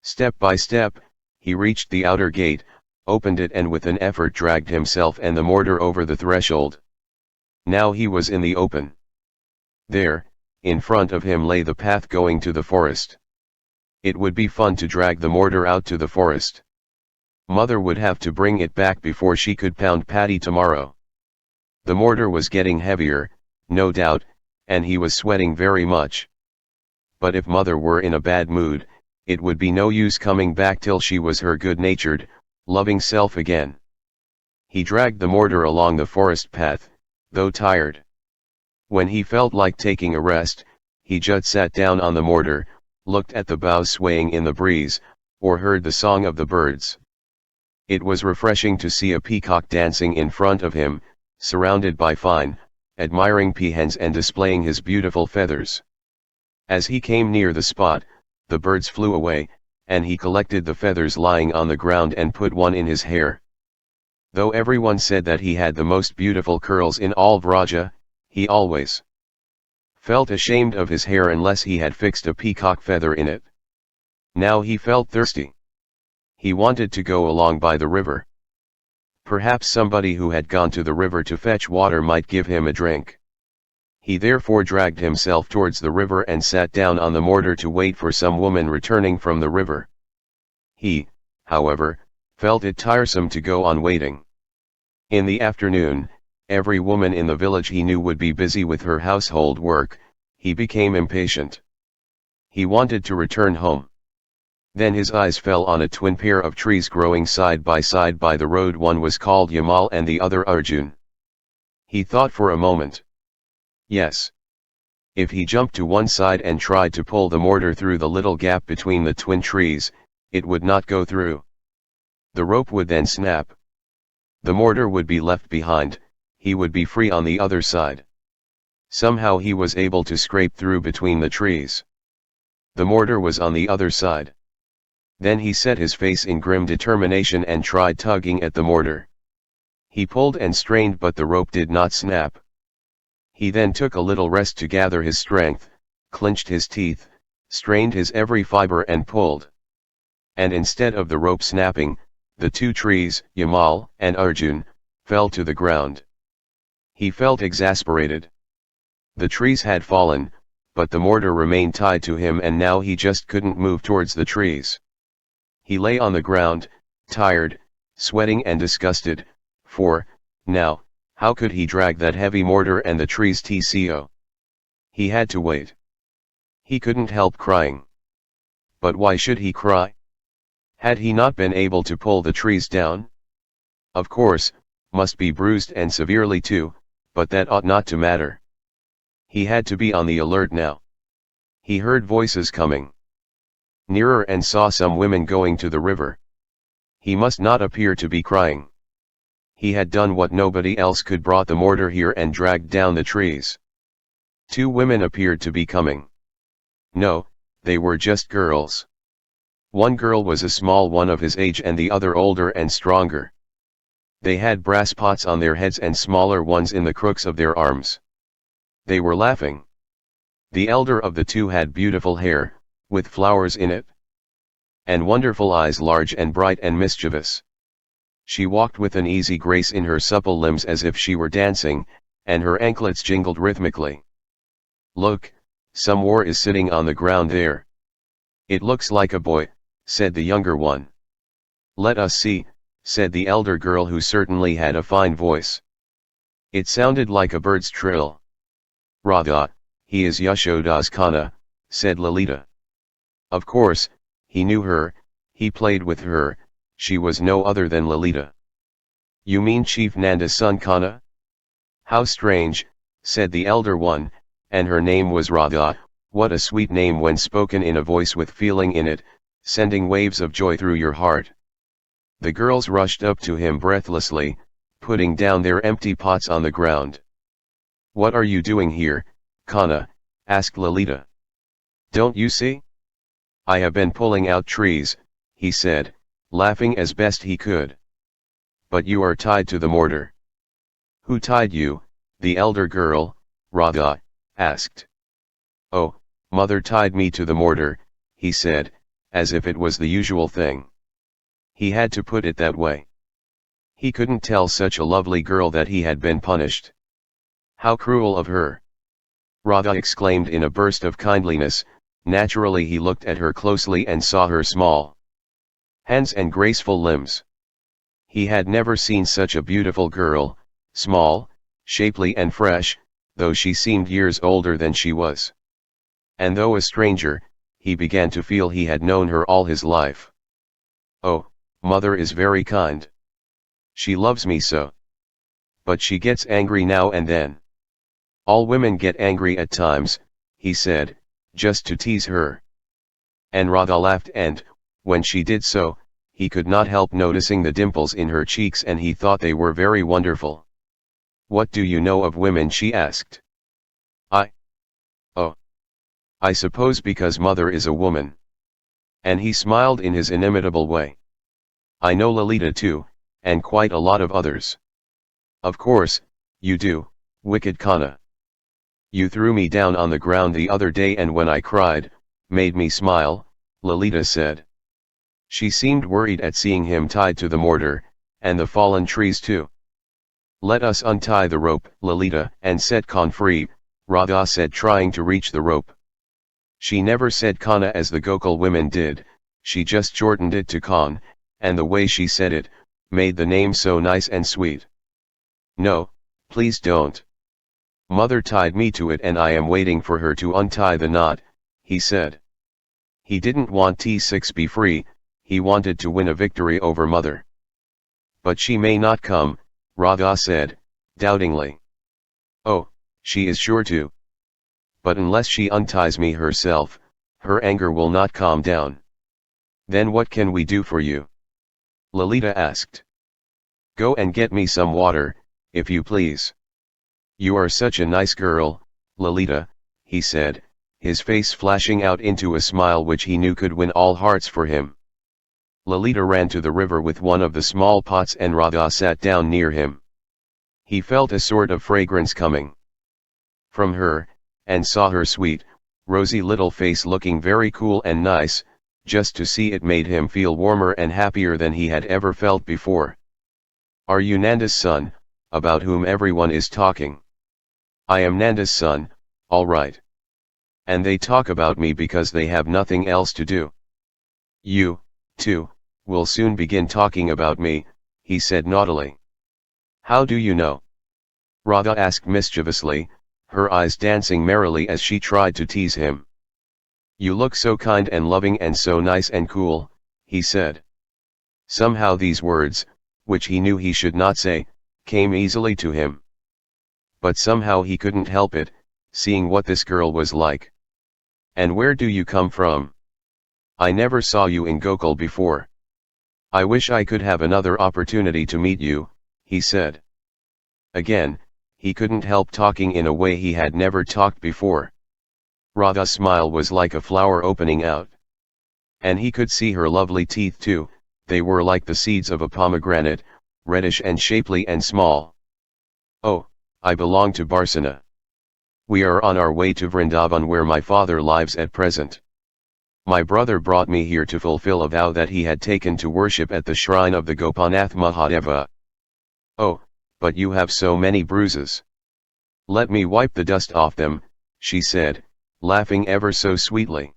Step by step, he reached the outer gate, opened it and with an effort dragged himself and the mortar over the threshold. Now he was in the open. There, in front of him lay the path going to the forest. It would be fun to drag the mortar out to the forest. Mother would have to bring it back before she could pound patty tomorrow. The mortar was getting heavier, no doubt, and he was sweating very much. But if Mother were in a bad mood, it would be no use coming back till she was her good-natured, loving self again. He dragged the mortar along the forest path, though tired. When he felt like taking a rest, he just sat down on the mortar, looked at the boughs swaying in the breeze, or heard the song of the birds. It was refreshing to see a peacock dancing in front of him, surrounded by fine, admiring peahens and displaying his beautiful feathers. As he came near the spot, the birds flew away, and he collected the feathers lying on the ground and put one in his hair. Though everyone said that he had the most beautiful curls in all Vraja, he always felt ashamed of his hair unless he had fixed a peacock feather in it. Now he felt thirsty. He wanted to go along by the river. Perhaps somebody who had gone to the river to fetch water might give him a drink. He therefore dragged himself towards the river and sat down on the mortar to wait for some woman returning from the river. He, however, felt it tiresome to go on waiting. In the afternoon, every woman in the village he knew would be busy with her household work. He became impatient. He wanted to return home. Then his eyes fell on a twin pair of trees growing side by the road. One was called Yamal and the other Arjun. He thought for a moment. Yes. If he jumped to one side and tried to pull the mortar through the little gap between the twin trees, it would not go through. The rope would then snap. The mortar would be left behind, he would be free on the other side. Somehow he was able to scrape through between the trees. The mortar was on the other side. Then he set his face in grim determination and tried tugging at the mortar. He pulled and strained, but the rope did not snap. He then took a little rest to gather his strength, clenched his teeth, strained his every fiber and pulled. And instead of the rope snapping, the two trees, Yamal and Arjun, fell to the ground. He felt exasperated. The trees had fallen, but the mortar remained tied to him, and now he just couldn't move towards the trees. He lay on the ground, tired, sweating and disgusted, for, now, how could he drag that heavy mortar and the trees tco? He had to wait. He couldn't help crying. But why should he cry? Had he not been able to pull the trees down? Of course, must be bruised and severely too, but that ought not to matter. He had to be on the alert now. He heard voices coming nearer and saw some women going to the river. He must not appear to be crying. He had done what nobody else could, brought the mortar here and dragged down the trees. Two women appeared to be coming. No, they were just girls. One girl was a small one of his age and the other older and stronger. They had brass pots on their heads and smaller ones in the crooks of their arms. They were laughing. The elder of the two had beautiful hair, with flowers in it, and wonderful eyes, large and bright and mischievous. She walked with an easy grace in her supple limbs as if she were dancing, and her anklets jingled rhythmically. Look, some war is sitting on the ground there. It looks like a boy, said the younger one. Let us see, said the elder girl, who certainly had a fine voice. It sounded like a bird's trill. Radha, he is Yashoda's Kana, said Lalita. Of course, he knew her, he played with her, she was no other than Lalita. You mean Chief Nanda's son Kana? How strange, said the elder one, and her name was Radha. What a sweet name when spoken in a voice with feeling in it, sending waves of joy through your heart. The girls rushed up to him breathlessly, putting down their empty pots on the ground. What are you doing here, Kana? asked Lalita. Don't you see? I have been pulling out trees, he said, laughing as best he could. But you are tied to the mortar. Who tied you? The elder girl, Radha, asked. Oh, mother tied me to the mortar, he said, as if it was the usual thing. He had to put it that way. He couldn't tell such a lovely girl that he had been punished. How cruel of her! Radha exclaimed in a burst of kindliness. Naturally he looked at her closely and saw her small hands and graceful limbs. He had never seen such a beautiful girl, small, shapely and fresh, though she seemed years older than she was. And though a stranger, he began to feel he had known her all his life. Oh, mother is very kind. She loves me so. But she gets angry now and then. All women get angry at times, he said, just to tease her. And Radha laughed, and, when she did so, he could not help noticing the dimples in her cheeks, and he thought they were very wonderful. What do you know of women? She asked. Oh. I suppose because mother is a woman. And he smiled in his inimitable way. I know Lalita too, and quite a lot of others. Of course, you do, wicked Kana. You threw me down on the ground the other day and when I cried, made me smile, Lolita said. She seemed worried at seeing him tied to the mortar, and the fallen trees too. Let us untie the rope, Lolita, and set Khan free, Radha said trying to reach the rope. She never said Kana as the Gokul women did, she just shortened it to Khan, and the way she said it, made the name so nice and sweet. No, please don't. Mother tied me to it and I am waiting for her to untie the knot, he said. He didn't want T6 be free, he wanted to win a victory over Mother. But she may not come, Radha said, doubtingly. Oh, she is sure to. But unless she unties me herself, her anger will not calm down. Then what can we do for you? Lolita asked. Go and get me some water, if you please. You are such a nice girl, Lolita, he said, his face flashing out into a smile which he knew could win all hearts for him. Lolita ran to the river with one of the small pots and Radha sat down near him. He felt a sort of fragrance coming from her, and saw her sweet, rosy little face looking very cool and nice. Just to see it made him feel warmer and happier than he had ever felt before. Are you Nanda's son, about whom everyone is talking? I am Nanda's son, all right. And they talk about me because they have nothing else to do. You, too, will soon begin talking about me, he said naughtily. How do you know? Radha asked mischievously, her eyes dancing merrily as she tried to tease him. You look so kind and loving and so nice and cool, he said. Somehow these words, which he knew he should not say, came easily to him. But somehow he couldn't help it, seeing what this girl was like. And where do you come from? I never saw you in Gokul before. I wish I could have another opportunity to meet you, he said. Again, he couldn't help talking in a way he had never talked before. Radha's smile was like a flower opening out. And he could see her lovely teeth too, they were like the seeds of a pomegranate, reddish and shapely and small. Oh, I belong to Barsana. We are on our way to Vrindavan where my father lives at present. My brother brought me here to fulfill a vow that he had taken to worship at the shrine of the Gopinath Mahadeva. Oh, but you have so many bruises. Let me wipe the dust off them, she said, laughing ever so sweetly.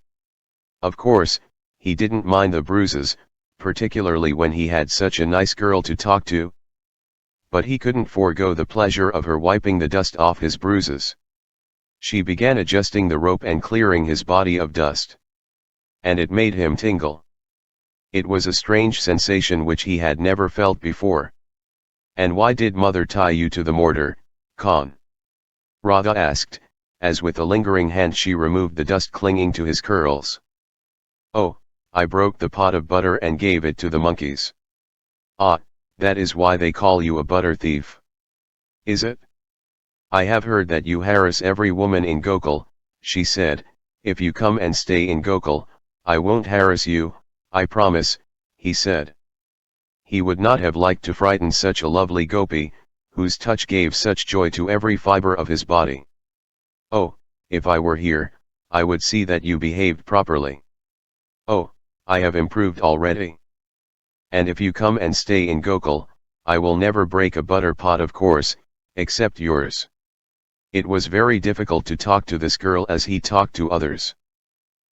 Of course, he didn't mind the bruises, particularly when he had such a nice girl to talk to. But he couldn't forego the pleasure of her wiping the dust off his bruises. She began adjusting the rope and clearing his body of dust. And it made him tingle. It was a strange sensation which he had never felt before. And why did Mother tie you to the mortar, Khan? Radha asked, as with a lingering hand she removed the dust clinging to his curls. Oh, I broke the pot of butter and gave it to the monkeys. Ah, that is why they call you a butter thief. Is it? I have heard that you harass every woman in Gokul, she said. If you come and stay in Gokul, I won't harass you, I promise, he said. He would not have liked to frighten such a lovely gopi, whose touch gave such joy to every fiber of his body. Oh, if I were here, I would see that you behaved properly. Oh, I have improved already. And if you come and stay in Gokul, I will never break a butter pot of course, except yours. It was very difficult to talk to this girl as he talked to others.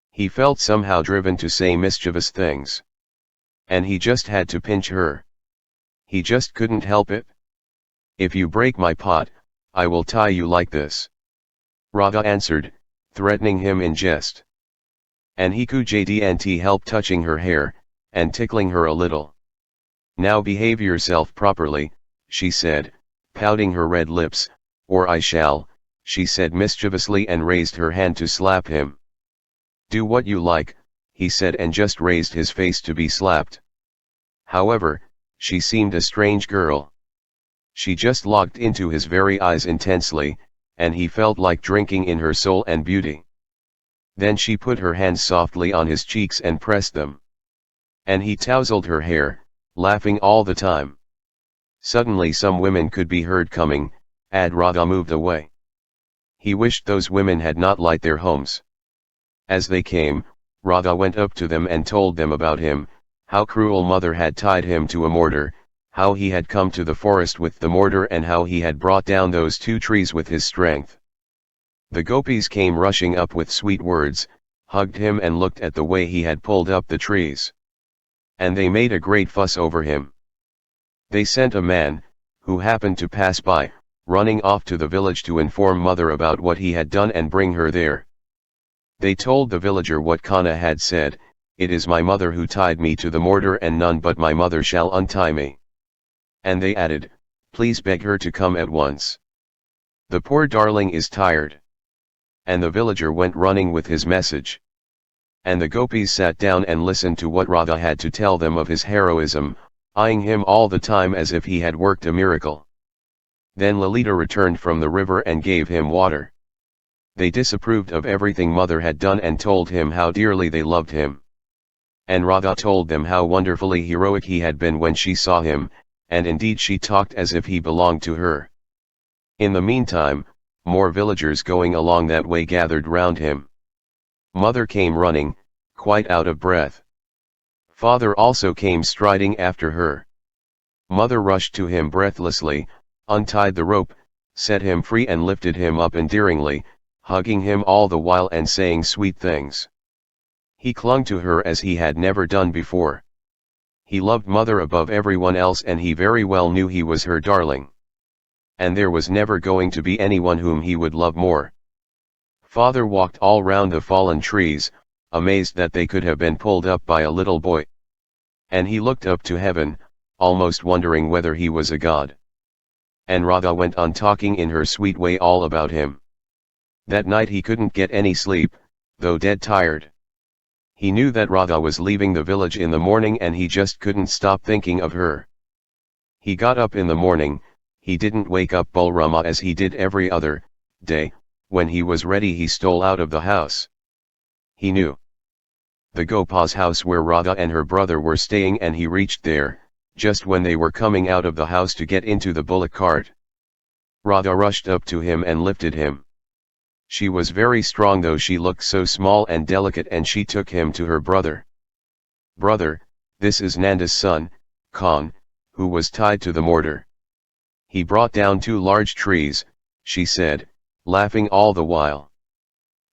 He felt somehow driven to say mischievous things. And he just had to pinch her. He just couldn't help it. If you break my pot, I will tie you like this. Radha answered, threatening him in jest. And he couldn't help touching her hair, and tickling her a little. Now behave yourself properly, she said, pouting her red lips, or I shall, she said mischievously and raised her hand to slap him. Do what you like, he said and just raised his face to be slapped. However, she seemed a strange girl. She just looked into his very eyes intensely, and he felt like drinking in her soul and beauty. Then she put her hands softly on his cheeks and pressed them. And he tousled her hair, laughing all the time. Suddenly some women could be heard coming, and Radha moved away. He wished those women had not light their homes. As they came, Radha went up to them and told them about him, how cruel mother had tied him to a mortar, how he had come to the forest with the mortar and how he had brought down those 2 trees with his strength. The gopis came rushing up with sweet words, hugged him and looked at the way he had pulled up the trees. And they made a great fuss over him. They sent a man, who happened to pass by, running off to the village to inform mother about what he had done and bring her there. They told the villager what Kanna had said, "It is my mother who tied me to the mortar and none but my mother shall untie me." And they added, "Please beg her to come at once. The poor darling is tired." And the villager went running with his message. And the gopis sat down and listened to what Radha had to tell them of his heroism, eyeing him all the time as if he had worked a miracle. Then Lalita returned from the river and gave him water. They disapproved of everything mother had done and told him how dearly they loved him. And Radha told them how wonderfully heroic he had been when she saw him, and indeed she talked as if he belonged to her. In the meantime, more villagers going along that way gathered round him. Mother came running, quite out of breath. Father also came striding after her. Mother rushed to him breathlessly, untied the rope, set him free and lifted him up endearingly, hugging him all the while and saying sweet things. He clung to her as he had never done before. He loved mother above everyone else and he very well knew he was her darling. And there was never going to be anyone whom he would love more. Father walked all round the fallen trees, amazed that they could have been pulled up by a little boy. And he looked up to heaven, almost wondering whether he was a god. And Radha went on talking in her sweet way all about him. That night he couldn't get any sleep, though dead tired. He knew that Radha was leaving the village in the morning and he just couldn't stop thinking of her. He got up in the morning. He didn't wake up Balrama as he did every other day. When he was ready he stole out of the house. He knew the Gopa's house where Radha and her brother were staying and he reached there, just when they were coming out of the house to get into the bullock cart. Radha rushed up to him and lifted him. She was very strong though she looked so small and delicate and she took him to her brother. "Brother, this is Nanda's son, Khan, who was tied to the mortar. He brought down 2 large trees," she said, laughing all the while.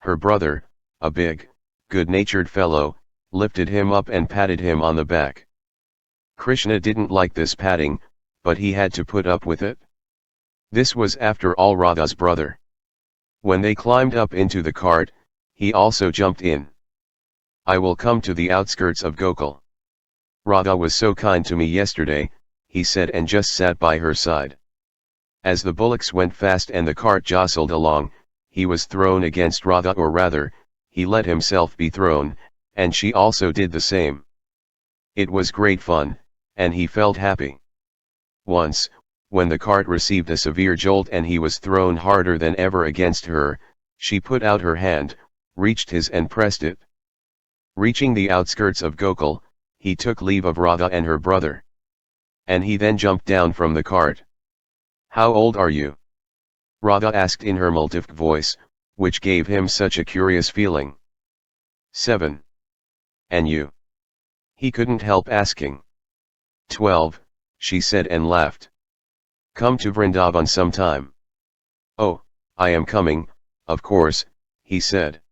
Her brother, a big, good-natured fellow, lifted him up and patted him on the back. Krishna didn't like this patting, but he had to put up with it. This was after all Radha's brother. When they climbed up into the cart, he also jumped in. "I will come to the outskirts of Gokul. Radha was so kind to me yesterday," he said and just sat by her side. As the bullocks went fast and the cart jostled along, he was thrown against Radha, or rather, he let himself be thrown, and she also did the same. It was great fun, and he felt happy. Once, when the cart received a severe jolt and he was thrown harder than ever against her, she put out her hand, reached his and pressed it. Reaching the outskirts of Gokul, he took leave of Radha and her brother. And he then jumped down from the cart. "How old are you?" Radha asked in her multiple voice, which gave him such a curious feeling. "7. And you?" He couldn't help asking. 12, she said and laughed. "Come to Vrindavan sometime." "Oh, I am coming, of course," he said.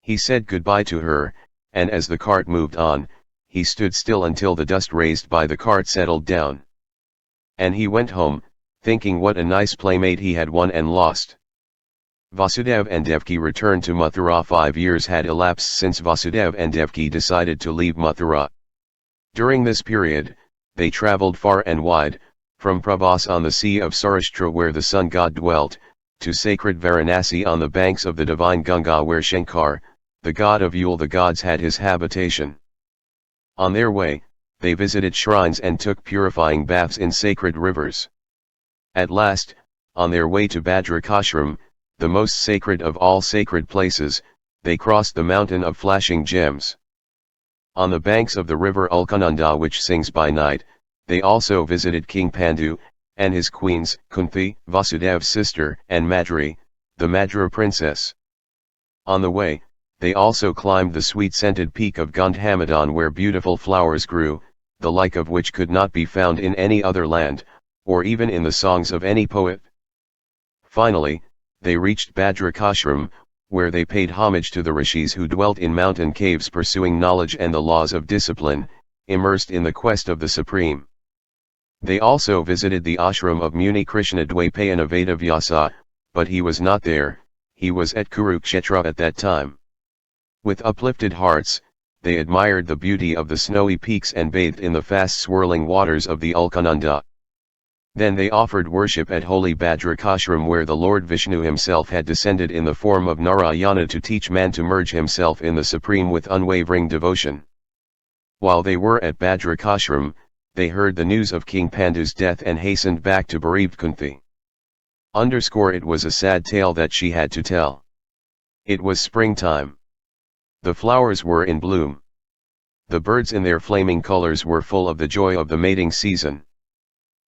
He said goodbye to her, and as the cart moved on, he stood still until the dust raised by the cart settled down. And he went home, thinking what a nice playmate he had won and lost. Vasudeva and Devki returned to Mathura. 5 years had elapsed since Vasudeva and Devki decided to leave Mathura. During this period, they traveled far and wide, from Prabhas on the sea of Saurashtra where the sun god dwelt, to sacred Varanasi on the banks of the divine Ganga where Shankar, the god of Yule the gods, had his habitation. On their way, they visited shrines and took purifying baths in sacred rivers. At last, on their way to Bhadrakashram, the most sacred of all sacred places, they crossed the mountain of flashing gems. On the banks of the river Ulkananda, which sings by night, they also visited King Pandu, and his queens, Kunti, Vasudev's sister, and Madri, the Madra princess. On the way, they also climbed the sweet-scented peak of Gandhamadan where beautiful flowers grew, the like of which could not be found in any other land, or even in the songs of any poet. Finally, they reached Bhadrakashram, where they paid homage to the rishis who dwelt in mountain caves pursuing knowledge and the laws of discipline, immersed in the quest of the Supreme. They also visited the ashram of Muni Krishna Dwaipayana Vedavyasa, but he was not there, he was at Kurukshetra at that time. With uplifted hearts, they admired the beauty of the snowy peaks and bathed in the fast-swirling waters of the Alkananda. Then they offered worship at holy Bhadrakashram where the Lord Vishnu himself had descended in the form of Narayana to teach man to merge himself in the Supreme with unwavering devotion. While they were at Bhadrakashram, they heard the news of King Pandu's death and hastened back to bereaved Kunti. It was a sad tale that she had to tell. It was springtime. The flowers were in bloom. The birds in their flaming colors were full of the joy of the mating season.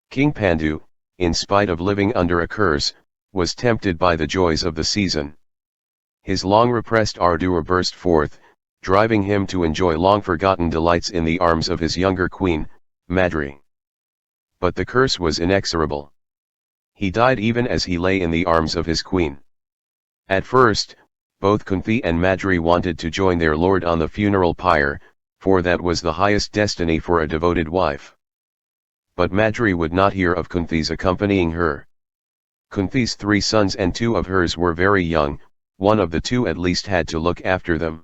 King Pandu, in spite of living under a curse, was tempted by the joys of the season. His long-repressed ardor burst forth, driving him to enjoy long-forgotten delights in the arms of his younger queen, Madri. But the curse was inexorable. He died even as he lay in the arms of his queen. At first, both Kunti and Madri wanted to join their lord on the funeral pyre, for that was the highest destiny for a devoted wife. But Madri would not hear of Kunti's accompanying her. Kunti's 3 sons and 2 of hers were very young, one of the 2 at least had to look after them.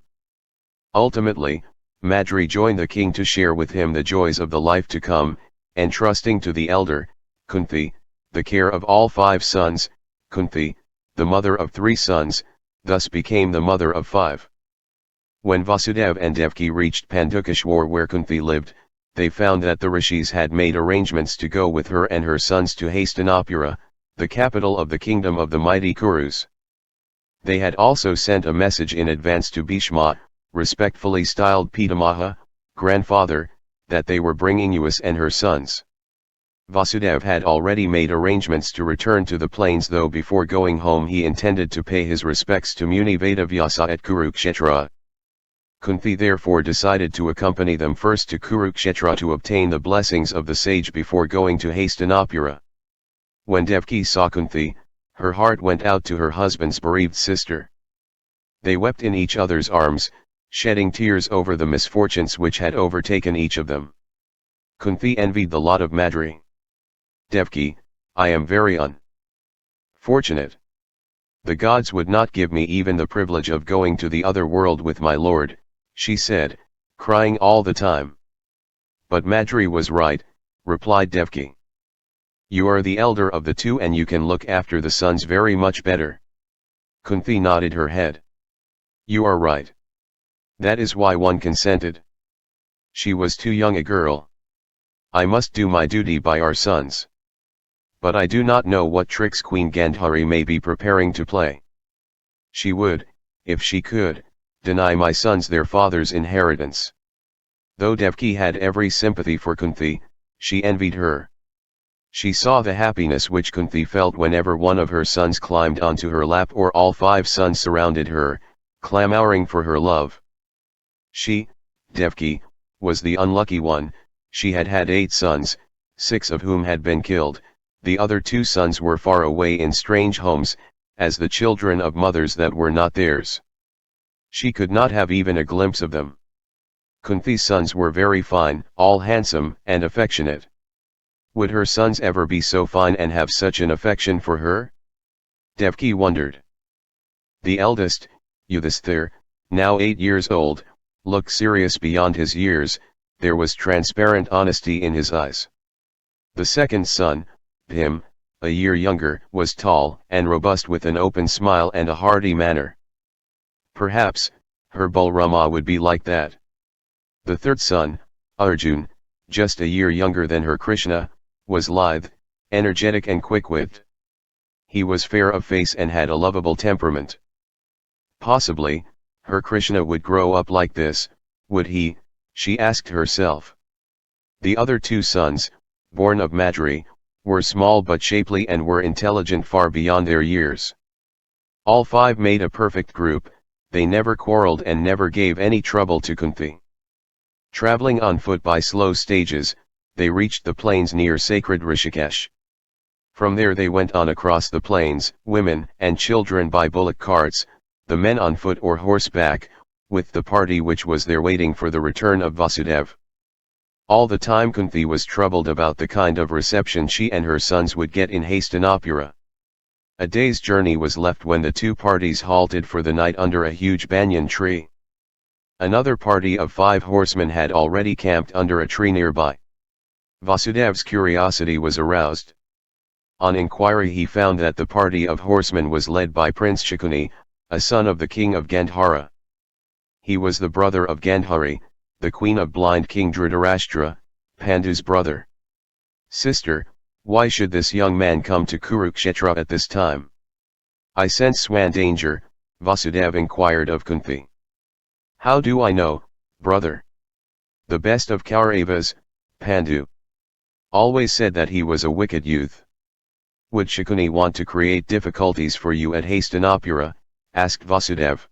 Ultimately, Madri joined the king to share with him the joys of the life to come, entrusting to the elder, Kunti, the care of all 5 sons. Kunti, the mother of 3 sons, thus became the mother of 5. When Vasudeva and Devaki reached Pandukeshwar where Kunti lived, they found that the rishis had made arrangements to go with her and her sons to Hastinapura, the capital of the kingdom of the mighty Kurus. They had also sent a message in advance to Bhishma, respectfully styled Pitamaha, grandfather, that they were bringing Uas and her sons. Vasudeva had already made arrangements to return to the plains, though before going home he intended to pay his respects to Muni Vedavyasa at Kurukshetra. Kunti therefore decided to accompany them first to Kurukshetra to obtain the blessings of the sage before going to Hastinapura. When Devaki saw Kunti, her heart went out to her husband's bereaved sister. They wept in each other's arms, shedding tears over the misfortunes which had overtaken each of them. Kunti envied the lot of Madri. Devaki, I am very unfortunate. The gods would not give me even the privilege of going to the other world with my lord, she said, crying all the time. But Madri was right, replied Devaki. You are the elder of the 2 and you can look after the sons very much better. Kunti nodded her head. You are right. That is why one consented. She was too young a girl. I must do my duty by our sons. But I do not know what tricks Queen Gandhari may be preparing to play. She would, if she could, deny my sons their father's inheritance. Though Devaki had every sympathy for Kunti, she envied her. She saw the happiness which Kunti felt whenever one of her sons climbed onto her lap or all 5 sons surrounded her, clamoring for her love. She, Devaki, was the unlucky one. She had had 8 sons, 6 of whom had been killed. The other 2 sons were far away in strange homes, as the children of mothers that were not theirs. She could not have even a glimpse of them. Kunti's sons were very fine, all handsome and affectionate. Would her sons ever be so fine and have such an affection for her? Devaki wondered. The eldest, Yudhisthira, now 8 years old, looked serious beyond his years. There was transparent honesty in his eyes. The second son, Bhim, a year younger, was tall and robust with an open smile and a hearty manner. Perhaps, her Balrama would be like that. The third son, Arjun, just a year younger than her Krishna, was lithe, energetic and quick-witted. He was fair of face and had a lovable temperament. Possibly, her Krishna would grow up like this, would he? She asked herself. The other 2 sons, born of Madri, were small but shapely and were intelligent far beyond their years. All five made a perfect group, they never quarreled and never gave any trouble to Kunti. Traveling on foot by slow stages, they reached the plains near sacred Rishikesh. From there they went on across the plains, women and children by bullock carts, the men on foot or horseback, with the party which was there waiting for the return of Vasudev. All the time Kunti was troubled about the kind of reception she and her sons would get in Hastinapura. A day's journey was left when the two parties halted for the night under a huge banyan tree. Another party of 5 horsemen had already camped under a tree nearby. Vasudev's curiosity was aroused. On inquiry he found that the party of horsemen was led by Prince Shakuni, a son of the king of Gandhara. He was the brother of Gandhari, the queen of blind King Dhritarashtra, Pandu's brother. Sister, why should this young man come to Kurukshetra at this time? I sense swan danger, Vasudev inquired of Kunti. How do I know, brother? The best of Kauravas, Pandu, always said that he was a wicked youth. Would Shakuni want to create difficulties for you at Hastinapura? Asked Vasudev.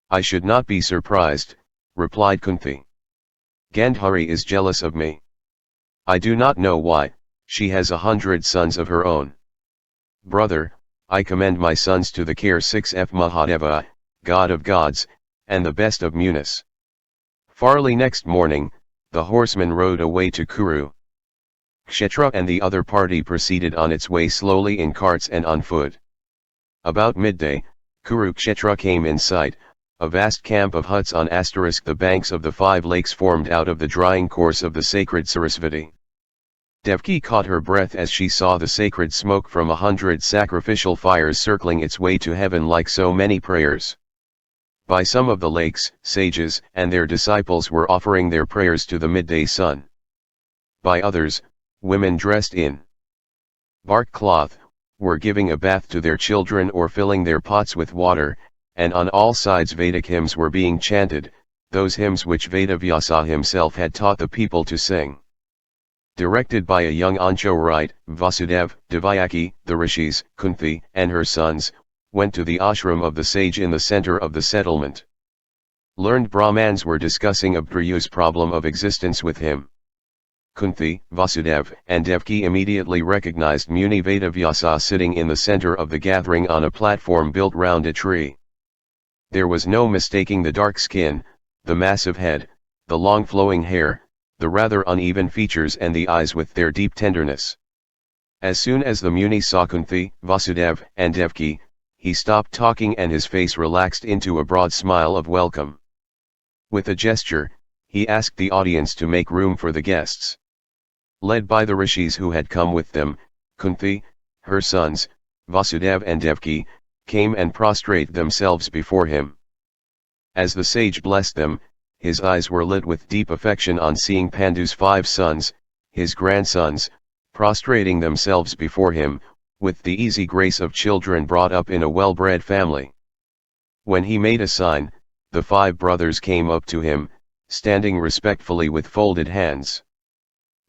I should not be surprised, replied Kunti. Gandhari is jealous of me. I do not know why, she has 100 sons of her own. Brother, I commend my sons to the care 6F Mahadeva, God of gods, and the best of Munis. Farly next morning, the horseman rode away to Kuru Kshetra and the other party proceeded on its way slowly in carts and on foot. About midday, Kuru Kshetra came in sight, a vast camp of huts on the banks of the 5 lakes formed out of the drying course of the sacred Sarasvati. Devki caught her breath as she saw the sacred smoke from 100 sacrificial fires circling its way to heaven like so many prayers. By some of the lakes, sages and their disciples were offering their prayers to the midday sun. By others, women dressed in bark cloth, were giving a bath to their children or filling their pots with water, and on all sides Vedic hymns were being chanted, those hymns which Vedavyasa himself had taught the people to sing. Directed by a young Anchorite, Vasudev, Devayaki, the rishis, Kunti, and her sons, went to the ashram of the sage in the center of the settlement. Learned Brahmans were discussing Abhriyu's problem of existence with him. Kunti, Vasudev, and Devki immediately recognized Muni Vedavyasa sitting in the center of the gathering on a platform built round a tree. There was no mistaking the dark skin, the massive head, the long flowing hair, the rather uneven features and the eyes with their deep tenderness. As soon as the Muni saw Kunti, Vasudev, and Devki, he stopped talking and his face relaxed into a broad smile of welcome. With a gesture, he asked the audience to make room for the guests. Led by the rishis who had come with them, Kunti, her sons, Vasudev and Devki, came and prostrate themselves before him. As the sage blessed them, his eyes were lit with deep affection on seeing Pandu's 5 sons, his grandsons, prostrating themselves before him, with the easy grace of children brought up in a well-bred family. When he made a sign, the 5 brothers came up to him, standing respectfully with folded hands.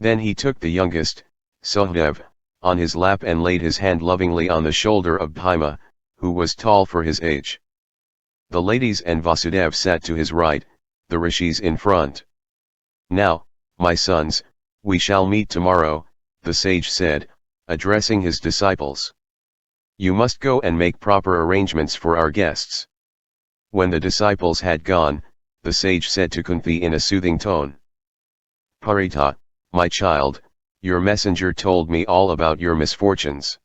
Then he took the youngest, Suhdev, on his lap and laid his hand lovingly on the shoulder of Bhima, who was tall for his age. The ladies and Vasudev sat to his right, the rishis in front. Now, my sons, we shall meet tomorrow, the sage said, addressing his disciples. You must go and make proper arrangements for our guests. When the disciples had gone, the sage said to Kunti in a soothing tone. Parita, my child, your messenger told me all about your misfortunes.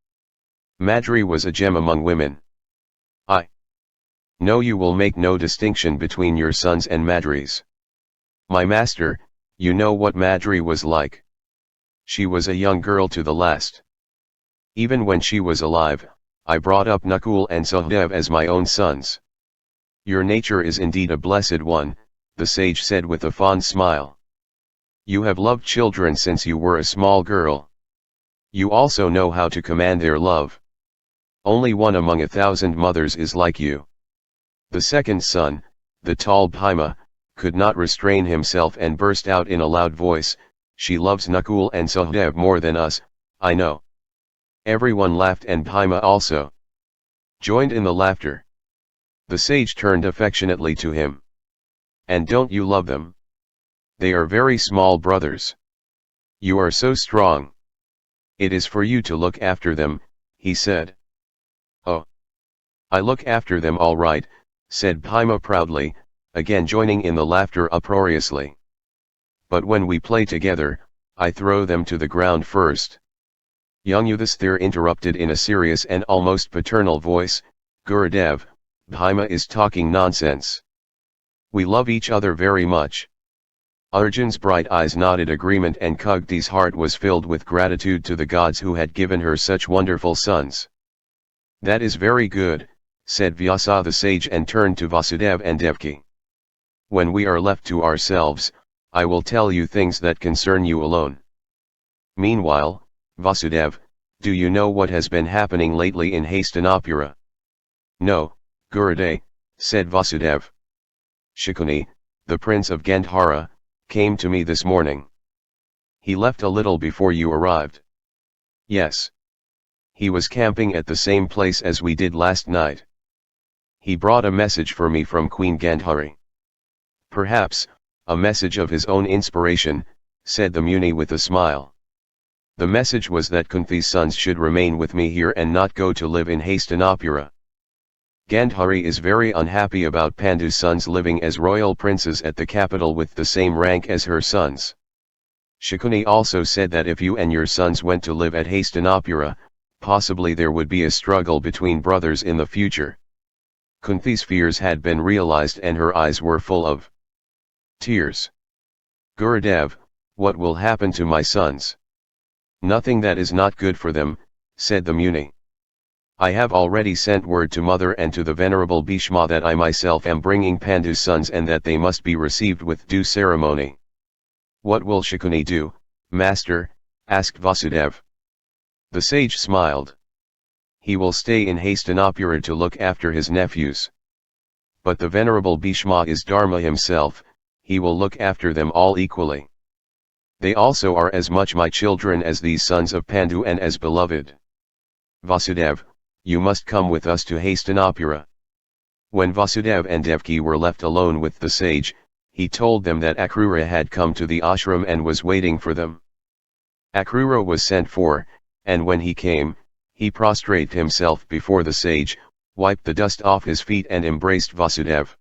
Madri was a gem among women. I know you will make no distinction between your sons and Madris. My master, you know what Madri was like. She was a young girl to the last. Even when she was alive, I brought up Nakul and Sahdev as my own sons. Your nature is indeed a blessed one, the sage said with a fond smile. You have loved children since you were a small girl. You also know how to command their love. Only one among 1,000 mothers is like you. The second son, the tall Bhima, could not restrain himself and burst out in a loud voice, She loves Nakul and Sahdev more than us, I know. Everyone laughed and Bhima also joined in the laughter. The sage turned affectionately to him. And don't you love them? They are very small brothers. You are so strong. It is for you to look after them, he said. Oh. I look after them all right, said Bhima proudly, again joining in the laughter uproariously. But when we play together, I throw them to the ground first. Young Yudhisthira interrupted in a serious and almost paternal voice, Gurudev, Bhima is talking nonsense. We love each other very much. Arjun's bright eyes nodded agreement and Kugti's heart was filled with gratitude to the gods who had given her such wonderful sons. That is very good, said Vyasa the sage and turned to Vasudeva and Devaki. When we are left to ourselves, I will tell you things that concern you alone. Meanwhile, Vasudeva, do you know what has been happening lately in Hastinapura? No, Gurudev, said Vasudeva. Shakuni, the prince of Gandhara, came to me this morning. He left a little before you arrived. Yes. He was camping at the same place as we did last night. He brought a message for me from Queen Gandhari. Perhaps, a message of his own inspiration, said the Muni with a smile. The message was that Kunti's sons should remain with me here and not go to live in Hastinapura. Gandhari is very unhappy about Pandu's sons living as royal princes at the capital with the same rank as her sons. Shakuni also said that if you and your sons went to live at Hastinapura, possibly there would be a struggle between brothers in the future. Kunti's fears had been realized and her eyes were full of tears. Gurudev, what will happen to my sons? Nothing that is not good for them, said the Muni. I have already sent word to mother and to the venerable Bhishma that I myself am bringing Pandu's sons and that they must be received with due ceremony. What will Shakuni do, master? Asked Vasudeva. The sage smiled. He will stay in Hastinapura to look after his nephews. But the venerable Bhishma is Dharma himself, he will look after them all equally. They also are as much my children as these sons of Pandu and as beloved. Vasudeva, you must come with us to Hastinapura. When Vasudeva and Devaki were left alone with the sage, he told them that Akrura had come to the ashram and was waiting for them. Akrura was sent for, and when he came, he prostrated himself before the sage, wiped the dust off his feet and embraced Vasudeva.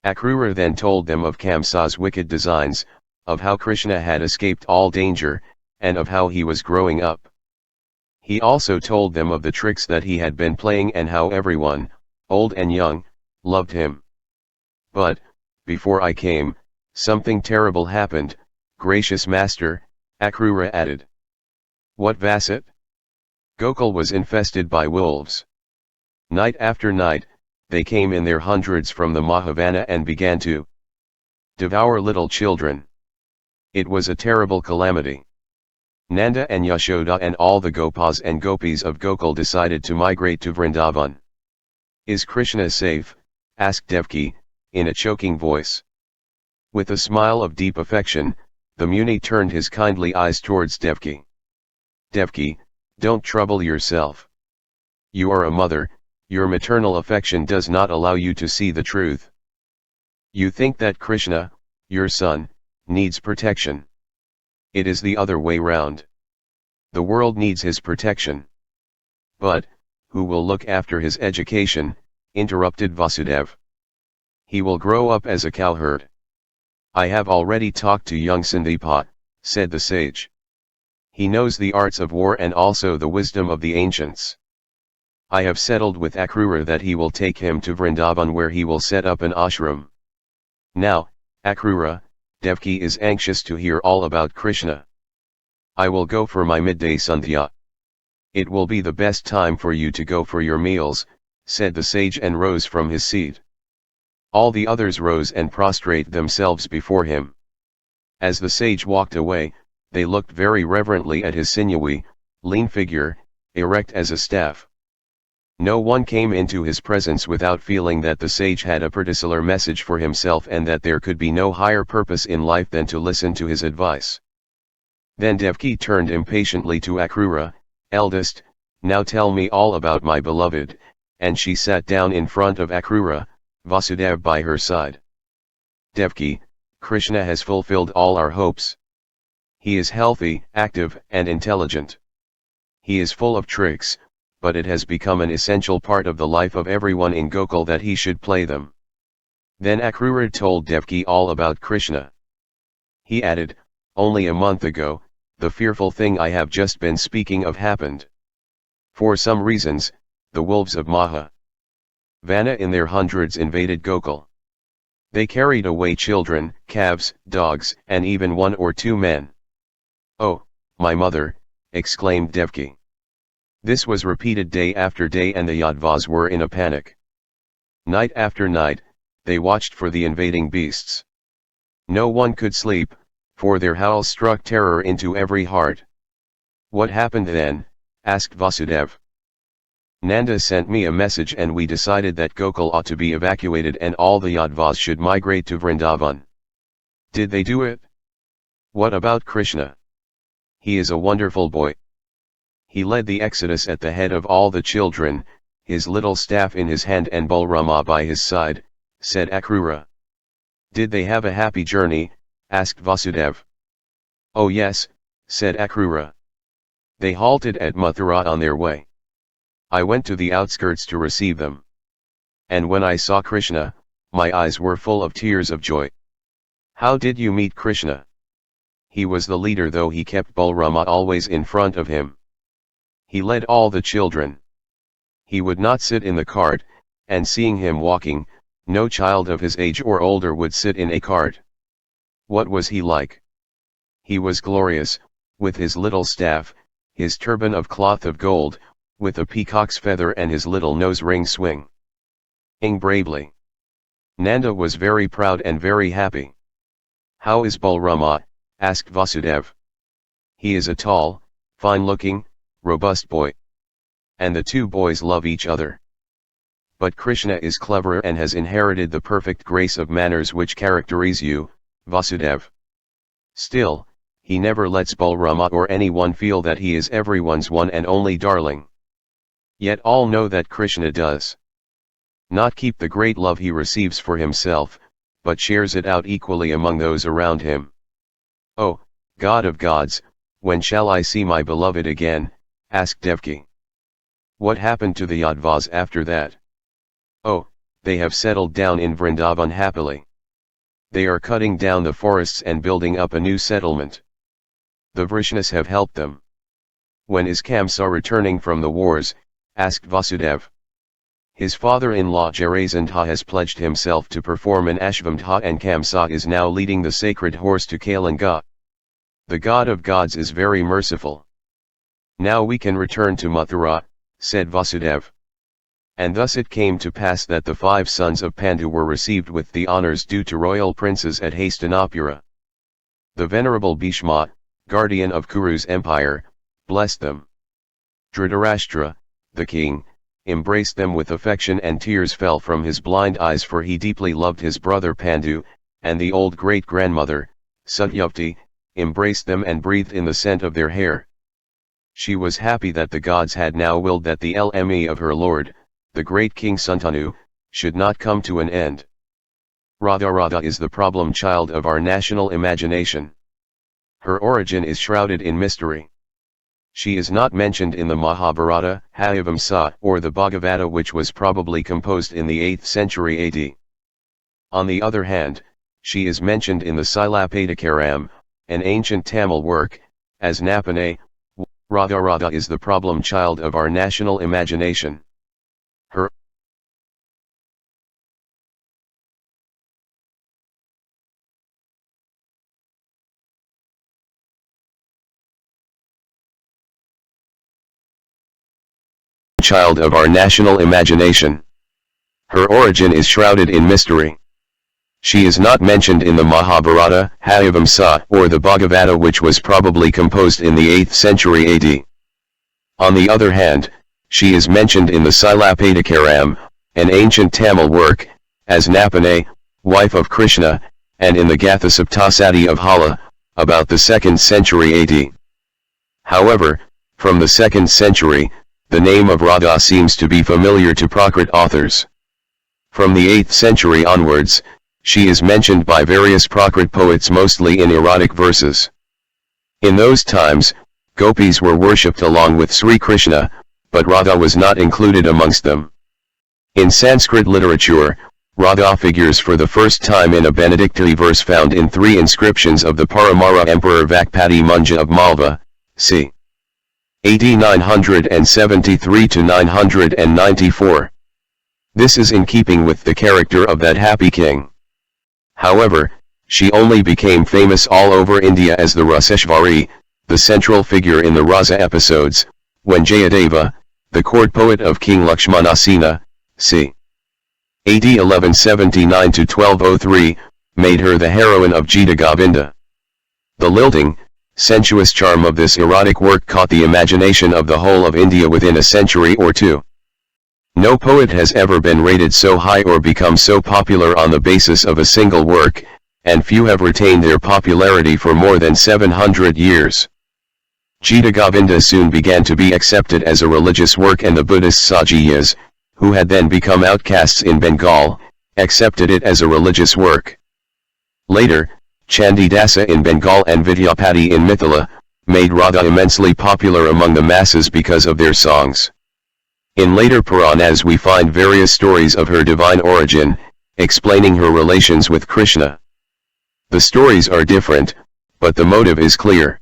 Akrura then told them of Kamsa's wicked designs, of how Krishna had escaped all danger, and of how he was growing up. He also told them of the tricks that he had been playing and how everyone, old and young, loved him. But, before I came, something terrible happened, gracious master, Akrura added. What was it? Gokul was infested by wolves. Night after night, they came in their hundreds from the Mahavana and began to devour little children. It was a terrible calamity. Nanda and Yashoda and all the Gopas and Gopis of Gokul decided to migrate to Vrindavan. Is Krishna safe? Asked Devaki, in a choking voice. With a smile of deep affection, the Muni turned his kindly eyes towards Devaki. Devaki, don't trouble yourself. You are a mother, your maternal affection does not allow you to see the truth. You think that Krishna, your son, needs protection. It is the other way round. The world needs his protection. But, who will look after his education? Interrupted Vasudeva. He will grow up as a cowherd. I have already talked to young Sandipa, said the sage. He knows the arts of war and also the wisdom of the ancients. I have settled with Akrura that he will take him to Vrindavan where he will set up an ashram. Now, Akrura, Devaki is anxious to hear all about Krishna. I will go for my midday sandhya. It will be the best time for you to go for your meals, said the sage and rose from his seat. All the others rose and prostrate themselves before him. As the sage walked away, they looked very reverently at his sinewy, lean figure, erect as a staff. No one came into his presence without feeling that the sage had a particular message for himself and that there could be no higher purpose in life than to listen to his advice. Then Devki turned impatiently to Akrura, "Eldest, now tell me all about my beloved," and she sat down in front of Akrura, Vasudev by her side. "Devki, Krishna has fulfilled all our hopes. He is healthy, active, and intelligent. He is full of tricks, but it has become an essential part of the life of everyone in Gokul that he should play them." Then Akrura told Devki all about Krishna. He added, "Only a month ago, the fearful thing I have just been speaking of happened. For some reasons, the wolves of Maha Vana in their hundreds invaded Gokul. They carried away children, calves, dogs, and even 1 or 2 men." "Oh, my mother," exclaimed Devki. This was repeated day after day and the Yadvas were in a panic. Night after night, they watched for the invading beasts. No one could sleep, for their howls struck terror into every heart. "What happened then?" asked Vasudev. "Nanda sent me a message and we decided that Gokul ought to be evacuated and all the Yadvas should migrate to Vrindavan." "Did they do it?" "What about Krishna? He is a wonderful boy. He led the exodus at the head of all the children, his little staff in his hand and Balrama by his side," said Akrura. "Did they have a happy journey?" asked Vasudev. "Oh yes," said Akrura. "They halted at Mathura on their way. I went to the outskirts to receive them. And when I saw Krishna, my eyes were full of tears of joy." "How did you meet Krishna?" "He was the leader though he kept Balrama always in front of him. He led all the children. He would not sit in the cart, and seeing him walking, no child of his age or older would sit in a cart." "What was he like?" "He was glorious, with his little staff, his turban of cloth of gold, with a peacock's feather and his little nose ring swing." Ing bravely. Nanda was very proud and very happy. "How is Balrama?" asked Vasudev. "He is a tall, fine-looking, robust boy. And the 2 boys love each other. But Krishna is clever and has inherited the perfect grace of manners which characterize you, Vasudev. Still, he never lets Balrama or anyone feel that he is everyone's one and only darling. Yet all know that Krishna does not keep the great love he receives for himself, but shares it out equally among those around him. Oh, God of gods, when shall I see my beloved again?" asked Devki. "What happened to the Yadvas after that?" "Oh, they have settled down in Vrindavan happily. They are cutting down the forests and building up a new settlement. The Vrishnas have helped them." "When is Kamsa returning from the wars?" asked Vasudev. "His father-in-law Jarasandha has pledged himself to perform an Ashvamedha and Kamsa is now leading the sacred horse to Kalinga. The God of gods is very merciful. Now we can return to Mathura," said Vasudev. And thus it came to pass that the 5 sons of Pandu were received with the honors due to royal princes at Hastinapura. The venerable Bhishma, guardian of Kuru's empire, blessed them. Dhritarashtra, the king, embraced them with affection and tears fell from his blind eyes for he deeply loved his brother Pandu, and the old great-grandmother, Satyavati, embraced them and breathed in the scent of their hair. She was happy that the gods had now willed that the LME of her lord, the great king Santanu, should not come to an end. Radha is the problem child of our national imagination. Her origin is shrouded in mystery. She is not mentioned in the Mahabharata, Hayavamsa, or the Bhagavata which was probably composed in the 8th century AD. On the other hand, she is mentioned in the Silapadikaram, an ancient Tamil work, as Napane. Radha is the problem child of our national imagination. Her child of our national imagination. Her origin is shrouded in mystery. She is not mentioned in the Mahabharata, Hayavamsa, or the Bhagavata which was probably composed in the 8th century AD. On the other hand, she is mentioned in the Silapadikaram, an ancient Tamil work, as Napane, wife of Krishna, and in the Gatha Saptasati of Hala, about the 2nd century AD. However, from the 2nd century, the name of Radha seems to be familiar to Prakrit authors. From the 8th century onwards, she is mentioned by various Prakrit poets mostly in erotic verses. In those times, gopis were worshipped along with Sri Krishna, but Radha was not included amongst them. In Sanskrit literature, Radha figures for the first time in a Benedictine verse found in 3 inscriptions of the Paramara Emperor Vakpati Munja of Malva, c. AD 973 to 994. This is in keeping with the character of that happy king. However, she only became famous all over India as the Raseshvari, the central figure in the Rasa episodes, when Jayadeva, the court poet of King Lakshmanasena, c. AD 1179 to 1203, made her the heroine of Gita Govinda. The lilting, sensuous charm of this erotic work caught the imagination of the whole of India within a century or two. No poet has ever been rated so high or become so popular on the basis of a single work, and few have retained their popularity for more than 700 years. Gita Govinda soon began to be accepted as a religious work, and the Buddhist Sajiyas, who had then become outcasts in Bengal, accepted it as a religious work. Later, Chandidasa in Bengal and Vidyapati in Mithila, made Radha immensely popular among the masses because of their songs. In later Puranas we find various stories of her divine origin, explaining her relations with Krishna. The stories are different, but the motive is clear.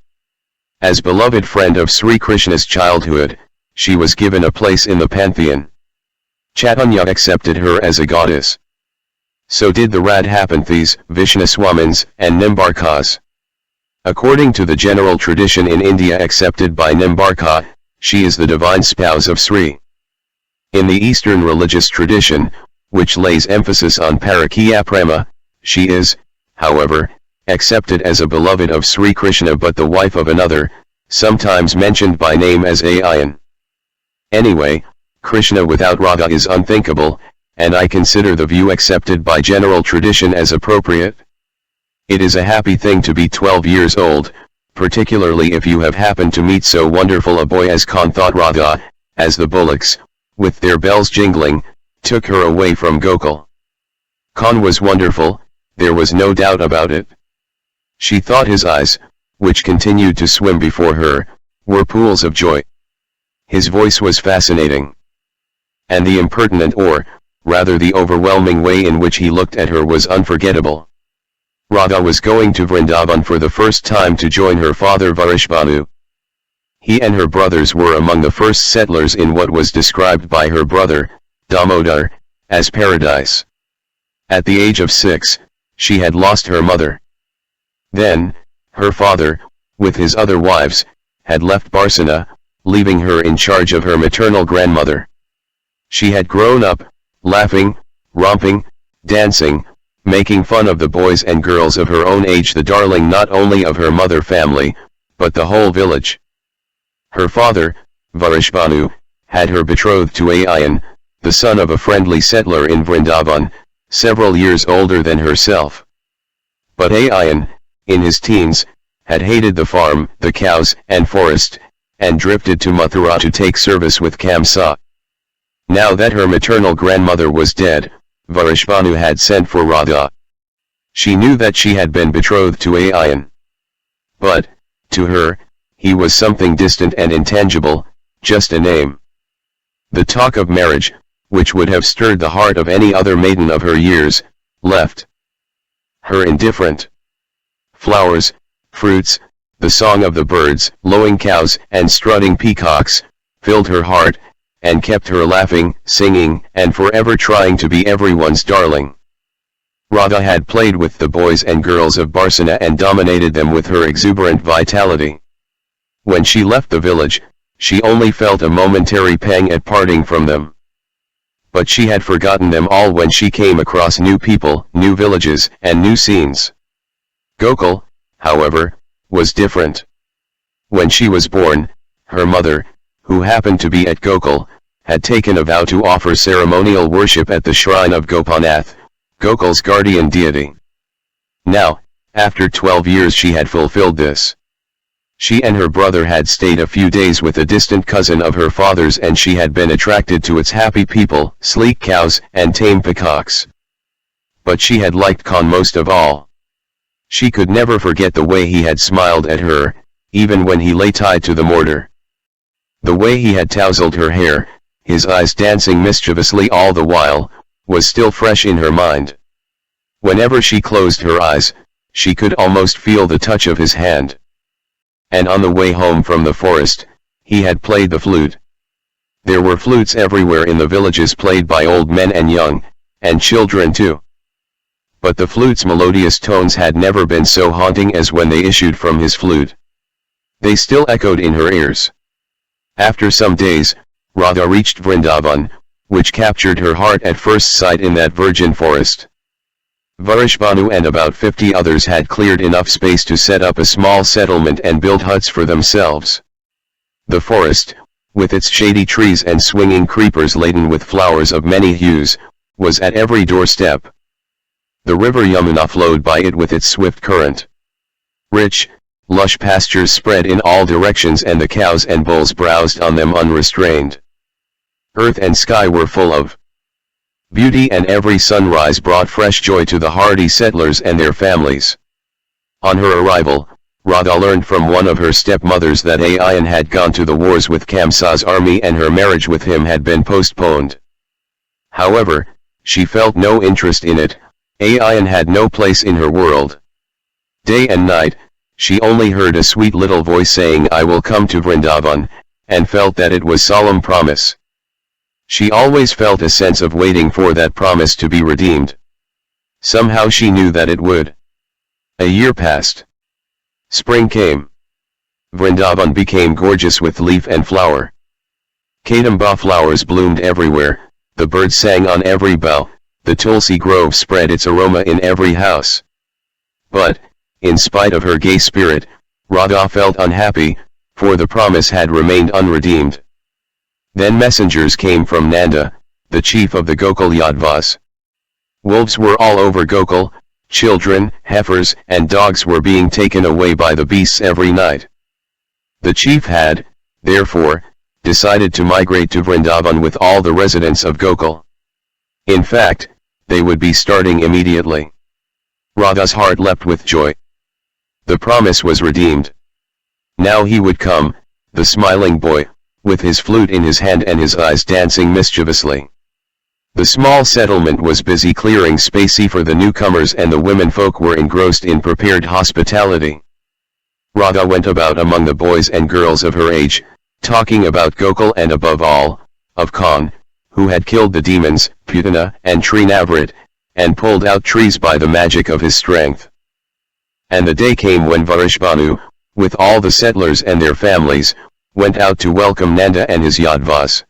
As beloved friend of Sri Krishna's childhood, she was given a place in the pantheon. Chaitanya accepted her as a goddess. So did the Radhapanthes, Vishnaswamins, and Nimbarkas. According to the general tradition in India accepted by Nimbarka, she is the divine spouse of Sri. In the Eastern religious tradition, which lays emphasis on Parakya Prema, she is, however, accepted as a beloved of Sri Krishna but the wife of another, sometimes mentioned by name as Ayan. Anyway, Krishna without Radha is unthinkable, and I consider the view accepted by general tradition as appropriate. It is a happy thing to be 12 years old, particularly if you have happened to meet so wonderful a boy as Khan thought Radha, as the bullocks, with their bells jingling, took her away from Gokul. Khan was wonderful, there was no doubt about it. She thought his eyes, which continued to swim before her, were pools of joy. His voice was fascinating. And the impertinent or, rather the overwhelming way in which he looked at her was unforgettable. Radha was going to Vrindavan for the first time to join her father Varishbhanu. He and her brothers were among the first settlers in what was described by her brother, Damodar, as paradise. At the age of 6, she had lost her mother. Then, her father, with his other wives, had left Barsana, leaving her in charge of her maternal grandmother. She had grown up, laughing, romping, dancing, making fun of the boys and girls of her own age, the darling not only of her mother family, but the whole village. Her father, Varishbhanu, had her betrothed to Ayan, the son of a friendly settler in Vrindavan, several years older than herself. But Ayan, in his teens, had hated the farm, the cows, and forest, and drifted to Mathura to take service with Kamsa. Now that her maternal grandmother was dead, Varishbhanu had sent for Radha. She knew that she had been betrothed to Ayan. But, to her, he was something distant and intangible, just a name. The talk of marriage, which would have stirred the heart of any other maiden of her years, left her indifferent. Flowers, fruits, the song of the birds, lowing cows, and strutting peacocks, filled her heart, and kept her laughing, singing, and forever trying to be everyone's darling. Radha had played with the boys and girls of Barsana and dominated them with her exuberant vitality. When she left the village, she only felt a momentary pang at parting from them. But she had forgotten them all when she came across new people, new villages, and new scenes. Gokul, however, was different. When she was born, her mother, who happened to be at Gokul, had taken a vow to offer ceremonial worship at the shrine of Gopanath, Gokul's guardian deity. Now, After 12 years she had fulfilled this. She and her brother had stayed a few days with a distant cousin of her father's, and she had been attracted to its happy people, sleek cows, and tame peacocks. But she had liked Khan most of all. She could never forget the way he had smiled at her, even when he lay tied to the mortar. The way he had tousled her hair, his eyes dancing mischievously all the while, was still fresh in her mind. Whenever she closed her eyes, she could almost feel the touch of his hand. And on the way home from the forest, he had played the flute. There were flutes everywhere in the villages, played by old men and young, and children too. But the flute's melodious tones had never been so haunting as when they issued from his flute. They still echoed in her ears. After some days, Radha reached Vrindavan, which captured her heart at first sight in that virgin forest. Varishbanu and about 50 others had cleared enough space to set up a small settlement and build huts for themselves. The forest, with its shady trees and swinging creepers laden with flowers of many hues, was at every doorstep. The river Yamuna flowed by it with its swift current. Rich, lush pastures spread in all directions, and the cows and bulls browsed on them unrestrained. Earth and sky were full of beauty, and every sunrise brought fresh joy to the hardy settlers and their families. On her arrival, Radha learned from one of her stepmothers that Ayan had gone to the wars with Kamsa's army and her marriage with him had been postponed. However, she felt no interest in it. Ayan had no place in her world. Day and night, she only heard a sweet little voice saying, "I will come to Vrindavan," and felt that it was solemn promise. She always felt a sense of waiting for that promise to be redeemed. Somehow she knew that it would. A year passed. Spring came. Vrindavan became gorgeous with leaf and flower. Kadamba flowers bloomed everywhere, the birds sang on every bough, the tulsi grove spread its aroma in every house. But, in spite of her gay spirit, Radha felt unhappy, for the promise had remained unredeemed. Then messengers came from Nanda, the chief of the Gokul Yadvas. Wolves were all over Gokul, children, heifers, and dogs were being taken away by the beasts every night. The chief had, therefore, decided to migrate to Vrindavan with all the residents of Gokul. In fact, they would be starting immediately. Radha's heart leapt with joy. The promise was redeemed. Now he would come, the smiling boy, with his flute in his hand and his eyes dancing mischievously. The small settlement was busy clearing space for the newcomers, and the women folk were engrossed in prepared hospitality. Radha went about among the boys and girls of her age, talking about Gokul and above all, of Khan, who had killed the demons, Putana and Trinavrat, and pulled out trees by the magic of his strength. And the day came when Varishbanu, with all the settlers and their families, went out to welcome Nanda and his Yadvas.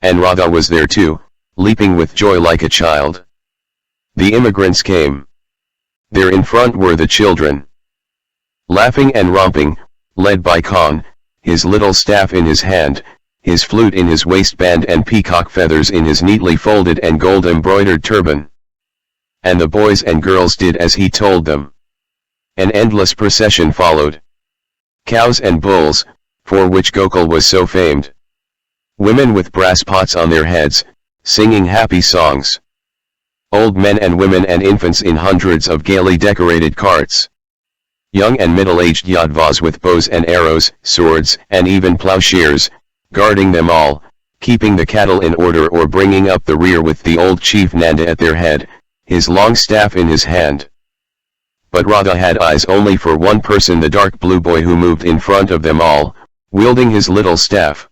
And Radha was there too, leaping with joy like a child. The immigrants came. There in front were the children, laughing and romping, led by Khan, his little staff in his hand, his flute in his waistband, and peacock feathers in his neatly folded and gold-embroidered turban. And the boys and girls did as he told them. An endless procession followed. Cows and bulls, for which Gokul was so famed. Women with brass pots on their heads, singing happy songs. Old men and women and infants in hundreds of gaily decorated carts. Young and middle-aged Yadvas with bows and arrows, swords, and even plowshares, guarding them all, keeping the cattle in order or bringing up the rear, with the old chief Nanda at their head, his long staff in his hand. But Radha had eyes only for one person, the dark blue boy who moved in front of them all, wielding his little staff.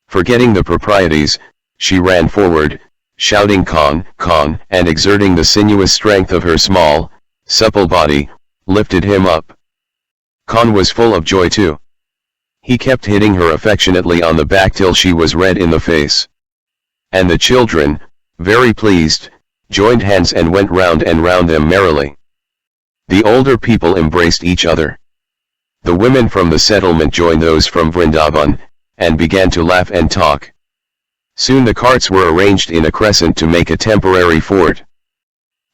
Forgetting the proprieties, she ran forward, shouting "Khan, Khan," and exerting the sinuous strength of her small, supple body, lifted him up. Khan was full of joy too. He kept hitting her affectionately on the back till she was red in the face. And the children, very pleased, joined hands and went round and round them merrily. The older people embraced each other. The women from the settlement joined those from Vrindavan, and began to laugh and talk. Soon the carts were arranged in a crescent to make a temporary fort.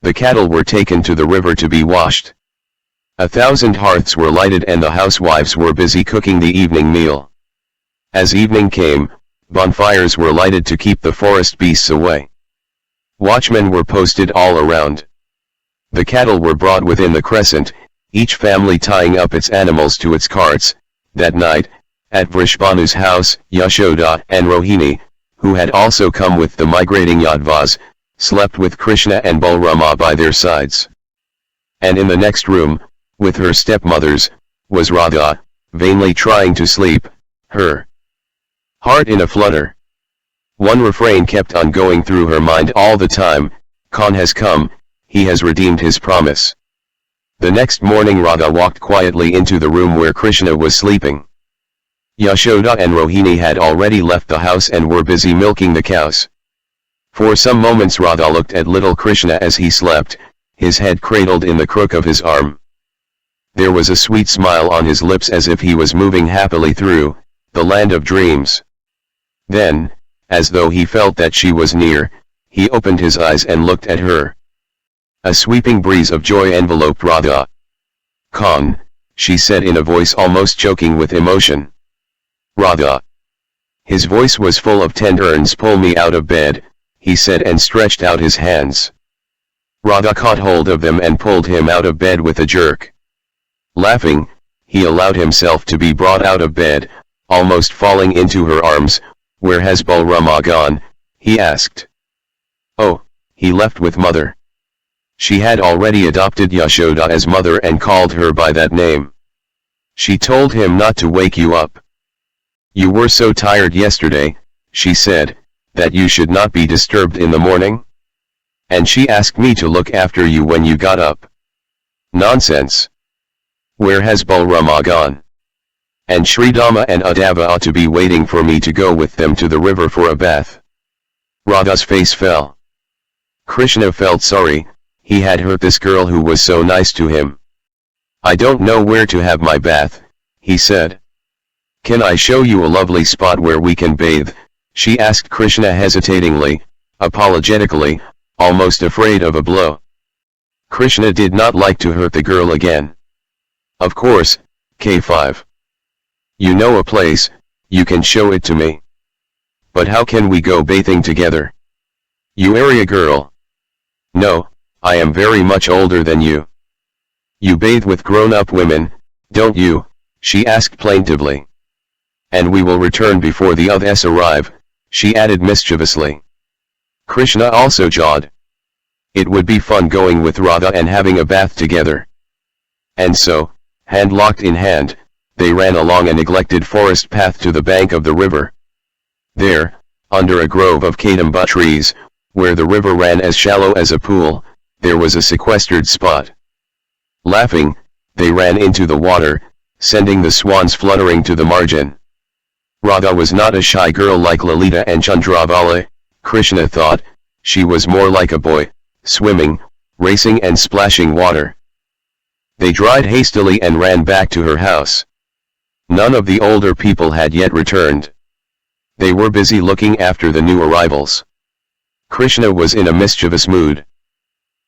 The cattle were taken to the river to be washed. 1,000 hearths were lighted and the housewives were busy cooking the evening meal. As evening came, bonfires were lighted to keep the forest beasts away. Watchmen were posted all around. The cattle were brought within the crescent, each family tying up its animals to its carts. That night, at Vrishbanu's house, Yashoda and Rohini, who had also come with the migrating Yadvas, slept with Krishna and Balrama by their sides. And in the next room, with her stepmothers, was Radha, vainly trying to sleep, her heart in a flutter. One refrain kept on going through her mind all the time: Khan has come, he has redeemed his promise. The next morning Radha walked quietly into the room where Krishna was sleeping. Yashoda and Rohini had already left the house and were busy milking the cows. For some moments Radha looked at little Krishna as he slept, his head cradled in the crook of his arm. There was a sweet smile on his lips as if he was moving happily through the land of dreams. Then, as though he felt that she was near, he opened his eyes and looked at her. A sweeping breeze of joy enveloped Radha. "Khan," she said in a voice almost choking with emotion. "Radha." His voice was full of tenderness. "Pull me out of bed," he said and stretched out his hands. Radha caught hold of them and pulled him out of bed with a jerk. Laughing, he allowed himself to be brought out of bed, almost falling into her arms. "Where has Balrama gone?" he asked. "Oh, he left with mother." She had already adopted Yashoda as mother and called her by that name. She told him not to wake you up. "You were so tired yesterday," she said, "that you should not be disturbed in the morning? And she asked me to look after you when you got up." "Nonsense. Where has Balrama gone? And Sridama and Uddhava ought to be waiting for me to go with them to the river for a bath." Radha's face fell. Krishna felt sorry, he had hurt this girl who was so nice to him. "I don't know where to have my bath," he said. "Can I show you a lovely spot where we can bathe?" she asked Krishna hesitatingly, apologetically, almost afraid of a blow. Krishna did not like to hurt the girl again. "Of course, K5. You know a place, you can show it to me. But how can we go bathing together? You area girl." "No, I am very much older than you." "You bathe with grown-up women, don't you?" she asked plaintively. "And we will return before the others arrive," she added mischievously. Krishna also jawed. It would be fun going with Radha and having a bath together. And so, hand locked in hand, they ran along a neglected forest path to the bank of the river. There, under a grove of kadamba trees, where the river ran as shallow as a pool, there was a sequestered spot. Laughing, they ran into the water, sending the swans fluttering to the margin. Radha was not a shy girl like Lalita and Chandravala, Krishna thought. She was more like a boy, swimming, racing and splashing water. They dried hastily and ran back to her house. None of the older people had yet returned. They were busy looking after the new arrivals. Krishna was in a mischievous mood.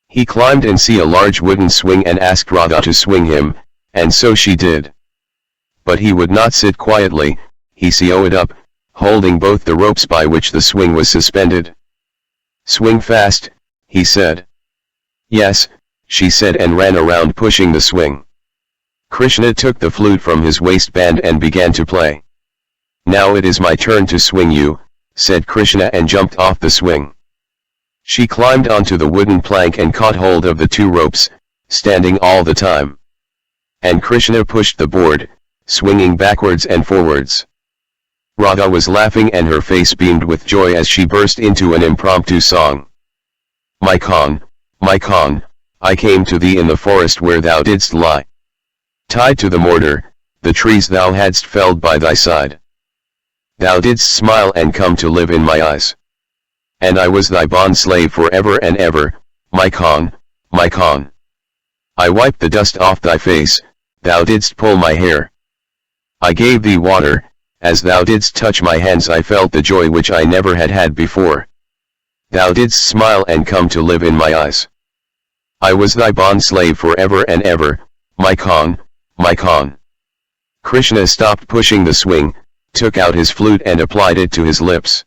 He climbed and see a large wooden swing and asked Radha to swing him, and so she did. But he would not sit quietly, he sewed up, holding both the ropes by which the swing was suspended. "Swing fast," he said. "Yes," she said and ran around pushing the swing. Krishna took the flute from his waistband and began to play. "Now it is my turn to swing you," said Krishna and jumped off the swing. She climbed onto the wooden plank and caught hold of the two ropes, standing all the time. And Krishna pushed the board, swinging backwards and forwards. Radha was laughing and her face beamed with joy as she burst into an impromptu song. My Khan, I came to thee in the forest where thou didst lie. Tied to the mortar, the trees thou hadst felled by thy side. Thou didst smile and come to live in my eyes. And I was thy bond slave forever and ever, my Khan. I wiped the dust off thy face, thou didst pull my hair. I gave thee water, as thou didst touch my hands I felt the joy which I never had had before. Thou didst smile and come to live in my eyes. I was thy bond slave forever and ever, my Khan, my Khan. Krishna stopped pushing the swing, took out his flute and applied it to his lips.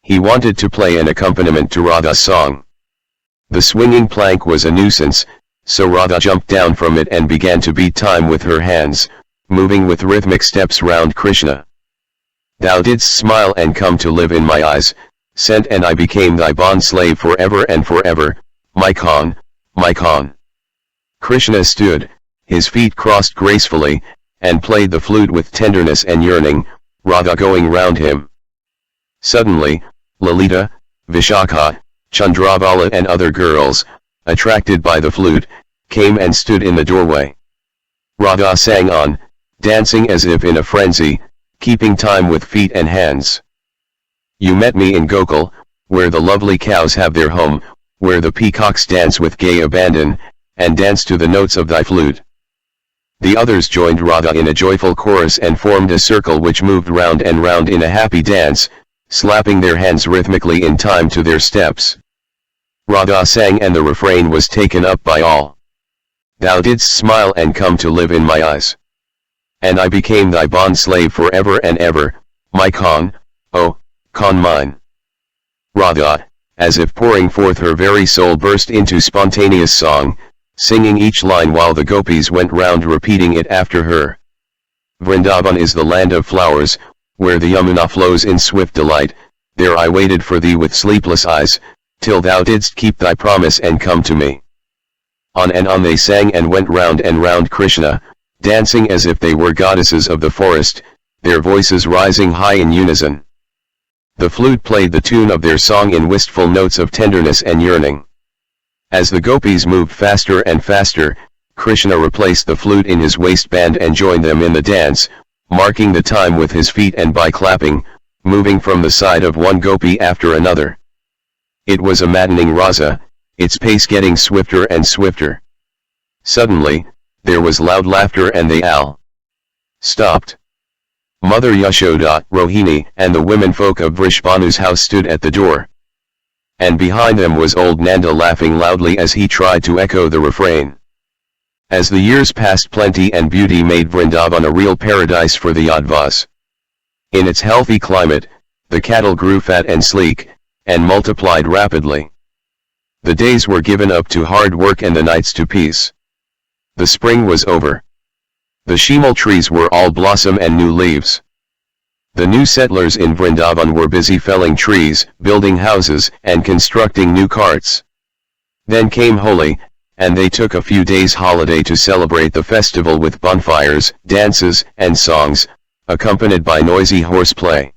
He wanted to play an accompaniment to Radha's song. The swinging plank was a nuisance, so Radha jumped down from it and began to beat time with her hands, moving with rhythmic steps round Krishna. Thou didst smile and come to live in my eyes, sent and I became thy bond slave forever and forever, my Khan, my Khan. Krishna stood, his feet crossed gracefully, and played the flute with tenderness and yearning, Radha going round him. Suddenly, Lalita, Vishakha, Chandravala and other girls, attracted by the flute, came and stood in the doorway. Radha sang on, dancing as if in a frenzy, keeping time with feet and hands. You met me in Gokul, where the lovely cows have their home, where the peacocks dance with gay abandon, and dance to the notes of thy flute. The others joined Radha in a joyful chorus and formed a circle which moved round and round in a happy dance, slapping their hands rhythmically in time to their steps. Radha sang and the refrain was taken up by all. Thou didst smile and come to live in my eyes. And I became thy bond slave forever and ever, my Khan, oh, Khan mine. Radha, as if pouring forth her very soul, burst into spontaneous song, singing each line while the gopis went round repeating it after her. Vrindavan is the land of flowers, where the Yamuna flows in swift delight, there I waited for thee with sleepless eyes, till thou didst keep thy promise and come to me. On and on they sang and went round and round Krishna, dancing as if they were goddesses of the forest, their voices rising high in unison. The flute played the tune of their song in wistful notes of tenderness and yearning. As the gopis moved faster and faster, Krishna replaced the flute in his waistband and joined them in the dance, marking the time with his feet and by clapping, moving from the side of one gopi after another. It was a maddening rasa, its pace getting swifter and swifter. Suddenly, there was loud laughter and they all stopped. Mother Yashoda, Rohini, and the womenfolk of Vrishbanu's house stood at the door. And behind them was old Nanda laughing loudly as he tried to echo the refrain. As the years passed, plenty and beauty made Vrindavan a real paradise for the Yadvas. In its healthy climate, the cattle grew fat and sleek, and multiplied rapidly. The days were given up to hard work and the nights to peace. The spring was over. The shimal trees were all blossom and new leaves. The new settlers in Vrindavan were busy felling trees, building houses, and constructing new carts. Then came Holi, and they took a few days' holiday to celebrate the festival with bonfires, dances, and songs, accompanied by noisy horseplay.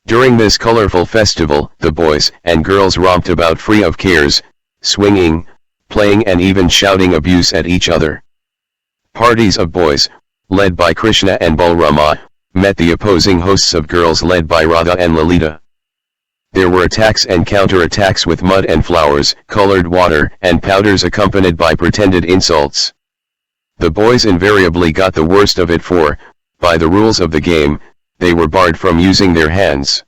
During this colorful festival, the boys and girls romped about free of cares, swinging, playing and even shouting abuse at each other. Parties of boys, led by Krishna and Balrama, met the opposing hosts of girls led by Radha and Lalita. There were attacks and counter-attacks with mud and flowers, colored water, and powders accompanied by pretended insults. The boys invariably got the worst of it for, by the rules of the game, they were barred from using their hands.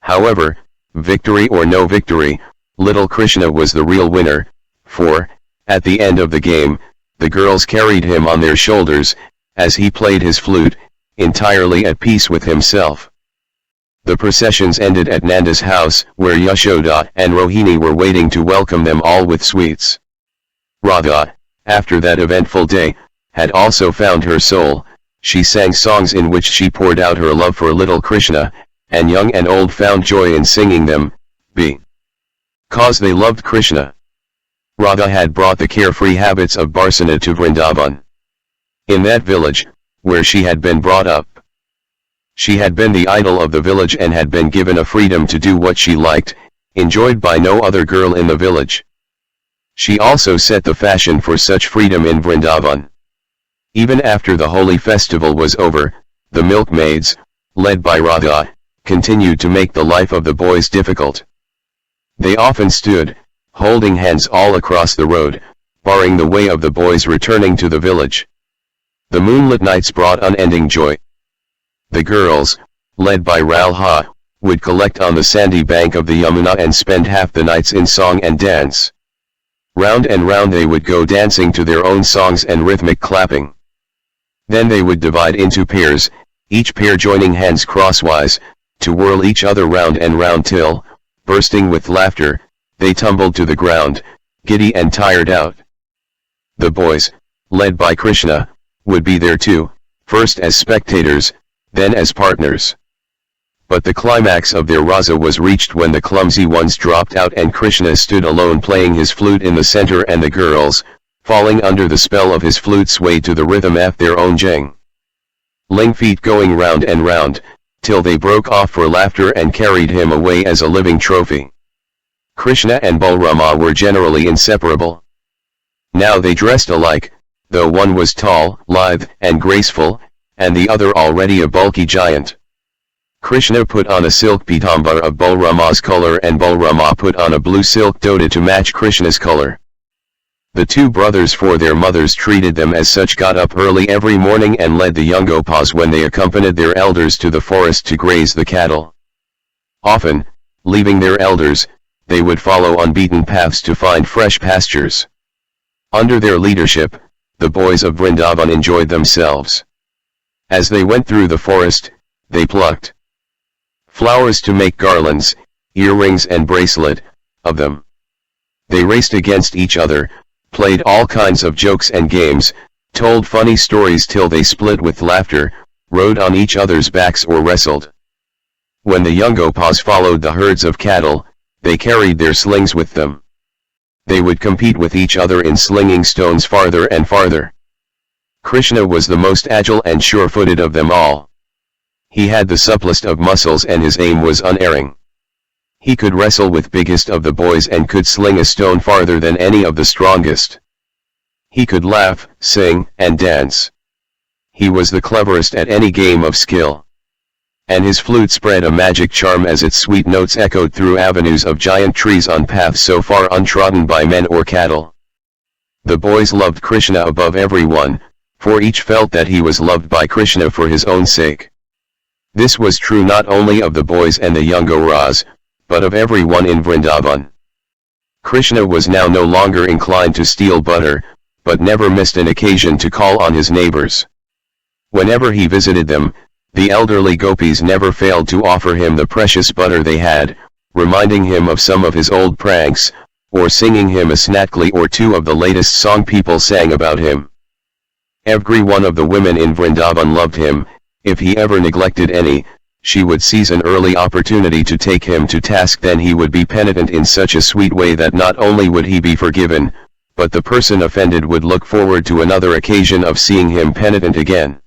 However, victory or no victory, little Krishna was the real winner, for, at the end of the game, the girls carried him on their shoulders, as he played his flute, entirely at peace with himself. The processions ended at Nanda's house, where Yashoda and Rohini were waiting to welcome them all with sweets. Radha, after that eventful day, had also found her soul. She sang songs in which she poured out her love for little Krishna, and young and old found joy in singing them, because they loved Krishna. Radha had brought the carefree habits of Barsana to Vrindavan. In that village, where she had been brought up, she had been the idol of the village and had been given a freedom to do what she liked, enjoyed by no other girl in the village. She also set the fashion for such freedom in Vrindavan. Even after the holy festival was over, the milkmaids, led by Radha, continued to make the life of the boys difficult. They often stood, holding hands all across the road, barring the way of the boys returning to the village. The moonlit nights brought unending joy. The girls, led by Ralha, would collect on the sandy bank of the Yamuna and spend half the nights in song and dance. Round and round they would go dancing to their own songs and rhythmic clapping. Then they would divide into pairs, each pair joining hands crosswise, to whirl each other round and round till, bursting with laughter, they tumbled to the ground, giddy and tired out. The boys, led by Krishna, would be there too, first as spectators, then as partners. But the climax of their rasa was reached when the clumsy ones dropped out and Krishna stood alone playing his flute in the center, and the girls, falling under the spell of his flute, swayed to the rhythm of their own jeng ling feet going round and round, till they broke off for laughter and carried him away as a living trophy. Krishna and Balrama were generally inseparable. Now they dressed alike, though one was tall, lithe, and graceful, and the other already a bulky giant. Krishna put on a silk pitambara of Balrama's color, and Balrama put on a blue silk dhoti to match Krishna's color. The two brothers, for their mothers treated them as such, got up early every morning and led the young Gopas when they accompanied their elders to the forest to graze the cattle. Often, leaving their elders, they would follow unbeaten paths to find fresh pastures. Under their leadership, the boys of Vrindavan enjoyed themselves. As they went through the forest, they plucked flowers to make garlands, earrings and bracelet of them. They raced against each other, played all kinds of jokes and games, told funny stories till they split with laughter, rode on each other's backs or wrestled. When the young Gopas followed the herds of cattle, they carried their slings with them. They would compete with each other in slinging stones farther and farther. Krishna was the most agile and sure-footed of them all. He had the supplest of muscles and his aim was unerring. He could wrestle with biggest of the boys and could sling a stone farther than any of the strongest. He could laugh, sing, and dance. He was the cleverest at any game of skill. And his flute spread a magic charm as its sweet notes echoed through avenues of giant trees on paths so far untrodden by men or cattle. The boys loved Krishna above everyone, for each felt that he was loved by Krishna for his own sake. This was true not only of the boys and the young Goras, but of everyone in Vrindavan. Krishna was now no longer inclined to steal butter, but never missed an occasion to call on his neighbors. Whenever he visited them, the elderly gopis never failed to offer him the precious butter they had, reminding him of some of his old pranks, or singing him a snatkly or two of the latest song people sang about him. Every one of the women in Vrindavan loved him. If he ever neglected any, she would seize an early opportunity to take him to task. Then he would be penitent in such a sweet way that not only would he be forgiven, but the person offended would look forward to another occasion of seeing him penitent again.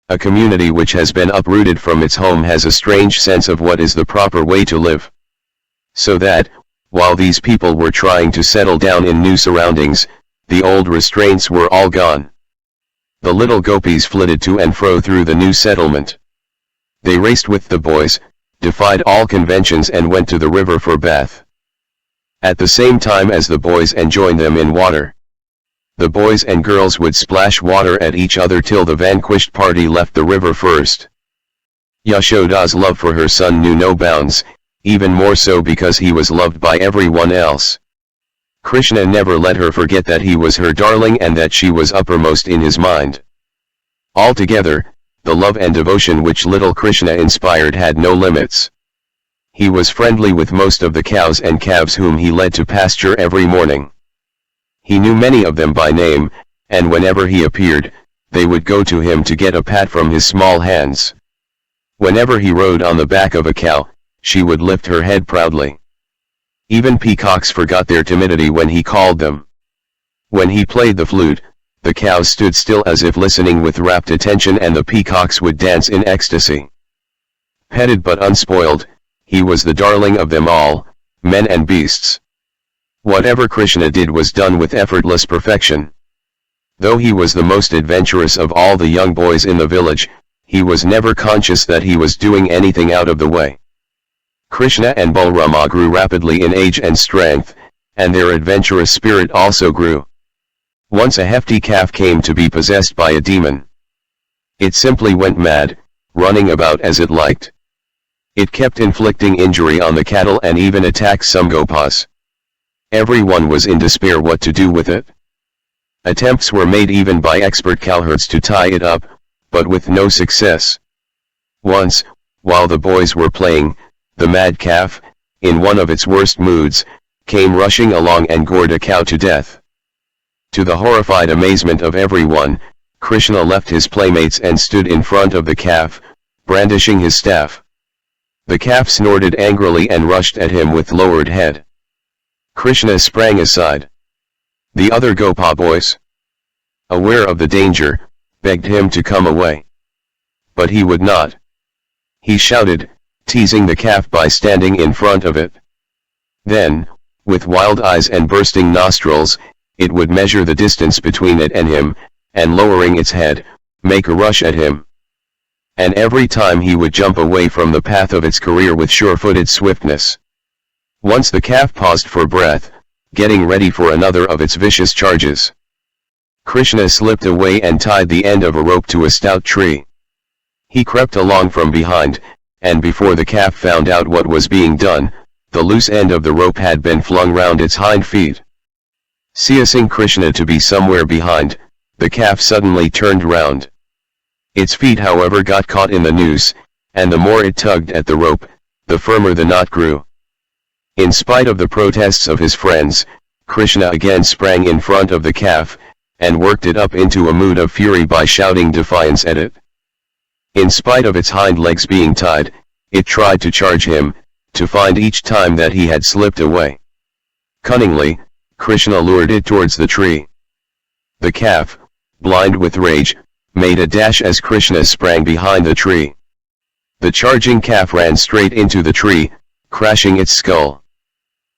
A community which has been uprooted from its home has a strange sense of what is the proper way to live. So that, while these people were trying to settle down in new surroundings, the old restraints were all gone. The little gopis flitted to and fro through the new settlement. They raced with the boys, defied all conventions and went to the river for bath. At the same time as the boys and joined them in water. The boys and girls would splash water at each other till the vanquished party left the river first. Yashoda's love for her son knew no bounds, even more so because he was loved by everyone else. Krishna never let her forget that he was her darling and that she was uppermost in his mind. Altogether, the love and devotion which little Krishna inspired had no limits. He was friendly with most of the cows and calves whom he led to pasture every morning. He knew many of them by name, and whenever he appeared, they would go to him to get a pat from his small hands. Whenever he rode on the back of a cow, she would lift her head proudly. Even peacocks forgot their timidity when he called them. When he played the flute, the cows stood still as if listening with rapt attention, and the peacocks would dance in ecstasy. Petted but unspoiled, he was the darling of them all, men and beasts. Whatever Krishna did was done with effortless perfection. Though he was the most adventurous of all the young boys in the village, he was never conscious that he was doing anything out of the way. Krishna and Balrama grew rapidly in age and strength, and their adventurous spirit also grew. Once a hefty calf came to be possessed by a demon. It simply went mad, running about as it liked. It kept inflicting injury on the cattle and even attacked some gopas. Everyone was in despair what to do with it. Attempts were made even by expert cowherds to tie it up, but with no success. Once, while the boys were playing, the mad calf, in one of its worst moods, came rushing along and gored a cow to death. To the horrified amazement of everyone, Krishna left his playmates and stood in front of the calf, brandishing his staff. The calf snorted angrily and rushed at him with lowered head. Krishna sprang aside. The other Gopa boys, aware of the danger, begged him to come away. But he would not. He shouted, teasing the calf by standing in front of it. Then, with wild eyes and bursting nostrils, it would measure the distance between it and him, and lowering its head, make a rush at him. And every time he would jump away from the path of its career with sure-footed swiftness. Once the calf paused for breath, getting ready for another of its vicious charges. Krishna slipped away and tied the end of a rope to a stout tree. He crept along from behind, and before the calf found out what was being done, the loose end of the rope had been flung round its hind feet. Seeing Krishna to be somewhere behind, the calf suddenly turned round. Its feet however got caught in the noose, and the more it tugged at the rope, the firmer the knot grew. In spite of the protests of his friends, Krishna again sprang in front of the calf, and worked it up into a mood of fury by shouting defiance at it. In spite of its hind legs being tied, it tried to charge him, to find each time that he had slipped away. Cunningly, Krishna lured it towards the tree. The calf, blind with rage, made a dash as Krishna sprang behind the tree. The charging calf ran straight into the tree, crashing its skull.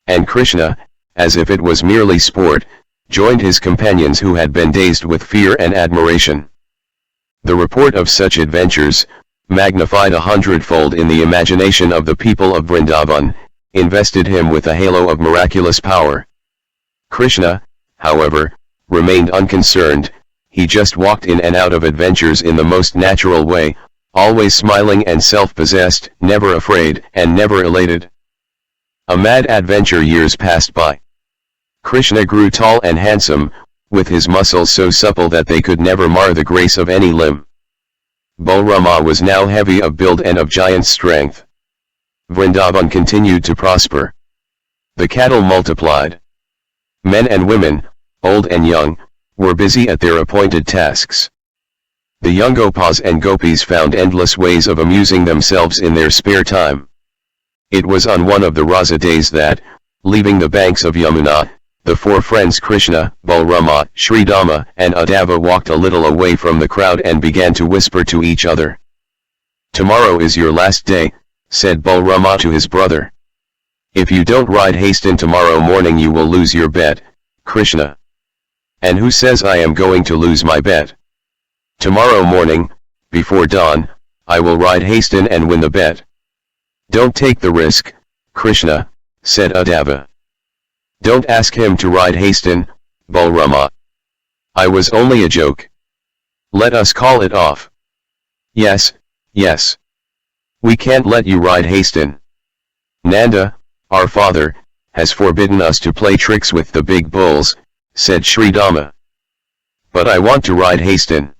And Krishna, as if it was merely sport, joined his companions who had been dazed with fear and admiration. The report of such adventures, magnified 100-fold in the imagination of the people of Vrindavan, invested him with a halo of miraculous power. Krishna, however, remained unconcerned. He just walked in and out of adventures in the most natural way, always smiling and self-possessed, never afraid and never elated. A mad adventure years passed by. Krishna grew tall and handsome, with his muscles so supple that they could never mar the grace of any limb. Balrama was now heavy of build and of giant strength. Vrindavan continued to prosper. The cattle multiplied. Men and women, old and young, were busy at their appointed tasks. The young Gopas and Gopis found endless ways of amusing themselves in their spare time. It was on one of the Rasa days that, leaving the banks of Yamuna, the four friends Krishna, Balrama, Sridama, and Uddhava walked a little away from the crowd and began to whisper to each other. "Tomorrow is your last day," said Balrama to his brother. "If you don't ride hasten tomorrow morning you will lose your bet, Krishna." "And who says I am going to lose my bet? Tomorrow morning, before dawn, I will ride hasten and win the bet." "Don't take the risk, Krishna," said Uddhava. "Don't ask him to ride hasten, Balrama. I was only a joke. Let us call it off." Yes. We can't let you ride hasten. Nanda, our father, has forbidden us to play tricks with the big bulls," said Sridama. "But I want to ride hasten.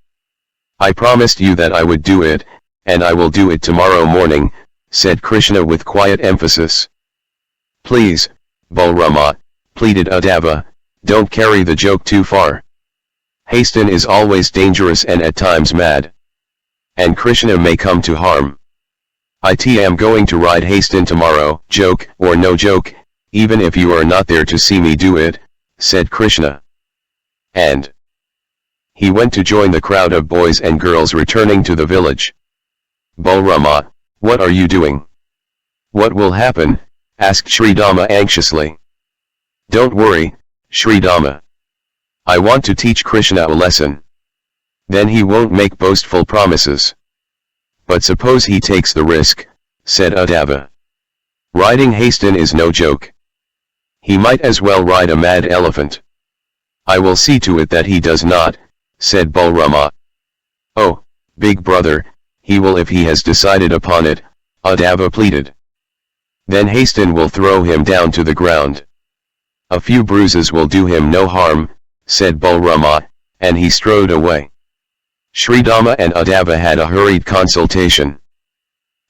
I promised you that I would do it, and I will do it tomorrow morning," said Krishna with quiet emphasis. "Please, Balrama," pleaded Uddhava, "don't carry the joke too far. Hasten is always dangerous and at times mad. And Krishna may come to harm. I am going to ride hasten tomorrow, joke or no joke, even if you are not there to see me do it," said Krishna. And he went to join the crowd of boys and girls returning to the village. "Balrama, what are you doing? What will happen?" asked Sridama anxiously. "Don't worry, Sridama. I want to teach Krishna a lesson. Then he won't make boastful promises." "But suppose he takes the risk," said Uddhava. "Riding hasten is no joke. He might as well ride a mad elephant." "I will see to it that he does not," said Balrama. "Oh, big brother, he will if he has decided upon it," Uddhava pleaded. "Then hasten will throw him down to the ground." A few bruises will do him no harm, said Balrama, and he strode away. Sridama and Uddhava had a hurried consultation.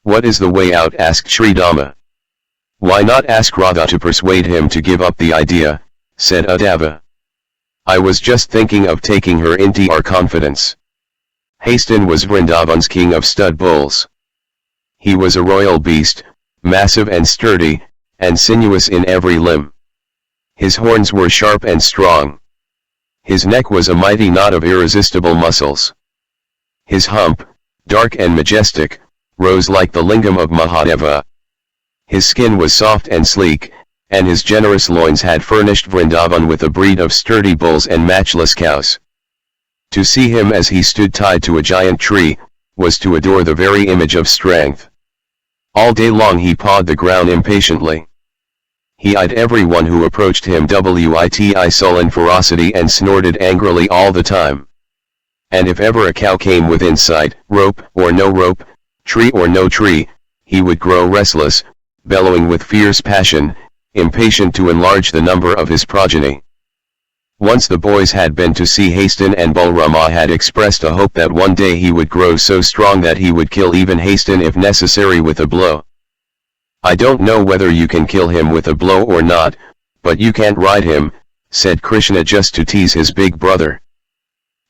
What is the way out? Asked Sridama. Why not ask Radha to persuade him to give up the idea, said Uddhava. I was just thinking of taking her into our confidence. Hastin was Vrindavan's king of stud bulls. He was a royal beast, massive and sturdy, and sinuous in every limb. His horns were sharp and strong. His neck was a mighty knot of irresistible muscles. His hump, dark and majestic, rose like the lingam of Mahadeva. His skin was soft and sleek, and his generous loins had furnished Vrindavan with a breed of sturdy bulls and matchless cows. To see him as he stood tied to a giant tree, was to adore the very image of strength. All day long he pawed the ground impatiently. He eyed everyone who approached him with sullen ferocity and snorted angrily all the time. And if ever a cow came within sight, rope or no rope, tree or no tree, he would grow restless, bellowing with fierce passion, impatient to enlarge the number of his progeny. Once the boys had been to see Hastin, and Balrama had expressed a hope that one day he would grow so strong that he would kill even Hastin if necessary with a blow. I don't know whether you can kill him with a blow or not, but you can't ride him, said Krishna just to tease his big brother.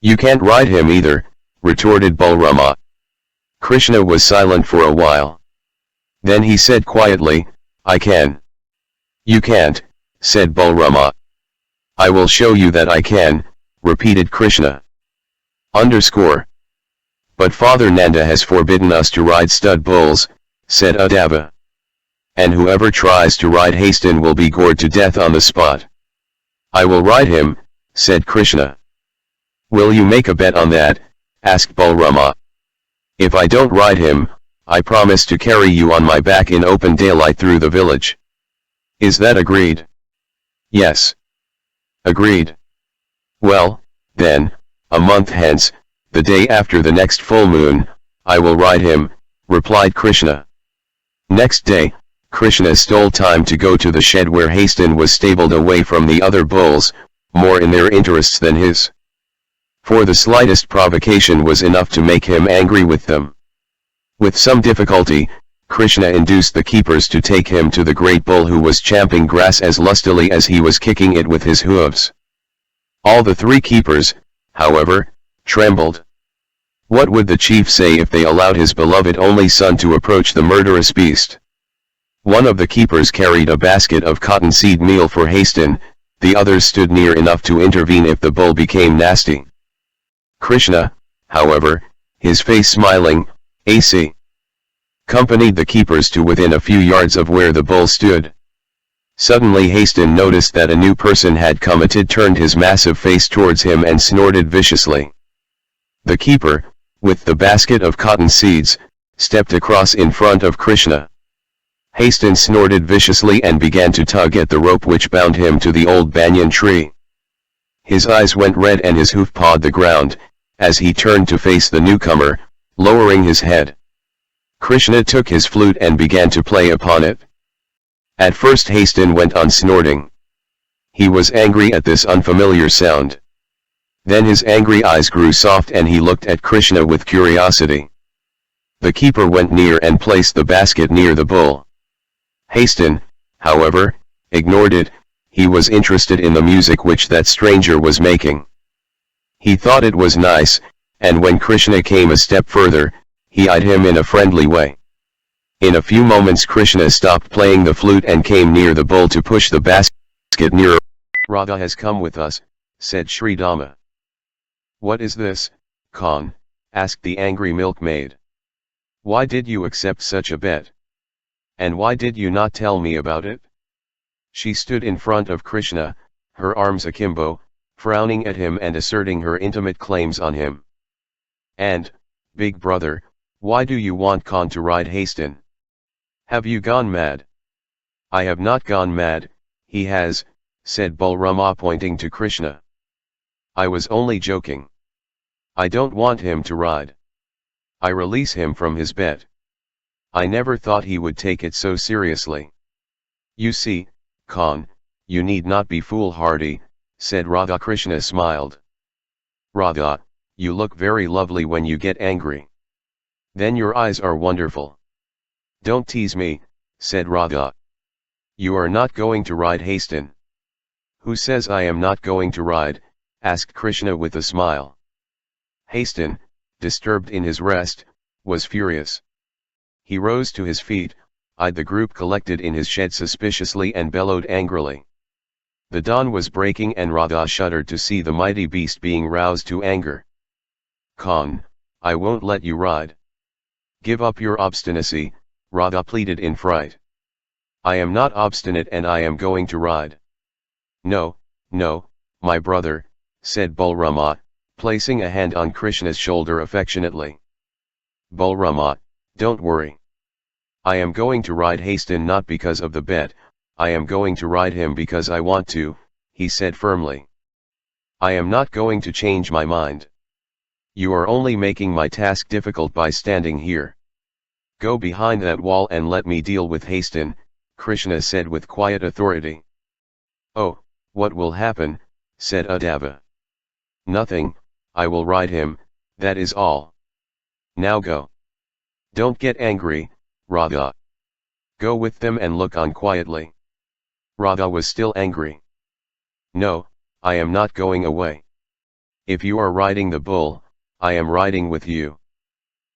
You can't ride him either, retorted Balrama. Krishna was silent for a while. Then he said quietly, I can. You can't, said Balrama. I will show you that I can, repeated Krishna. But Father Nanda has forbidden us to ride stud bulls, said Uddhava. And whoever tries to ride Hastin will be gored to death on the spot. I will ride him, said Krishna. Will you make a bet on that? Asked Balrama. If I don't ride him, I promise to carry you on my back in open daylight through the village. Is that agreed? Yes. Agreed. Well, then, a month hence, the day after the next full moon, I will ride him, replied Krishna. Next day, Krishna stole time to go to the shed where Hastin was stabled away from the other bulls, more in their interests than his. For the slightest provocation was enough to make him angry with them. With some difficulty, Krishna induced the keepers to take him to the great bull who was champing grass as lustily as he was kicking it with his hooves. All the three keepers, however, trembled. What would the chief say if they allowed his beloved only son to approach the murderous beast? One of the keepers carried a basket of cottonseed meal for Hastin, the others stood near enough to intervene if the bull became nasty. Krishna, however, his face smiling, accompanied the keepers to within a few yards of where the bull stood. Suddenly Hastin noticed that a new person had come. It turned his massive face towards him and snorted viciously. The keeper, with the basket of cotton seeds, stepped across in front of Krishna. Hastin snorted viciously and began to tug at the rope which bound him to the old banyan tree. His eyes went red and his hoof pawed the ground, as he turned to face the newcomer, lowering his head. Krishna took his flute and began to play upon it. At first Hastin went on snorting. He was angry at this unfamiliar sound. Then his angry eyes grew soft and he looked at Krishna with curiosity. The keeper went near and placed the basket near the bull. Hastin, however, ignored it. He was interested in the music which that stranger was making. He thought it was nice, and when Krishna came a step further, he eyed him in a friendly way. In a few moments Krishna stopped playing the flute and came near the bull to push the basket nearer. Radha has come with us, said Sridama. What is this, Khan? Asked the angry milkmaid. Why did you accept such a bet? And why did you not tell me about it? She stood in front of Krishna, her arms akimbo, frowning at him and asserting her intimate claims on him. And, big brother, why do you want Khan to ride Hastin? Have you gone mad? I have not gone mad, he has, said Balrama pointing to Krishna. I was only joking. I don't want him to ride. I release him from his bet. I never thought he would take it so seriously. You see, Khan, You need not be foolhardy, said Radha. Krishna smiled. Radha, you look very lovely when you get angry. Then your eyes are wonderful. Don't tease me, said Radha. You are not going to ride hasten. Who says I am not going to ride? Asked Krishna with a smile. Hasten, disturbed in his rest, was furious. He rose to his feet, eyed the group collected in his shed suspiciously and bellowed angrily. The dawn was breaking and Radha shuddered to see the mighty beast being roused to anger. Khan, I won't let you ride. Give up your obstinacy, Radha pleaded in fright. I am not obstinate and I am going to ride. No, no, my brother, said Balrama, placing a hand on Krishna's shoulder affectionately. Balrama, don't worry. I am going to ride hasten not because of the bet, I am going to ride him because I want to, he said firmly. I am not going to change my mind. You are only making my task difficult by standing here. Go behind that wall and let me deal with hasten, Krishna said with quiet authority. Oh, what will happen, said Uddhava. Nothing, I will ride him, that is all. Now go. Don't get angry, Radha. Go with them and look on quietly. Radha was still angry. No, I am not going away. If you are riding the bull, I am riding with you.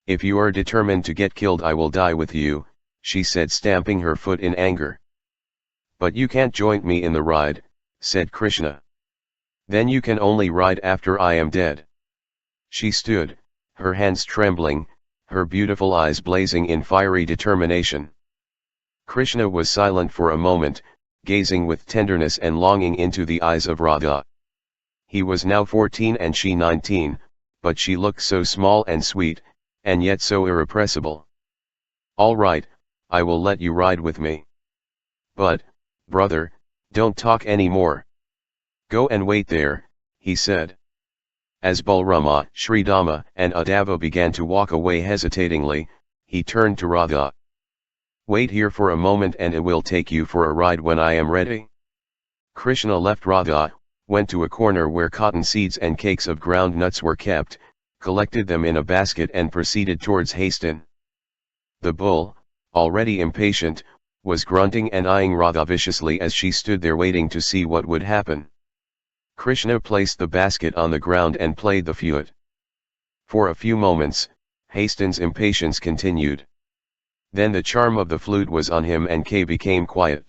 If you are determined to get killed I will die with you, she said stamping her foot in anger. But you can't join me in the ride, said Krishna. Then you can only ride after I am dead. She stood, her hands trembling, her beautiful eyes blazing in fiery determination. Krishna was silent for a moment, gazing with tenderness and longing into the eyes of Radha. He was now 14 and she 19, but she looked so small and sweet, and yet so irrepressible. All right, I will let you ride with me. But, brother, don't talk any more. Go and wait there, he said. As Balrama, Sridama and Uddhava began to walk away hesitatingly, he turned to Radha. Wait here for a moment and I will take you for a ride when I am ready. Krishna left Radha, went to a corner where cotton seeds and cakes of ground nuts were kept, collected them in a basket and proceeded towards hasten. The bull, already impatient, was grunting and eyeing Radha viciously as she stood there waiting to see what would happen. Krishna placed the basket on the ground and played the flute. For a few moments, Hasten's impatience continued. Then the charm of the flute was on him and K became quiet.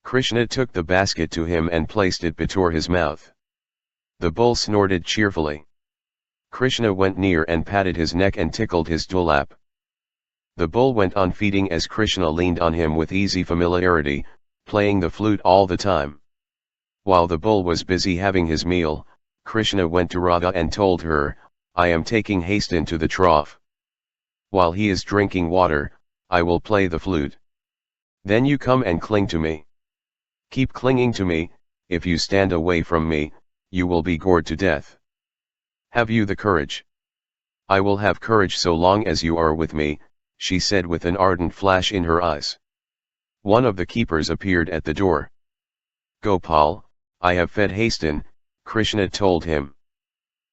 Krishna took the basket to him and placed it before his mouth. The bull snorted cheerfully. Krishna went near and patted his neck and tickled his dewlap. The bull went on feeding as Krishna leaned on him with easy familiarity, playing the flute all the time. While the bull was busy having his meal, Krishna went to Radha and told her, I am taking Hasten to the trough. While he is drinking water, I will play the flute. Then you come and cling to me. Keep clinging to me, if you stand away from me, you will be gored to death. Have you the courage? I will have courage so long as you are with me, she said with an ardent flash in her eyes. One of the keepers appeared at the door. Gopal, I have fed Hasten, Krishna told him.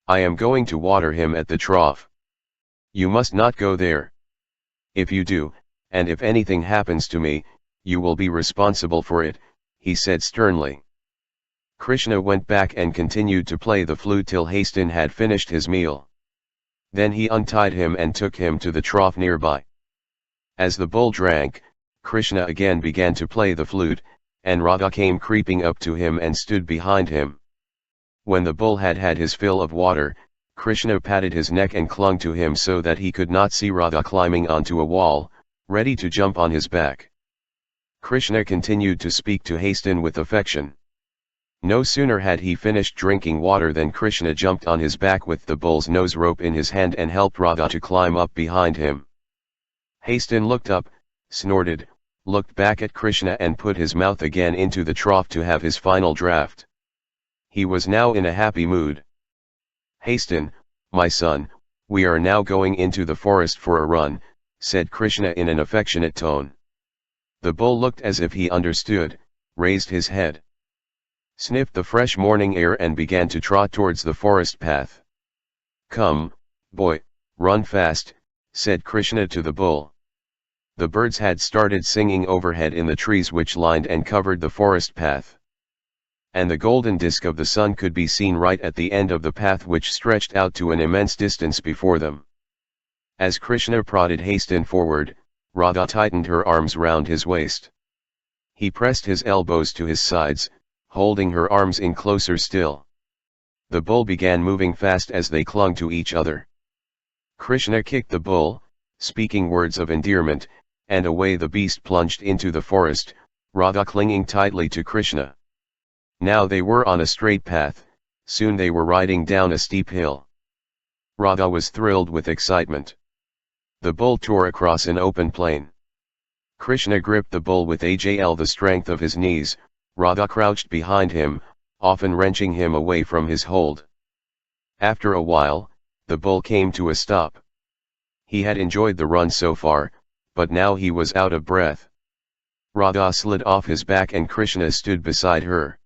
I am going to water him at the trough. You must not go there. If you do, and if anything happens to me, you will be responsible for it, he said sternly. Krishna went back and continued to play the flute till Hasten had finished his meal. Then he untied him and took him to the trough nearby. As the bull drank, Krishna again began to play the flute, and Radha came creeping up to him and stood behind him. When the bull had had his fill of water, Krishna patted his neck and clung to him so that he could not see Radha climbing onto a wall, ready to jump on his back. Krishna continued to speak to Hasten with affection. No sooner had he finished drinking water than Krishna jumped on his back with the bull's nose rope in his hand and helped Radha to climb up behind him. Hasten looked up, snorted, looked back at Krishna and put his mouth again into the trough to have his final draught. He was now in a happy mood. Hasten, my son, we are now going into the forest for a run, said Krishna in an affectionate tone. The bull looked as if he understood, raised his head, sniffed the fresh morning air and began to trot towards the forest path. "Come, boy, run fast," said Krishna to the bull. The birds had started singing overhead in the trees which lined and covered the forest path. And the golden disk of the sun could be seen right at the end of the path which stretched out to an immense distance before them. As Krishna prodded hasten forward, Radha tightened her arms round his waist. He pressed his elbows to his sides, holding her arms in closer still. The bull began moving fast as they clung to each other. Krishna kicked the bull, speaking words of endearment, and away the beast plunged into the forest, Radha clinging tightly to Krishna. Now they were on a straight path, soon they were riding down a steep hill. Radha was thrilled with excitement. The bull tore across an open plain. Krishna gripped the bull with the strength of his knees, Radha crouched behind him, often wrenching him away from his hold. After a while, the bull came to a stop. He had enjoyed the run so far, but now he was out of breath. Radha slid off his back and Krishna stood beside her.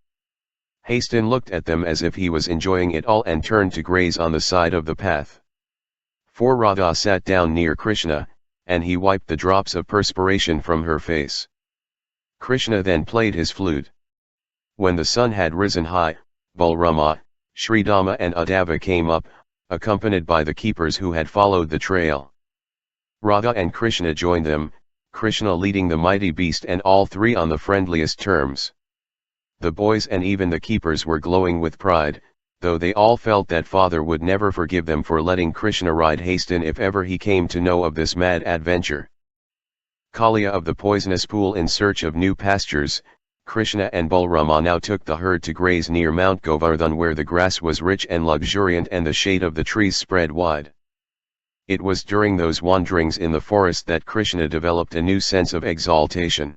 Hasten looked at them as if he was enjoying it all and turned to graze on the side of the path. For Radha sat down near Krishna, and he wiped the drops of perspiration from her face. Krishna then played his flute. When the sun had risen high, Balrama, Sridama and Uddhava came up, accompanied by the keepers who had followed the trail. Radha and Krishna joined them, Krishna leading the mighty beast and all three on the friendliest terms. The boys and even the keepers were glowing with pride, though they all felt that father would never forgive them for letting Krishna ride hasten if ever he came to know of this mad adventure. Kaliya of the poisonous pool in search of new pastures, Krishna and Balrama now took the herd to graze near Mount Govardhan where the grass was rich and luxuriant and the shade of the trees spread wide. It was during those wanderings in the forest that Krishna developed a new sense of exaltation.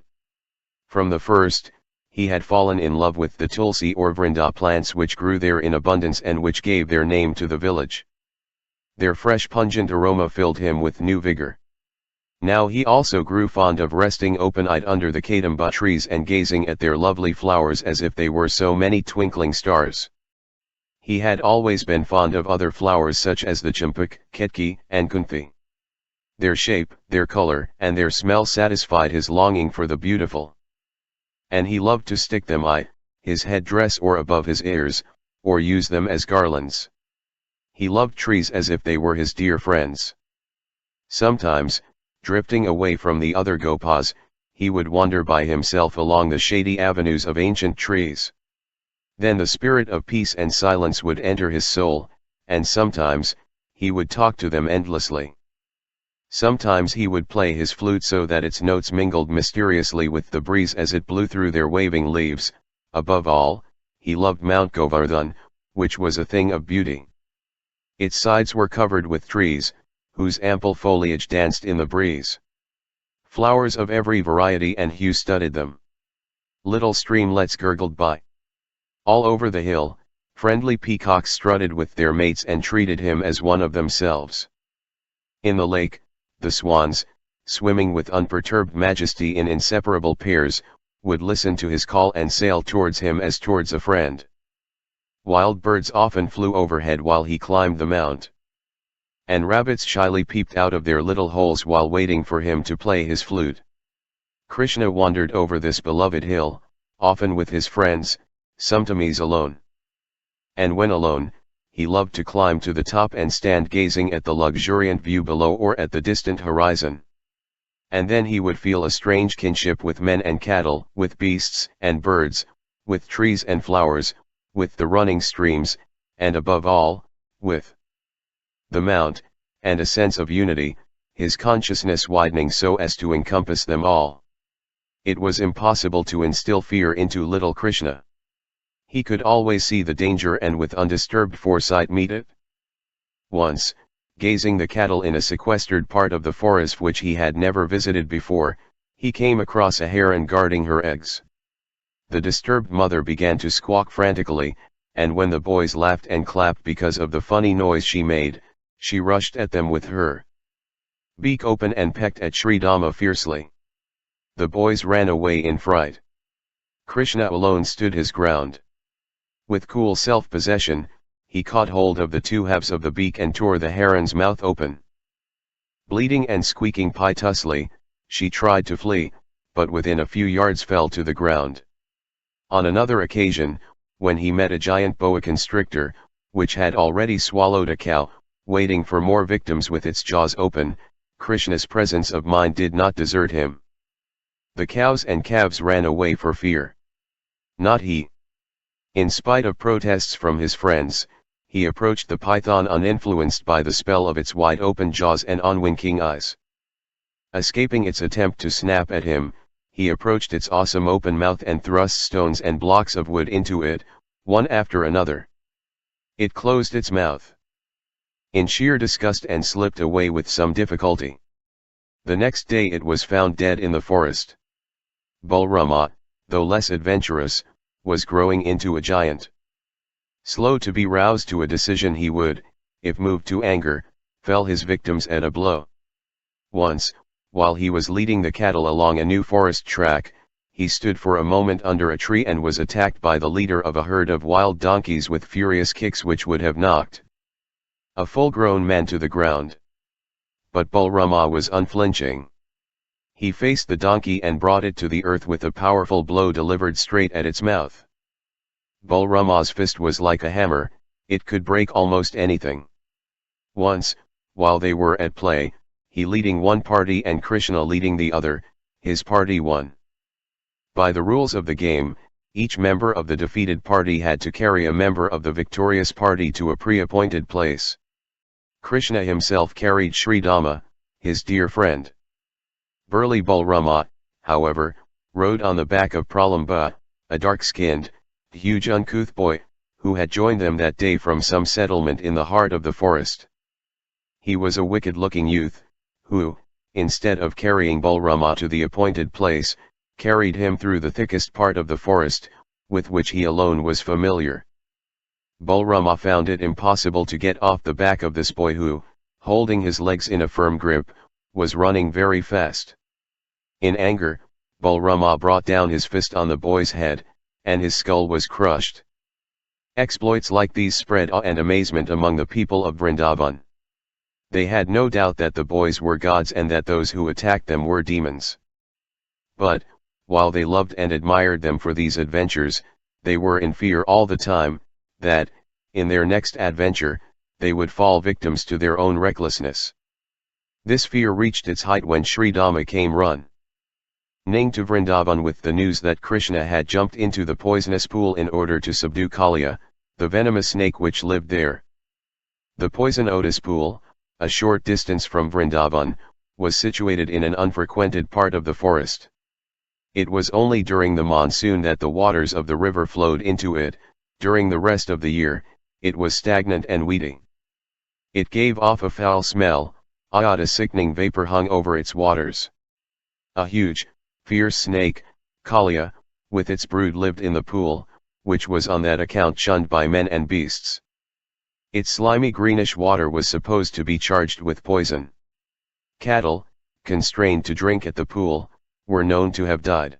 From the first, he had fallen in love with the tulsi or vrinda plants which grew there in abundance and which gave their name to the village. Their fresh pungent aroma filled him with new vigor. Now he also grew fond of resting open-eyed under the kadamba trees and gazing at their lovely flowers as if they were so many twinkling stars. He had always been fond of other flowers such as the champak, ketki, and kunthi. Their shape, their color, and their smell satisfied his longing for the beautiful. And he loved to stick them his head dress or above his ears, or use them as garlands. He loved trees as if they were his dear friends. Sometimes, drifting away from the other gopas, he would wander by himself along the shady avenues of ancient trees. Then the spirit of peace and silence would enter his soul, and sometimes, he would talk to them endlessly. Sometimes he would play his flute so that its notes mingled mysteriously with the breeze as it blew through their waving leaves. Above all, he loved Mount Govardhan, which was a thing of beauty. Its sides were covered with trees, whose ample foliage danced in the breeze. Flowers of every variety and hue studded them. Little streamlets gurgled by. All over the hill, friendly peacocks strutted with their mates and treated him as one of themselves. In the lake, the swans, swimming with unperturbed majesty in inseparable pairs, would listen to his call and sail towards him as towards a friend. Wild birds often flew overhead while he climbed the mount. And rabbits shyly peeped out of their little holes while waiting for him to play his flute. Krishna wandered over this beloved hill, often with his friends, sometimes alone. And when alone, he loved to climb to the top and stand gazing at the luxuriant view below or at the distant horizon. And then he would feel a strange kinship with men and cattle, with beasts and birds, with trees and flowers, with the running streams, and above all, with the mount, and a sense of unity, his consciousness widening so as to encompass them all. It was impossible to instill fear into little Krishna. He could always see the danger and with undisturbed foresight meet it. Once, gazing the cattle in a sequestered part of the forest which he had never visited before, he came across a heron guarding her eggs. The disturbed mother began to squawk frantically, and when the boys laughed and clapped because of the funny noise she made, she rushed at them with her beak open and pecked at Sridama fiercely. The boys ran away in fright. Krishna alone stood his ground. With cool self-possession, he caught hold of the two halves of the beak and tore the heron's mouth open. Bleeding and squeaking piteously, she tried to flee, but within a few yards fell to the ground. On another occasion, when he met a giant boa constrictor, which had already swallowed a cow, waiting for more victims with its jaws open, Krishna's presence of mind did not desert him. The cows and calves ran away for fear. Not he. In spite of protests from his friends, he approached the python uninfluenced by the spell of its wide-open jaws and unwinking eyes. Escaping its attempt to snap at him, he approached its awesome open mouth and thrust stones and blocks of wood into it, one after another. It closed its mouth in sheer disgust and slipped away with some difficulty. The next day it was found dead in the forest. Balrama, though less adventurous, was growing into a giant. Slow to be roused to a decision, he would, if moved to anger, fell his victims at a blow. Once, while he was leading the cattle along a new forest track, he stood for a moment under a tree and was attacked by the leader of a herd of wild donkeys with furious kicks which would have knocked a full-grown man to the ground. But Balrama was unflinching. He faced the donkey and brought it to the earth with a powerful blow delivered straight at its mouth. Balrama's fist was like a hammer, it could break almost anything. Once, while they were at play, he leading one party and Krishna leading the other, his party won. By the rules of the game, each member of the defeated party had to carry a member of the victorious party to a pre-appointed place. Krishna himself carried Sridama, his dear friend. Burly Balrama, however, rode on the back of Pralamba, a dark-skinned, huge uncouth boy, who had joined them that day from some settlement in the heart of the forest. He was a wicked-looking youth, who, instead of carrying Balrama to the appointed place, carried him through the thickest part of the forest, with which he alone was familiar. Balrama found it impossible to get off the back of this boy who, holding his legs in a firm grip, was running very fast. In anger, Balrama brought down his fist on the boy's head, and his skull was crushed. Exploits like these spread awe and amazement among the people of Vrindavan. They had no doubt that the boys were gods and that those who attacked them were demons. But, while they loved and admired them for these adventures, they were in fear all the time, that, in their next adventure, they would fall victims to their own recklessness. This fear reached its height when Sridama came running to Vrindavan with the news that Krishna had jumped into the poisonous pool in order to subdue Kaliya, the venomous snake which lived there. The poison otis pool, a short distance from Vrindavan, was situated in an unfrequented part of the forest. It was only during the monsoon that the waters of the river flowed into it. During the rest of the year, it was stagnant and weedy. It gave off a foul smell, a sickening vapor hung over its waters. A huge, fierce snake, Kaliya, with its brood lived in the pool, which was on that account shunned by men and beasts. Its slimy greenish water was supposed to be charged with poison. Cattle, constrained to drink at the pool, were known to have died.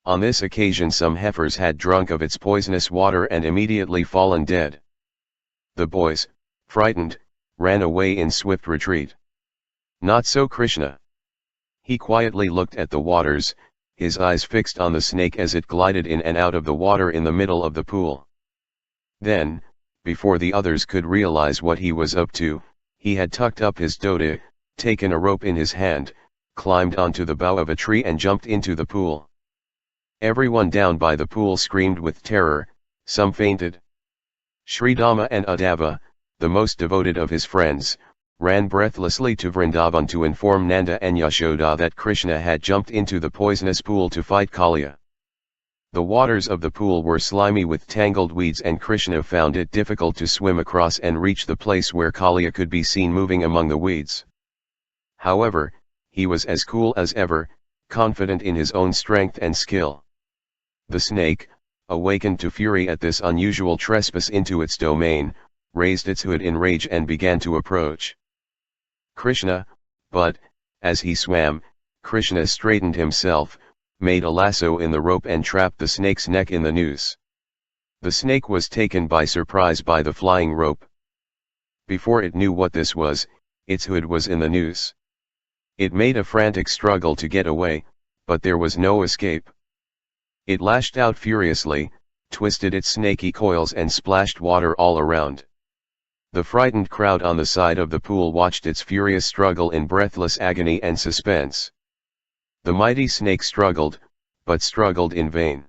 On this occasion some heifers had drunk of its poisonous water and immediately fallen dead. The boys, frightened, ran away in swift retreat. Not so Krishna. He quietly looked at the waters, his eyes fixed on the snake as it glided in and out of the water in the middle of the pool. Then, before the others could realize what he was up to, he had tucked up his dhoti, taken a rope in his hand, climbed onto the bough of a tree and jumped into the pool. Everyone down by the pool screamed with terror, some fainted. Sridama and Uddhava, the most devoted of his friends, ran breathlessly to Vrindavan to inform Nanda and Yashoda that Krishna had jumped into the poisonous pool to fight Kaliya. The waters of the pool were slimy with tangled weeds and Krishna found it difficult to swim across and reach the place where Kaliya could be seen moving among the weeds. However, he was as cool as ever, confident in his own strength and skill. The snake, awakened to fury at this unusual trespass into its domain, raised its hood in rage and began to approach Krishna, but, as he swam, Krishna straightened himself, made a lasso in the rope and trapped the snake's neck in the noose. The snake was taken by surprise by the flying rope. Before it knew what this was, its hood was in the noose. It made a frantic struggle to get away, but there was no escape. It lashed out furiously, twisted its snaky coils and splashed water all around. The frightened crowd on the side of the pool watched its furious struggle in breathless agony and suspense. The mighty snake struggled, but struggled in vain.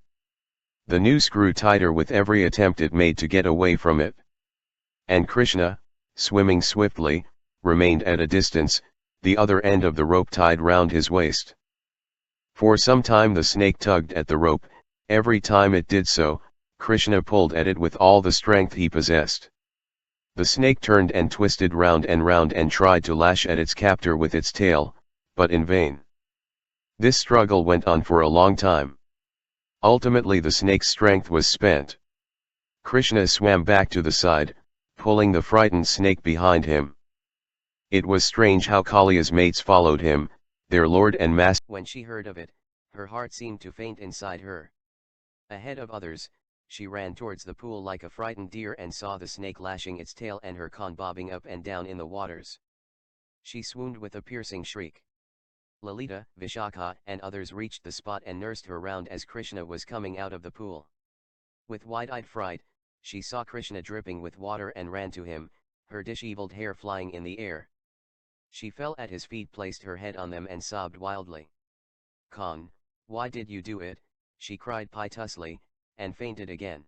The noose grew tighter with every attempt it made to get away from it. And Krishna, swimming swiftly, remained at a distance, the other end of the rope tied round his waist. For some time the snake tugged at the rope. Every time it did so, Krishna pulled at it with all the strength he possessed. The snake turned and twisted round and tried to lash at its captor with its tail, but in vain. This struggle went on for a long time. Ultimately the snake's strength was spent. Krishna swam back to the side, pulling the frightened snake behind him. It was strange how Kalia's mates followed him, their lord and master. When she heard of it, her heart seemed to faint inside her. Ahead of others, she ran towards the pool like a frightened deer and saw the snake lashing its tail and her con bobbing up and down in the waters. She swooned with a piercing shriek. Lalita, Vishakha, and others reached the spot and nursed her round as Krishna was coming out of the pool. With wide-eyed fright, she saw Krishna dripping with water and ran to him, her disheveled hair flying in the air. She fell at his feet, placed her head on them and sobbed wildly. "Khan, why did you do it?" she cried piteously, and fainted again.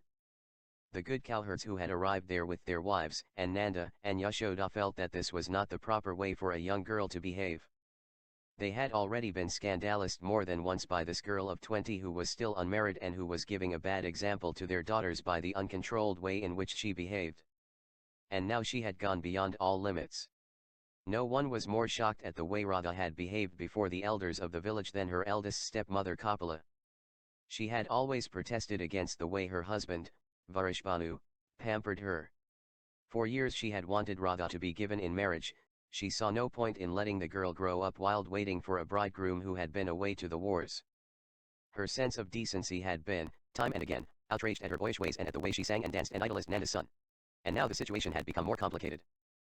The good cowherds who had arrived there with their wives, and Nanda and Yashoda felt that this was not the proper way for a young girl to behave. They had already been scandalized more than once by this girl of 20 who was still unmarried and who was giving a bad example to their daughters by the uncontrolled way in which she behaved. And now she had gone beyond all limits. No one was more shocked at the way Radha had behaved before the elders of the village than her eldest stepmother Kapila. She had always protested against the way her husband, Varishbanu, pampered her. For years she had wanted Radha to be given in marriage. She saw no point in letting the girl grow up while waiting for a bridegroom who had been away to the wars. Her sense of decency had been, time and again, outraged at her boyish ways and at the way she sang and danced and idolized Nanda's son. And now the situation had become more complicated.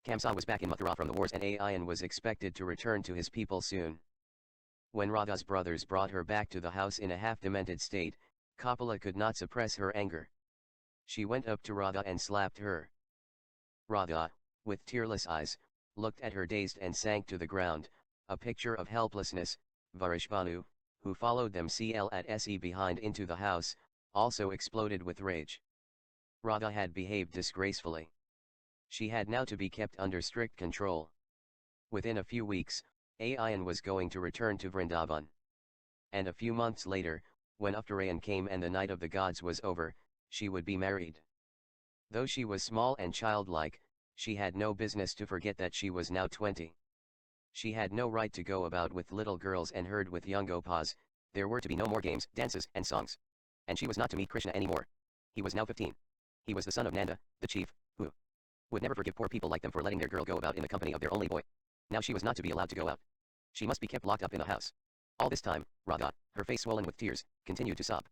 Kamsa was back in Mathura from the wars and Ayan was expected to return to his people soon. When Radha's brothers brought her back to the house in a half-demented state, Kapila could not suppress her anger. She went up to Radha and slapped her. Radha, with tearless eyes, looked at her dazed and sank to the ground, a picture of helplessness. Varishbanu, who followed them at behind into the house, also exploded with rage. Radha had behaved disgracefully. She had now to be kept under strict control. Within a few weeks, Ayan was going to return to Vrindavan. And a few months later, when Uttarayan came and the night of the gods was over, she would be married. Though she was small and childlike, she had no business to forget that she was now 20. She had no right to go about with little girls and herd with young gopas. There were to be no more games, dances, and songs. And she was not to meet Krishna anymore. He was now 15. He was the son of Nanda, the chief, who would never forgive poor people like them for letting their girl go about in the company of their only boy. Now she was not to be allowed to go out. She must be kept locked up in the house. All this time, Radha, her face swollen with tears, continued to sob.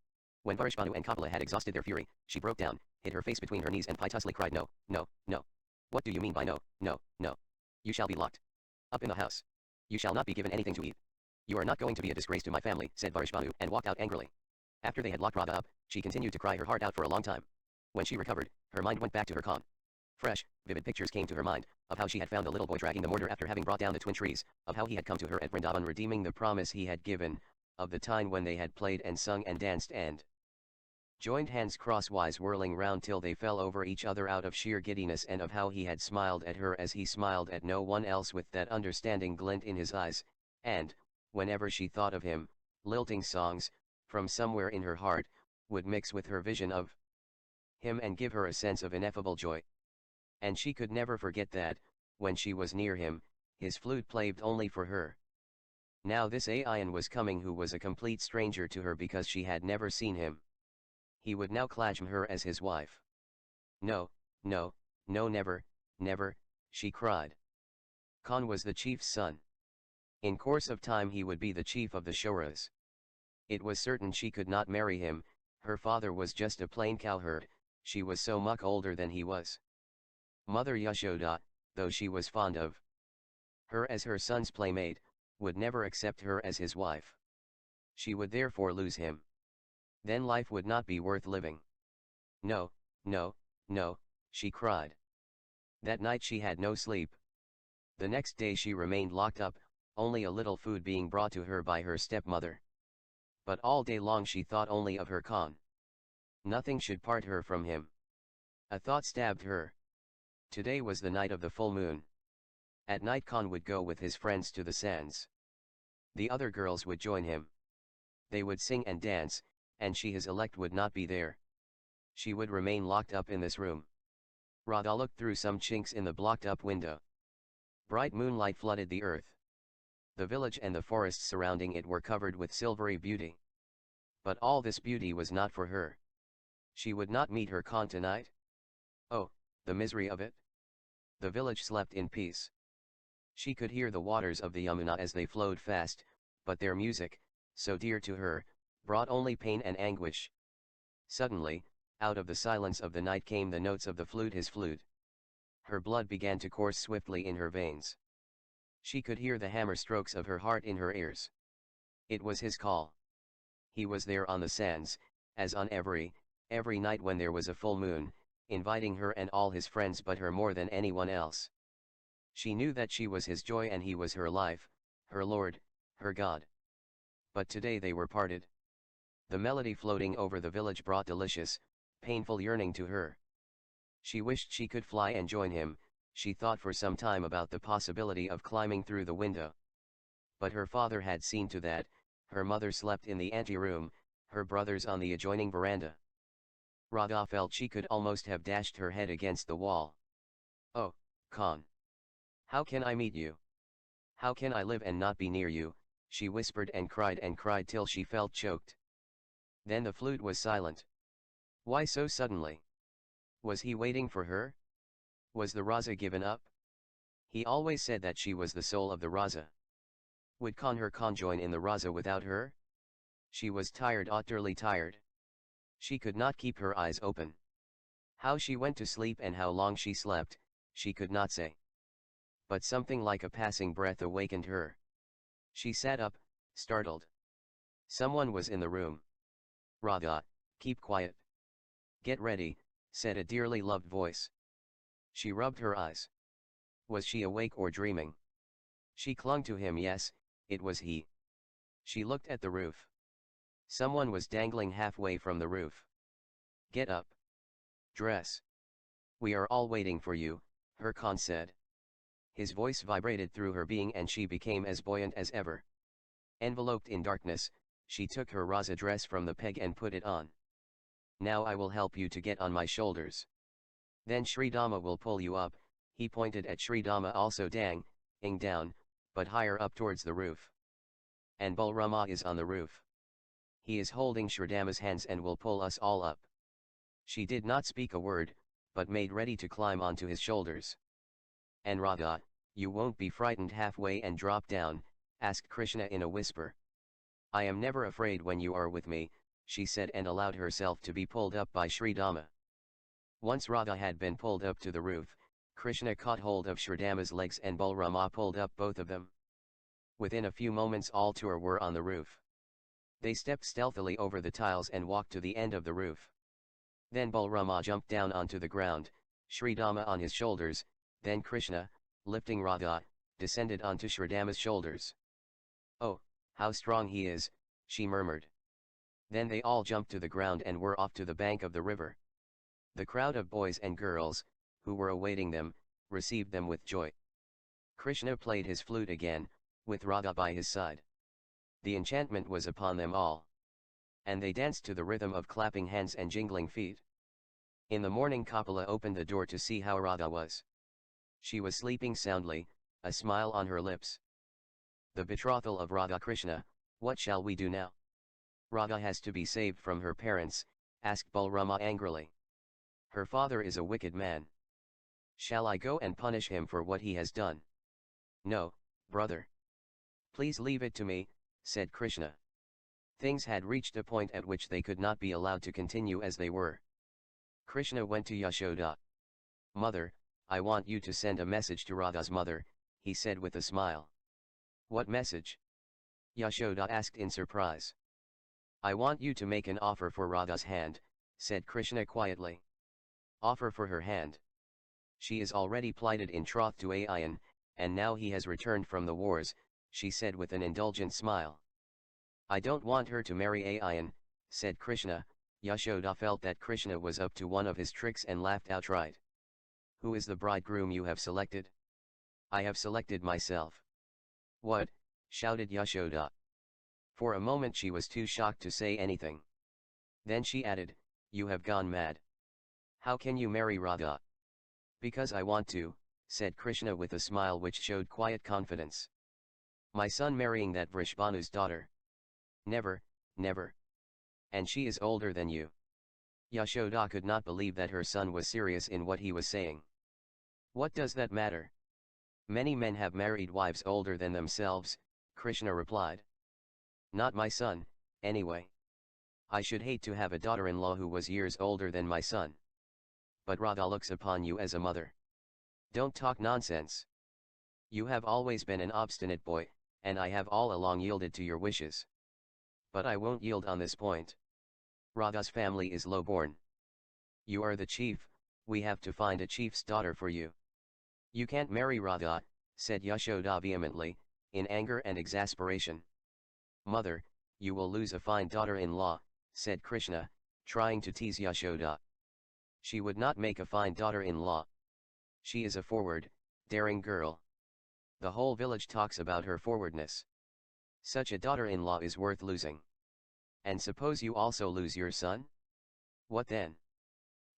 When Varishbanu and Kapila had exhausted their fury, she broke down, hid her face between her knees and piteously cried, "No, no, no. What do you mean by no, no, no? You shall be locked up in the house. You shall not be given anything to eat. You are not going to be a disgrace to my family," said Varishbanu, and walked out angrily. After they had locked Radha up, she continued to cry her heart out for a long time. When she recovered, her mind went back to her Khan. Fresh, vivid pictures came to her mind, of how she had found the little boy dragging the mortar after having brought down the twin trees, of how he had come to her at Vrindavan redeeming the promise he had given, of the time when they had played and sung and danced and joined hands crosswise whirling round till they fell over each other out of sheer giddiness, and of how he had smiled at her as he smiled at no one else with that understanding glint in his eyes, and, whenever she thought of him, lilting songs, from somewhere in her heart, would mix with her vision of him and give her a sense of ineffable joy. And she could never forget that, when she was near him, his flute played only for her. Now this Ayan was coming who was a complete stranger to her because she had never seen him. He would now claim her as his wife. "No, no, no, never, never," she cried. Khan was the chief's son. In course of time he would be the chief of the Shoras. It was certain she could not marry him, her father was just a plain cowherd, she was so much older than he was. Mother Yashoda, though she was fond of her as her son's playmate, would never accept her as his wife. She would therefore lose him. Then life would not be worth living. No, no, no, she cried. That night she had no sleep. The next day she remained locked up, only a little food being brought to her by her stepmother. But all day long she thought only of her Khan. Nothing should part her from him. A thought stabbed her. Today was the night of the full moon. At night Khan would go with his friends to the sands. The other girls would join him. They would sing and dance, and she his elect would not be there. She would remain locked up in this room. Radha looked through some chinks in the blocked-up window. Bright moonlight flooded the earth. The village and the forests surrounding it were covered with silvery beauty. But all this beauty was not for her. She would not meet her Khan tonight. Oh, the misery of it! The village slept in peace. She could hear the waters of the Yamuna as they flowed fast, but their music, so dear to her, brought only pain and anguish. Suddenly, out of the silence of the night came the notes of the flute, his flute. Her blood began to course swiftly in her veins. She could hear the hammer strokes of her heart in her ears. It was his call. He was there on the sands, as on every night when there was a full moon, inviting her and all his friends but her more than anyone else. She knew that she was his joy and he was her life, her Lord, her God. But today they were parted. The melody floating over the village brought delicious, painful yearning to her. She wished she could fly and join him, she thought for some time about the possibility of climbing through the window. But her father had seen to that, her mother slept in the anteroom, her brothers on the adjoining veranda. Radha felt she could almost have dashed her head against the wall. Oh, Khan! How can I meet you? How can I live and not be near you? She whispered and cried till she felt choked. Then the flute was silent. Why so suddenly? Was he waiting for her? Was the Raza given up? He always said that she was the soul of the Raza. Would her Khan join in the Raza without her? She was tired, utterly tired. She could not keep her eyes open. How she went to sleep and how long she slept, she could not say. But something like a passing breath awakened her. She sat up, startled. Someone was in the room. Radha, keep quiet. Get ready, said a dearly loved voice. She rubbed her eyes. Was she awake or dreaming? She clung to him. Yes, it was he. She looked at the roof. Someone was dangling halfway from the roof. Get up. Dress. We are all waiting for you, her Khan said. His voice vibrated through her being and she became as buoyant as ever. Enveloped in darkness, she took her Raza dress from the peg and put it on. Now I will help you to get on my shoulders. Then Sri Dama will pull you up, he pointed at Sri Dama also Eng down, but higher up towards the roof. And Balrama is on the roof. He is holding Sri Dama's hands and will pull us all up. She did not speak a word, but made ready to climb onto his shoulders. And Radha, you won't be frightened halfway and drop down, asked Krishna in a whisper. I am never afraid when you are with me, she said and allowed herself to be pulled up by Sri Dama. Once Radha had been pulled up to the roof, Krishna caught hold of Sri Dama's legs and Balrama pulled up both of them. Within a few moments all two were on the roof. They stepped stealthily over the tiles and walked to the end of the roof. Then Balrama jumped down onto the ground, Sri Dama on his shoulders, then Krishna, lifting Radha, descended onto Sri Dama's shoulders. Oh, how strong he is, she murmured. Then they all jumped to the ground and were off to the bank of the river. The crowd of boys and girls, who were awaiting them, received them with joy. Krishna played his flute again, with Radha by his side. The enchantment was upon them all. And they danced to the rhythm of clapping hands and jingling feet. In the morning Kapila opened the door to see how Radha was. She was sleeping soundly, a smile on her lips. The betrothal of Radha. Krishna, what shall we do now? Radha has to be saved from her parents, asked Balrama angrily. Her father is a wicked man. Shall I go and punish him for what he has done? No, brother. Please leave it to me, said Krishna. Things had reached a point at which they could not be allowed to continue as they were. Krishna went to Yashoda. "Mother, I want you to send a message to Radha's mother," he said with a smile. "What message?" Yashoda asked in surprise. "I want you to make an offer for Radha's hand," said Krishna quietly. "Offer for her hand? She is already plighted in troth to Ayan, and now he has returned from the wars," she said with an indulgent smile. "I don't want her to marry Ayan," said Krishna. Yashoda felt that Krishna was up to one of his tricks and laughed outright. "Who is the bridegroom you have selected?" "I have selected myself." "What?" shouted Yashoda. For a moment she was too shocked to say anything. Then she added, "You have gone mad. How can you marry Radha?" "Because I want to," said Krishna with a smile which showed quiet confidence. "My son marrying that Vrishbanu's daughter? Never, never. And she is older than you." Yashoda could not believe that her son was serious in what he was saying. "What does that matter? Many men have married wives older than themselves," Krishna replied. "Not my son, anyway. I should hate to have a daughter-in-law who was years older than my son. But Radha looks upon you as a mother. Don't talk nonsense. You have always been an obstinate boy, and I have all along yielded to your wishes. But I won't yield on this point. Radha's family is low-born. You are the chief, we have to find a chief's daughter for you." "You can't marry Radha," said Yashoda vehemently, in anger and exasperation. "Mother, you will lose a fine daughter-in-law," said Krishna, trying to tease Yashoda. "She would not make a fine daughter-in-law. She is a forward, daring girl. The whole village talks about her forwardness. Such a daughter-in-law is worth losing. And suppose you also lose your son? What then?"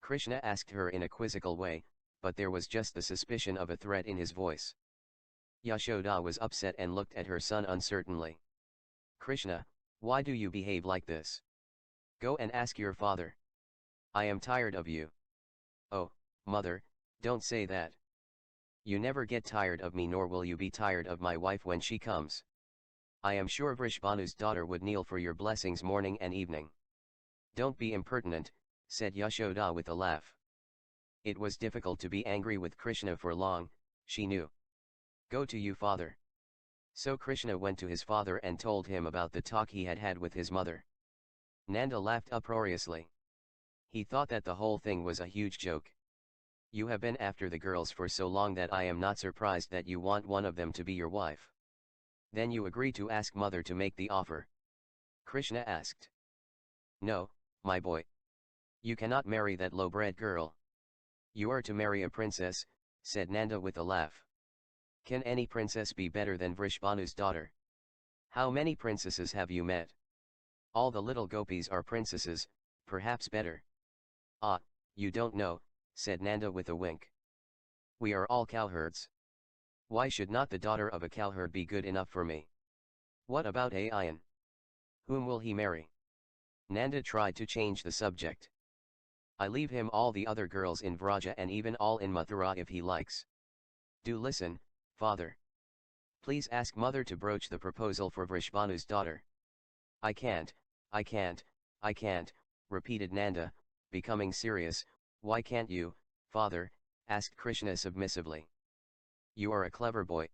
Krishna asked her in a quizzical way, but there was just the suspicion of a threat in his voice. Yashoda was upset and looked at her son uncertainly. "Krishna, why do you behave like this? Go and ask your father. I am tired of you." "Oh, mother, don't say that. You never get tired of me, nor will you be tired of my wife when she comes. I am sure Vrishbanu's daughter would kneel for your blessings morning and evening." "Don't be impertinent," said Yashoda with a laugh. It was difficult to be angry with Krishna for long, she knew. "Go to you, father." So Krishna went to his father and told him about the talk he had had with his mother. Nanda laughed uproariously. He thought that the whole thing was a huge joke. "You have been after the girls for so long that I am not surprised that you want one of them to be your wife. Then you agree to ask mother to make the offer?" Krishna asked. "No, my boy. You cannot marry that low-bred girl. You are to marry a princess," said Nanda with a laugh. "Can any princess be better than Vrishbanu's daughter? How many princesses have you met? All the little gopis are princesses, perhaps better." "Ah, you don't know," said Nanda with a wink. "We are all cowherds. Why should not the daughter of a cowherd be good enough for me? What about Ayan? Whom will he marry?" Nanda tried to change the subject. "I leave him all the other girls in Vraja and even all in Mathura if he likes. Do listen, father. Please ask mother to broach the proposal for Vrishbanu's daughter." I can't, I can't, repeated Nanda, becoming serious. "Why can't you, father?" asked Krishna submissively. "You are a clever boy.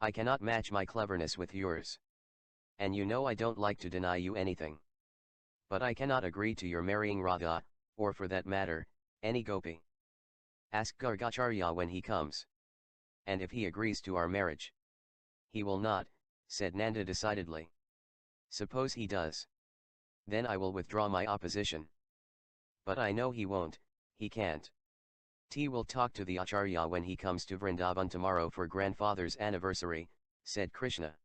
I cannot match my cleverness with yours. And you know I don't like to deny you anything. But I cannot agree to your marrying Radha, or for that matter, any gopi. Ask Gargacharya when he comes. And if he agrees to our marriage." "He will not," said Nanda decidedly. "Suppose he does. Then I will withdraw my opposition." "But I know he won't, he can't. T will talk to the Acharya when he comes to Vrindavan tomorrow for grandfather's anniversary," said Krishna.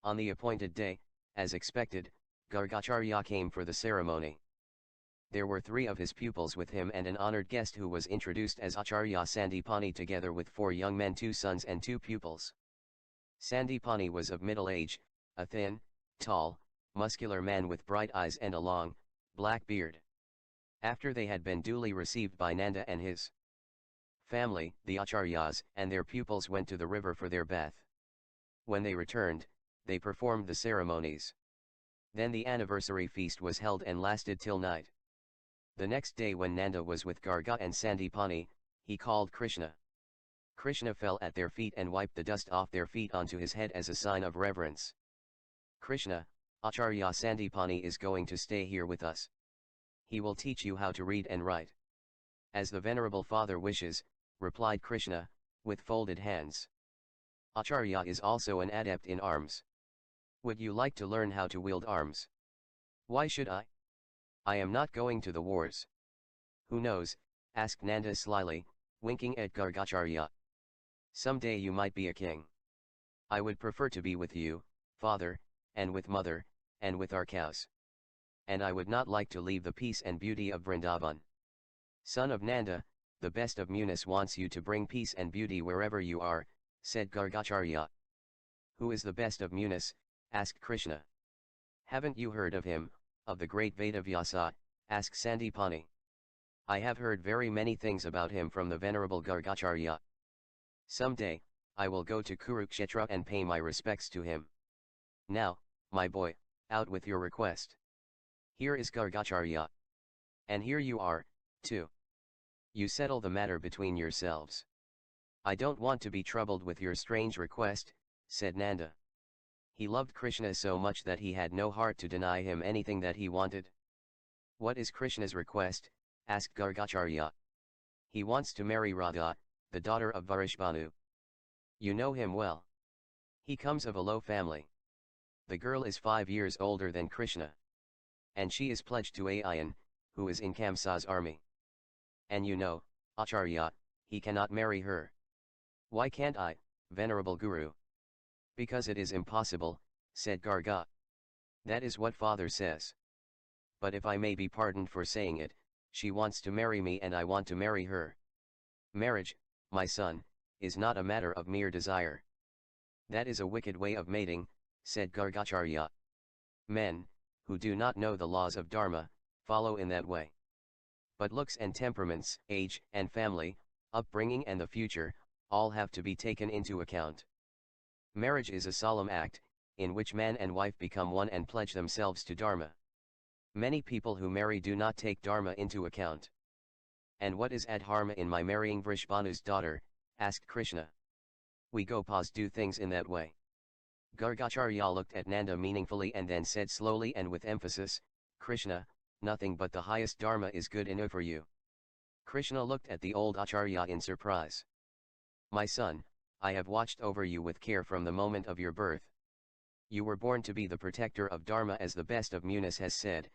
On the appointed day, as expected, Gargacharya came for the ceremony. There were 3 of his pupils with him and an honored guest who was introduced as Acharya Sandipani together with 4 young men, 2 sons and 2 pupils. Sandipani was of middle age, a thin, tall, muscular man with bright eyes and a long, black beard. After they had been duly received by Nanda and his family, the Acharyas and their pupils went to the river for their bath. When they returned, they performed the ceremonies. Then the anniversary feast was held and lasted till night. The next day when Nanda was with Garga and Sandipani, he called Krishna. Krishna fell at their feet and wiped the dust off their feet onto his head as a sign of reverence. Krishna, Acharya Sandipani is going to stay here with us. He will teach you how to read and write. As the venerable father wishes, replied Krishna, with folded hands. Acharya is also an adept in arms. Would you like to learn how to wield arms? Why should I? I am not going to the wars. Who knows, asked Nanda slyly, winking at Gargacharya. Someday you might be a king. I would prefer to be with you, father, and with mother, and with our cows. And I would not like to leave the peace and beauty of Vrindavan. Son of Nanda, the best of Munis wants you to bring peace and beauty wherever you are, said Gargacharya. Who is the best of Munis? Asked Krishna. Haven't you heard of him, of the great Vedavyasa? Asked Sandipani. I have heard very many things about him from the venerable Gargacharya. Some day, I will go to Kurukshetra and pay my respects to him. Now, my boy, out with your request. Here is Gargacharya. And here you are, too. You settle the matter between yourselves. I don't want to be troubled with your strange request, said Nanda. He loved Krishna so much that he had no heart to deny him anything that he wanted. What is Krishna's request? Asked Gargacharya. He wants to marry Radha, the daughter of Varishbhanu. You know him well. He comes of a low family. The girl is 5 years older than Krishna. And she is pledged to Ayan, who is in Kamsa's army. And you know, Acharya, he cannot marry her. Why can't I, venerable Guru? Because it is impossible, said Garga. That is what father says. But if I may be pardoned for saying it, she wants to marry me and I want to marry her. Marriage, my son, is not a matter of mere desire. That is a wicked way of mating, said Gargacharya. Men, who do not know the laws of Dharma, follow in that way. But looks and temperaments, age and family, upbringing and the future, all have to be taken into account. Marriage is a solemn act, in which man and wife become one and pledge themselves to Dharma. Many people who marry do not take Dharma into account. And what is adharma in my marrying Vrishbhanu's daughter? Asked Krishna. We Gopas do things in that way. Gargacharya looked at Nanda meaningfully and then said slowly and with emphasis, Krishna, nothing but the highest Dharma is good enough for you. Krishna looked at the old Acharya in surprise. My son, I have watched over you with care from the moment of your birth. You were born to be the protector of Dharma as the best of Munis has said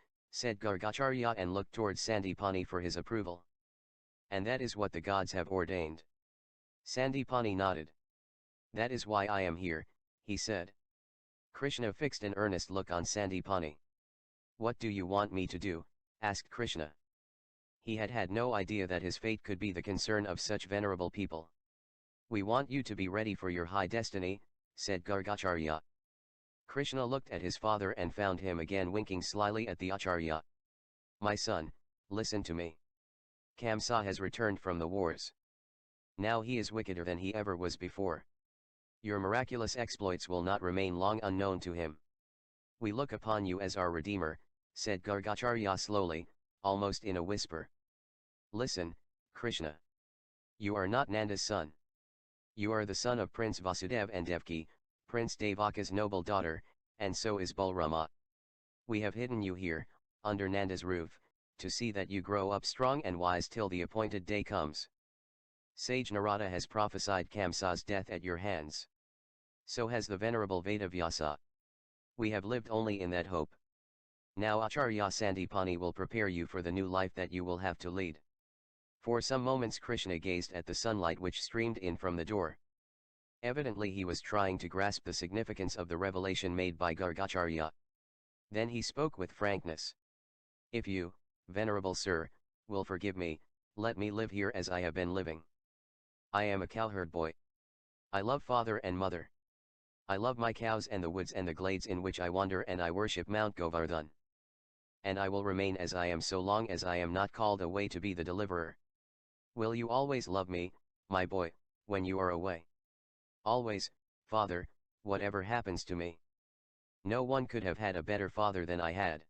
Gargacharya and looked towards Sandipani for his approval. And that is what the gods have ordained. Sandipani nodded. That is why I am here, he said. Krishna fixed an earnest look on Sandipani. What do you want me to do? Asked Krishna. He had had no idea that his fate could be the concern of such venerable people. We want you to be ready for your high destiny, said Gargacharya. Krishna looked at his father and found him again winking slyly at the Acharya. My son, listen to me. Kamsa has returned from the wars. Now he is wickeder than he ever was before. Your miraculous exploits will not remain long unknown to him. We look upon you as our Redeemer, said Gargacharya slowly, almost in a whisper. Listen, Krishna. You are not Nanda's son. You are the son of Prince Vasudeva and Devaki, Prince Devaka's noble daughter, and so is Balrama. We have hidden you here, under Nanda's roof, to see that you grow up strong and wise till the appointed day comes. Sage Narada has prophesied Kamsa's death at your hands. So has the venerable Vedavyasa. We have lived only in that hope. Now Acharya Sandipani will prepare you for the new life that you will have to lead. For some moments Krishna gazed at the sunlight which streamed in from the door. Evidently he was trying to grasp the significance of the revelation made by Gargacharya. Then he spoke with frankness. If you, venerable sir, will forgive me, let me live here as I have been living. I am a cowherd boy. I love father and mother. I love my cows and the woods and the glades in which I wander, and I worship Mount Govardhan. And I will remain as I am so long as I am not called away to be the deliverer. Will you always love me, my boy, when you are away? Always, father, whatever happens to me. No one could have had a better father than I had.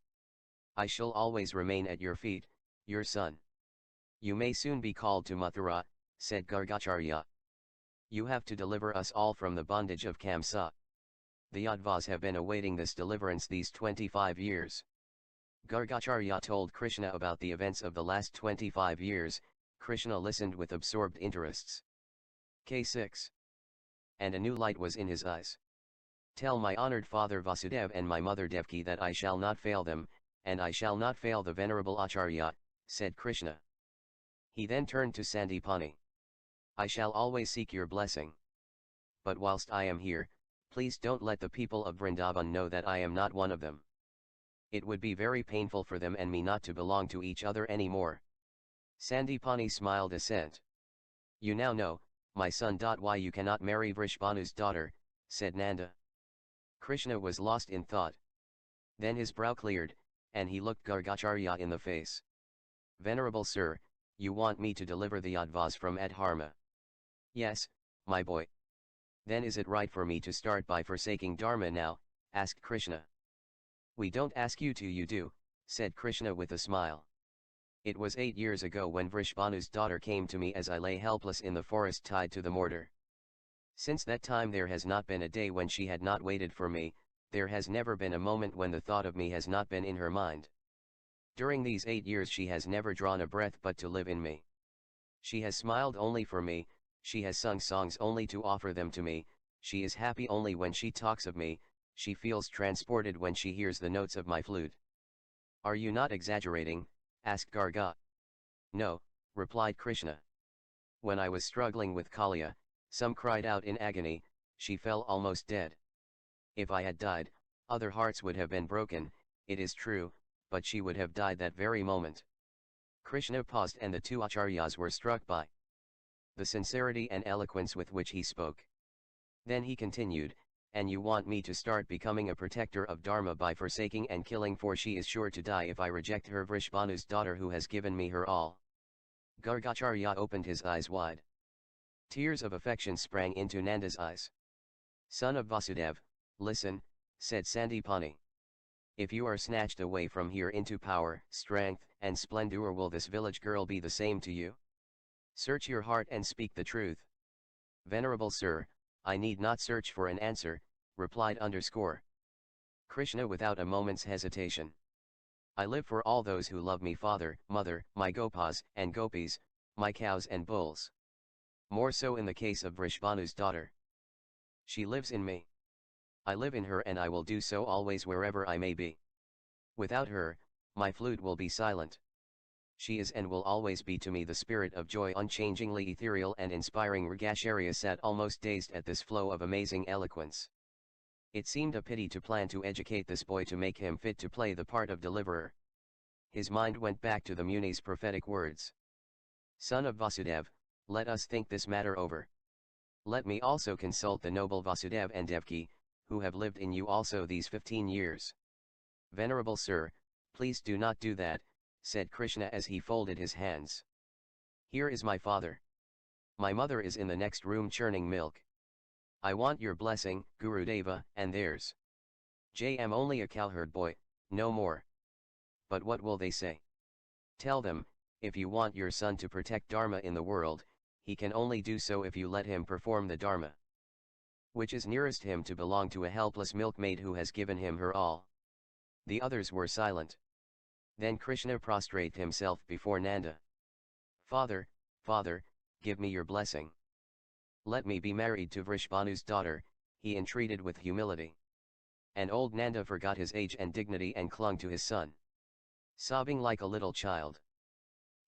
I shall always remain at your feet, your son. You may soon be called to Mathura, said Gargacharya. You have to deliver us all from the bondage of Kamsa. The Yadvas have been awaiting this deliverance these 25 years. Gargacharya told Krishna about the events of the last 25 years. Krishna listened with absorbed interests. K6. And a new light was in his eyes. Tell my honored father Vasudeva and my mother Devki that I shall not fail them, and I shall not fail the venerable Acharya, said Krishna. He then turned to Sandipani. I shall always seek your blessing. But whilst I am here, please don't let the people of Vrindavan know that I am not one of them. It would be very painful for them and me not to belong to each other anymore. Sandipani smiled assent. You now know, my son. Why you cannot marry Vrishbanu's daughter, said Nanda. Krishna was lost in thought. Then his brow cleared, and he looked Gargacharya in the face. Venerable sir, you want me to deliver the Yadvas from Adharma? Yes, my boy. Then is it right for me to start by forsaking Dharma now, asked Krishna. We don't ask you to, you do, said Krishna with a smile. It was 8 years ago when Vrishbanu's daughter came to me as I lay helpless in the forest tied to the mortar. Since that time there has not been a day when she had not waited for me, there has never been a moment when the thought of me has not been in her mind. During these 8 years she has never drawn a breath but to live in me. She has smiled only for me, she has sung songs only to offer them to me, she is happy only when she talks of me, she feels transported when she hears the notes of my flute. Are you not exaggerating? Asked Garga. No, replied Krishna. When I was struggling with Kaliya, some cried out in agony, she fell almost dead. If I had died, other hearts would have been broken, it is true, but she would have died that very moment. Krishna paused and the two acharyas were struck by the sincerity and eloquence with which he spoke. Then he continued, and you want me to start becoming a protector of Dharma by forsaking and killing, for she is sure to die if I reject her, Vrishbanu's daughter who has given me her all. Gargacharya opened his eyes wide. Tears of affection sprang into Nanda's eyes. Son of Vasudeva, listen, said Sandipani. If you are snatched away from here into power, strength, and splendor, will this village girl be the same to you? Search your heart and speak the truth. Venerable sir, I need not search for an answer, replied Krishna without a moment's hesitation. I live for all those who love me, father, mother, my gopas and gopis, my cows and bulls. More so in the case of Vrishbanu's daughter. She lives in me. I live in her and I will do so always wherever I may be. Without her, my flute will be silent. She is and will always be to me the spirit of joy, unchangingly ethereal and inspiring. Gargacharya sat almost dazed at this flow of amazing eloquence. It seemed a pity to plan to educate this boy to make him fit to play the part of deliverer. His mind went back to the Muni's prophetic words. Son of Vasudeva, let us think this matter over. Let me also consult the noble Vasudeva and Devki, who have lived in you also these 15 years. Venerable sir, please do not do that, said Krishna as he folded his hands. Here is my father. My mother is in the next room churning milk. I want your blessing, Gurudeva, and theirs. I'm only a cowherd boy, no more. But what will they say? Tell them, if you want your son to protect Dharma in the world, he can only do so if you let him perform the Dharma which is nearest him to belong to a helpless milkmaid who has given him her all. The others were silent. Then Krishna prostrated himself before Nanda. Father, father, give me your blessing. Let me be married to Vrishbanu's daughter, he entreated with humility. And old Nanda forgot his age and dignity and clung to his son, sobbing like a little child.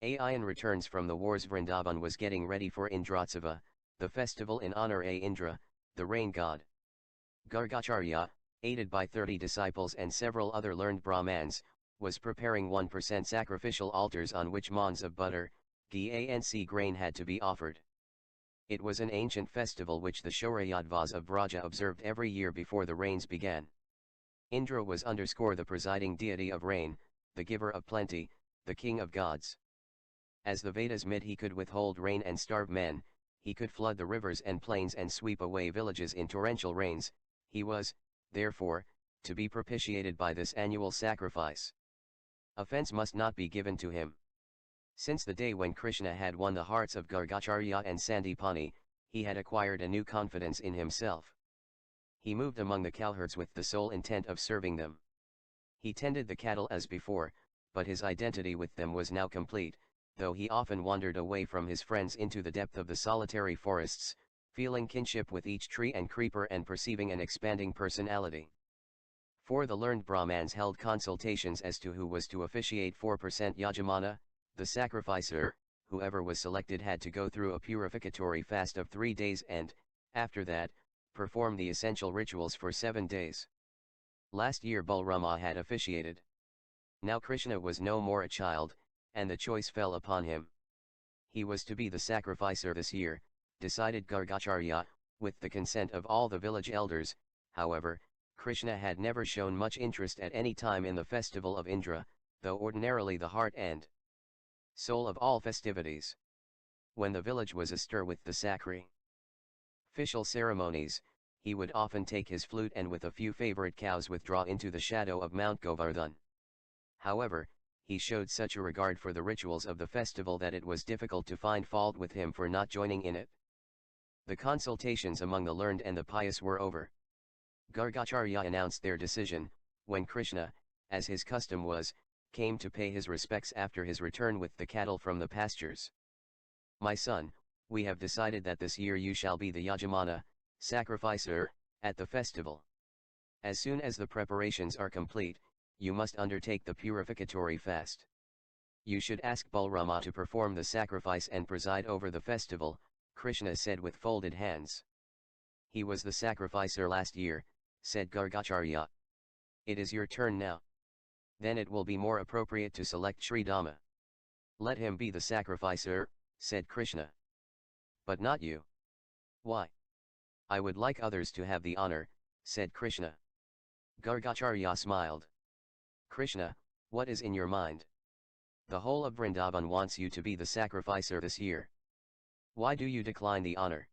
Ayan returns from the wars. Vrindavan was getting ready for Indratsava, the festival in honor of Indra, the rain god. Gargacharya, aided by 30 disciples and several other learned Brahmans, was preparing 1% sacrificial altars on which maunds of butter, ghee and grain had to be offered. It was an ancient festival which the Shaurayadvas of Braja observed every year before the rains began. Indra was the presiding deity of rain, the giver of plenty, the king of gods. As the Vedas mid he could withhold rain and starve men, he could flood the rivers and plains and sweep away villages in torrential rains, he was, therefore, to be propitiated by this annual sacrifice. Offense must not be given to him. Since the day when Krishna had won the hearts of Gargacharya and Sandipani, he had acquired a new confidence in himself. He moved among the cowherds with the sole intent of serving them. He tended the cattle as before, but his identity with them was now complete, though he often wandered away from his friends into the depth of the solitary forests, feeling kinship with each tree and creeper and perceiving an expanding personality. For the learned Brahmans held consultations as to who was to officiate 4% Yajamana, the sacrificer. Whoever was selected had to go through a purificatory fast of 3 days and, after that, perform the essential rituals for 7 days. Last year Balrama had officiated. Now Krishna was no more a child, and the choice fell upon him. He was to be the sacrificer this year, decided Gargacharya, with the consent of all the village elders. However, Krishna had never shown much interest at any time in the festival of Indra, though ordinarily the heart and soul of all festivities. When the village was astir with the sacrificial ceremonies, he would often take his flute and with a few favorite cows withdraw into the shadow of Mount Govardhan. However, he showed such a regard for the rituals of the festival that it was difficult to find fault with him for not joining in it. The consultations among the learned and the pious were over. Gargacharya announced their decision, when Krishna, as his custom was, came to pay his respects after his return with the cattle from the pastures. "My son, we have decided that this year you shall be the Yajamana, sacrificer, at the festival. As soon as the preparations are complete, you must undertake the purificatory fast. You should ask Balrama to perform the sacrifice and preside over the festival," Krishna said with folded hands. "He was the sacrificer last year," said Gargacharya. "It is your turn now. Then it will be more appropriate to select Sri Dhamma." "Let him be the sacrificer," said Krishna. "But not you." "Why?" "I would like others to have the honor," said Krishna. Gargacharya smiled. "Krishna, what is in your mind? The whole of Vrindavan wants you to be the sacrificer this year. Why do you decline the honor?"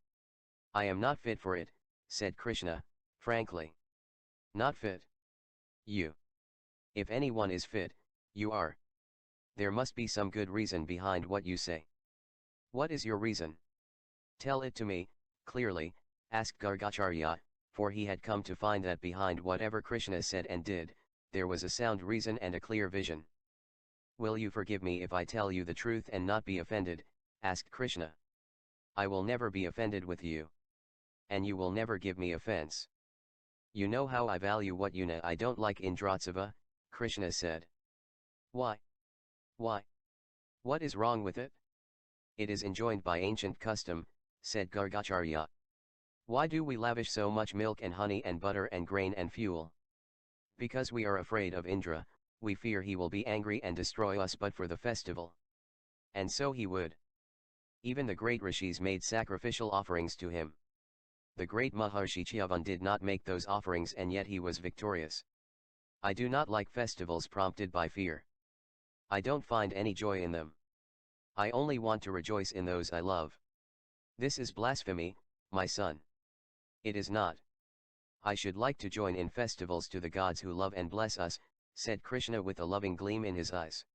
"I am not fit for it," said Krishna, frankly. "Not fit? You? If anyone is fit, you are. There must be some good reason behind what you say. What is your reason? Tell it to me, clearly," asked Gargacharya, for he had come to find that behind whatever Krishna said and did, there was a sound reason and a clear vision. "Will you forgive me if I tell you the truth and not be offended?" asked Krishna. "I will never be offended with you. And you will never give me offense. You know how I value what you know I don't like Indratsava," Krishna said. "Why? Why? What is wrong with it?" "It is enjoined by ancient custom," said Gargacharya. "Why do we lavish so much milk and honey and butter and grain and fuel? Because we are afraid of Indra, we fear he will be angry and destroy us but for the festival. And so he would. Even the great rishis made sacrificial offerings to him. The great Maharshi Chyavan did not make those offerings and yet he was victorious. I do not like festivals prompted by fear. I don't find any joy in them. I only want to rejoice in those I love. This is blasphemy, my son." "It is not. I should like to join in festivals to the gods who love and bless us," said Krishna with a loving gleam in his eyes.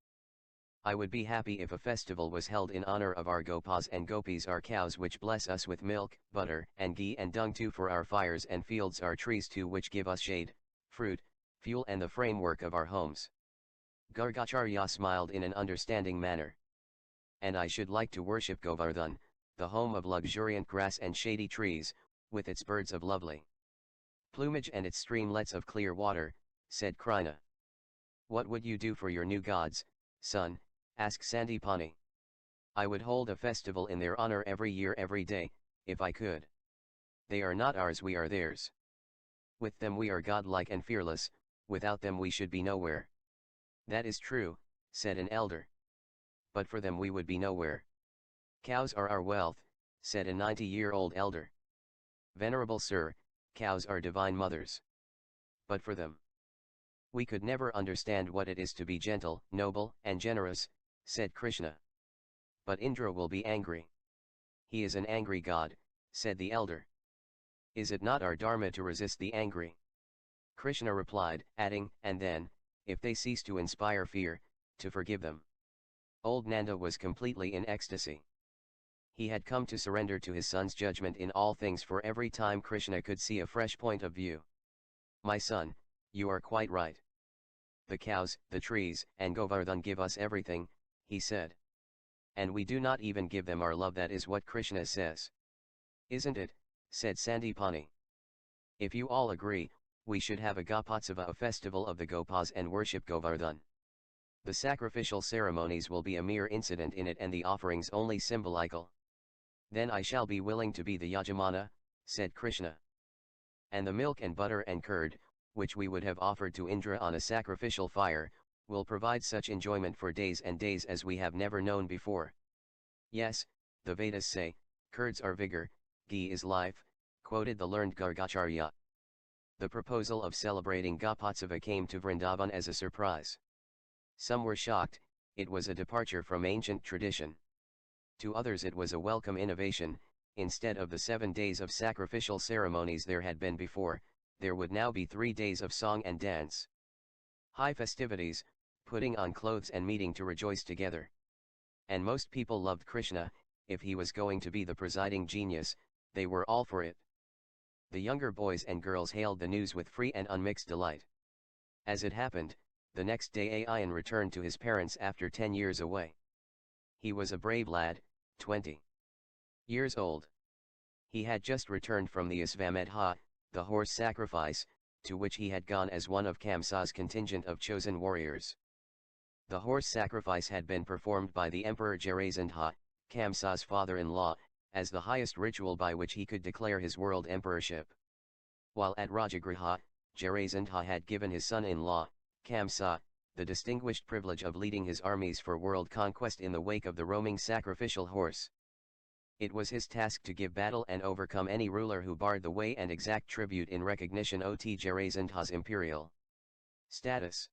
"I would be happy if a festival was held in honor of our Gopas and Gopis, our cows which bless us with milk, butter and ghee and dung too for our fires, and fields our trees too which give us shade, fruit, fuel and the framework of our homes." Gargacharya smiled in an understanding manner. "And I should like to worship Govardhan, the home of luxuriant grass and shady trees, with its birds of lovely plumage and its streamlets of clear water," said Krishna. "What would you do for your new gods, son?" asked Sandipani. "I would hold a festival in their honor every year every day, if I could. They are not ours, we are theirs. With them we are godlike and fearless, without them we should be nowhere." "That is true," said an elder. "But for them we would be nowhere." "Cows are our wealth," said a 90-year-old elder. "Venerable sir, cows are divine mothers. But for them, we could never understand what it is to be gentle, noble and generous," said Krishna. "But Indra will be angry." "He is an angry god," said the elder. "Is it not our dharma to resist the angry?" Krishna replied, adding, and then, if they cease to inspire fear, to forgive them. Old Nanda was completely in ecstasy. He had come to surrender to his son's judgment in all things, for every time Krishna could see a fresh point of view. My son, you are quite right. The cows, the trees, and Govardhan give us everything, he said. And we do not even give them our love. That is what Krishna says. Isn't it? Said Sandipani. If you all agree, we should have a Gopotsava, a festival of the Gopas, and worship Govardhan. The sacrificial ceremonies will be a mere incident in it and the offerings only symbolical. Then I shall be willing to be the Yajamana, said Krishna. And the milk and butter and curd, which we would have offered to Indra on a sacrificial fire, will provide such enjoyment for days and days as we have never known before. Yes, the Vedas say, curds are vigor, ghee is life, quoted the learned Gargacharya. The proposal of celebrating Gopotsava came to Vrindavan as a surprise. Some were shocked, it was a departure from ancient tradition. To others it was a welcome innovation. Instead of the 7 days of sacrificial ceremonies there had been before, there would now be 3 days of song and dance. High festivities, putting on clothes and meeting to rejoice together. And most people loved Krishna. If he was going to be the presiding genius, they were all for it. The younger boys and girls hailed the news with free and unmixed delight. As it happened, the next day Ayan returned to his parents after 10 years away. He was a brave lad, 20 years old. He had just returned from the Asvamedha, the horse sacrifice, to which he had gone as one of Kamsa's contingent of chosen warriors. The horse sacrifice had been performed by the Emperor Jarasandha, Kamsa's father-in-law, as the highest ritual by which he could declare his world emperorship. While at Rajagriha, Jarasandha had given his son-in-law, Kamsa, the distinguished privilege of leading his armies for world conquest in the wake of the roaming sacrificial horse. It was his task to give battle and overcome any ruler who barred the way and exact tribute in recognition of Jarasandha's imperial status.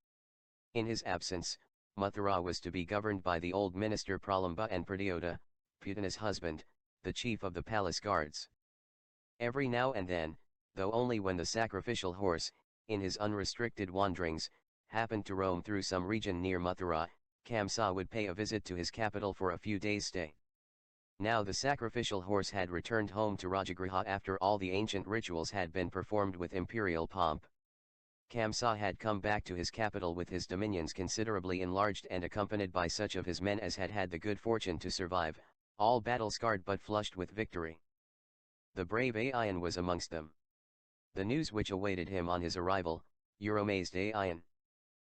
In his absence, Mathura was to be governed by the old minister Pralamba and Pradyota, Putana's husband, the chief of the palace guards. Every now and then, though only when the sacrificial horse, in his unrestricted wanderings, happened to roam through some region near Mathura, Kamsa would pay a visit to his capital for a few days' stay. Now the sacrificial horse had returned home to Rajagriha after all the ancient rituals had been performed with imperial pomp. Kamsa had come back to his capital with his dominions considerably enlarged and accompanied by such of his men as had had the good fortune to survive, all battle-scarred but flushed with victory. The brave Ayan was amongst them. The news which awaited him on his arrival, amazed Ayan.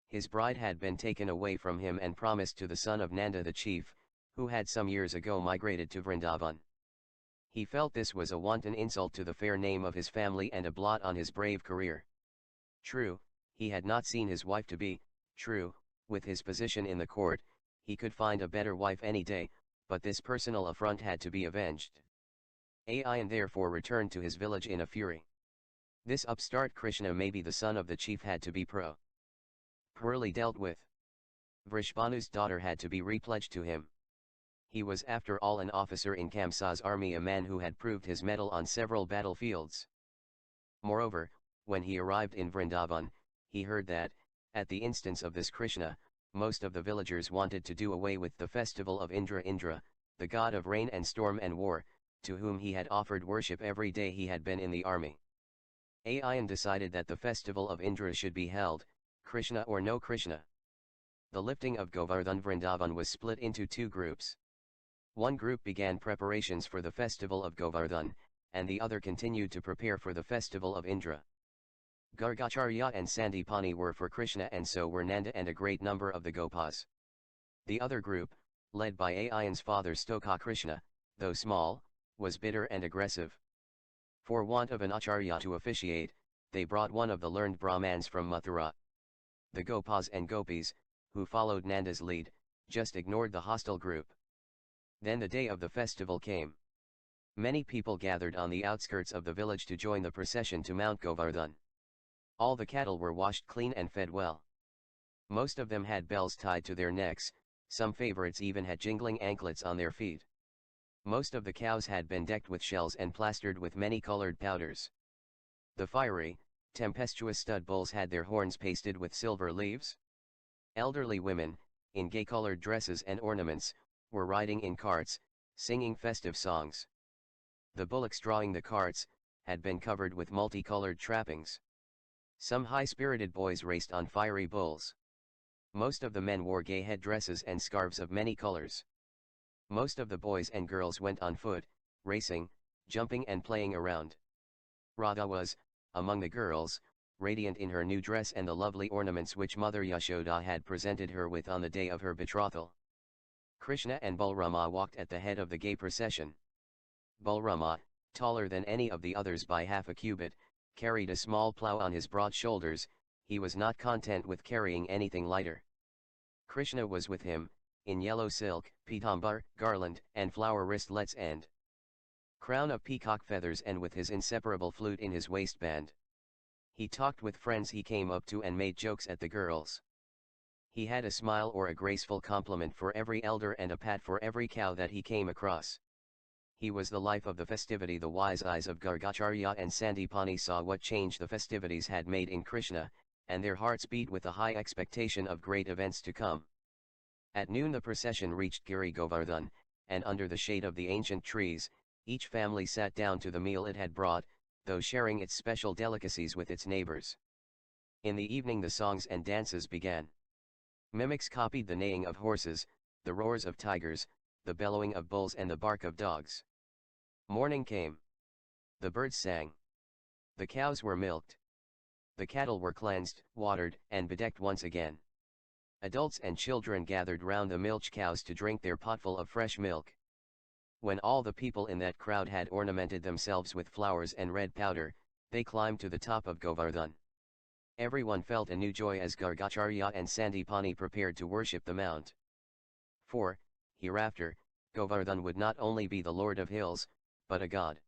His bride had been taken away from him and promised to the son of Nanda the chief, who had some years ago migrated to Vrindavan. He felt this was a wanton insult to the fair name of his family and a blot on his brave career. True, he had not seen his wife to be, true, with his position in the court, he could find a better wife any day, but this personal affront had to be avenged. Ayan therefore returned to his village in a fury. This upstart Krishna, maybe the son of the chief, had to be poorly dealt with. Vrishbanu's daughter had to be repledged to him. He was after all an officer in Kamsa's army, a man who had proved his mettle on several battlefields. Moreover, when he arrived in Vrindavan, he heard that, at the instance of this Krishna, most of the villagers wanted to do away with the festival of Indra, the god of rain and storm and war, to whom he had offered worship every day he had been in the army. Ayan decided that the festival of Indra should be held, Krishna or no Krishna. The lifting of Govardhan Vrindavan was split into 2 groups. One group began preparations for the festival of Govardhan, and the other continued to prepare for the festival of Indra. Gargacharya and Sandipani were for Krishna, and so were Nanda and a great number of the Gopas. The other group, led by Ayan's father Stoka Krishna, though small, was bitter and aggressive. For want of an acharya to officiate, they brought one of the learned Brahmans from Mathura. The Gopas and Gopis, who followed Nanda's lead, just ignored the hostile group. Then the day of the festival came. Many people gathered on the outskirts of the village to join the procession to Mount Govardhan. All the cattle were washed clean and fed well. Most of them had bells tied to their necks, some favorites even had jingling anklets on their feet. Most of the cows had been decked with shells and plastered with many colored powders. The fiery, tempestuous stud bulls had their horns pasted with silver leaves. Elderly women, in gay-colored dresses and ornaments, were riding in carts, singing festive songs. The bullocks drawing the carts had been covered with multicolored trappings. Some high-spirited boys raced on fiery bulls. Most of the men wore gay headdresses and scarves of many colors. Most of the boys and girls went on foot, racing, jumping and playing around. Radha was, among the girls, radiant in her new dress and the lovely ornaments which Mother Yashoda had presented her with on the day of her betrothal. Krishna and Balrama walked at the head of the gay procession. Balrama, taller than any of the others by half a cubit, carried a small plough on his broad shoulders. He was not content with carrying anything lighter. Krishna was with him, in yellow silk, pitambar, garland, and flower wristlets and crown of peacock feathers, and with his inseparable flute in his waistband. He talked with friends he came up to and made jokes at the girls. He had a smile or a graceful compliment for every elder and a pat for every cow that he came across. He was the life of the festivity. The wise eyes of Gargacharya and Sandipani saw what change the festivities had made in Krishna, and their hearts beat with a high expectation of great events to come. At noon the procession reached Giri Govardhan, and under the shade of the ancient trees, each family sat down to the meal it had brought, though sharing its special delicacies with its neighbors. In the evening the songs and dances began. Mimics copied the neighing of horses, the roars of tigers, the bellowing of bulls and the bark of dogs. Morning came. The birds sang. The cows were milked. The cattle were cleansed, watered, and bedecked once again. Adults and children gathered round the milch cows to drink their potful of fresh milk. When all the people in that crowd had ornamented themselves with flowers and red powder, they climbed to the top of Govardhan. Everyone felt a new joy as Gargacharya and Sandipani prepared to worship the mount. For, hereafter, Govardhan would not only be the lord of hills, but a god.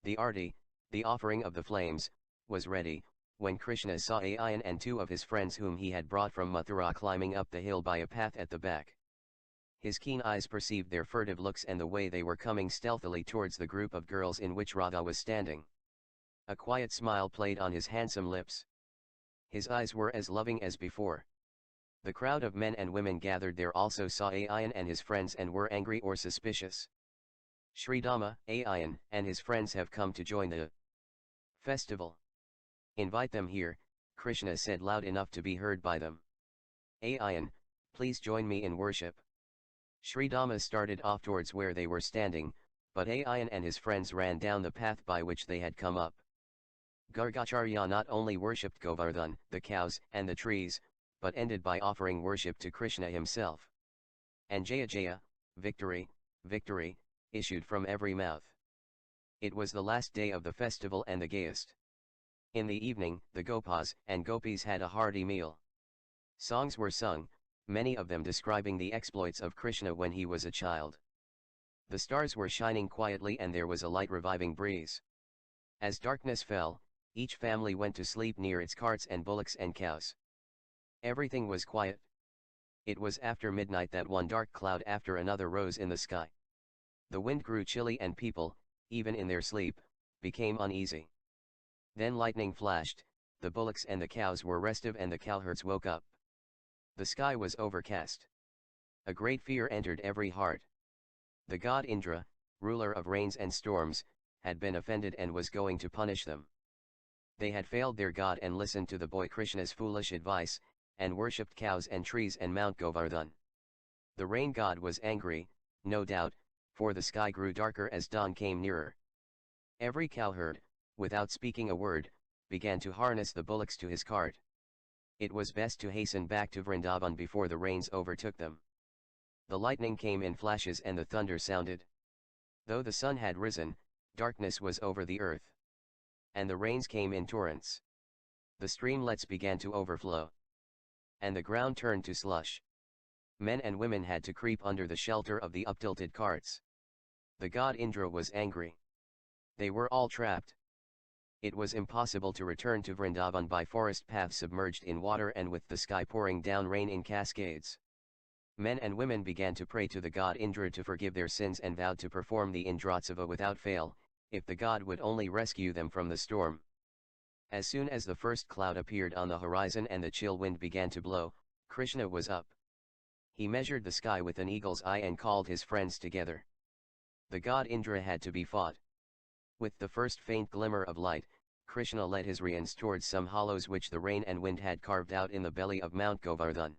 The arti, the offering of the flames, was ready, when Krishna saw Ayan and two of his friends whom he had brought from Mathura climbing up the hill by a path at the back. His keen eyes perceived their furtive looks and the way they were coming stealthily towards the group of girls in which Radha was standing. A quiet smile played on his handsome lips. His eyes were as loving as before. The crowd of men and women gathered there also saw Ayan and his friends and were angry or suspicious. Sridama, Ayan, and his friends have come to join the festival. Invite them here, Krishna said loud enough to be heard by them. Ayan, please join me in worship. Sridama started off towards where they were standing, but Ayan and his friends ran down the path by which they had come up. Gargacharya not only worshipped Govardhan, the cows, and the trees, but ended by offering worship to Krishna himself. And Jaya Jaya, victory, victory, issued from every mouth. It was the last day of the festival and the gayest. In the evening, the Gopas and Gopis had a hearty meal. Songs were sung, many of them describing the exploits of Krishna when he was a child. The stars were shining quietly and there was a light reviving breeze. As darkness fell, each family went to sleep near its carts and bullocks and cows. Everything was quiet. It was after midnight that one dark cloud after another rose in the sky. The wind grew chilly and people, even in their sleep, became uneasy. Then lightning flashed, the bullocks and the cows were restive and the cowherds woke up. The sky was overcast. A great fear entered every heart. The god Indra, ruler of rains and storms, had been offended and was going to punish them. They had failed their god and listened to the boy Krishna's foolish advice, and worshipped cows and trees and Mount Govardhan. The rain god was angry, no doubt, for the sky grew darker as dawn came nearer. Every cowherd, without speaking a word, began to harness the bullocks to his cart. It was best to hasten back to Vrindavan before the rains overtook them. The lightning came in flashes and the thunder sounded. Though the sun had risen, darkness was over the earth. And the rains came in torrents. The streamlets began to overflow. And the ground turned to slush. Men and women had to creep under the shelter of the uptilted carts. The god Indra was angry. They were all trapped. It was impossible to return to Vrindavan by forest paths submerged in water and with the sky pouring down rain in cascades. Men and women began to pray to the god Indra to forgive their sins and vowed to perform the Indratsava without fail, if the god would only rescue them from the storm. As soon as the first cloud appeared on the horizon and the chill wind began to blow, Krishna was up. He measured the sky with an eagle's eye and called his friends together. The god Indra had to be fought. With the first faint glimmer of light, Krishna led his Ryans towards some hollows which the rain and wind had carved out in the belly of Mount Govardhan.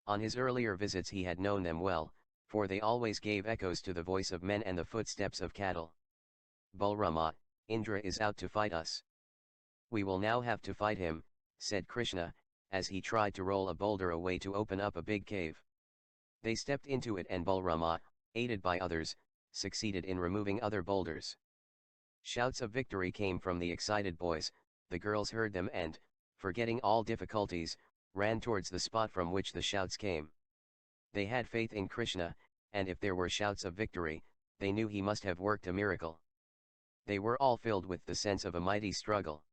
On his earlier visits he had known them well, for they always gave echoes to the voice of men and the footsteps of cattle. Balrama, Indra is out to fight us. We will now have to fight him, said Krishna, as he tried to roll a boulder away to open up a big cave. They stepped into it and Balrama, aided by others, succeeded in removing other boulders. Shouts of victory came from the excited boys, the girls heard them and, forgetting all difficulties, ran towards the spot from which the shouts came. They had faith in Krishna, and if there were shouts of victory, they knew he must have worked a miracle. They were all filled with the sense of a mighty struggle.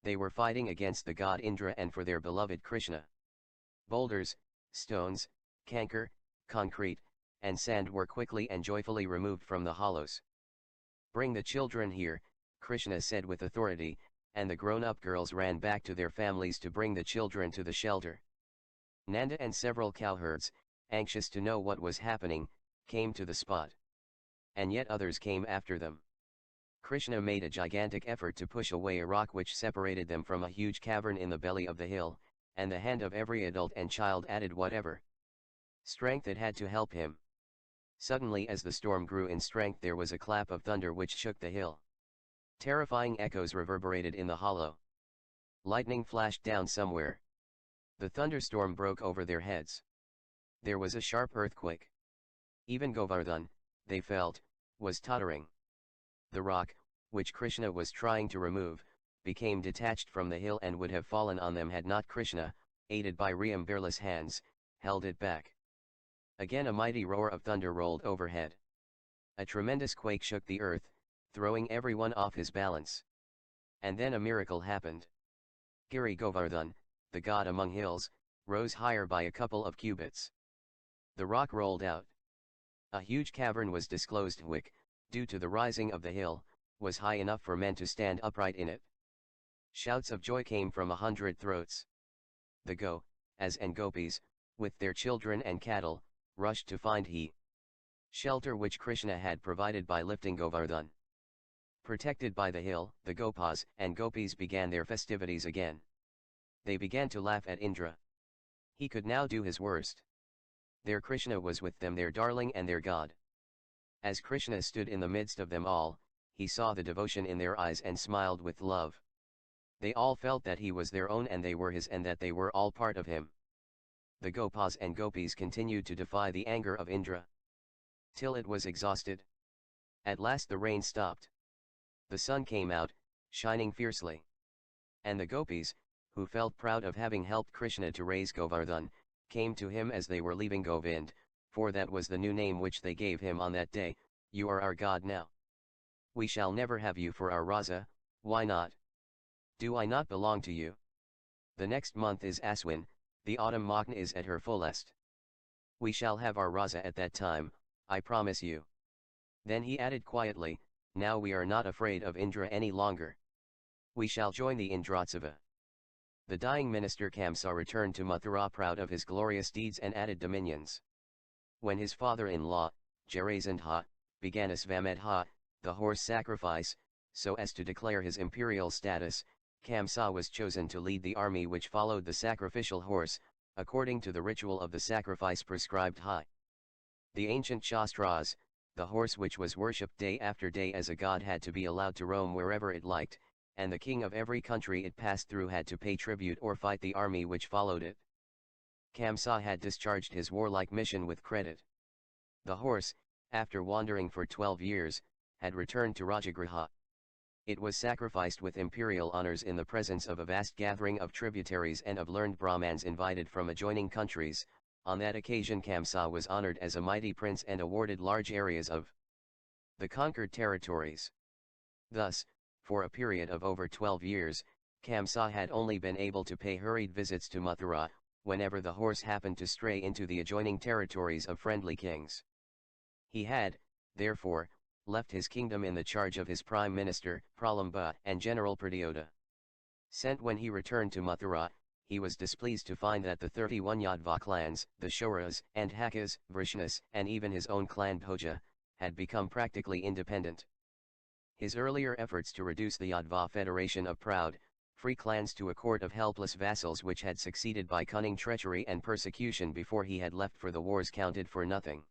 They were fighting against the god Indra and for their beloved Krishna. Boulders, stones, canker, concrete, and sand were quickly and joyfully removed from the hollows. Bring the children here, Krishna said with authority, and the grown-up girls ran back to their families to bring the children to the shelter. Nanda and several cowherds, anxious to know what was happening, came to the spot. And yet others came after them. Krishna made a gigantic effort to push away a rock which separated them from a huge cavern in the belly of the hill, and the hand of every adult and child added whatever strength it had to help him. Suddenly as the storm grew in strength there was a clap of thunder which shook the hill. Terrifying echoes reverberated in the hollow. Lightning flashed down somewhere. The thunderstorm broke over their heads. There was a sharp earthquake. Even Govardhan, they felt, was tottering. The rock, which Krishna was trying to remove, became detached from the hill and would have fallen on them had not Krishna, aided by Riamberla's hands, held it back. Again a mighty roar of thunder rolled overhead. A tremendous quake shook the earth, throwing everyone off his balance. And then a miracle happened. Giri Govardhan, the god among hills, rose higher by a couple of cubits. The rock rolled out. A huge cavern was disclosed which, due to the rising of the hill, was high enough for men to stand upright in it. Shouts of joy came from 100 throats. The As and gopis, with their children and cattle, rushed to find shelter which Krishna had provided by lifting Govardhan. Protected by the hill, the gopas and gopis began their festivities again. They began to laugh at Indra. He could now do his worst. Their Krishna was with them, their darling and their god. As Krishna stood in the midst of them all, he saw the devotion in their eyes and smiled with love. They all felt that he was their own and they were his and that they were all part of him. The gopas and gopis continued to defy the anger of Indra, till it was exhausted. At last the rain stopped. The sun came out, shining fiercely. And the gopis, who felt proud of having helped Krishna to raise Govardhan, came to him as they were leaving Govind, for that was the new name which they gave him on that day. You are our god now. We shall never have you for our Raja. Why not? Do I not belong to you? The next month is Aswin, the autumn Magna is at her fullest. We shall have our Raja at that time, I promise you. Then he added quietly, now we are not afraid of Indra any longer. We shall join the Indratsava. The dying minister Kamsa returned to Mathura proud of his glorious deeds and added dominions. When his father-in-law, Jarasandha, began Asvamadha, the horse sacrifice, so as to declare his imperial status, Kamsa was chosen to lead the army which followed the sacrificial horse, according to the ritual of the sacrifice prescribed high. The ancient Shastras, the horse which was worshipped day after day as a god had to be allowed to roam wherever it liked, and the king of every country it passed through had to pay tribute or fight the army which followed it. Kamsa had discharged his warlike mission with credit. The horse, after wandering for 12 years, had returned to Rajagriha. It was sacrificed with imperial honors in the presence of a vast gathering of tributaries and of learned Brahmans invited from adjoining countries. On that occasion Kamsa was honored as a mighty prince and awarded large areas of the conquered territories. Thus, for a period of over 12 years, Kamsa had only been able to pay hurried visits to Mathura, whenever the horse happened to stray into the adjoining territories of friendly kings. He had, therefore, left his kingdom in the charge of his prime minister, Pralamba, and General Pradyota. Sent when he returned to Mathura, he was displeased to find that the 31 Yadva clans, the Shoras and Hakas, Vrishnas, and even his own clan Bhoja, had become practically independent. His earlier efforts to reduce the Yadva federation of proud, free clans to a court of helpless vassals which had succeeded by cunning treachery and persecution before he had left for the wars counted for nothing.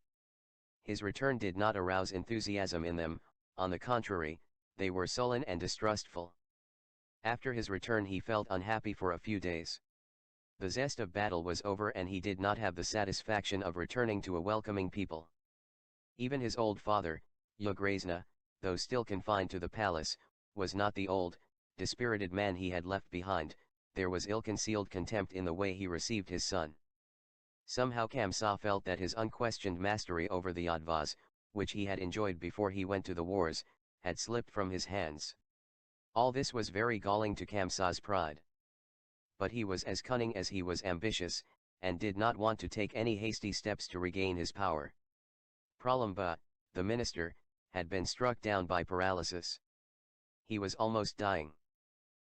His return did not arouse enthusiasm in them, on the contrary, they were sullen and distrustful. After his return he felt unhappy for a few days. The zest of battle was over and he did not have the satisfaction of returning to a welcoming people. Even his old father, Ugrasena, though still confined to the palace, was not the old, dispirited man he had left behind. There was ill-concealed contempt in the way he received his son. Somehow Kamsa felt that his unquestioned mastery over the Yadvas, which he had enjoyed before he went to the wars, had slipped from his hands. All this was very galling to Kamsa's pride. But he was as cunning as he was ambitious, and did not want to take any hasty steps to regain his power. Pralamba, the minister, had been struck down by paralysis. He was almost dying.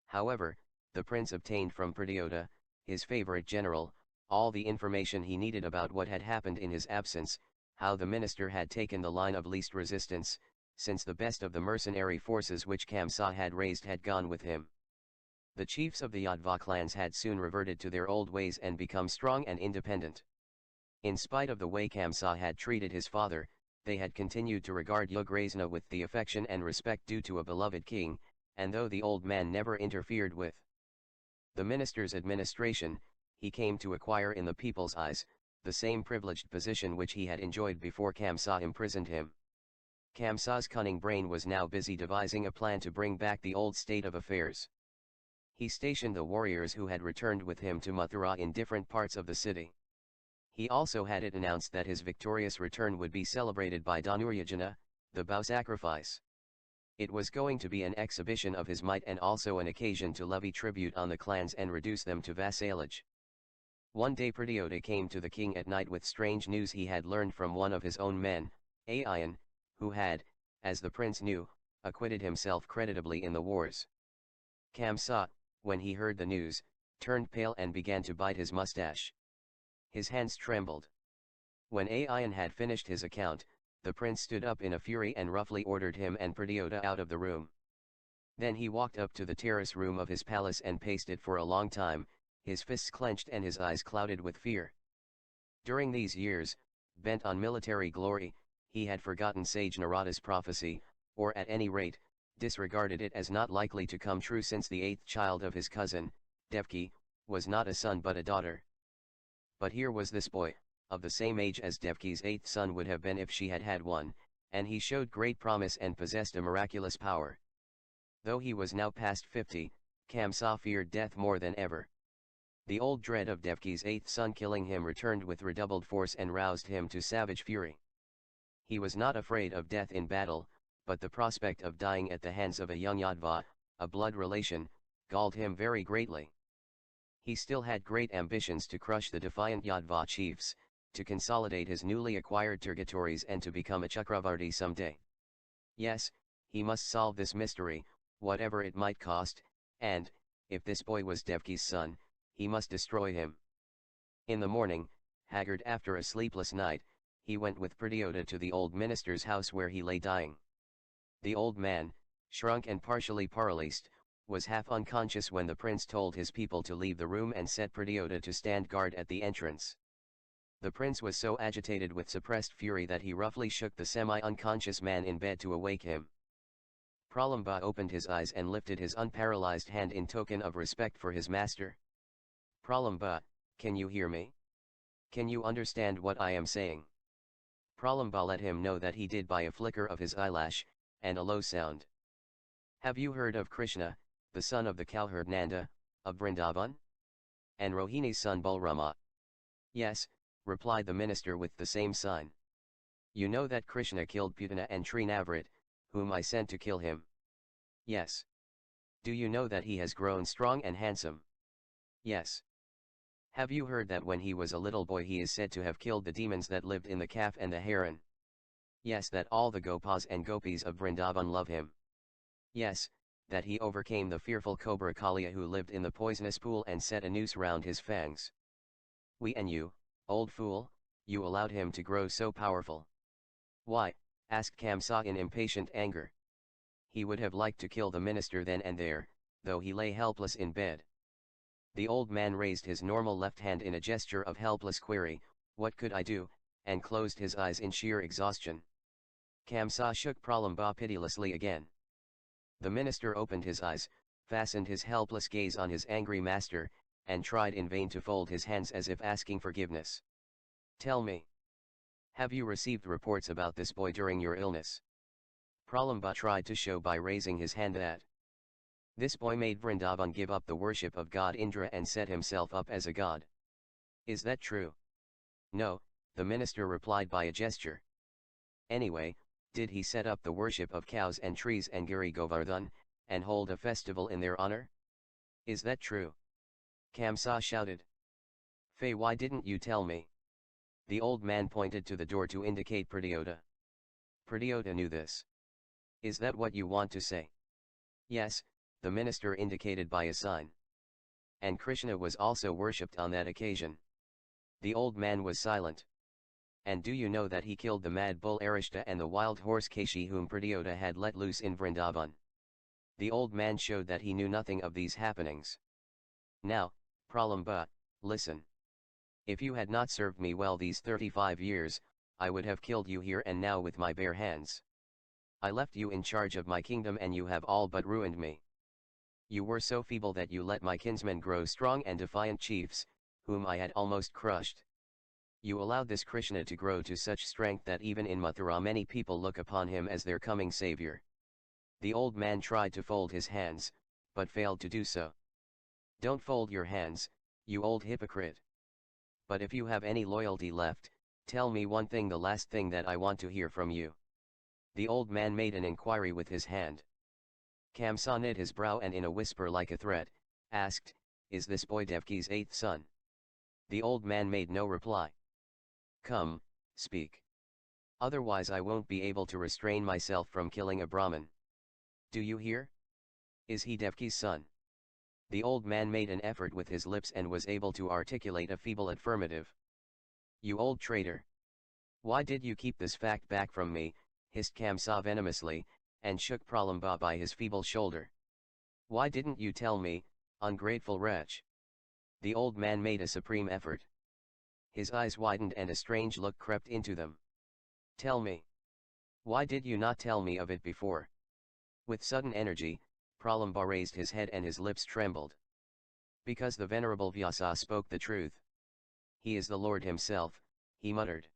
However, the prince obtained from Pradyota, his favorite general, all the information he needed about what had happened in his absence, how the minister had taken the line of least resistance, since the best of the mercenary forces which Kamsa had raised had gone with him. The chiefs of the Yadva clans had soon reverted to their old ways and become strong and independent. In spite of the way Kamsa had treated his father, they had continued to regard Ugrasena with the affection and respect due to a beloved king, and though the old man never interfered with the minister's administration, he came to acquire in the people's eyes, the same privileged position which he had enjoyed before Kamsa imprisoned him. Kamsa's cunning brain was now busy devising a plan to bring back the old state of affairs. He stationed the warriors who had returned with him to Mathura in different parts of the city. He also had it announced that his victorious return would be celebrated by Dhanuryajana, the bow sacrifice. It was going to be an exhibition of his might and also an occasion to levy tribute on the clans and reduce them to vassalage. One day Pradyota came to the king at night with strange news he had learned from one of his own men, Ayan, who had, as the prince knew, acquitted himself creditably in the wars. Kamsa, when he heard the news, turned pale and began to bite his mustache. His hands trembled. When Ayan had finished his account, the prince stood up in a fury and roughly ordered him and Pradyota out of the room. Then he walked up to the terrace room of his palace and paced it for a long time, his fists clenched and his eyes clouded with fear. During these years, bent on military glory, he had forgotten sage Narada's prophecy, or at any rate, disregarded it as not likely to come true since the eighth child of his cousin, Devki, was not a son but a daughter. But here was this boy, of the same age as Devki's eighth son would have been if she had had one, and he showed great promise and possessed a miraculous power. Though he was now past 50, Kamsa feared death more than ever. The old dread of Devki's eighth son killing him returned with redoubled force and roused him to savage fury. He was not afraid of death in battle, but the prospect of dying at the hands of a young Yadva, a blood relation, galled him very greatly. He still had great ambitions to crush the defiant Yadva chiefs, to consolidate his newly acquired territories and to become a Chakravarti someday. Yes, he must solve this mystery, whatever it might cost, and, if this boy was Devki's son, he must destroy him. In the morning, haggard after a sleepless night, he went with Pradyota to the old minister's house where he lay dying. The old man, shrunk and partially paralyzed, was half unconscious when the prince told his people to leave the room and set Pradyota to stand guard at the entrance. The prince was so agitated with suppressed fury that he roughly shook the semi-unconscious man in bed to awake him. Pralamba opened his eyes and lifted his unparalyzed hand in token of respect for his master. Pralamba, can you hear me? Can you understand what I am saying? Pralamba let him know that he did by a flicker of his eyelash, and a low sound. Have you heard of Krishna, the son of the cowherd Nanda, of Vrindavan? And Rohini's son Balrama? Yes, replied the minister with the same sign. You know that Krishna killed Putana and Srinavrat, whom I sent to kill him? Yes. Do you know that he has grown strong and handsome? Yes. Have you heard that when he was a little boy he is said to have killed the demons that lived in the calf and the heron? Yes, that all the Gopas and Gopis of Vrindavan love him. Yes, that he overcame the fearful Cobra Kalia who lived in the poisonous pool and set a noose round his fangs. "We and you, old fool, you allowed him to grow so powerful." "Why?" asked Kamsa in impatient anger. He would have liked to kill the minister then and there, though he lay helpless in bed. The old man raised his normal left hand in a gesture of helpless query, "What could I do?" and closed his eyes in sheer exhaustion. Kamsa shook Pralamba pitilessly again. The minister opened his eyes, fastened his helpless gaze on his angry master, and tried in vain to fold his hands as if asking forgiveness. "Tell me. Have you received reports about this boy during your illness?" Pralamba tried to show by raising his hand that this boy made Vrindavan give up the worship of god Indra and set himself up as a god. "Is that true?" "No," the minister replied by a gesture. "Anyway, did he set up the worship of cows and trees and Giri Govardhan, and hold a festival in their honor?" "Is that true?" Kamsa shouted. "Faye, why didn't you tell me?" The old man pointed to the door to indicate Pradyota. Pradyota knew this. "Is that what you want to say?" "Yes," the minister indicated by a sign. "And Krishna was also worshipped on that occasion." The old man was silent. "And do you know that he killed the mad bull Arishta and the wild horse Keshi whom Pradyota had let loose in Vrindavan?" The old man showed that he knew nothing of these happenings. "Now, Pralamba, listen. If you had not served me well these 35 years, I would have killed you here and now with my bare hands. I left you in charge of my kingdom and you have all but ruined me. You were so feeble that you let my kinsmen grow strong and defiant chiefs, whom I had almost crushed. You allowed this Krishna to grow to such strength that even in Mathura many people look upon him as their coming savior." The old man tried to fold his hands, but failed to do so. "Don't fold your hands, you old hypocrite. But if you have any loyalty left, tell me one thing, the last thing that I want to hear from you." The old man made an inquiry with his hand. Kamsa knit his brow and in a whisper like a threat, asked, "Is this boy Devki's 8th son?" The old man made no reply. "Come, speak. Otherwise I won't be able to restrain myself from killing a Brahmin. Do you hear? Is he Devki's son?" The old man made an effort with his lips and was able to articulate a feeble affirmative. "You old traitor! Why did you keep this fact back from me?" hissed Kamsa venomously, and shook Pralamba by his feeble shoulder. "Why didn't you tell me, ungrateful wretch?" The old man made a supreme effort. His eyes widened and a strange look crept into them. "Tell me. Why did you not tell me of it before?" With sudden energy, Pralamba raised his head and his lips trembled. "Because the venerable Vyasa spoke the truth. He is the Lord himself," he muttered.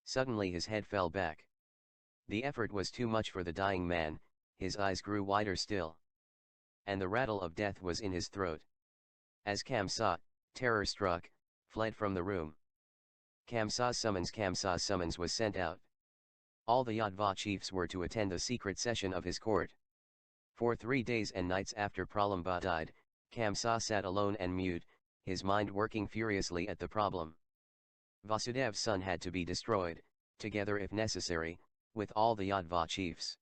Suddenly his head fell back. The effort was too much for the dying man, his eyes grew wider still. And the rattle of death was in his throat. As Kamsa, terror-struck, fled from the room. Kamsa's summons was sent out. All the Yadva chiefs were to attend the secret session of his court. For 3 days and nights after Pralamba died, Kamsa sat alone and mute, his mind working furiously at the problem. Vasudev's son had to be destroyed, together if necessary, with all the Yadva chiefs.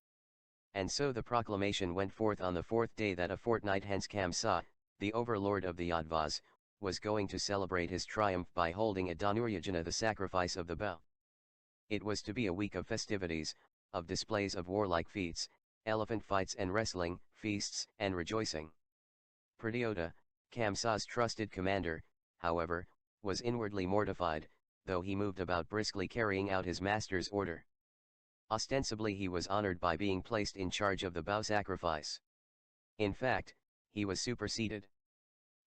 And so the proclamation went forth on the 4th day that a fortnight hence Kamsa, the overlord of the Yadvas, was going to celebrate his triumph by holding a Dhanuryajana, the sacrifice of the bow. It was to be a week of festivities, of displays of warlike feats, elephant fights and wrestling, feasts and rejoicing. Pradyota, Kamsa's trusted commander, however, was inwardly mortified, though he moved about briskly carrying out his master's order. Ostensibly he was honored by being placed in charge of the bow sacrifice. In fact, he was superseded.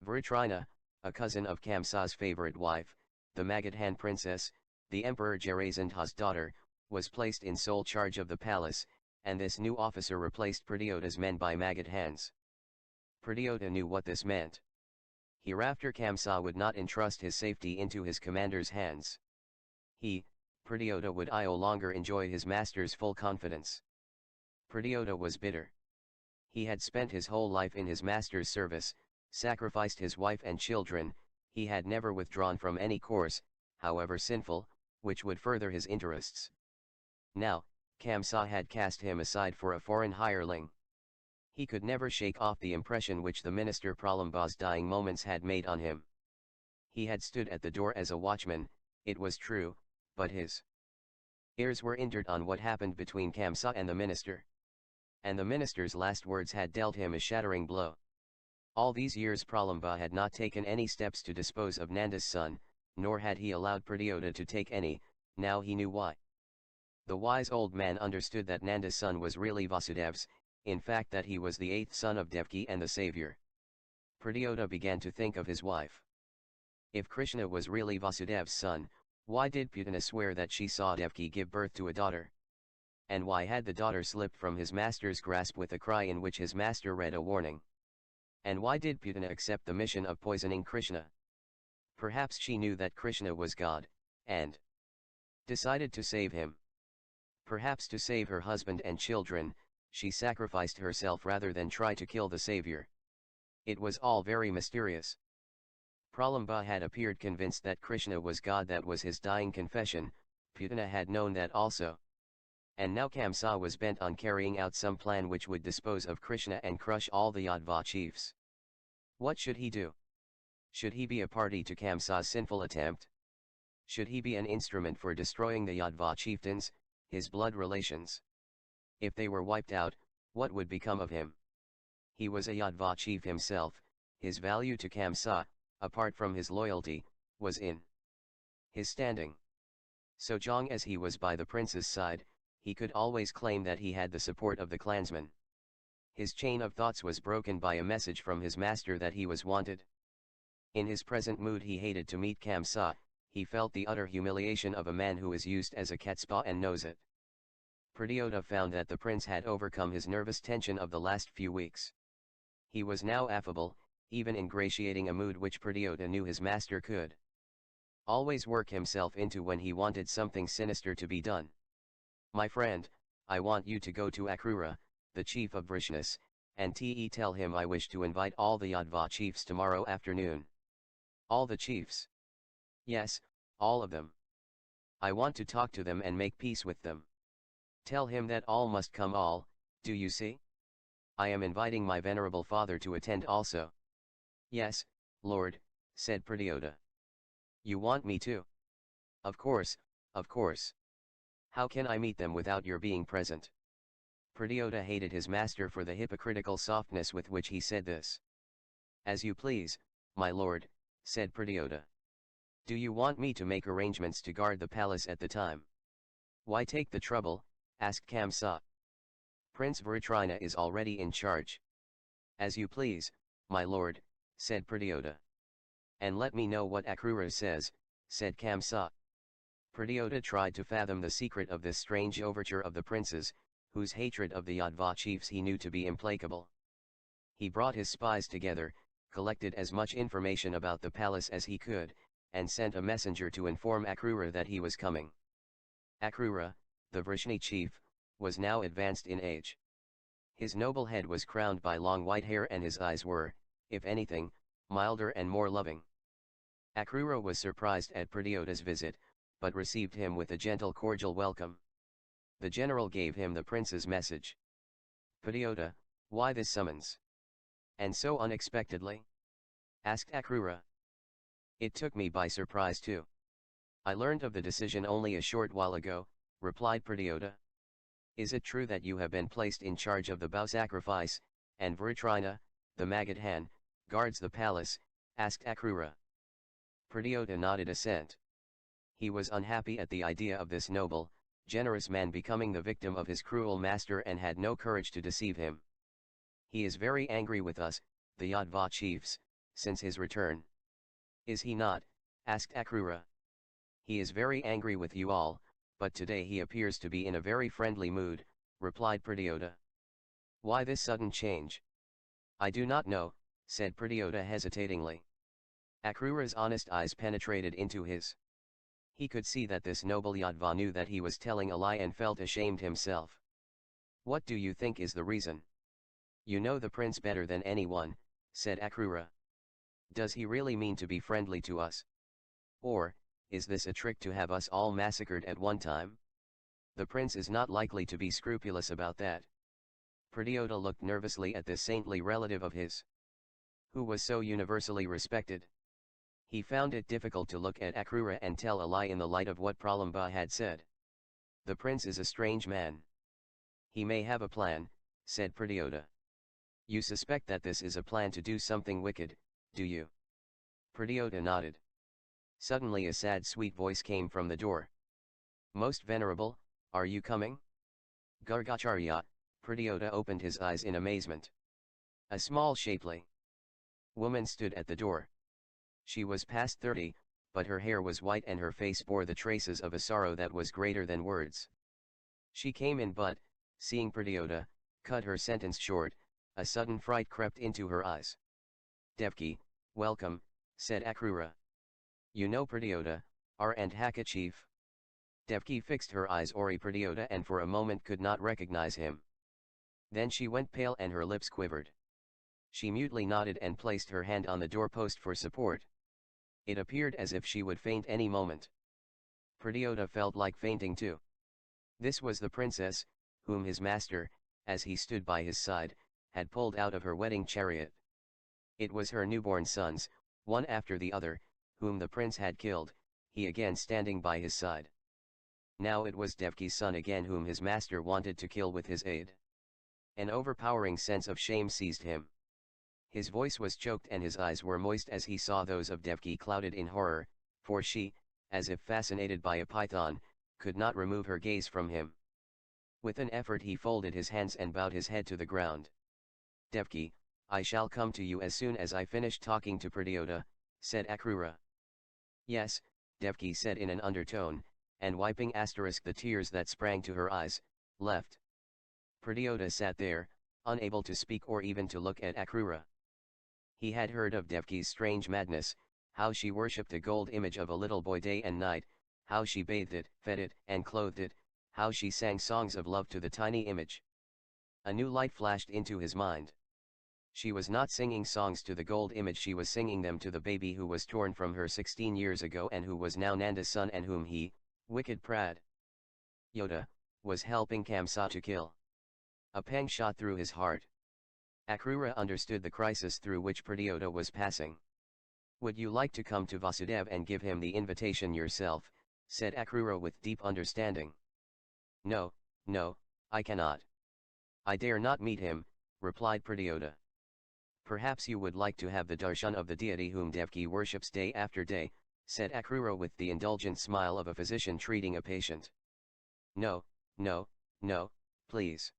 Vritrina, a cousin of Kamsa's favorite wife, the Magadhan princess, the Emperor Jarasandha's daughter, was placed in sole charge of the palace, and this new officer replaced Pradyota's men by Magadhan's. Pradyota knew what this meant. Hereafter Kamsa would not entrust his safety into his commander's hands. He, Pradyota, would no longer enjoy his master's full confidence. Pradyota was bitter. He had spent his whole life in his master's service, sacrificed his wife and children, he had never withdrawn from any course, however sinful, which would further his interests. Now, Kamsa had cast him aside for a foreign hireling. He could never shake off the impression which the minister Pralamba's dying moments had made on him. He had stood at the door as a watchman, it was true, but his ears were injured on what happened between Kamsa and the minister. And the minister's last words had dealt him a shattering blow. All these years Pralamba had not taken any steps to dispose of Nanda's son, nor had he allowed Pradyota to take any. Now he knew why. The wise old man understood that Nanda's son was really Vasudev's, in fact that he was the eighth son of Devaki and the Saviour. Pradyota began to think of his wife. If Krishna was really Vasudev's son, why did Putana swear that she saw Devaki give birth to a daughter? And why had the daughter slipped from his master's grasp with a cry in which his master read a warning? And why did Putana accept the mission of poisoning Krishna? Perhaps she knew that Krishna was God, and decided to save him. Perhaps to save her husband and children, she sacrificed herself rather than try to kill the Saviour. It was all very mysterious. Pralamba had appeared convinced that Krishna was God, that was his dying confession. Putana had known that also. And now Kamsa was bent on carrying out some plan which would dispose of Krishna and crush all the Yadva chiefs. What should he do? Should he be a party to Kamsa's sinful attempt? Should he be an instrument for destroying the Yadva chieftains, his blood relations? If they were wiped out, what would become of him? He was a Yadva chief himself. His value to Kamsa, apart from his loyalty, was in his standing. So long as he was by the prince's side, he could always claim that he had the support of the clansmen. His chain of thoughts was broken by a message from his master that he was wanted. In his present mood he hated to meet Kamsa. He felt the utter humiliation of a man who is used as a catspaw and knows it. Pradyota found that the prince had overcome his nervous tension of the last few weeks. He was now affable, even ingratiating, a mood which Pradyota knew his master could always work himself into when he wanted something sinister to be done. My friend, I want you to go to Akrura, the chief of Vrishnas, and tell him I wish to invite all the Yadva chiefs tomorrow afternoon. All the chiefs? Yes, all of them. I want to talk to them and make peace with them. Tell him that all must come, all, do you see? I am inviting my venerable father to attend also. Yes, Lord, said Pradyota. You want me to? Of course, of course. How can I meet them without your being present? Pradyota hated his master for the hypocritical softness with which he said this. As you please, my lord, said Pradyota. Do you want me to make arrangements to guard the palace at the time? Why take the trouble? Asked Kamsa. Prince Vritrina is already in charge. As you please, my lord, said Pradyota. And let me know what Akrura says, said Kamsa. Pradyota tried to fathom the secret of this strange overture of the prince's, whose hatred of the Yadva chiefs he knew to be implacable. He brought his spies together, collected as much information about the palace as he could, and sent a messenger to inform Akrura that he was coming. Akrura, the Vrishni chief, was now advanced in age. His noble head was crowned by long white hair and his eyes were, if anything, milder and more loving. Akrura was surprised at Pradyota's visit, but received him with a gentle cordial welcome. The general gave him the prince's message. Pradyota, why this summons? And so unexpectedly? Asked Akrura. It took me by surprise too. I learned of the decision only a short while ago, replied Pradyota. Is it true that you have been placed in charge of the bow sacrifice, and Vritrina, the Magadhan, guards the palace? Asked Akrura. Pradyota nodded assent. He was unhappy at the idea of this noble, generous man becoming the victim of his cruel master and had no courage to deceive him. He is very angry with us, the Yadva chiefs, since his return. Is he not? Asked Akrura. He is very angry with you all, but today he appears to be in a very friendly mood, replied Pradyota. Why this sudden change? I do not know, said Pradyota hesitatingly. Akrura's honest eyes penetrated into his. He could see that this noble Yadva knew that he was telling a lie and felt ashamed himself. What do you think is the reason? You know the prince better than anyone, said Akrura. Does he really mean to be friendly to us? Or, is this a trick to have us all massacred at one time? The prince is not likely to be scrupulous about that. Pradyota looked nervously at this saintly relative of his, who was so universally respected. He found it difficult to look at Akrura and tell a lie in the light of what Pralamba had said. The prince is a strange man. He may have a plan, said Pradyota. You suspect that this is a plan to do something wicked, do you? Pradyota nodded. Suddenly a sad sweet voice came from the door. Most venerable, are you coming? Gargacharya, Pradyota opened his eyes in amazement. A small shapely woman stood at the door. She was past 30, but her hair was white and her face bore the traces of a sorrow that was greater than words. She came in but, seeing Pradyota, cut her sentence short. A sudden fright crept into her eyes. Devki, welcome, said Akrura. You know Pradyota, our Andhaka chief? Devki fixed her eyes on Pradyota and for a moment could not recognize him. Then she went pale and her lips quivered. She mutely nodded and placed her hand on the doorpost for support. It appeared as if she would faint any moment. Pradyota felt like fainting too. This was the princess, whom his master, as he stood by his side, had pulled out of her wedding chariot. It was her newborn sons, one after the other, whom the prince had killed, he again standing by his side. Now it was Devki's son again whom his master wanted to kill with his aid. An overpowering sense of shame seized him. His voice was choked and his eyes were moist as he saw those of Devki clouded in horror, for she, as if fascinated by a python, could not remove her gaze from him. With an effort he folded his hands and bowed his head to the ground. Devki, I shall come to you as soon as I finish talking to Pradyota, said Akrura. Yes, Devki said in an undertone, and wiping the tears that sprang to her eyes, left. Pradyota sat there, unable to speak or even to look at Akrura. He had heard of Devki's strange madness, how she worshipped a gold image of a little boy day and night, how she bathed it, fed it, and clothed it, how she sang songs of love to the tiny image. A new light flashed into his mind. She was not singing songs to the gold image, she was singing them to the baby who was torn from her 16 years ago and who was now Nanda's son and whom he, wicked Prad Yoda, was helping Kamsa to kill. A pang shot through his heart. Akrura understood the crisis through which Pradyota was passing. Would you like to come to Vasudev and give him the invitation yourself, said Akrura with deep understanding. No, no, I cannot. I dare not meet him, replied Pradyota. Perhaps you would like to have the darshan of the deity whom Devki worships day after day, said Akrura with the indulgent smile of a physician treating a patient. No, no, no, please.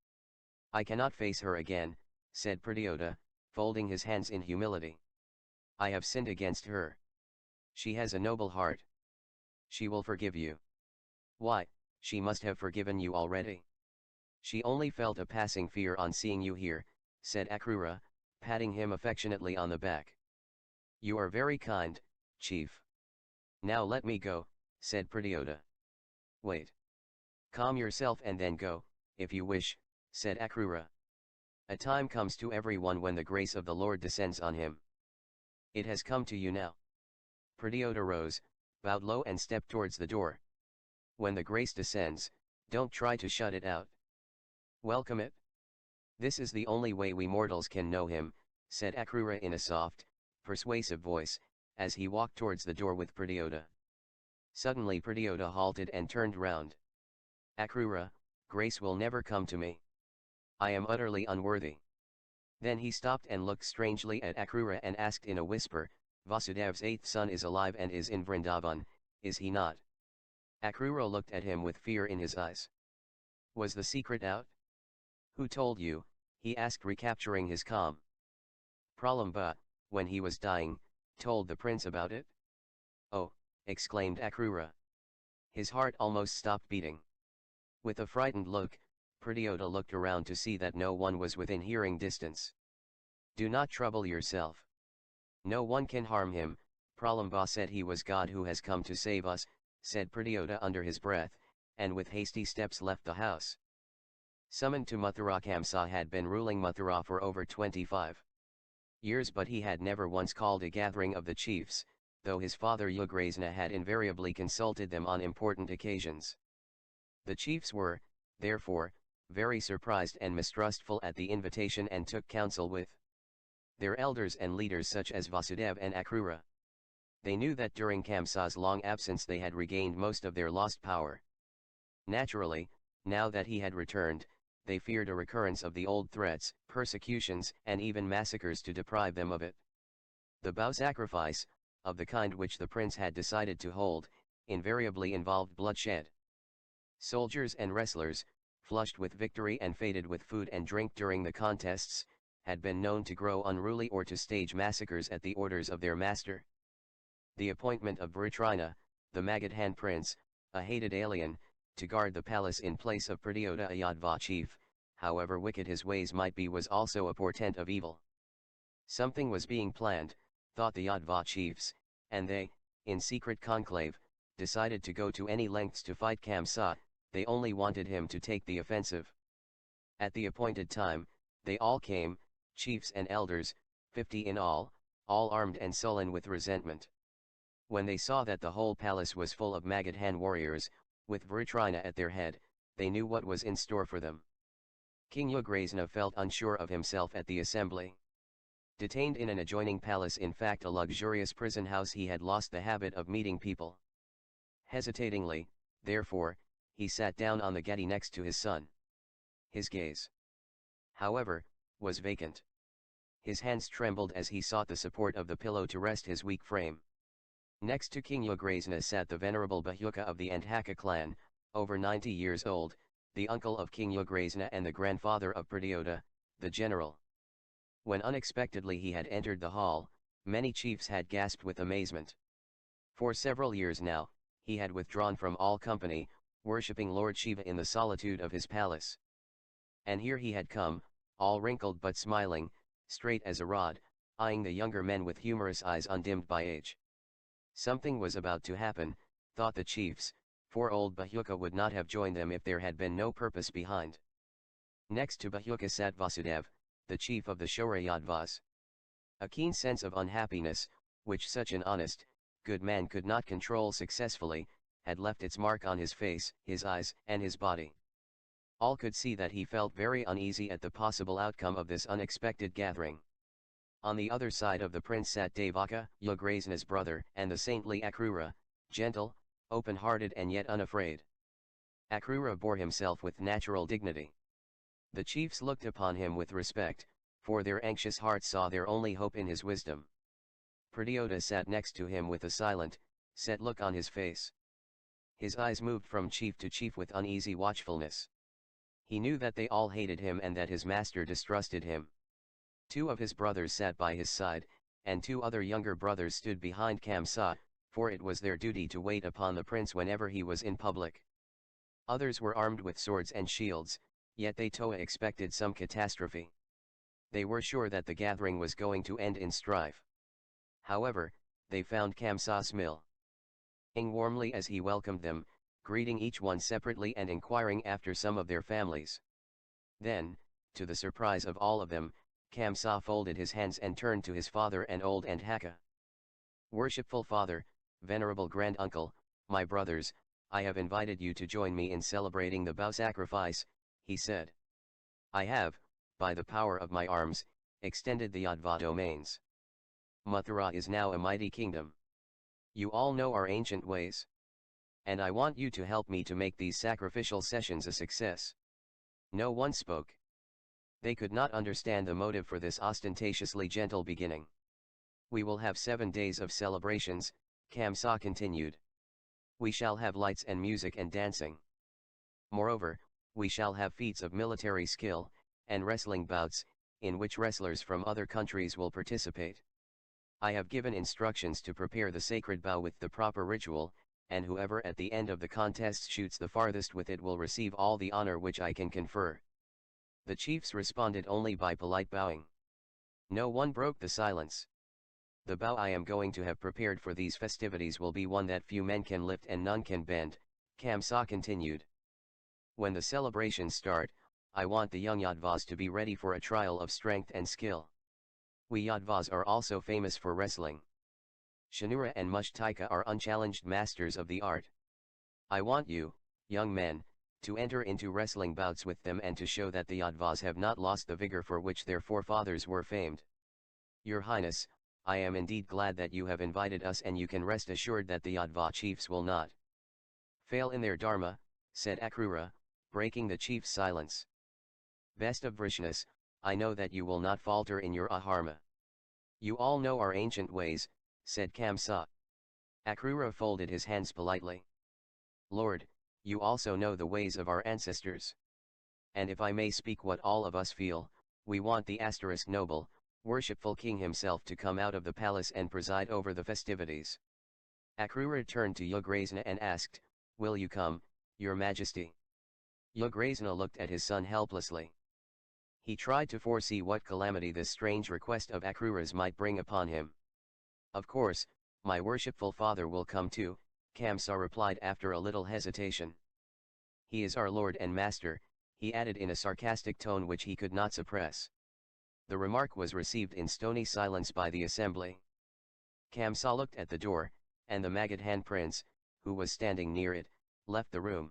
I cannot face her again, said Pradyota, folding his hands in humility. I have sinned against her. She has a noble heart. She will forgive you. Why, she must have forgiven you already. She only felt a passing fear on seeing you here, said Akrura, patting him affectionately on the back. You are very kind, chief. Now let me go, said Pradyota. Wait. Calm yourself and then go, if you wish, said Akrura. A time comes to everyone when the grace of the Lord descends on him. It has come to you now. Pradyota rose, bowed low and stepped towards the door. When the grace descends, don't try to shut it out. Welcome it. This is the only way we mortals can know him, said Akrura in a soft, persuasive voice, as he walked towards the door with Pradyota. Suddenly Pradyota halted and turned round. Akrura, grace will never come to me. I am utterly unworthy. Then he stopped and looked strangely at Akrura and asked in a whisper, Vasudev's eighth son is alive and is in Vrindavan, is he not? Akrura looked at him with fear in his eyes. Was the secret out? Who told you? He asked, recapturing his calm. Pralamba, when he was dying, told the prince about it? Oh, exclaimed Akrura. His heart almost stopped beating. With a frightened look, Pradyota looked around to see that no one was within hearing distance. Do not trouble yourself. No one can harm him, Pralamba said. He was God who has come to save us, said Pradyota under his breath, and with hasty steps left the house. Summoned to Mathura, Kamsa had been ruling Mathura for over 25 years, but he had never once called a gathering of the chiefs, though his father Ugrasena had invariably consulted them on important occasions. The chiefs were, therefore, very surprised and mistrustful at the invitation, and took counsel with their elders and leaders such as Vasudev and Akrura. They knew that during Kamsa's long absence they had regained most of their lost power. Naturally, now that he had returned, they feared a recurrence of the old threats, persecutions, and even massacres to deprive them of it. The bow sacrifice, of the kind which the prince had decided to hold, invariably involved bloodshed. Soldiers and wrestlers, flushed with victory and fated with food and drink during the contests, had been known to grow unruly or to stage massacres at the orders of their master. The appointment of Vritrina, the Magadhan prince, a hated alien, to guard the palace in place of Pradyota, a Yadva chief, however wicked his ways might be, was also a portent of evil. Something was being planned, thought the Yadva chiefs, and they, in secret conclave, decided to go to any lengths to fight Kamsa. They only wanted him to take the offensive. At the appointed time, they all came, chiefs and elders, 50 in all armed and sullen with resentment. When they saw that the whole palace was full of Magadhan warriors, with Vritrina at their head, they knew what was in store for them. King Ugrasena felt unsure of himself at the assembly. Detained in an adjoining palace, in fact a luxurious prison house, he had lost the habit of meeting people. Hesitatingly, therefore, he sat down on the gedi next to his son. His gaze, however, was vacant. His hands trembled as he sought the support of the pillow to rest his weak frame. Next to King Ugrasena sat the venerable Bahuka of the Andhaka clan, over 90 years old, the uncle of King Ugrasena and the grandfather of Pradyota, the general. When unexpectedly he had entered the hall, many chiefs had gasped with amazement. For several years now, he had withdrawn from all company, worshipping Lord Shiva in the solitude of his palace. And here he had come, all wrinkled but smiling, straight as a rod, eyeing the younger men with humorous eyes undimmed by age. Something was about to happen, thought the chiefs, for old Bahuka would not have joined them if there had been no purpose behind. Next to Bahuka sat Vasudev, the chief of the Shourayadvas. A keen sense of unhappiness, which such an honest, good man could not control successfully, had left its mark on his face, his eyes, and his body. All could see that he felt very uneasy at the possible outcome of this unexpected gathering. On the other side of the prince sat Devaka, Ugrasena's brother, and the saintly Akrura, gentle, open-hearted and yet unafraid. Akrura bore himself with natural dignity. The chiefs looked upon him with respect, for their anxious hearts saw their only hope in his wisdom. Pradyota sat next to him with a silent, set look on his face. His eyes moved from chief to chief with uneasy watchfulness. He knew that they all hated him and that his master distrusted him. 2 of his brothers sat by his side, and 2 other younger brothers stood behind Kamsa, for it was their duty to wait upon the prince whenever he was in public. Others were armed with swords and shields, yet they too expected some catastrophe. They were sure that the gathering was going to end in strife. However, they found Kamsa smiling warmly as he welcomed them, greeting each one separately and inquiring after some of their families. Then, to the surprise of all of them, Kamsa folded his hands and turned to his father and old Andhaka. Worshipful father, venerable granduncle, my brothers, I have invited you to join me in celebrating the bow sacrifice, he said. I have, by the power of my arms, extended the Yadva domains. Mathura is now a mighty kingdom. You all know our ancient ways. And I want you to help me to make these sacrificial sessions a success. No one spoke. They could not understand the motive for this ostentatiously gentle beginning. We will have 7 days of celebrations, Kamsa continued. We shall have lights and music and dancing. Moreover, we shall have feats of military skill, and wrestling bouts, in which wrestlers from other countries will participate. I have given instructions to prepare the sacred bow with the proper ritual, and whoever at the end of the contest shoots the farthest with it will receive all the honor which I can confer. The chiefs responded only by polite bowing. No one broke the silence. The bow I am going to have prepared for these festivities will be one that few men can lift and none can bend, Kamsa continued. When the celebrations start, I want the young Yadvas to be ready for a trial of strength and skill. We Yadvas are also famous for wrestling. Shanura and Mushtika are unchallenged masters of the art. I want you, young men, to enter into wrestling bouts with them and to show that the Yadvas have not lost the vigor for which their forefathers were famed. Your Highness, I am indeed glad that you have invited us, and you can rest assured that the Yadva chiefs will not fail in their dharma, said Akrura, breaking the chief's silence. Best of Vrishnas, I know that you will not falter in your aharma. You all know our ancient ways, said Kamsa. Akrura folded his hands politely. Lord, you also know the ways of our ancestors. And if I may speak what all of us feel, we want the asterisk noble, worshipful king himself to come out of the palace and preside over the festivities. Akrura turned to Yugrazna and asked, will you come, your majesty? Yugrazna looked at his son helplessly. He tried to foresee what calamity this strange request of Akrura's might bring upon him. Of course, my worshipful father will come too, Kamsa replied after a little hesitation. He is our lord and master, he added in a sarcastic tone which he could not suppress. The remark was received in stony silence by the assembly. Kamsa looked at the door, and the Magadhan prince, who was standing near it, left the room.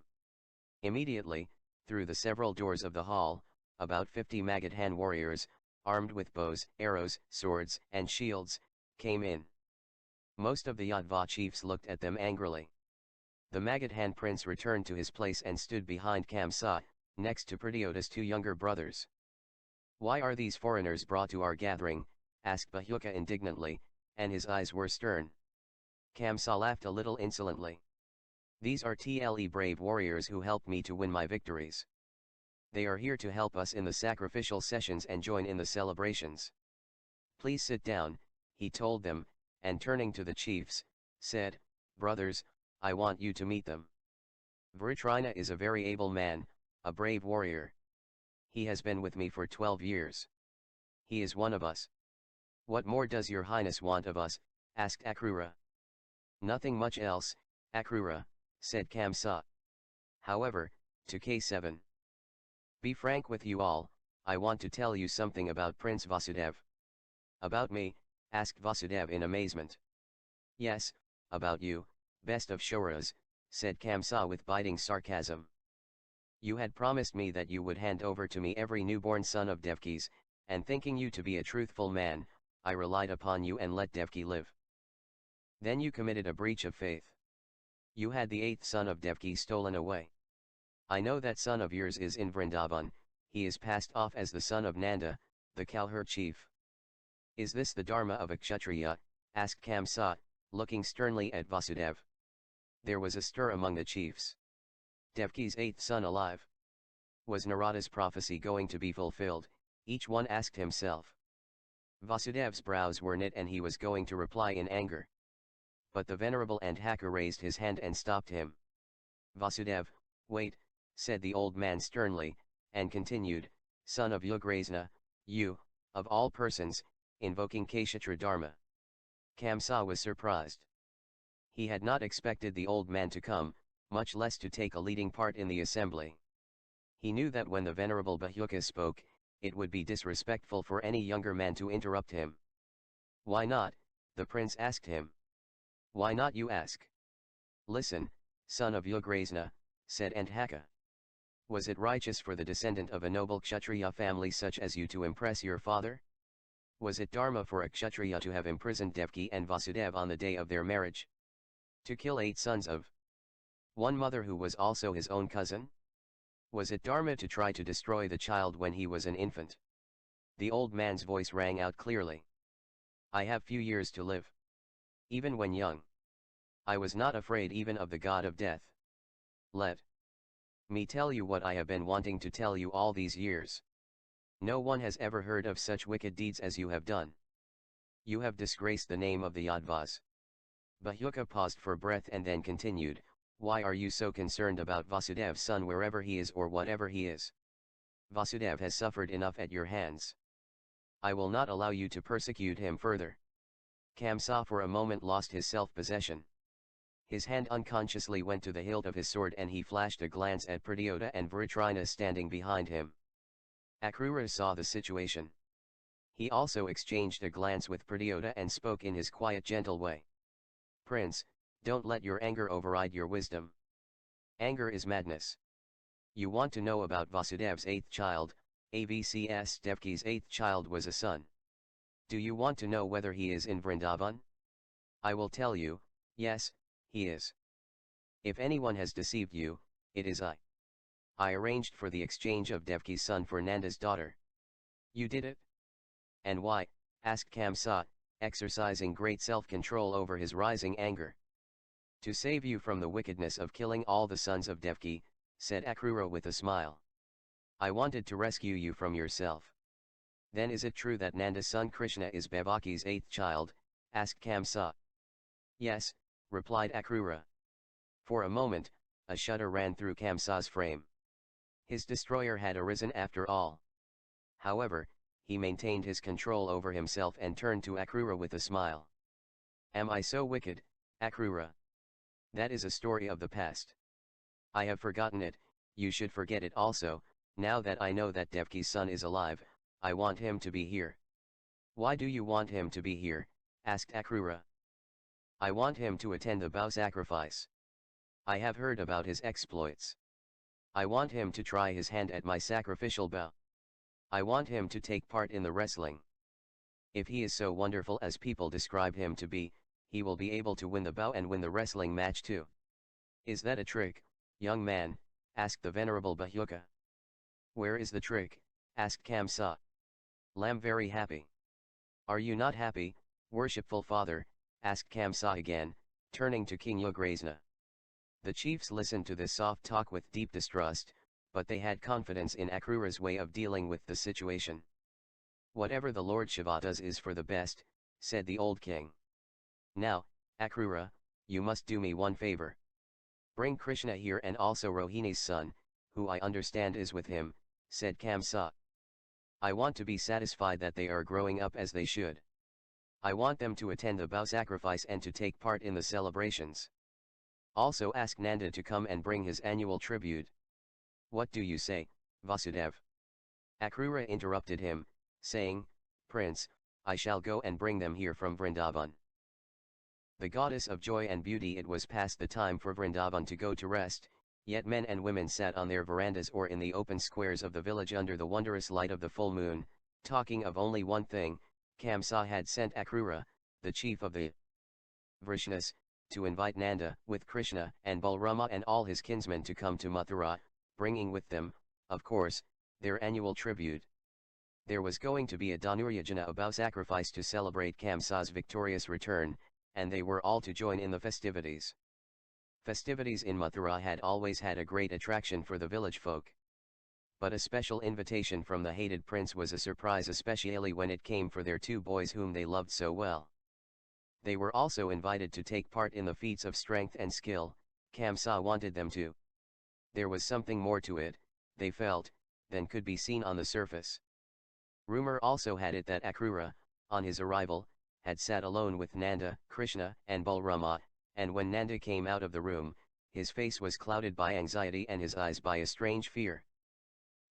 Immediately, through the several doors of the hall, about 50 Magadhan warriors, armed with bows, arrows, swords, and shields, came in. Most of the Yadva chiefs looked at them angrily. The Magadhan prince returned to his place and stood behind Kamsa, next to Perdiota's two younger brothers. Why are these foreigners brought to our gathering? Asked Bahuka indignantly, and his eyes were stern. Kamsa laughed a little insolently. These are tle brave warriors who helped me to win my victories. They are here to help us in the sacrificial sessions and join in the celebrations. Please sit down, he told them, and turning to the chiefs, said, brothers, I want you to meet them. Vritrina is a very able man, a brave warrior. He has been with me for 12 years. He is one of us. What more does your highness want of us? Asked Akrura. Nothing much else, Akrura, said Kamsa. However, to K7. Be frank with you all, I want to tell you something about Prince Vasudev. About me? Asked Vasudev in amazement. Yes, about you, best of Shoras, said Kamsa with biting sarcasm. You had promised me that you would hand over to me every newborn son of Devkis, and thinking you to be a truthful man, I relied upon you and let Devki live. Then you committed a breach of faith. You had the 8th son of Devki stolen away. I know that son of yours is in Vrindavan, he is passed off as the son of Nanda, the cowherd chief. Is this the dharma of a Kshatriya? Asked Kamsa, looking sternly at Vasudev. There was a stir among the chiefs. Devki's 8th son alive. Was Narada's prophecy going to be fulfilled? Each one asked himself. Vasudev's brows were knit and he was going to reply in anger. But the venerable Andhaka raised his hand and stopped him. Vasudev, wait, said the old man sternly, and continued, son of Yugrazna, you, of all persons, invoking Kshatra Dharma. Kamsa was surprised. He had not expected the old man to come, much less to take a leading part in the assembly. He knew that when the venerable Bahuka spoke, it would be disrespectful for any younger man to interrupt him. Why not? The prince asked him. Why not, you ask? Listen, son of Yugrazna, said Andhaka. Was it righteous for the descendant of a noble Kshatriya family such as you to impress your father? Was it dharma for a Kshatriya to have imprisoned Devki and Vasudev on the day of their marriage? To kill 8 sons of one mother who was also his own cousin? Was it dharma to try to destroy the child when he was an infant? The old man's voice rang out clearly. I have few years to live. Even when young, I was not afraid even of the god of death. Let me tell you what I have been wanting to tell you all these years. No one has ever heard of such wicked deeds as you have done. You have disgraced the name of the Yadvas. Bahuka paused for breath and then continued, why are you so concerned about Vasudev's son wherever he is or whatever he is? Vasudev has suffered enough at your hands. I will not allow you to persecute him further. Kamsa for a moment lost his self-possession. His hand unconsciously went to the hilt of his sword and he flashed a glance at Pradyota and Vritrina standing behind him. Akrura saw the situation. He also exchanged a glance with Pradyota and spoke in his quiet gentle way. Prince, don't let your anger override your wisdom. Anger is madness. You want to know about Vasudev's eighth child, AVCS Devki's eighth child was a son. Do you want to know whether he is in Vrindavan? I will tell you, yes, he is. If anyone has deceived you, it is I. I arranged for the exchange of Devki's son for Nanda's daughter. You did it? And why? Asked Kamsa, exercising great self-control over his rising anger. To save you from the wickedness of killing all the sons of Devki, said Akrura with a smile. I wanted to rescue you from yourself. Then is it true that Nanda's son Krishna is Devaki's eighth child? Asked Kamsa. Yes, replied Akrura. For a moment, a shudder ran through Kamsa's frame. His destroyer had arisen after all. However, he maintained his control over himself and turned to Akrura with a smile. Am I so wicked, Akrura? That is a story of the past. I have forgotten it, you should forget it also. Now that I know that Devki's son is alive, I want him to be here. Why do you want him to be here? Asked Akrura. I want him to attend the bow sacrifice. I have heard about his exploits. I want him to try his hand at my sacrificial bow. I want him to take part in the wrestling. If he is so wonderful as people describe him to be, he will be able to win the bow and win the wrestling match too. Is that a trick, young man? Asked the venerable Bahuka. Where is the trick? Asked Kamsa. Lam very happy. Are you not happy, worshipful father? Asked Kamsa again, turning to King Ugrasena. The chiefs listened to this soft talk with deep distrust, but they had confidence in Akrura's way of dealing with the situation. Whatever the Lord Shiva does is for the best, said the old king. Now, Akrura, you must do me one favor. Bring Krishna here and also Rohini's son, who I understand is with him, said Kamsa. I want to be satisfied that they are growing up as they should. I want them to attend the bow sacrifice and to take part in the celebrations. Also ask Nanda to come and bring his annual tribute. What do you say, Vasudev? Akrura interrupted him, saying, Prince, I shall go and bring them here from Vrindavan. The goddess of joy and beauty, it was past the time for Vrindavan to go to rest, yet men and women sat on their verandas or in the open squares of the village under the wondrous light of the full moon, talking of only one thing. Kamsa had sent Akrura, the chief of the Vrishnas, to invite Nanda, with Krishna and Balrama and all his kinsmen to come to Mathura, bringing with them, of course, their annual tribute. There was going to be a Dhanuryajana, a bow sacrifice to celebrate Kamsa's victorious return, and they were all to join in the festivities. Festivities in Mathura had always had a great attraction for the village folk. But a special invitation from the hated prince was a surprise, especially when it came for their two boys whom they loved so well. They were also invited to take part in the feats of strength and skill. Kamsa wanted them to. There was something more to it, they felt, than could be seen on the surface. Rumor also had it that Akrura, on his arrival, had sat alone with Nanda, Krishna, and Balrama, and when Nanda came out of the room, his face was clouded by anxiety and his eyes by a strange fear.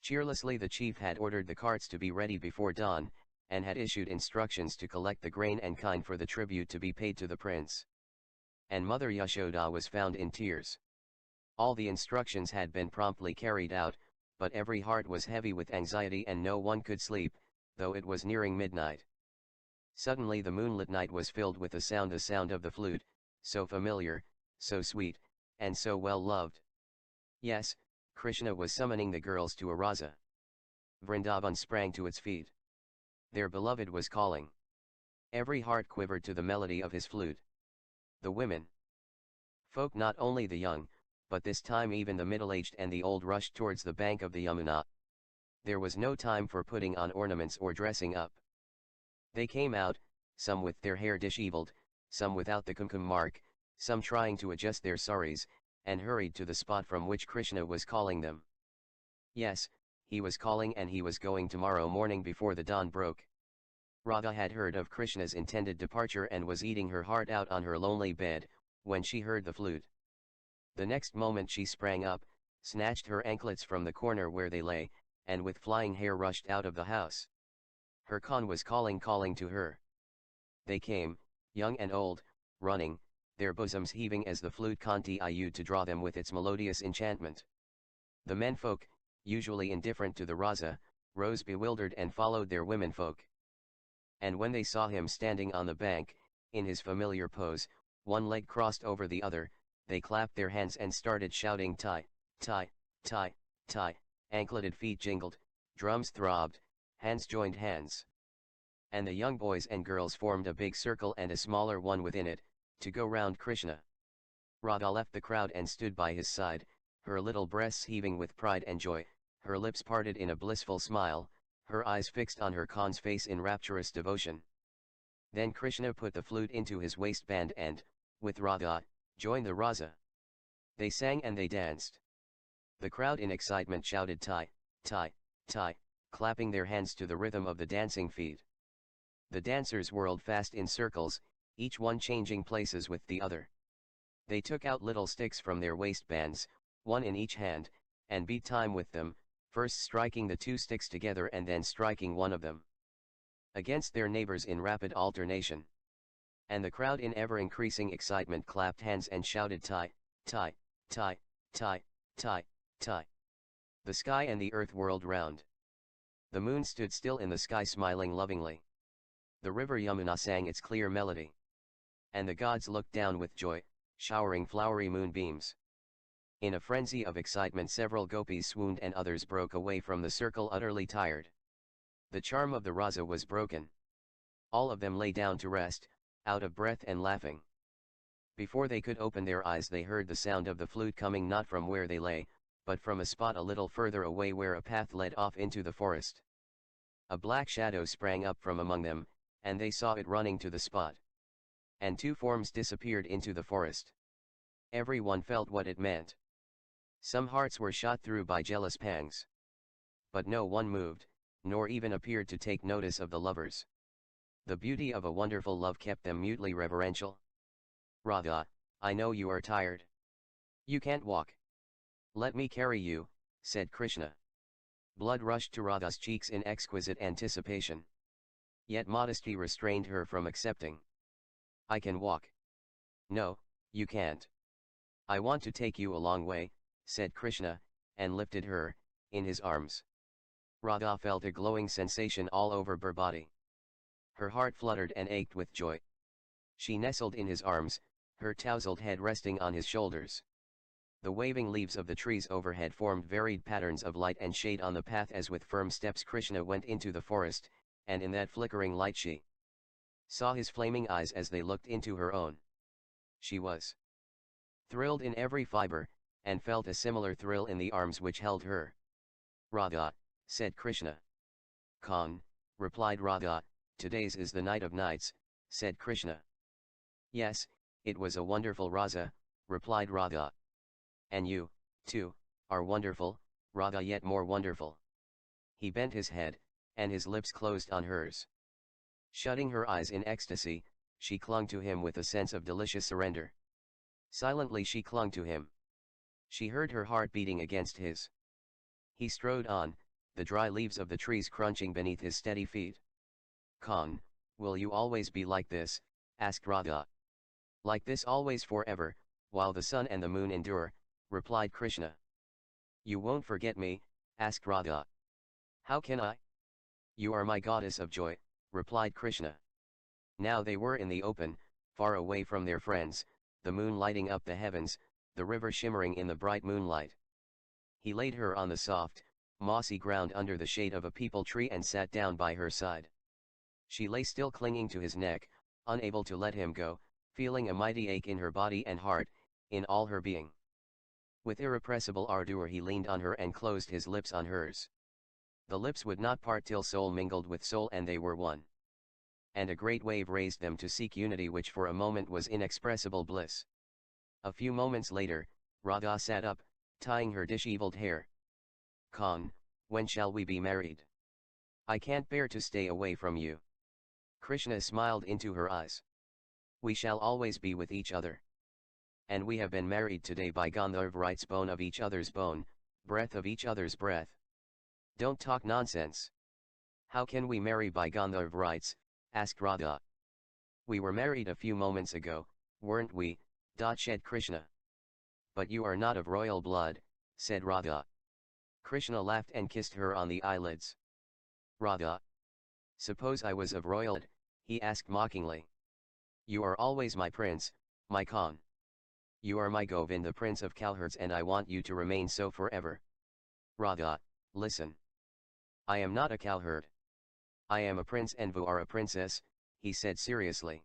Cheerlessly the chief had ordered the carts to be ready before dawn, and had issued instructions to collect the grain and kine for the tribute to be paid to the prince. And Mother Yashoda was found in tears. All the instructions had been promptly carried out, but every heart was heavy with anxiety and no one could sleep, though it was nearing midnight. Suddenly the moonlit night was filled with the sound of the flute, so familiar, so sweet, and so well loved. Yes, Krishna was summoning the girls to a rasa. Vrindavan sprang to its feet. Their beloved was calling. Every heart quivered to the melody of his flute. The women folk, not only the young, but this time even the middle-aged and the old, rushed towards the bank of the Yamuna. There was no time for putting on ornaments or dressing up. They came out, some with their hair disheveled, some without the kumkum mark, some trying to adjust their saris, and hurried to the spot from which Krishna was calling them. Yes, he was calling, and he was going tomorrow morning before the dawn broke. Radha had heard of Krishna's intended departure and was eating her heart out on her lonely bed, when she heard the flute. The next moment she sprang up, snatched her anklets from the corner where they lay, and with flying hair rushed out of the house. Her Khan was calling to her. They came, young and old, running, their bosoms heaving as the flute continued to draw them with its melodious enchantment. The menfolk, usually indifferent to the Raza, rose bewildered and followed their womenfolk. And when they saw him standing on the bank, in his familiar pose, one leg crossed over the other, they clapped their hands and started shouting tie, tie, tie, tie, ankleted feet jingled, drums throbbed, hands joined hands. And the young boys and girls formed a big circle and a smaller one within it, to go round Krishna. Radha left the crowd and stood by his side, her little breasts heaving with pride and joy, her lips parted in a blissful smile, her eyes fixed on her Khan's face in rapturous devotion. Then Krishna put the flute into his waistband and, with Radha, joined the Raza. They sang and they danced. The crowd in excitement shouted tie, tie, tie, clapping their hands to the rhythm of the dancing feet. The dancers whirled fast in circles, each one changing places with the other. They took out little sticks from their waistbands, one in each hand, and beat time with them, first striking the two sticks together and then striking one of them against their neighbors in rapid alternation. And the crowd in ever-increasing excitement clapped hands and shouted tie, tie, tie, tie, tie, tie. The sky and the earth whirled round. The moon stood still in the sky smiling lovingly. The river Yamuna sang its clear melody. And the gods looked down with joy, showering flowery moonbeams. In a frenzy of excitement several gopis swooned and others broke away from the circle utterly tired. The charm of the Raza was broken. All of them lay down to rest, out of breath and laughing. Before they could open their eyes they heard the sound of the flute coming not from where they lay, but from a spot a little further away where a path led off into the forest. A black shadow sprang up from among them, and they saw it running to the spot. And two forms disappeared into the forest. Everyone felt what it meant. Some hearts were shot through by jealous pangs. But no one moved, nor even appeared to take notice of the lovers. The beauty of a wonderful love kept them mutely reverential. Radha, I know you are tired. You can't walk. Let me carry you, said Krishna. Blood rushed to Radha's cheeks in exquisite anticipation. Yet modesty restrained her from accepting. I can walk. No, you can't. I want to take you a long way, said Krishna, and lifted her, in his arms. Radha felt a glowing sensation all over her body. Her heart fluttered and ached with joy. She nestled in his arms, her tousled head resting on his shoulders. The waving leaves of the trees overhead formed varied patterns of light and shade on the path as with firm steps Krishna went into the forest, and in that flickering light she saw his flaming eyes as they looked into her own. She was thrilled in every fiber, and felt a similar thrill in the arms which held her. Radha, said Krishna. Khan, replied Radha, today's is the night of nights, said Krishna. Yes, it was a wonderful Raza, replied Radha. And you, too, are wonderful, Radha, yet more wonderful. He bent his head, and his lips closed on hers. Shutting her eyes in ecstasy, she clung to him with a sense of delicious surrender. Silently she clung to him. She heard her heart beating against his. He strode on, the dry leaves of the trees crunching beneath his steady feet. Khan, will you always be like this? Asked Radha. Like this always forever, while the sun and the moon endure, replied Krishna. You won't forget me? Asked Radha. How can I? You are my goddess of joy, replied Krishna. Now they were in the open, far away from their friends, the moon lighting up the heavens, the river shimmering in the bright moonlight. He laid her on the soft, mossy ground under the shade of a peepal tree and sat down by her side. She lay still clinging to his neck, unable to let him go, feeling a mighty ache in her body and heart, in all her being. With irrepressible ardor he leaned on her and closed his lips on hers. The lips would not part till soul mingled with soul and they were one. And a great wave raised them to seek unity which for a moment was inexpressible bliss. A few moments later, Radha sat up, tying her disheveled hair. Khan, when shall we be married? I can't bear to stay away from you. Krishna smiled into her eyes. We shall always be with each other. And we have been married today by Gandharv rights, bone of each other's bone, breath of each other's breath. Don't talk nonsense. How can we marry by Gandharv rights? Asked Radha. We were married a few moments ago, weren't we? Said Krishna. But you are not of royal blood, said Radha. Krishna laughed and kissed her on the eyelids. Radha. Suppose I was of royal blood, he asked mockingly. You are always my prince, my Khan. You are my Govind, the prince of cowherds, and I want you to remain so forever. Radha, listen. I am not a cowherd. I am a prince and you are a princess, he said seriously.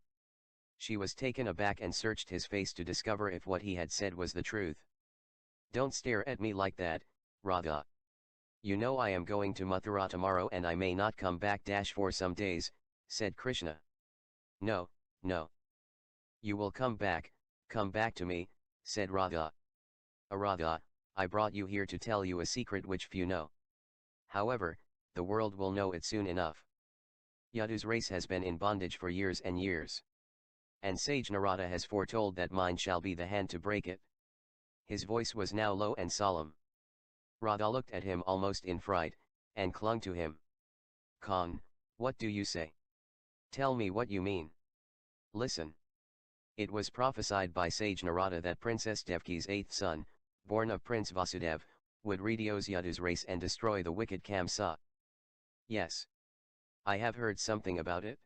She was taken aback and searched his face to discover if what he had said was the truth. Don't stare at me like that, Radha. You know I am going to Mathura tomorrow and I may not come back for some days, said Krishna. No, no. You will come back to me, said Radha. Radha, I brought you here to tell you a secret which few know. However, the world will know it soon enough. Yadu's race has been in bondage for years and years. And sage Narada has foretold that mine shall be the hand to break it. His voice was now low and solemn. Radha looked at him almost in fright, and clung to him. Khan, what do you say? Tell me what you mean. Listen. It was prophesied by sage Narada that Princess Devki's eighth son, born of Prince Vasudeva, would reduce Yadu's race and destroy the wicked Kamsa. Yes. I have heard something about it.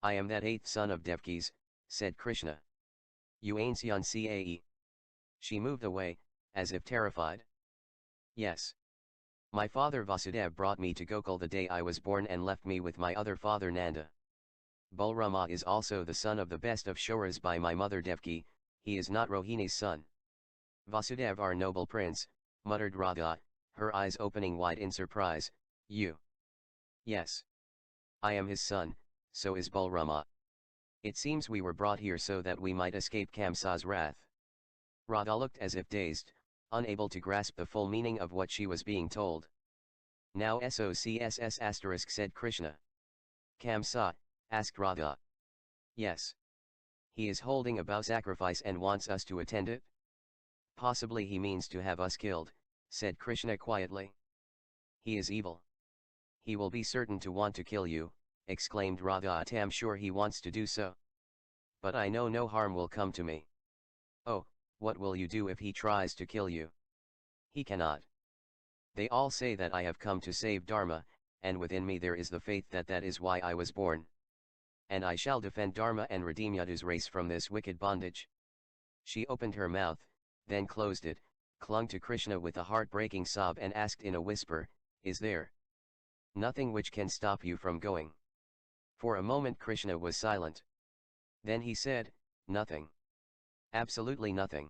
I am that eighth son of Devki's, said Krishna. You ain't yon cae. She moved away, as if terrified. Yes. My father Vasudeva brought me to Gokul the day I was born and left me with my other father Nanda. Balrama is also the son of the best of Shoras by my mother Devki, he is not Rohini's son. Vasudeva our noble prince, muttered Radha, her eyes opening wide in surprise, you. Yes. I am his son, so is Balrama. It seems we were brought here so that we might escape Kamsa's wrath. Radha looked as if dazed, unable to grasp the full meaning of what she was being told. Now SOCSS*, said Krishna. Kamsa, asked Radha. Yes. He is holding a bow sacrifice and wants us to attend it? Possibly he means to have us killed, said Krishna quietly. He is evil. He will be certain to want to kill you, exclaimed Radha. I am sure he wants to do so. But I know no harm will come to me. Oh, what will you do if he tries to kill you? He cannot. They all say that I have come to save Dharma, and within me there is the faith that that is why I was born. And I shall defend Dharma and redeem Yadu's race from this wicked bondage. She opened her mouth, then closed it, clung to Krishna with a heartbreaking sob and asked in a whisper, is there nothing which can stop you from going? For a moment Krishna was silent. Then he said, nothing. Absolutely nothing.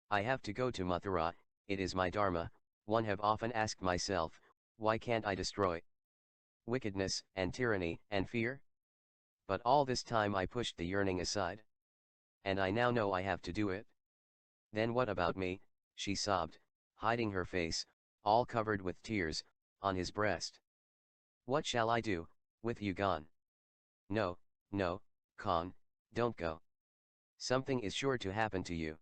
I have to go to Mathura, it is my dharma. One have often asked myself, why can't I destroy wickedness and tyranny and fear? But all this time I pushed the yearning aside. And I now know I have to do it. Then what about me, she sobbed, hiding her face, all covered with tears, on his breast. What shall I do, with you gone? No, no, Khan, don't go. Something is sure to happen to you.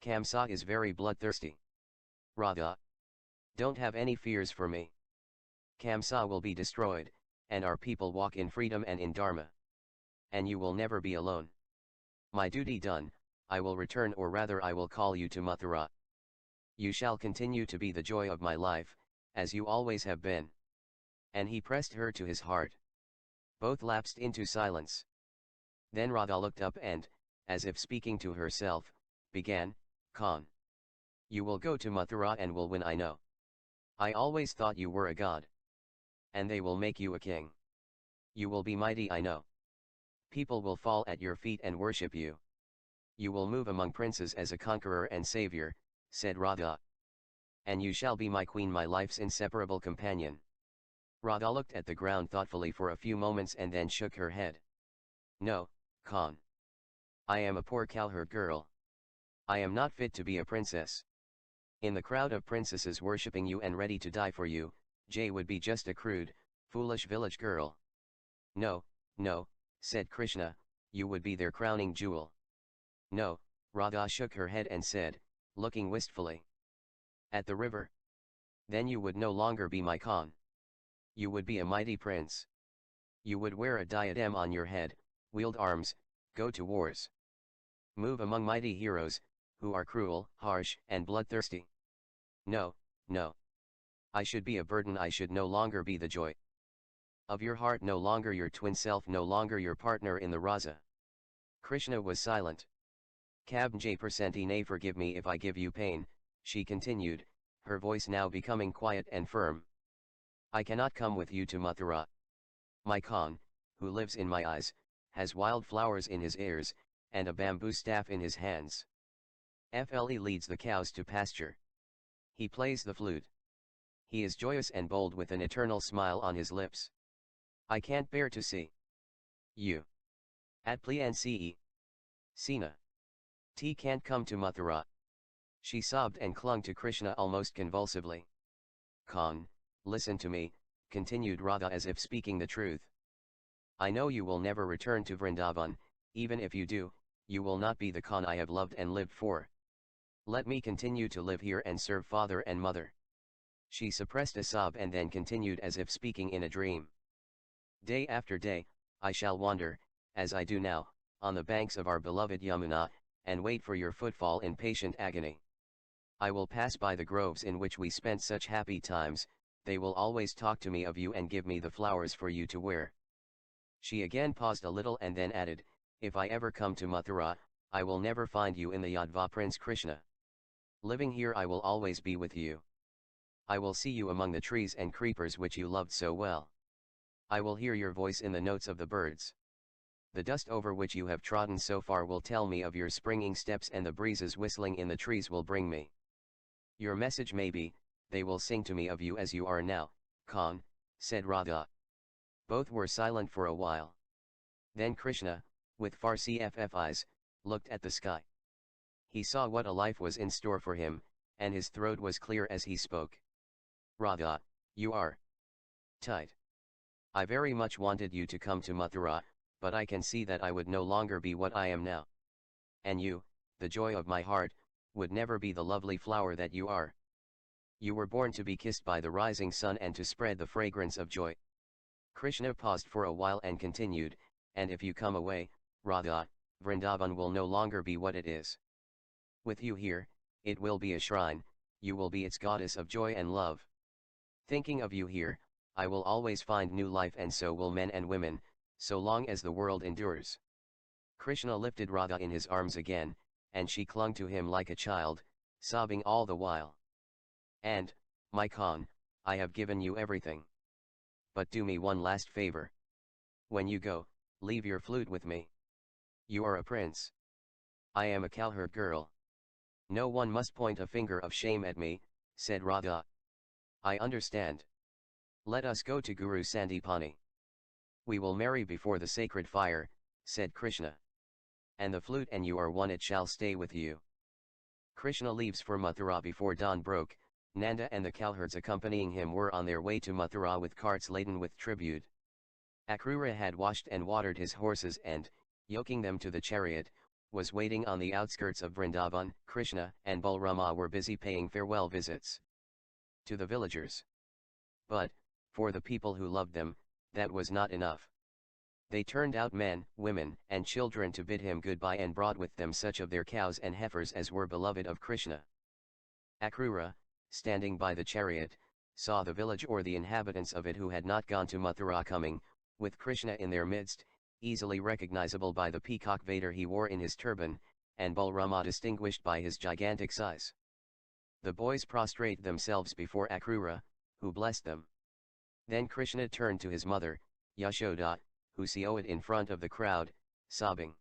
Kamsa is very bloodthirsty. Radha. Don't have any fears for me. Kamsa will be destroyed, and our people walk in freedom and in dharma. And you will never be alone. My duty done, I will return, or rather I will call you to Mathura. You shall continue to be the joy of my life, as you always have been. And he pressed her to his heart. Both lapsed into silence. Then Radha looked up and, as if speaking to herself, began, Khan. You will go to Mathura and will win, I know. I always thought you were a god. And they will make you a king. You will be mighty, I know. People will fall at your feet and worship you. You will move among princes as a conqueror and savior, said Radha. And you shall be my queen, my life's inseparable companion. Radha looked at the ground thoughtfully for a few moments and then shook her head. No, Khan. I am a poor cowherd girl. I am not fit to be a princess. In the crowd of princesses worshipping you and ready to die for you, Jay would be just a crude, foolish village girl. No, no, said Krishna, you would be their crowning jewel. No, Radha shook her head and said, looking wistfully. At the river? Then you would no longer be my Khan. You would be a mighty prince. You would wear a diadem on your head, wield arms, go to wars. Move among mighty heroes, who are cruel, harsh, and bloodthirsty. No, no. I should be a burden, I should no longer be the joy of your heart, no longer your twin self, no longer your partner in the Raza. Krishna was silent. Kabnj forgive me if I give you pain, she continued, her voice now becoming quiet and firm. I cannot come with you to Mathura. My Khan, who lives in my eyes, has wild flowers in his ears, and a bamboo staff in his hands. Fle leads the cows to pasture. He plays the flute. He is joyous and bold with an eternal smile on his lips. I can't bear to see you. At Pliance. Sina. T can't come to Mathura. She sobbed and clung to Krishna almost convulsively. Khan, listen to me, continued Radha as if speaking the truth. I know you will never return to Vrindavan, even if you do, you will not be the Khan I have loved and lived for. Let me continue to live here and serve father and mother. She suppressed a sob and then continued as if speaking in a dream. Day after day, I shall wander, as I do now, on the banks of our beloved Yamuna, and wait for your footfall in patient agony. I will pass by the groves in which we spent such happy times, they will always talk to me of you and give me the flowers for you to wear. She again paused a little and then added, if I ever come to Mathura, I will never find you in the Yadva Prince Krishna. Living here I will always be with you. I will see you among the trees and creepers which you loved so well. I will hear your voice in the notes of the birds. The dust over which you have trodden so far will tell me of your springing steps, and the breezes whistling in the trees will bring me your message. Maybe they will sing to me of you as you are now, Khan, said Radha. Both were silent for a while. Then Krishna, with far cff eyes, looked at the sky. He saw what a life was in store for him, and his throat was clear as he spoke. Radha, you are tight. I very much wanted you to come to Mathura, but I can see that I would no longer be what I am now. And you, the joy of my heart, would never be the lovely flower that you are. You were born to be kissed by the rising sun and to spread the fragrance of joy. Krishna paused for a while and continued, and if you come away, Radha, Vrindavan will no longer be what it is. With you here, it will be a shrine, you will be its goddess of joy and love. Thinking of you here, I will always find new life, and so will men and women, so long as the world endures. Krishna lifted Radha in his arms again, and she clung to him like a child, sobbing all the while. And, my Khan, I have given you everything. But do me one last favor. When you go, leave your flute with me. You are a prince. I am a cowherd girl. No one must point a finger of shame at me, said Radha. I understand. Let us go to Guru Sandipani. We will marry before the sacred fire, said Krishna. And the flute and you are one, it shall stay with you. Krishna leaves for Mathura before dawn broke. Nanda and the cowherds accompanying him were on their way to Mathura with carts laden with tribute. Akrura had washed and watered his horses and, yoking them to the chariot, was waiting on the outskirts of Vrindavan. Krishna and Balrama were busy paying farewell visits to the villagers. But, for the people who loved them, that was not enough. They turned out men, women, and children to bid him goodbye, and brought with them such of their cows and heifers as were beloved of Krishna. Akrura, standing by the chariot, saw the village or the inhabitants of it who had not gone to Mathura coming, with Krishna in their midst, easily recognizable by the peacock Vader he wore in his turban, and Balrama distinguished by his gigantic size. The boys prostrate themselves before Akrura, who blessed them. Then Krishna turned to his mother, Yashoda, who sewed in front of the crowd, sobbing.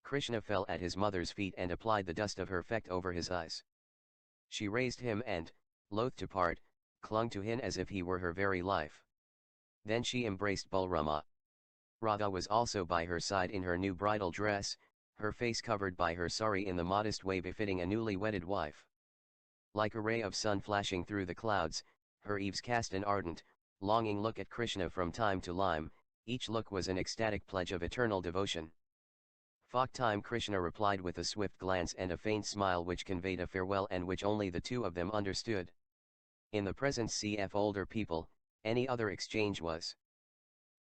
Krishna fell at his mother's feet and applied the dust of her feet over his eyes. She raised him and, loath to part, clung to him as if he were her very life. Then she embraced Balrama. Radha was also by her side in her new bridal dress, her face covered by her sari in the modest way befitting a newly wedded wife. Like a ray of sun flashing through the clouds, her eves cast an ardent, longing look at Krishna from time to time. Each look was an ecstatic pledge of eternal devotion. Fuck time, Krishna replied with a swift glance and a faint smile which conveyed a farewell and which only the two of them understood. In the presence of older people, any other exchange was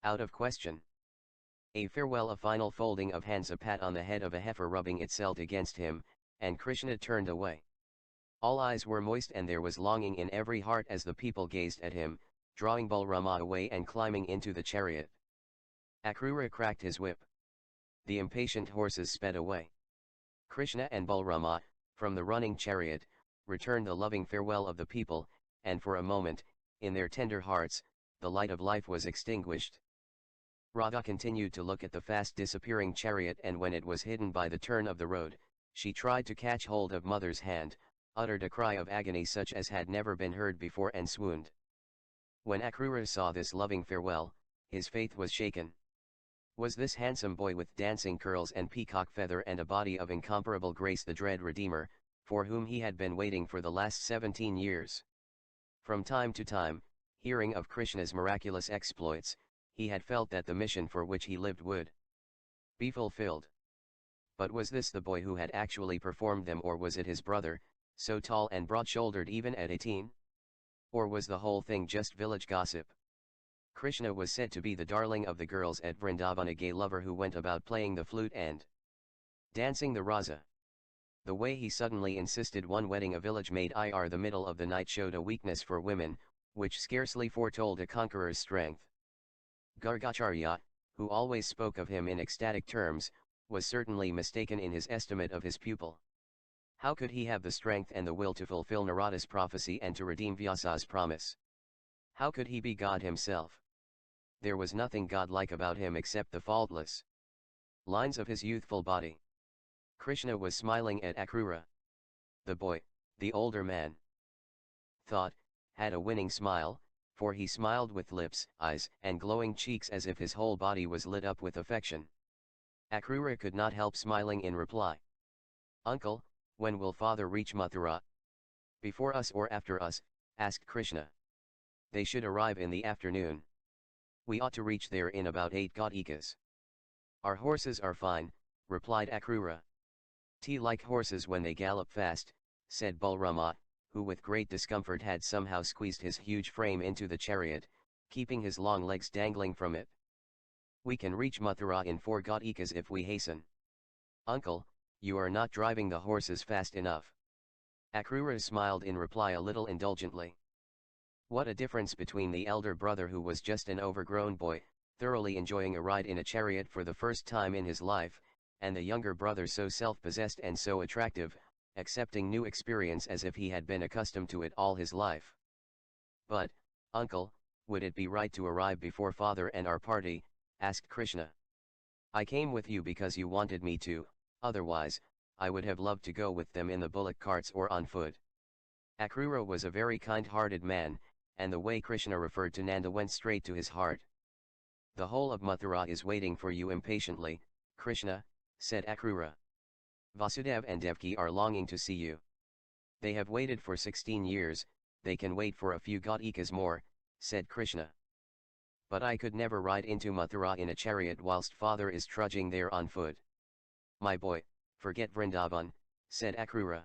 out of question. A farewell, a final folding of hands, a pat on the head of a heifer rubbing itself against him, and Krishna turned away. All eyes were moist and there was longing in every heart as the people gazed at him, drawing Balrama away and climbing into the chariot. Akrura cracked his whip. The impatient horses sped away. Krishna and Balrama, from the running chariot, returned the loving farewell of the people, and for a moment, in their tender hearts, the light of life was extinguished. Radha continued to look at the fast disappearing chariot, and when it was hidden by the turn of the road, she tried to catch hold of mother's hand, uttered a cry of agony such as had never been heard before and swooned. When Akrura saw this loving farewell, his faith was shaken. Was this handsome boy with dancing curls and peacock feather and a body of incomparable grace the dread Redeemer, for whom he had been waiting for the last 17 years? From time to time, hearing of Krishna's miraculous exploits, he had felt that the mission for which he lived would be fulfilled. But was this the boy who had actually performed them, or was it his brother, so tall and broad-shouldered even at 18? Or was the whole thing just village gossip? Krishna was said to be the darling of the girls at Vrindavan, a gay lover who went about playing the flute and dancing the rasa. The way he suddenly insisted one wedding a village maid the middle of the night showed a weakness for women, which scarcely foretold a conqueror's strength. Gargacharya, who always spoke of him in ecstatic terms, was certainly mistaken in his estimate of his pupil. How could he have the strength and the will to fulfill Narada's prophecy and to redeem Vyasa's promise? How could he be God himself? There was nothing godlike about him except the faultless lines of his youthful body. Krishna was smiling at Akrura. The boy, the older man, thought, had a winning smile, for he smiled with lips, eyes, and glowing cheeks as if his whole body was lit up with affection. Akrura could not help smiling in reply. Uncle, when will father reach Mathura? Before us or after us? Asked Krishna. They should arrive in the afternoon. We ought to reach there in about 8 Gatikas. Our horses are fine, replied Akrura. Like horses when they gallop fast, said Balrama, who with great discomfort had somehow squeezed his huge frame into the chariot, keeping his long legs dangling from it. We can reach Mathura in 4 Gatikas if we hasten. Uncle, you are not driving the horses fast enough. Akrura smiled in reply a little indulgently. What a difference between the elder brother, who was just an overgrown boy, thoroughly enjoying a ride in a chariot for the first time in his life, and the younger brother so self-possessed and so attractive, accepting new experience as if he had been accustomed to it all his life. But, uncle, would it be right to arrive before father and our party? Asked Krishna. I came with you because you wanted me to, otherwise, I would have loved to go with them in the bullock carts or on foot. Akrura was a very kind-hearted man, and the way Krishna referred to Nanda went straight to his heart. The whole of Mathura is waiting for you impatiently, Krishna, said Akrura. Vasudeva and Devaki are longing to see you. They have waited for 16 years, they can wait for a few Gatikas more, said Krishna. But I could never ride into Mathura in a chariot whilst father is trudging there on foot. My boy, forget Vrindavan, said Akrura.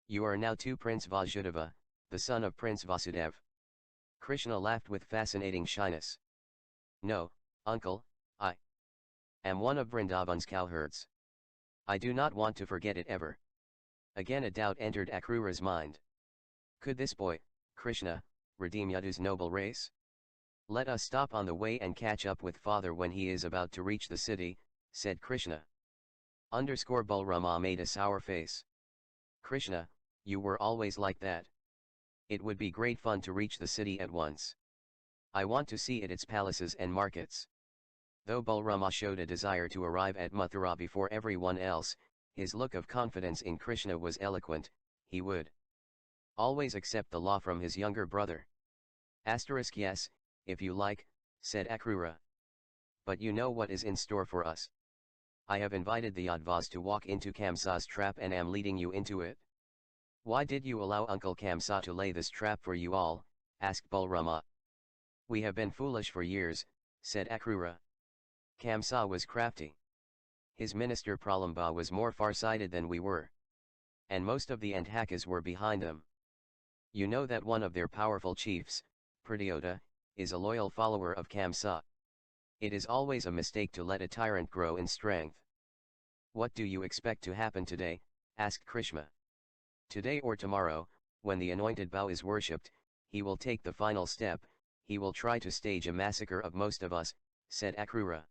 You are now to Prince Vasudeva, the son of Prince Vasudeva. Krishna laughed with fascinating shyness. No, uncle, I am one of Vrindavan's cowherds. I do not want to forget it ever. Again a doubt entered Akrura's mind. Could this boy, Krishna, redeem Yadu's noble race? Let us stop on the way and catch up with father when he is about to reach the city, said Krishna. Balrama made a sour face. Krishna, you were always like that. It would be great fun to reach the city at once. I want to see its palaces and markets. Though Balrama showed a desire to arrive at Mathura before everyone else, his look of confidence in Krishna was eloquent. He would always accept the law from his younger brother. Yes, if you like, said Akrura. But you know what is in store for us. I have invited the Yadvas to walk into Kamsa's trap and am leading you into it. Why did you allow Uncle Kamsa to lay this trap for you all? Asked Balrama. We have been foolish for years, said Akrura. Kamsa was crafty. His minister Pralamba was more far-sighted than we were. And most of the Anthakas were behind them. You know that one of their powerful chiefs, Pradyota, is a loyal follower of Kamsa. It is always a mistake to let a tyrant grow in strength. What do you expect to happen today? Asked Krishna. Today or tomorrow, when the anointed bow is worshipped, he will take the final step, he will try to stage a massacre of most of us, said Akrura.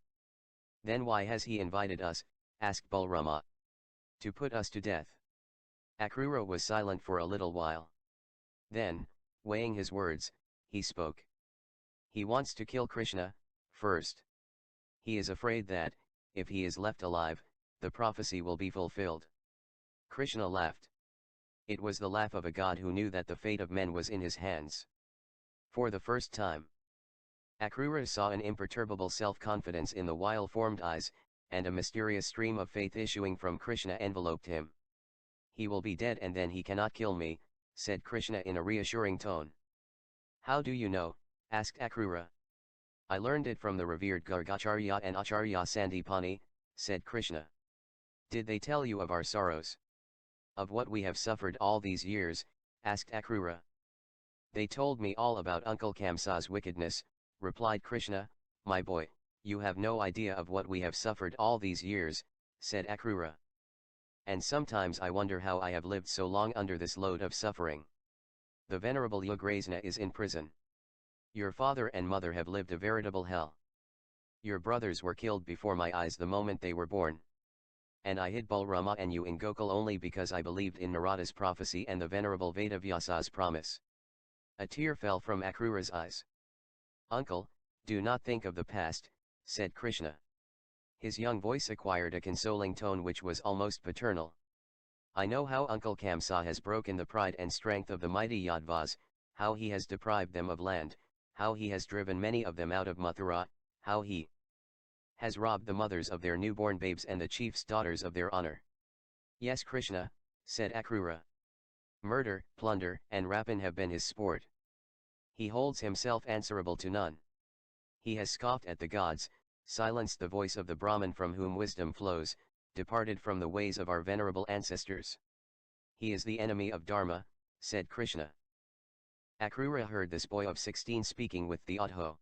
Then why has he invited us, asked Balrama. To put us to death. Akrura was silent for a little while. Then, weighing his words, he spoke. He wants to kill Krishna, first. He is afraid that, if he is left alive, the prophecy will be fulfilled. Krishna laughed. It was the laugh of a god who knew that the fate of men was in his hands. For the first time, Akrura saw an imperturbable self-confidence in the while-formed eyes, and a mysterious stream of faith issuing from Krishna enveloped him. He will be dead and then he cannot kill me, said Krishna in a reassuring tone. How do you know, asked Akrura. I learned it from the revered Gargacharya and Acharya Sandipani, said Krishna. Did they tell you of our sorrows? Of what we have suffered all these years, asked Akrura. They told me all about Uncle Kamsa's wickedness, replied Krishna. My boy, you have no idea of what we have suffered all these years, said Akrura. And sometimes I wonder how I have lived so long under this load of suffering. The venerable Ugrasena is in prison. Your father and mother have lived a veritable hell. Your brothers were killed before my eyes the moment they were born. And I hid Balrama and you in Gokul only because I believed in Narada's prophecy and the venerable Vedavyasa's promise. A tear fell from Akrura's eyes. Uncle, do not think of the past, said Krishna. His young voice acquired a consoling tone which was almost paternal. I know how Uncle Kamsa has broken the pride and strength of the mighty Yadvas, how he has deprived them of land, how he has driven many of them out of Mathura, how he has robbed the mothers of their newborn babes and the chief's daughters of their honor. Yes Krishna, said Akrura. Murder, plunder, and rapine have been his sport. He holds himself answerable to none. He has scoffed at the gods, silenced the voice of the Brahman from whom wisdom flows, departed from the ways of our venerable ancestors. He is the enemy of Dharma, said Krishna. Akrura heard this boy of 16 speaking with the authority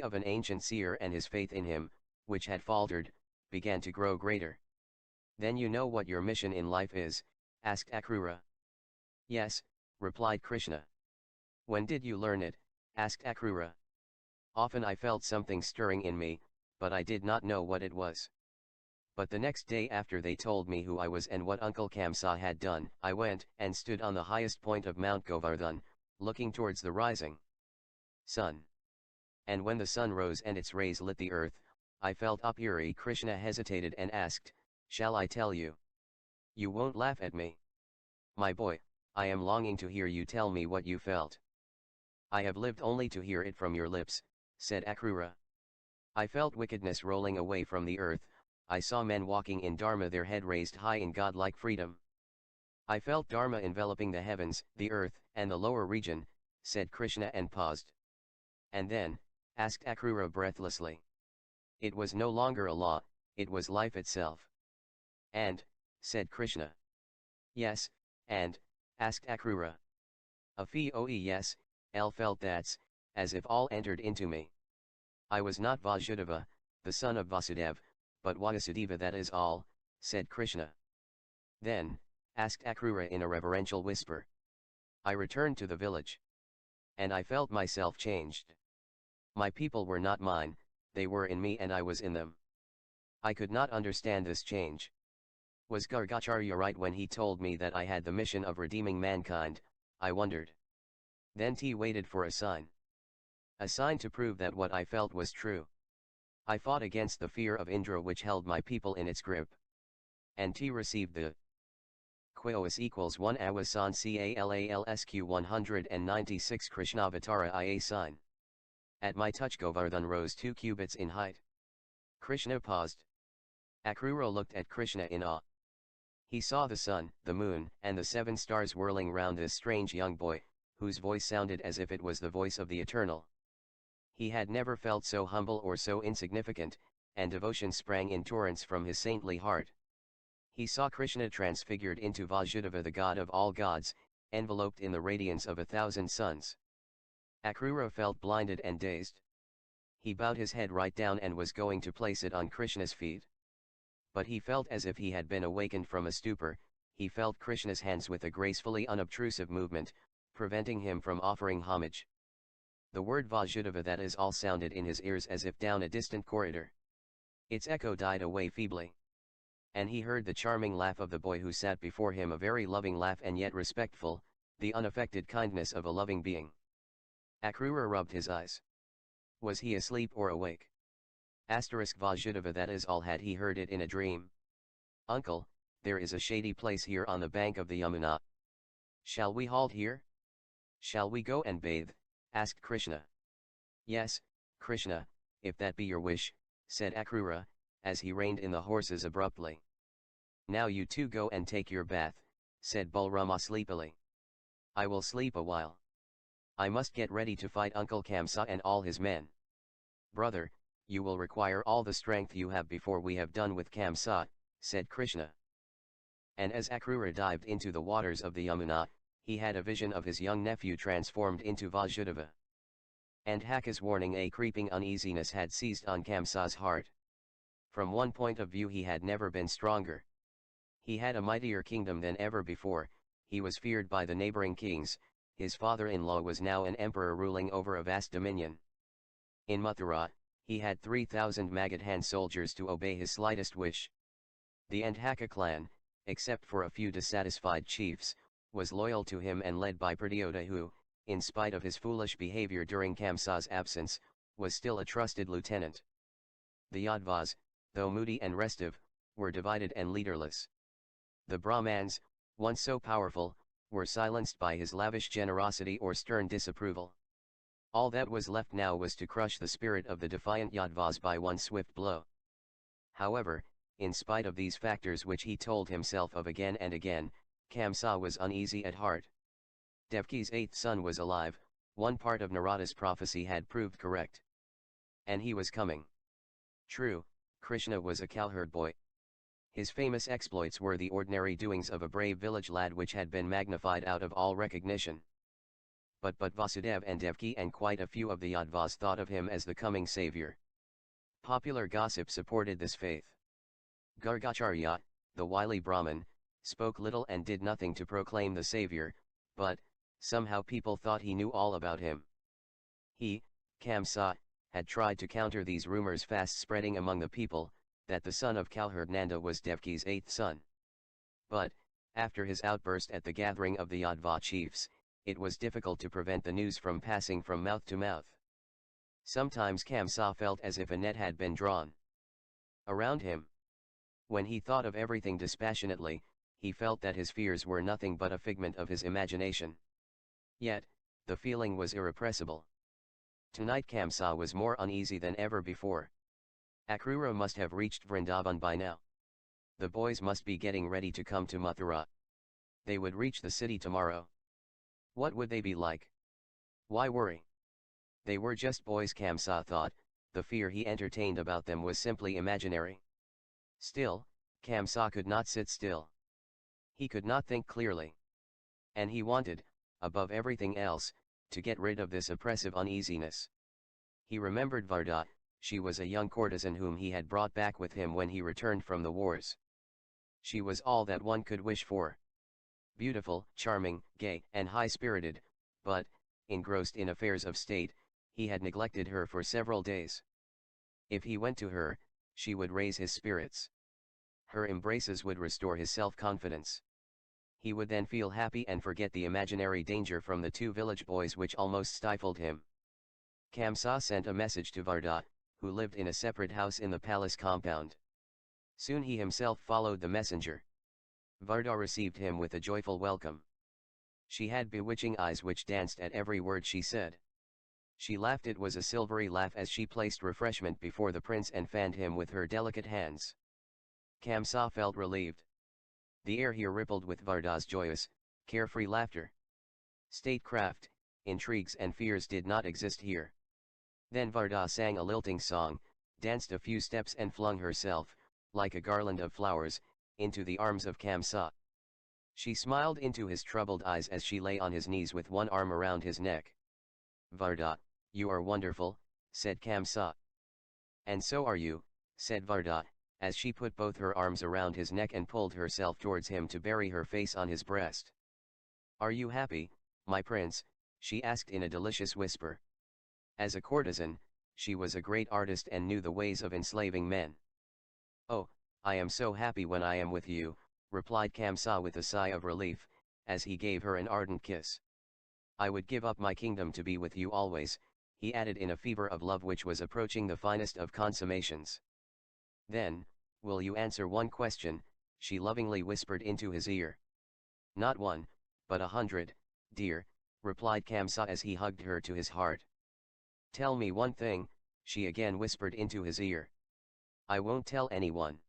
of an ancient seer, and his faith in him, which had faltered, began to grow greater. Then you know what your mission in life is, asked Akrura. Yes, replied Krishna. When did you learn it, asked Akrura. Often I felt something stirring in me, but I did not know what it was. But the next day after they told me who I was and what Uncle Kamsa had done, I went and stood on the highest point of Mount Govardhan, looking towards the rising sun. And when the sun rose and its rays lit the earth, I felt Apuri. Krishna hesitated and asked, shall I tell you? You won't laugh at me. My boy, I am longing to hear you tell me what you felt. I have lived only to hear it from your lips, said Akrura. I felt wickedness rolling away from the earth, I saw men walking in Dharma, their head raised high in godlike freedom. I felt Dharma enveloping the heavens, the earth, and the lower region, said Krishna and paused. And then, asked Akrura breathlessly. It was no longer a law, it was life itself. And, said Krishna. Yes, and, asked Akrura. Yes, L felt that's, as if all entered into me. I was not Vasudeva, the son of Vasudeva, but Vasudeva, that is all, said Krishna. Then, asked Akrura in a reverential whisper. I returned to the village. And I felt myself changed. My people were not mine, they were in me and I was in them. I could not understand this change. Was Gargacharya right when he told me that I had the mission of redeeming mankind? I wondered. Then T waited for a sign. A sign to prove that what I felt was true. I fought against the fear of Indra which held my people in its grip. And T received the Quos equals 1 Awasan Calalsq 196 Krishnavtar Ia sign. At my touch Govardhan rose 2 cubits in height. Krishna paused. Akrura looked at Krishna in awe. He saw the sun, the moon, and the 7 stars whirling round this strange young boy, whose voice sounded as if it was the voice of the Eternal. He had never felt so humble or so insignificant, and devotion sprang in torrents from his saintly heart. He saw Krishna transfigured into Vasudeva, the god of all gods, enveloped in the radiance of 1,000 suns. Akrura felt blinded and dazed. He bowed his head right down and was going to place it on Krishna's feet. But he felt as if he had been awakened from a stupor, he felt Krishna's hands with a gracefully unobtrusive movement, preventing him from offering homage. The word Vasudeva, that is all, sounded in his ears as if down a distant corridor. Its echo died away feebly. And he heard the charming laugh of the boy who sat before him, a very loving laugh and yet respectful, the unaffected kindness of a loving being. Akrura rubbed his eyes. Was he asleep or awake? Vasudeva, that is all, had he heard it in a dream? Uncle, there is a shady place here on the bank of the Yamuna. Shall we halt here? Shall we go and bathe? Asked Krishna. Yes, Krishna, if that be your wish, said Akrura, as he reined in the horses abruptly. Now you two go and take your bath, said Balrama sleepily. I will sleep a while. I must get ready to fight Uncle Kamsa and all his men. Brother, you will require all the strength you have before we have done with Kamsa, said Krishna. And as Akrura dived into the waters of the Yamuna, he had a vision of his young nephew transformed into Vasudeva. And Haka's warning, a creeping uneasiness had seized on Kamsa's heart. From one point of view he had never been stronger. He had a mightier kingdom than ever before, he was feared by the neighboring kings, his father-in-law was now an emperor ruling over a vast dominion. In Mathura, he had 3,000 Magad hand soldiers to obey his slightest wish. The Andhaka clan, except for a few dissatisfied chiefs, was loyal to him and led by Pradyota, who, in spite of his foolish behavior during Kamsa's absence, was still a trusted lieutenant. The Yadvas, though moody and restive, were divided and leaderless. The Brahmans, once so powerful, were silenced by his lavish generosity or stern disapproval. All that was left now was to crush the spirit of the defiant Yadvas by one swift blow. However, in spite of these factors which he told himself of again and again, Kamsa was uneasy at heart. Devki's eighth son was alive, one part of Narada's prophecy had proved correct. And he was coming. True, Krishna was a cowherd boy. His famous exploits were the ordinary doings of a brave village lad which had been magnified out of all recognition. But Vasudeva and Devki and quite a few of the Yadvas thought of him as the coming savior. Popular gossip supported this faith. Gargacharya, the wily Brahmin, spoke little and did nothing to proclaim the savior, but, somehow people thought he knew all about him. He, Kamsa, had tried to counter these rumors fast spreading among the people, that the son of cowherd Nanda was Devki's eighth son. But, after his outburst at the gathering of the Yadva chiefs, it was difficult to prevent the news from passing from mouth to mouth. Sometimes Kamsa felt as if a net had been drawn around him. When he thought of everything dispassionately, he felt that his fears were nothing but a figment of his imagination. Yet, the feeling was irrepressible. Tonight Kamsa was more uneasy than ever before. Akrura must have reached Vrindavan by now. The boys must be getting ready to come to Mathura. They would reach the city tomorrow. What would they be like? Why worry? They were just boys, Kamsa thought, the fear he entertained about them was simply imaginary. Still, Kamsa could not sit still. He could not think clearly. And he wanted, above everything else, to get rid of this oppressive uneasiness. He remembered Varda, she was a young courtesan whom he had brought back with him when he returned from the wars. She was all that one could wish for. Beautiful, charming, gay, and high-spirited, but, engrossed in affairs of state, he had neglected her for several days. If he went to her, she would raise his spirits. Her embraces would restore his self-confidence. He would then feel happy and forget the imaginary danger from the two village boys which almost stifled him. Kamsa sent a message to Varda, who lived in a separate house in the palace compound. Soon he himself followed the messenger. Varda received him with a joyful welcome. She had bewitching eyes which danced at every word she said. She laughed, it was a silvery laugh, as she placed refreshment before the prince and fanned him with her delicate hands. Kamsa felt relieved. The air here rippled with Varda's joyous, carefree laughter. Statecraft, intrigues and fears did not exist here. Then Varda sang a lilting song, danced a few steps and flung herself, like a garland of flowers, into the arms of Kamsa. She smiled into his troubled eyes as she lay on his knees with one arm around his neck. Varda, you are wonderful, said Kamsa. And so are you, said Varda, as she put both her arms around his neck and pulled herself towards him to bury her face on his breast. "Are you happy, my prince?" she asked in a delicious whisper. As a courtesan, she was a great artist and knew the ways of enslaving men. "Oh, I am so happy when I am with you," replied Kamsa with a sigh of relief, as he gave her an ardent kiss. "I would give up my kingdom to be with you always," he added in a fever of love which was approaching the finest of consummations. "Then, will you answer one question?" she lovingly whispered into his ear. "Not one, but 100, dear," replied Kamsa as he hugged her to his heart. "Tell me one thing," she again whispered into his ear. "I won't tell anyone."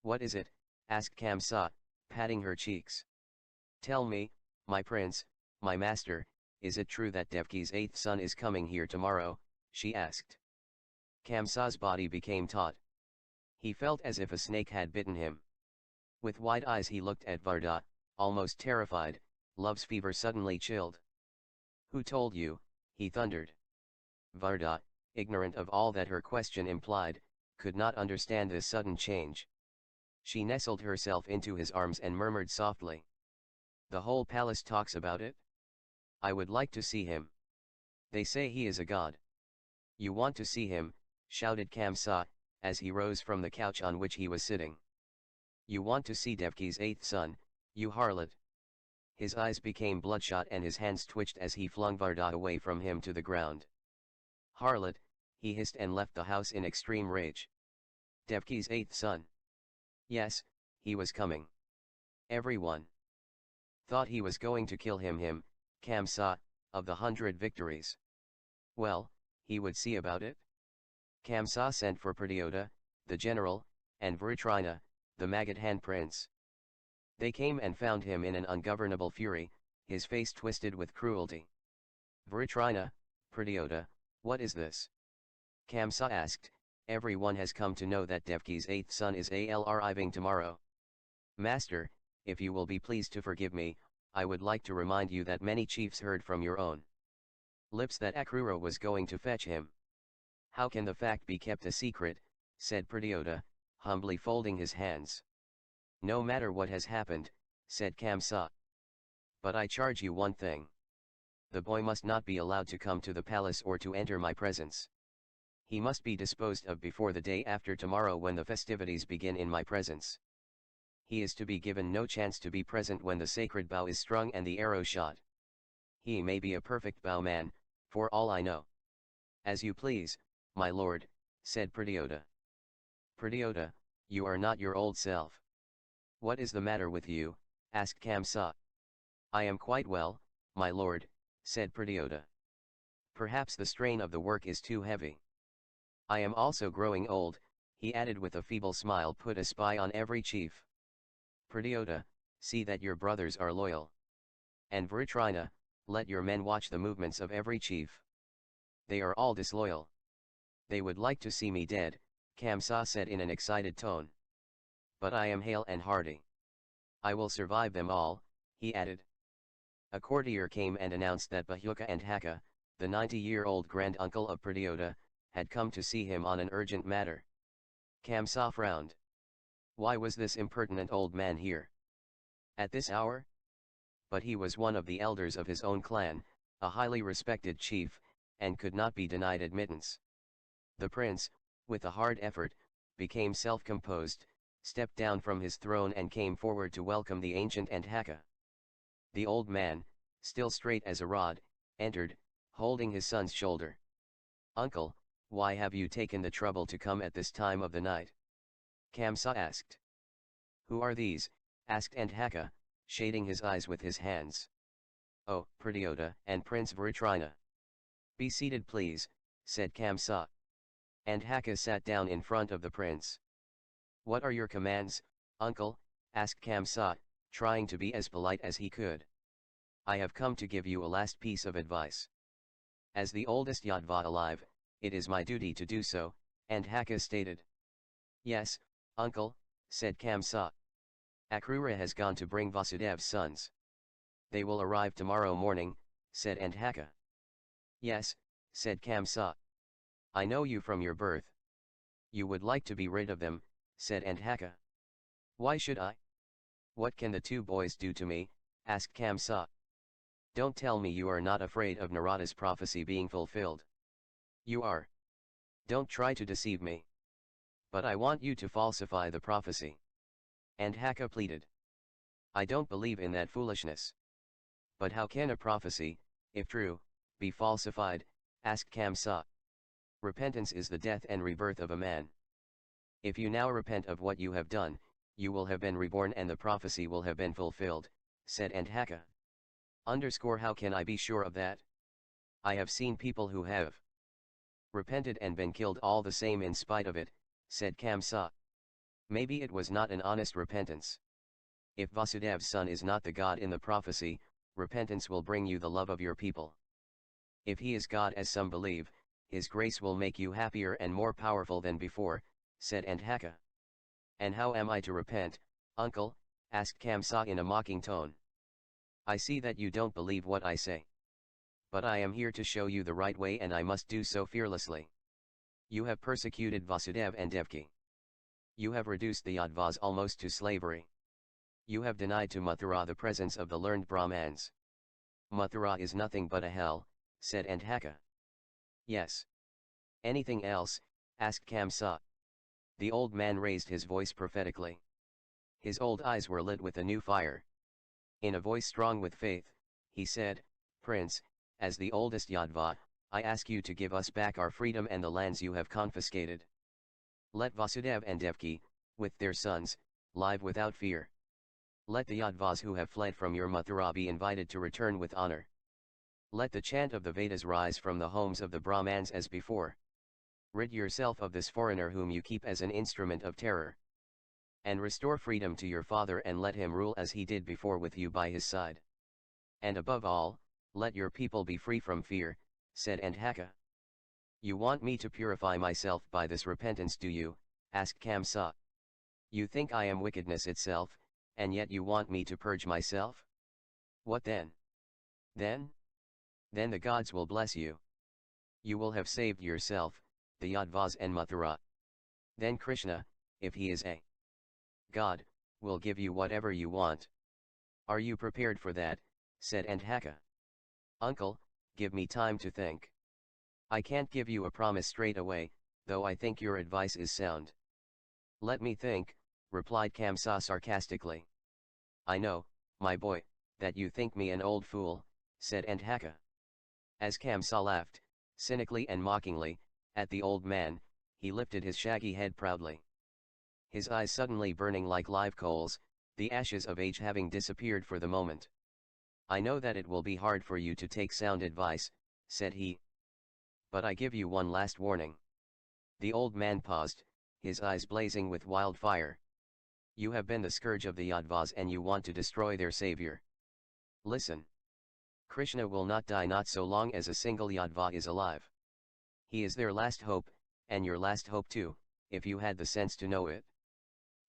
"What is it?" asked Kamsa, patting her cheeks. "Tell me, my prince, my master, is it true that Devki's 8th son is coming here tomorrow?" she asked. Kamsa's body became taut. He felt as if a snake had bitten him. With wide eyes he looked at Varda, almost terrified. Love's fever suddenly chilled. "Who told you?" he thundered. Varda, ignorant of all that her question implied, could not understand this sudden change. She nestled herself into his arms and murmured softly. "The whole palace talks about it? I would like to see him. They say he is a god." "You want to see him?" shouted Kamsa, as he rose from the couch on which he was sitting. "You want to see Devki's 8th son, you harlot?" His eyes became bloodshot and his hands twitched as he flung Varda away from him to the ground. "Harlot," he hissed and left the house in extreme rage. Devki's 8th son. Yes, he was coming. Everyone thought he was going to kill him, Kamsa, of the 100 victories. Well, he would see about it. Kamsa sent for Pradyota, the general, and Vritrina, the Magadhan prince. They came and found him in an ungovernable fury, his face twisted with cruelty. "Vritrina, Pradyota, what is this?" Kamsa asked. "Everyone has come to know that Devki's 8th son is arriving tomorrow. Master, if you will be pleased to forgive me, I would like to remind you that many chiefs heard from your own lips that Akrura was going to fetch him." "How can the fact be kept a secret?" said Pradyota, humbly folding his hands. "No matter what has happened," said Kamsa. "But I charge you one thing. The boy must not be allowed to come to the palace or to enter my presence. He must be disposed of before the day after tomorrow when the festivities begin in my presence. He is to be given no chance to be present when the sacred bow is strung and the arrow shot. He may be a perfect bowman, for all I know." "As you please, my lord," said Pradyota. "Pradyota, you are not your old self." "What is the matter with you?" asked Kamsa. "I am quite well, my lord," said Pradyota. "Perhaps the strain of the work is too heavy. I am also growing old," he added with a feeble smile. "Put a spy on every chief. Pradyota, see that your brothers are loyal. And Vritrina, let your men watch the movements of every chief. They are all disloyal. They would like to see me dead," Kamsa said in an excited tone. "But I am hale and hearty. I will survive them all," he added. A courtier came and announced that Bahuka and Haka, the 90-year-old grand-uncle of Pradyota, had come to see him on an urgent matter. Kamsa frowned. Why was this impertinent old man here at this hour? But he was one of the elders of his own clan, a highly respected chief, and could not be denied admittance. The prince, with a hard effort, became self-composed, stepped down from his throne and came forward to welcome the ancient and Haka. The old man, still straight as a rod, entered, holding his son's shoulder. "Uncle, why have you taken the trouble to come at this time of the night?" Kamsa asked. "Who are these?" asked Andhaka, shading his eyes with his hands. "Oh, Pradyota and Prince Vritrina." "Be seated please," said Kamsa. Andhaka sat down in front of the prince. "What are your commands, uncle?" asked Kamsa, trying to be as polite as he could. "I have come to give you a last piece of advice. As the oldest Yadva alive, it is my duty to do so," Andhaka stated. "Yes, uncle," said Kamsa. "Akrura has gone to bring Vasudev's sons. They will arrive tomorrow morning," said Andhaka. "Yes," said Kamsa. "I know you from your birth. You would like to be rid of them," said Andhaka. Why should I? What can the two boys do to me? Asked Kamsa. Don't tell me you are not afraid of Narada's prophecy being fulfilled. You are. Don't try to deceive me. But I want you to falsify the prophecy. Andhaka pleaded. I don't believe in that foolishness. But how can a prophecy, if true, be falsified? Asked Kamsa. Repentance is the death and rebirth of a man. If you now repent of what you have done, you will have been reborn and the prophecy will have been fulfilled, said Andhaka. How can I be sure of that? I have seen people who have repented and been killed all the same in spite of it, said Kamsa. Maybe it was not an honest repentance. If Vasudev's son is not the God in the prophecy, repentance will bring you the love of your people. If he is God as some believe, his grace will make you happier and more powerful than before, said Andhaka. And how am I to repent, uncle? Asked Kamsa in a mocking tone. I see that you don't believe what I say. But I am here to show you the right way and I must do so fearlessly. You have persecuted Vasudev and Devki. You have reduced the Yadvas almost to slavery. You have denied to Mathura the presence of the learned Brahmans. Mathura is nothing but a hell, said Andhaka. Yes. Anything else? Asked Kamsa. The old man raised his voice prophetically. His old eyes were lit with a new fire. In a voice strong with faith, he said, Prince, as the oldest Yadva, I ask you to give us back our freedom and the lands you have confiscated. Let Vasudev and Devki, with their sons, live without fear. Let the Yadvas who have fled from your Mathura be invited to return with honor. Let the chant of the Vedas rise from the homes of the Brahmans as before. Rid yourself of this foreigner whom you keep as an instrument of terror. And restore freedom to your father and let him rule as he did before with you by his side. And above all, let your people be free from fear, said Andhaka. You want me to purify myself by this repentance, do you? Asked Kamsa. You think I am wickedness itself, and yet you want me to purge myself? What then? Then the gods will bless you. You will have saved yourself, the Yadvas and Mathura. Then Krishna, if he is a God, will give you whatever you want. Are you prepared for that? Said Andhaka. Uncle, give me time to think. I can't give you a promise straight away, though I think your advice is sound. Let me think, replied Kamsa sarcastically. I know, my boy, that you think me an old fool, said Andhaka. As Kamsa laughed, cynically and mockingly, at the old man, he lifted his shaggy head proudly. His eyes suddenly burning like live coals, the ashes of age having disappeared for the moment. I know that it will be hard for you to take sound advice, said he. But I give you one last warning. The old man paused, his eyes blazing with wildfire. You have been the scourge of the Yadvas and you want to destroy their savior. Listen. Krishna will not die not so long as a single Yadva is alive. He is their last hope, and your last hope too, if you had the sense to know it.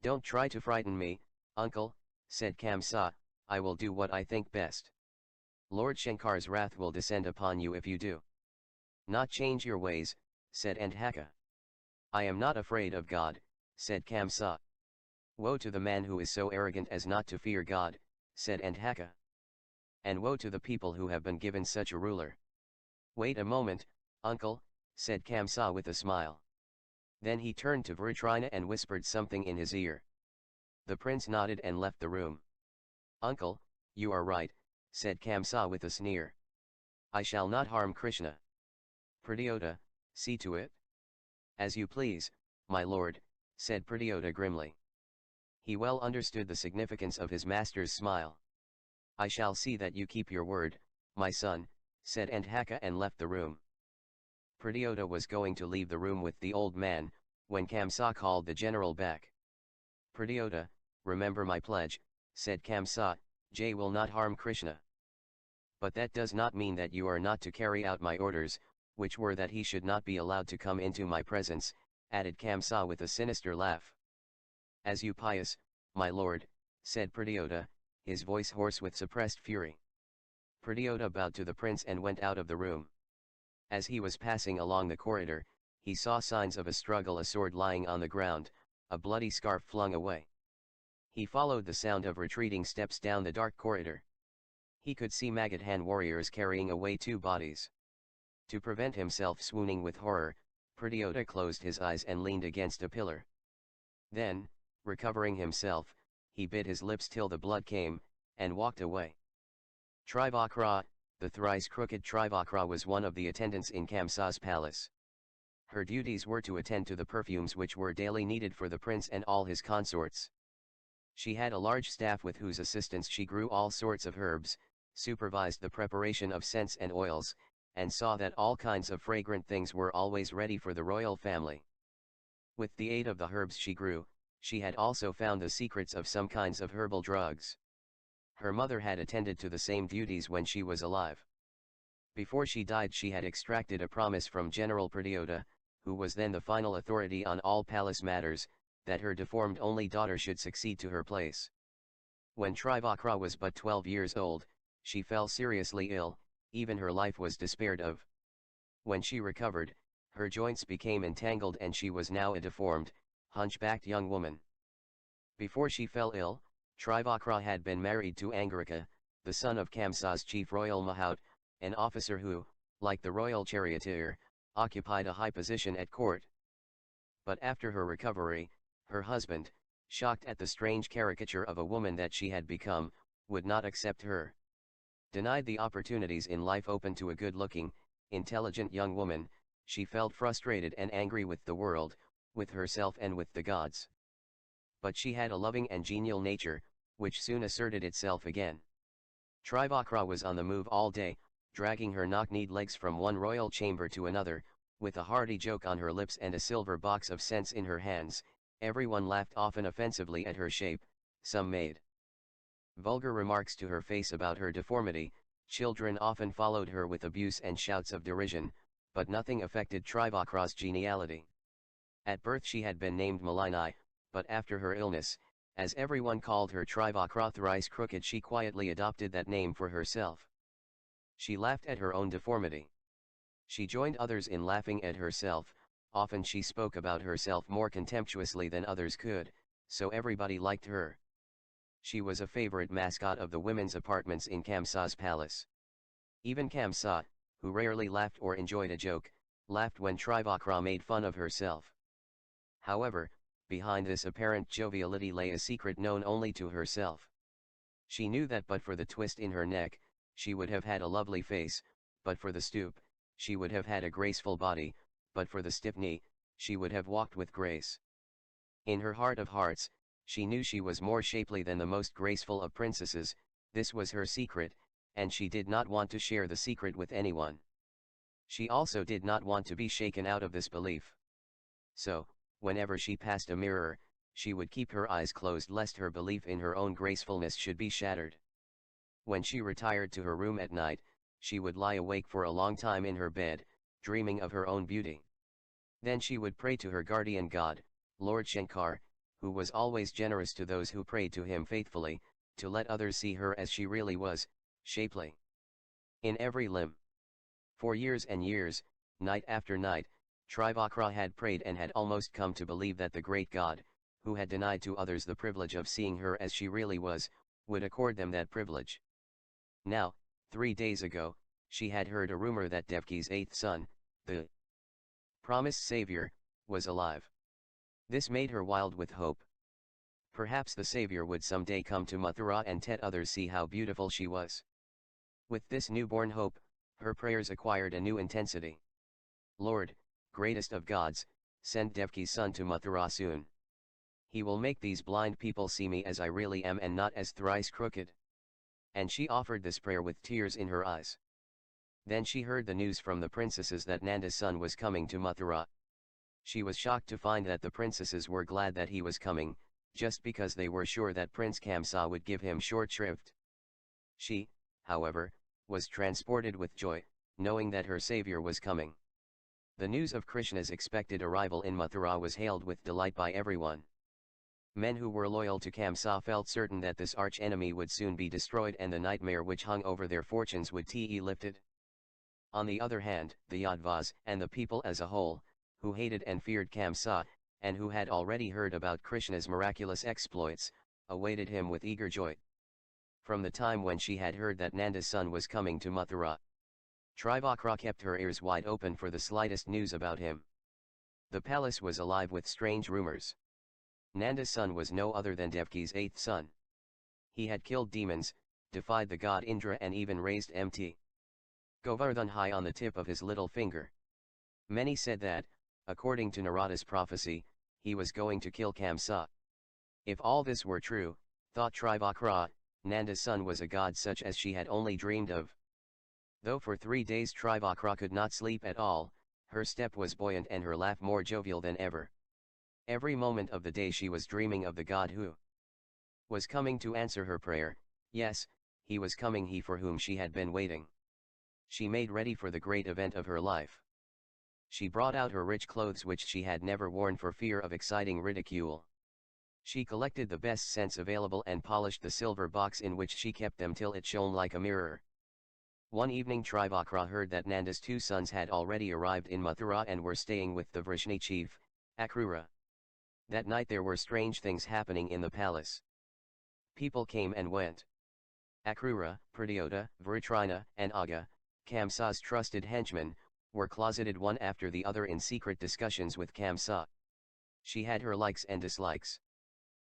Don't try to frighten me, uncle, said Kamsa, I will do what I think best. Lord Shankar's wrath will descend upon you if you do not change your ways, said Andhaka. I am not afraid of God, said Kamsa. Woe to the man who is so arrogant as not to fear God, said Andhaka. And woe to the people who have been given such a ruler. Wait a moment, uncle, said Kamsa with a smile. Then he turned to Vrutrina and whispered something in his ear. The prince nodded and left the room. Uncle, you are right, said Kamsa with a sneer. I shall not harm Krishna. Pradyota, see to it. As you please, my lord, said Pradyota grimly. He well understood the significance of his master's smile. I shall see that you keep your word, my son, said Andhaka and left the room. Pradyota was going to leave the room with the old man, when Kamsa called the general back. Pradyota, remember my pledge, said Kamsa, Jay will not harm Krishna. But that does not mean that you are not to carry out my orders, which were that he should not be allowed to come into my presence, added Kamsa with a sinister laugh. As you pious, my lord, said Pradyota, his voice hoarse with suppressed fury. Pradyota bowed to the prince and went out of the room. As he was passing along the corridor, he saw signs of a struggle, a sword lying on the ground, a bloody scarf flung away. He followed the sound of retreating steps down the dark corridor. He could see Maggot Han warriors carrying away 2 bodies. To prevent himself swooning with horror, Pradyota closed his eyes and leaned against a pillar. Then, recovering himself, he bit his lips till the blood came, and walked away. Trivakra, the thrice crooked Trivakra, was one of the attendants in Kamsa's palace. Her duties were to attend to the perfumes which were daily needed for the prince and all his consorts. She had a large staff with whose assistance she grew all sorts of herbs, supervised the preparation of scents and oils, and saw that all kinds of fragrant things were always ready for the royal family. With the aid of the herbs she grew, she had also found the secrets of some kinds of herbal drugs. Her mother had attended to the same duties when she was alive. Before she died she had extracted a promise from General Pradyota, who was then the final authority on all palace matters, that her deformed only daughter should succeed to her place. When Trivakra was but 12 years old, she fell seriously ill, even her life was despaired of. When she recovered, her joints became entangled and she was now a deformed, hunchbacked young woman. Before she fell ill, Trivakra had been married to Angarika, the son of Kamsa's chief royal Mahout, an officer who, like the royal charioteer, occupied a high position at court. But after her recovery, her husband, shocked at the strange caricature of a woman that she had become, would not accept her. Denied the opportunities in life open to a good-looking, intelligent young woman, she felt frustrated and angry with the world, with herself and with the gods. But she had a loving and genial nature, which soon asserted itself again. Trivakra was on the move all day, dragging her knock-kneed legs from one royal chamber to another, with a hearty joke on her lips and a silver box of scents in her hands. Everyone laughed often offensively at her shape, some made vulgar remarks to her face about her deformity, children often followed her with abuse and shouts of derision, but nothing affected Trivakra's geniality. At birth she had been named Malini, but after her illness, as everyone called her Trivakra thrice crooked, she quietly adopted that name for herself. She laughed at her own deformity. She joined others in laughing at herself. Often she spoke about herself more contemptuously than others could, so everybody liked her. She was a favorite mascot of the women's apartments in Kamsa's palace. Even Kamsa, who rarely laughed or enjoyed a joke, laughed when Trivakra made fun of herself. However, behind this apparent joviality lay a secret known only to herself. She knew that but for the twist in her neck, she would have had a lovely face, but for the stoop, she would have had a graceful body, but for the stiff knee, she would have walked with grace. In her heart of hearts, she knew she was more shapely than the most graceful of princesses. This was her secret, and she did not want to share the secret with anyone. She also did not want to be shaken out of this belief. So, whenever she passed a mirror, she would keep her eyes closed lest her belief in her own gracefulness should be shattered. When she retired to her room at night, she would lie awake for a long time in her bed, dreaming of her own beauty. Then she would pray to her guardian god, Lord Shankar, who was always generous to those who prayed to him faithfully, to let others see her as she really was, shapely in every limb. For years and years, night after night, Trivakra had prayed and had almost come to believe that the great god, who had denied to others the privilege of seeing her as she really was, would accord them that privilege. Now, 3 days ago, she had heard a rumor that Devki's 8th son, the promised savior, was alive. This made her wild with hope. Perhaps the savior would someday come to Mathura and let others see how beautiful she was. With this newborn hope, her prayers acquired a new intensity. Lord, greatest of gods, send Devki's son to Mathura soon. He will make these blind people see me as I really am and not as thrice crooked. And she offered this prayer with tears in her eyes. Then she heard the news from the princesses that Nanda's son was coming to Mathura. She was shocked to find that the princesses were glad that he was coming, just because they were sure that Prince Kamsa would give him short shrift. She, however, was transported with joy, knowing that her savior was coming. The news of Krishna's expected arrival in Mathura was hailed with delight by everyone. Men who were loyal to Kamsa felt certain that this arch-enemy would soon be destroyed and the nightmare which hung over their fortunes would be lifted. On the other hand, the Yadvas and the people as a whole, who hated and feared Kamsa, and who had already heard about Krishna's miraculous exploits, awaited him with eager joy. From the time when she had heard that Nanda's son was coming to Mathura, Trivakra kept her ears wide open for the slightest news about him. The palace was alive with strange rumors. Nanda's son was no other than Devki's eighth son. He had killed demons, defied the god Indra and even raised Mt. Govardhan high on the tip of his little finger. Many said that, according to Narada's prophecy, he was going to kill Kamsa. If all this were true, thought Trivakra, Nanda's son was a god such as she had only dreamed of. Though for 3 days Trivakra could not sleep at all, her step was buoyant and her laugh more jovial than ever. Every moment of the day she was dreaming of the god who was coming to answer her prayer. Yes, he was coming, he for whom she had been waiting. She made ready for the great event of her life. She brought out her rich clothes which she had never worn for fear of exciting ridicule. She collected the best scents available and polished the silver box in which she kept them till it shone like a mirror. One evening Trivakra heard that Nanda's 2 sons had already arrived in Mathura and were staying with the Vrishni chief, Akrura. That night there were strange things happening in the palace. People came and went. Akrura, Pradyota, Vritrina, and Aga, Kamsa's trusted henchmen, were closeted one after the other in secret discussions with Kamsa. She had her likes and dislikes.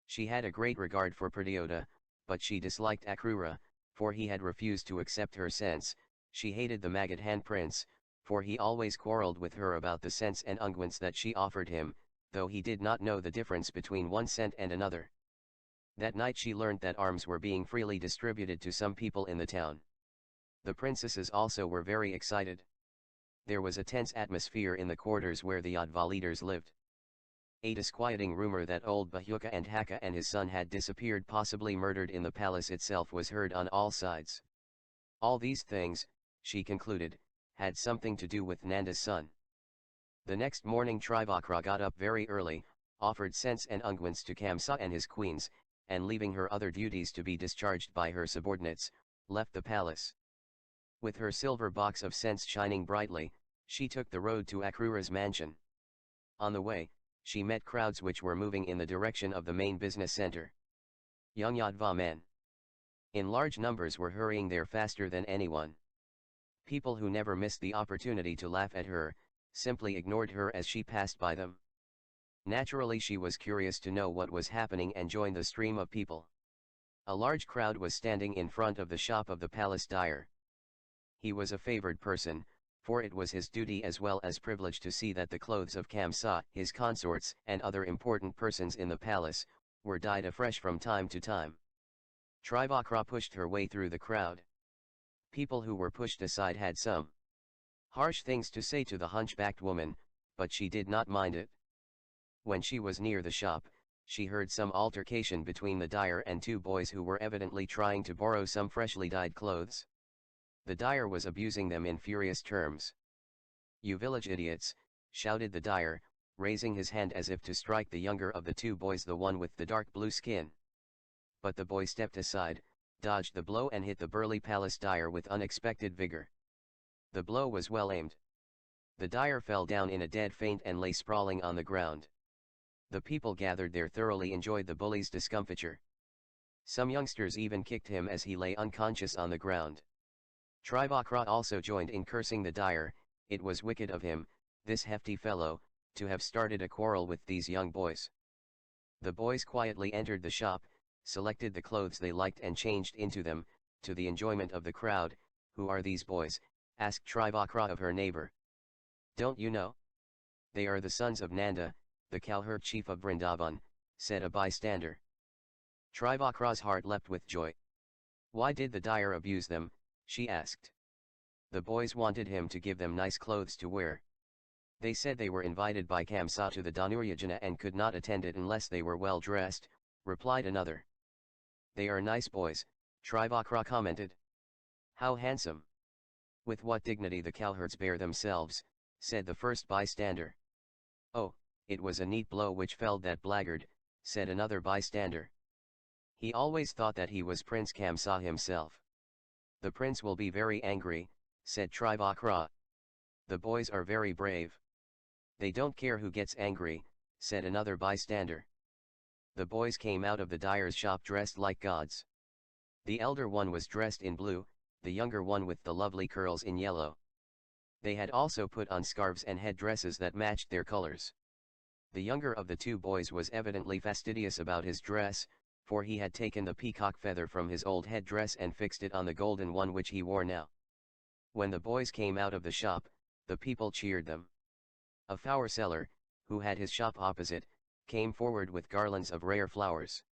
She had a great regard for Pradyota, but she disliked Akrura, for he had refused to accept her scents. She hated the Magadhan prince, for he always quarreled with her about the scents and unguents that she offered him, though he did not know the difference between one scent and another. That night she learnt that arms were being freely distributed to some people in the town. The princesses also were very excited. There was a tense atmosphere in the quarters where the Yadva leaders lived. A disquieting rumor that old Bahuka and Haka and his son had disappeared, possibly murdered in the palace itself, was heard on all sides. All these things, she concluded, had something to do with Nanda's son. The next morning Trivakra got up very early, offered scents and unguents to Kamsa and his queens, and leaving her other duties to be discharged by her subordinates, left the palace. With her silver box of scents shining brightly, she took the road to Akrura's mansion. On the way, she met crowds which were moving in the direction of the main business center. Young Yadva men in large numbers were hurrying there faster than anyone. People who never missed the opportunity to laugh at her, simply ignored her as she passed by them. Naturally she was curious to know what was happening and joined the stream of people. A large crowd was standing in front of the shop of the palace dyer. He was a favored person, for it was his duty as well as privilege to see that the clothes of Kamsa, his consorts, and other important persons in the palace, were dyed afresh from time to time. Trivakra pushed her way through the crowd. People who were pushed aside had some harsh things to say to the hunchbacked woman, but she did not mind it. When she was near the shop, she heard some altercation between the dyer and 2 boys who were evidently trying to borrow some freshly dyed clothes. The dyer was abusing them in furious terms. "You village idiots," shouted the dyer, raising his hand as if to strike the younger of the 2 boys, the one with the dark blue skin. But the boy stepped aside, dodged the blow and hit the burly palace dyer with unexpected vigor. The blow was well aimed. The dyer fell down in a dead faint and lay sprawling on the ground. The people gathered there thoroughly enjoyed the bully's discomfiture. Some youngsters even kicked him as he lay unconscious on the ground. Trivakra also joined in cursing the dyer. It was wicked of him, this hefty fellow, to have started a quarrel with these young boys. The boys quietly entered the shop, selected the clothes they liked and changed into them, to the enjoyment of the crowd. "Who are these boys?" asked Trivakra of her neighbor. "Don't you know? They are the sons of Nanda, the cowherd chief of Vrindavan," said a bystander. Trivakra's heart leapt with joy. Why did the dyer abuse them, she asked. The boys wanted him to give them nice clothes to wear. They said they were invited by Kamsa to the Dhanuryajana and could not attend it unless they were well dressed, replied another. "They are nice boys," Trivakra commented. "How handsome! With what dignity the cowherds bear themselves," said the first bystander. "Oh, it was a neat blow which felled that blackguard," said another bystander. "He always thought that he was Prince Kamsa himself." "The prince will be very angry," said Trivakra. "The boys are very brave. They don't care who gets angry," said another bystander. The boys came out of the dyer's shop dressed like gods. The elder one was dressed in blue, the younger one with the lovely curls in yellow. They had also put on scarves and headdresses that matched their colors. The younger of the two boys was evidently fastidious about his dress, for he had taken the peacock feather from his old headdress and fixed it on the golden one which he wore now. When the boys came out of the shop, the people cheered them. A flower seller, who had his shop opposite, came forward with garlands of rare flowers.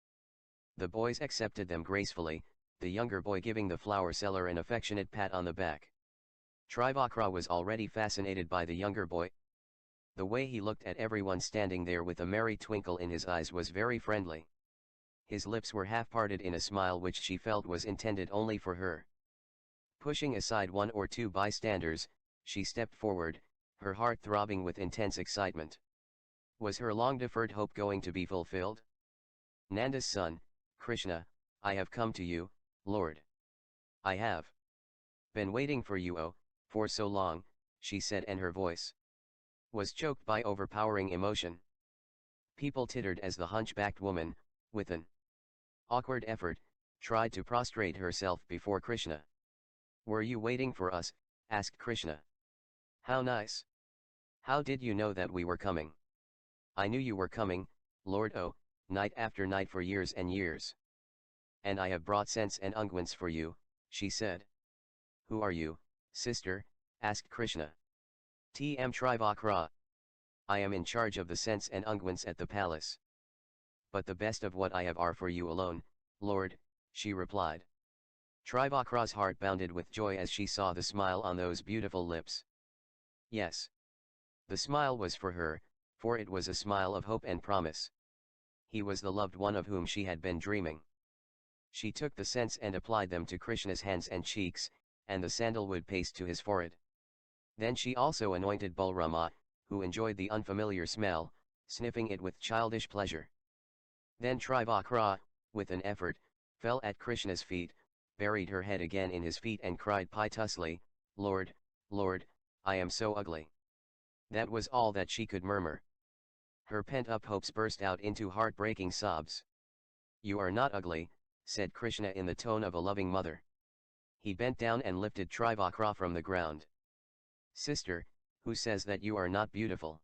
The boys accepted them gracefully, the younger boy giving the flower seller an affectionate pat on the back. Trivakra was already fascinated by the younger boy. The way he looked at everyone standing there with a merry twinkle in his eyes was very friendly. His lips were half-parted in a smile which she felt was intended only for her. Pushing aside one or two bystanders, she stepped forward, her heart throbbing with intense excitement. Was her long-deferred hope going to be fulfilled? Nanda's son, Krishna, I have come to you, Lord. I have been waiting for you, oh, for so long, she said, and her voice was choked by overpowering emotion. People tittered as the hunchbacked woman, with an awkward effort, tried to prostrate herself before Krishna. Were you waiting for us? Asked Krishna. How nice. How did you know that we were coming? I knew you were coming, Lord, oh, night after night for years and years. And I have brought scents and unguents for you, she said. Who are you, sister? Asked Krishna. T.M. Trivakra. I am in charge of the scents and unguents at the palace. But the best of what I have are for you alone, Lord, she replied. Trivakra's heart bounded with joy as she saw the smile on those beautiful lips. Yes. The smile was for her, for it was a smile of hope and promise. He was the loved one of whom she had been dreaming. She took the scents and applied them to Krishna's hands and cheeks, and the sandalwood paste to his forehead. Then she also anointed Balrama, who enjoyed the unfamiliar smell, sniffing it with childish pleasure. Then Trivakra, with an effort, fell at Krishna's feet, buried her head again in his feet and cried piteously, Lord, Lord, I am so ugly. That was all that she could murmur. Her pent-up hopes burst out into heartbreaking sobs. You are not ugly, said Krishna in the tone of a loving mother. He bent down and lifted Trivakra from the ground. Sister, who says that you are not beautiful?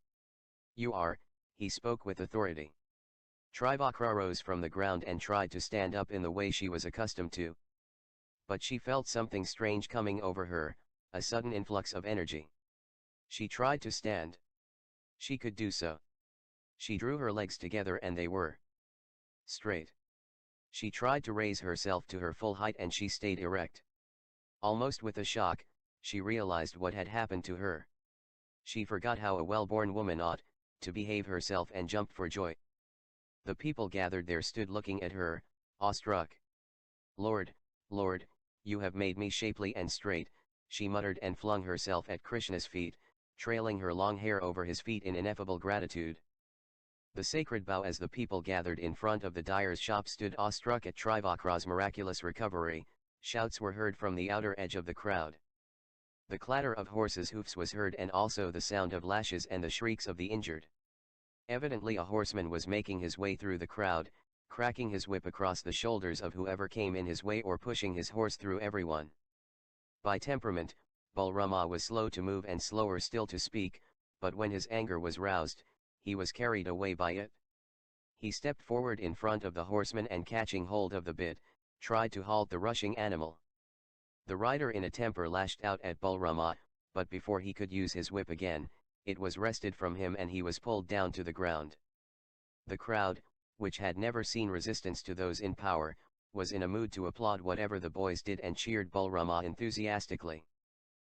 You are, he spoke with authority. Trivakra rose from the ground and tried to stand up in the way she was accustomed to. But she felt something strange coming over her, a sudden influx of energy. She tried to stand. She could do so. She drew her legs together and they were straight. She tried to raise herself to her full height and she stayed erect. Almost with a shock, she realized what had happened to her. She forgot how a well-born woman ought to behave herself and jumped for joy. The people gathered there stood looking at her, awestruck. Lord, Lord, you have made me shapely and straight, she muttered and flung herself at Krishna's feet, trailing her long hair over his feet in ineffable gratitude. The sacred bow as the people gathered in front of the dyer's shop stood awestruck at Trivakra's miraculous recovery. Shouts were heard from the outer edge of the crowd. The clatter of horses' hoofs was heard and also the sound of lashes and the shrieks of the injured. Evidently a horseman was making his way through the crowd, cracking his whip across the shoulders of whoever came in his way or pushing his horse through everyone. By temperament, Balrama was slow to move and slower still to speak, but when his anger was roused, he was carried away by it. He stepped forward in front of the horseman and catching hold of the bit, tried to halt the rushing animal. The rider in a temper lashed out at Balrama, but before he could use his whip again, it was wrested from him and he was pulled down to the ground. The crowd, which had never seen resistance to those in power, was in a mood to applaud whatever the boys did and cheered Balrama enthusiastically.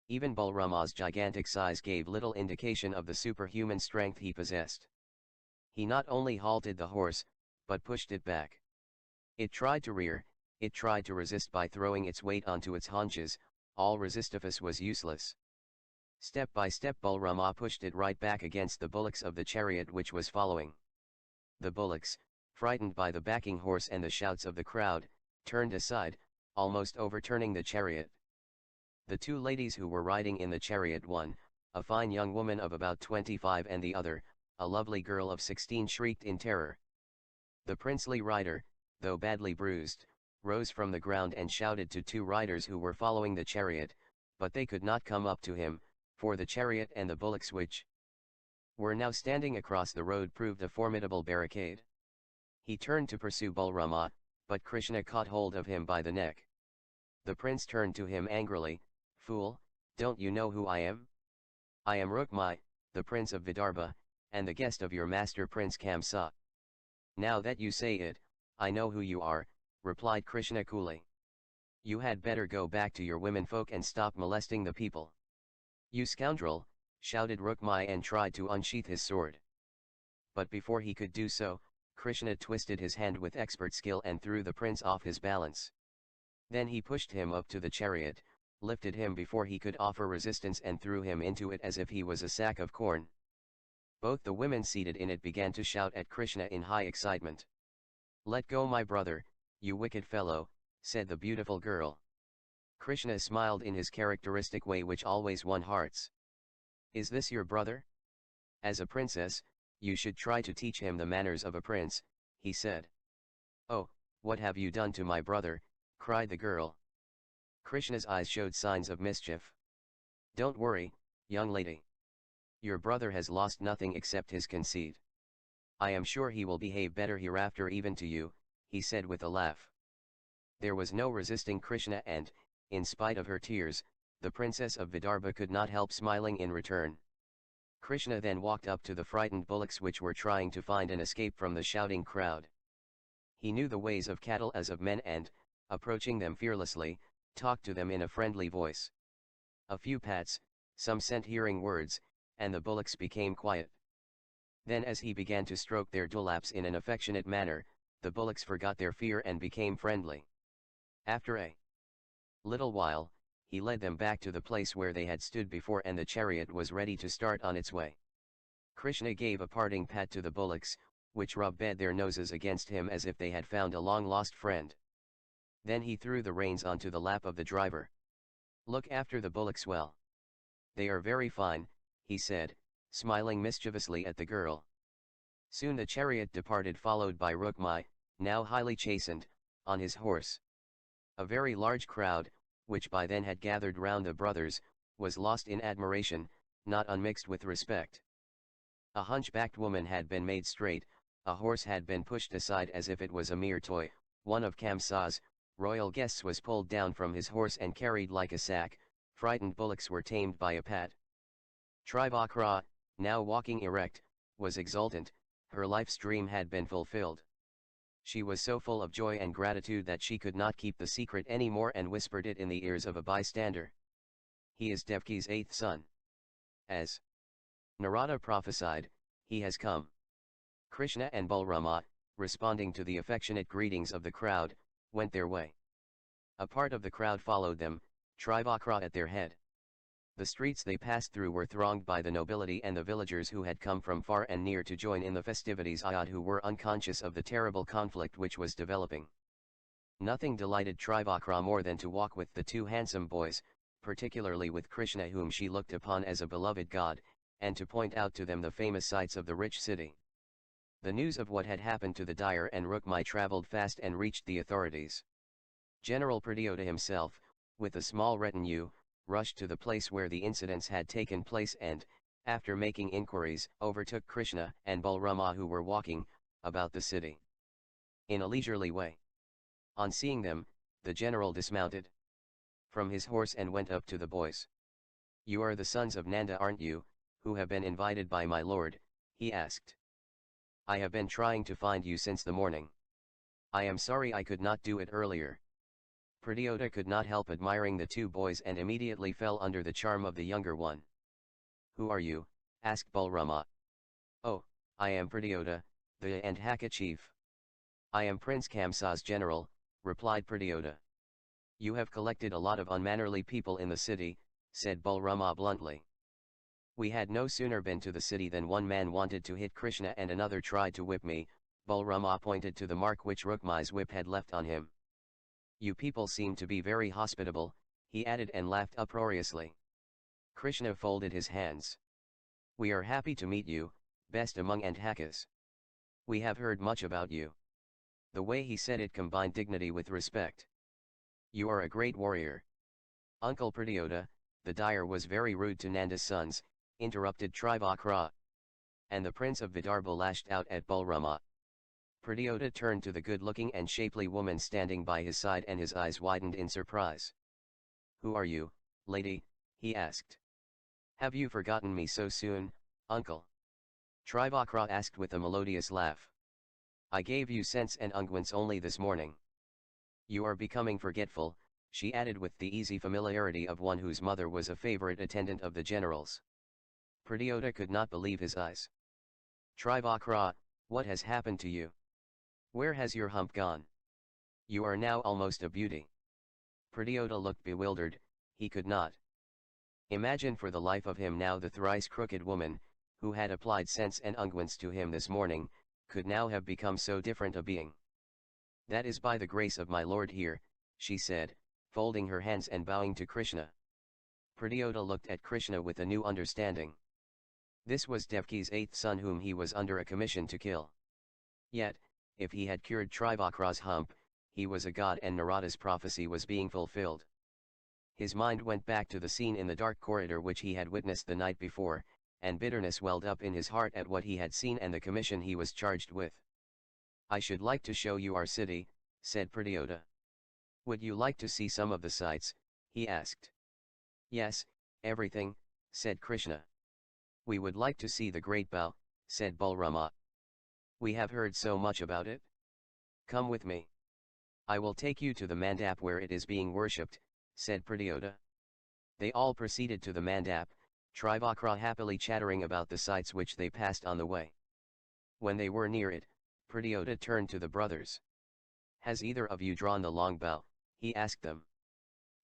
Even Balrama's gigantic size gave little indication of the superhuman strength he possessed. He not only halted the horse, but pushed it back. It tried to rear, it tried to resist by throwing its weight onto its haunches, all resistifus was useless. Step by step Balrama pushed it right back against the bullocks of the chariot which was following. The bullocks, frightened by the backing horse and the shouts of the crowd, turned aside, almost overturning the chariot. The two ladies who were riding in the chariot, one, a fine young woman of about 25 and the other, a lovely girl of 16 shrieked in terror. The princely rider, though badly bruised, rose from the ground and shouted to two riders who were following the chariot, but they could not come up to him, for the chariot and the bullocks which were now standing across the road proved a formidable barricade. He turned to pursue Balrama, but Krishna caught hold of him by the neck. The prince turned to him angrily, "Fool, don't you know who I am? I am Rukmai, the prince of Vidarbha, and the guest of your master Prince Kamsa." "Now that you say it, I know who you are," replied Krishna coolly. "You had better go back to your womenfolk and stop molesting the people." "You scoundrel," shouted Rukmai and tried to unsheath his sword. But before he could do so, Krishna twisted his hand with expert skill and threw the prince off his balance. Then he pushed him up to the chariot, lifted him before he could offer resistance and threw him into it as if he was a sack of corn. Both the women seated in it began to shout at Krishna in high excitement. "Let go my brother, you wicked fellow," said the beautiful girl. Krishna smiled in his characteristic way which always won hearts. "Is this your brother? As a princess, you should try to teach him the manners of a prince," he said. "Oh, what have you done to my brother?" cried the girl. Krishna's eyes showed signs of mischief. "Don't worry, young lady. Your brother has lost nothing except his conceit. I am sure he will behave better hereafter even to you," he said with a laugh. There was no resisting Krishna and, in spite of her tears, the princess of Vidarbha could not help smiling in return. Krishna then walked up to the frightened bullocks which were trying to find an escape from the shouting crowd. He knew the ways of cattle as of men and, approaching them fearlessly, talked to them in a friendly voice. A few pats, some sent hearing words, and the bullocks became quiet. Then as he began to stroke their dewlaps in an affectionate manner, the bullocks forgot their fear and became friendly. After a little while, he led them back to the place where they had stood before and the chariot was ready to start on its way. Krishna gave a parting pat to the bullocks, which rubbed their noses against him as if they had found a long-lost friend. Then he threw the reins onto the lap of the driver. "Look after the bullocks well. They are very fine," he said, smiling mischievously at the girl. Soon the chariot departed followed by Rukmai, now highly chastened, on his horse. A very large crowd, which by then had gathered round the brothers, was lost in admiration, not unmixed with respect. A hunchbacked woman had been made straight, a horse had been pushed aside as if it was a mere toy, one of Kamsa's royal guests was pulled down from his horse and carried like a sack, frightened bullocks were tamed by a pat. Trivakra, now walking erect, was exultant, her life's dream had been fulfilled. She was so full of joy and gratitude that she could not keep the secret any more and whispered it in the ears of a bystander. "He is Devki's 8th son. As Narada prophesied, he has come." Krishna and Balrama, responding to the affectionate greetings of the crowd, went their way. A part of the crowd followed them, Trivakra at their head. The streets they passed through were thronged by the nobility and the villagers who had come from far and near to join in the festivities, who were unconscious of the terrible conflict which was developing. Nothing delighted Trivakra more than to walk with the two handsome boys, particularly with Krishna whom she looked upon as a beloved god, and to point out to them the famous sights of the rich city. The news of what had happened to the dyer and Rukmai travelled fast and reached the authorities. General Pradyota himself, with a small retinue, rushed to the place where the incidents had taken place and, after making inquiries, overtook Krishna and Balrama who were walking about the city in a leisurely way. On seeing them, the general dismounted from his horse and went up to the boys. "You are the sons of Nanda, aren't you, who have been invited by my lord?" he asked. "I have been trying to find you since the morning. I am sorry I could not do it earlier." Pradyota could not help admiring the two boys and immediately fell under the charm of the younger one. "Who are you?" asked Balrama. "Oh, I am Pradyota, the Andhaka chief." "I am Prince Kamsa's general," replied Pradyota. "You have collected a lot of unmannerly people in the city," said Balrama bluntly. "We had no sooner been to the city than one man wanted to hit Krishna and another tried to whip me." Balrama pointed to the mark which Rukmai's whip had left on him. "You people seem to be very hospitable," he added and laughed uproariously. Krishna folded his hands. "We are happy to meet you, best among Andhakas. We have heard much about you. The way he said it combined dignity with respect. You are a great warrior. Uncle Pradyota, the dyer was very rude to Nanda's sons, interrupted Trivakra. And the prince of Vidarbha lashed out at Balrama. Pradyota turned to the good-looking and shapely woman standing by his side and his eyes widened in surprise. Who are you, lady? He asked. Have you forgotten me so soon, uncle? Trivakra asked with a melodious laugh. I gave you scents and unguents only this morning. You are becoming forgetful, she added with the easy familiarity of one whose mother was a favorite attendant of the general's. Pradyota could not believe his eyes. Trivakra, what has happened to you? Where has your hump gone? You are now almost a beauty. Pradyota looked bewildered, he could not imagine for the life of him now the thrice crooked woman, who had applied scents and unguents to him this morning, could now have become so different a being. That is by the grace of my lord here, she said, folding her hands and bowing to Krishna. Pradyota looked at Krishna with a new understanding. This was Devki's eighth son whom he was under a commission to kill. Yet, if he had cured Trivakra's hump, he was a god and Narada's prophecy was being fulfilled. His mind went back to the scene in the dark corridor which he had witnessed the night before, and bitterness welled up in his heart at what he had seen and the commission he was charged with. I should like to show you our city, said Pradyota. Would you like to see some of the sights? He asked. Yes, everything, said Krishna. We would like to see the great bow, said Balrama. We have heard so much about it. Come with me. I will take you to the mandap where it is being worshipped, said Pradyota. They all proceeded to the mandap, Trivakra happily chattering about the sights which they passed on the way. When they were near it, Pradyota turned to the brothers. Has either of you drawn the long bow? He asked them.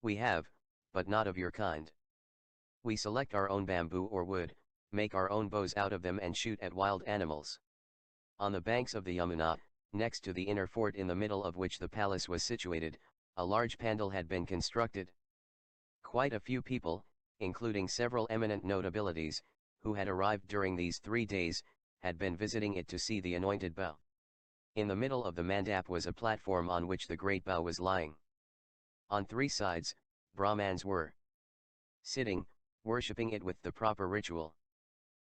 We have, but not of your kind. We select our own bamboo or wood, make our own bows out of them and shoot at wild animals. On the banks of the Yamuna, next to the inner fort in the middle of which the palace was situated, a large pandal had been constructed. Quite a few people, including several eminent notabilities, who had arrived during these 3 days, had been visiting it to see the anointed bow. In the middle of the mandap was a platform on which the great bow was lying. On 3 sides, Brahmans were sitting, worshipping it with the proper ritual.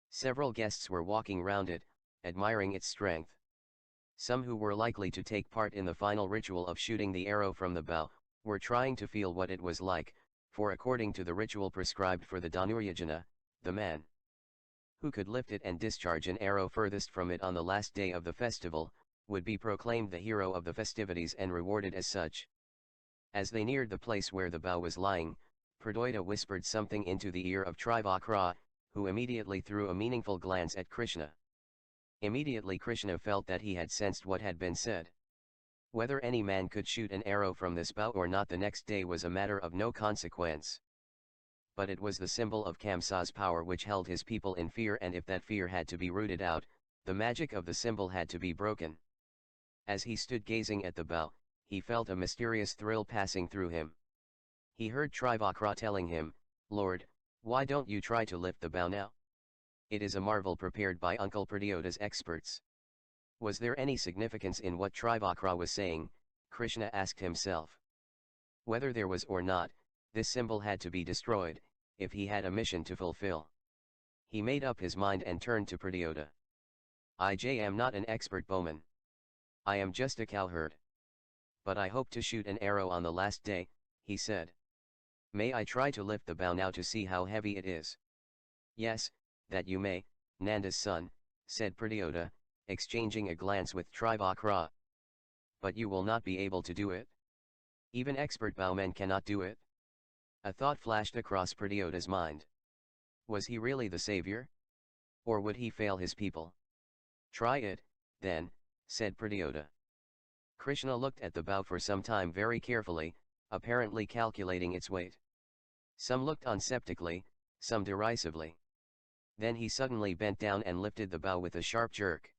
Several guests were walking round it, admiring its strength. Some who were likely to take part in the final ritual of shooting the arrow from the bow, were trying to feel what it was like, for according to the ritual prescribed for the Dhanuryajana, the man who could lift it and discharge an arrow furthest from it on the last day of the festival, would be proclaimed the hero of the festivities and rewarded as such. As they neared the place where the bow was lying, Pradyota whispered something into the ear of Trivakra, who immediately threw a meaningful glance at Krishna. Immediately Krishna felt that he had sensed what had been said. Whether any man could shoot an arrow from this bow or not the next day was a matter of no consequence. But it was the symbol of Kamsa's power which held his people in fear, and if that fear had to be rooted out, the magic of the symbol had to be broken. As he stood gazing at the bow, he felt a mysterious thrill passing through him. He heard Trivakra telling him, Lord, why don't you try to lift the bow now? It is a marvel prepared by Uncle Pradyota's experts. Was there any significance in what Trivakra was saying? Krishna asked himself. Whether there was or not, this symbol had to be destroyed, if he had a mission to fulfill. He made up his mind and turned to Pradyota. I am not an expert bowman. I am just a cowherd. But I hope to shoot an arrow on the last day, he said. May I try to lift the bow now to see how heavy it is? Yes, that you may, Nanda's son, said Pradyota, exchanging a glance with Trivakra. But you will not be able to do it. Even expert bowmen cannot do it. A thought flashed across Pradyota's mind. Was he really the savior? Or would he fail his people? Try it, then, said Pradyota. Krishna looked at the bow for some time very carefully, apparently calculating its weight. Some looked on sceptically, some derisively. Then he suddenly bent down and lifted the bow with a sharp jerk.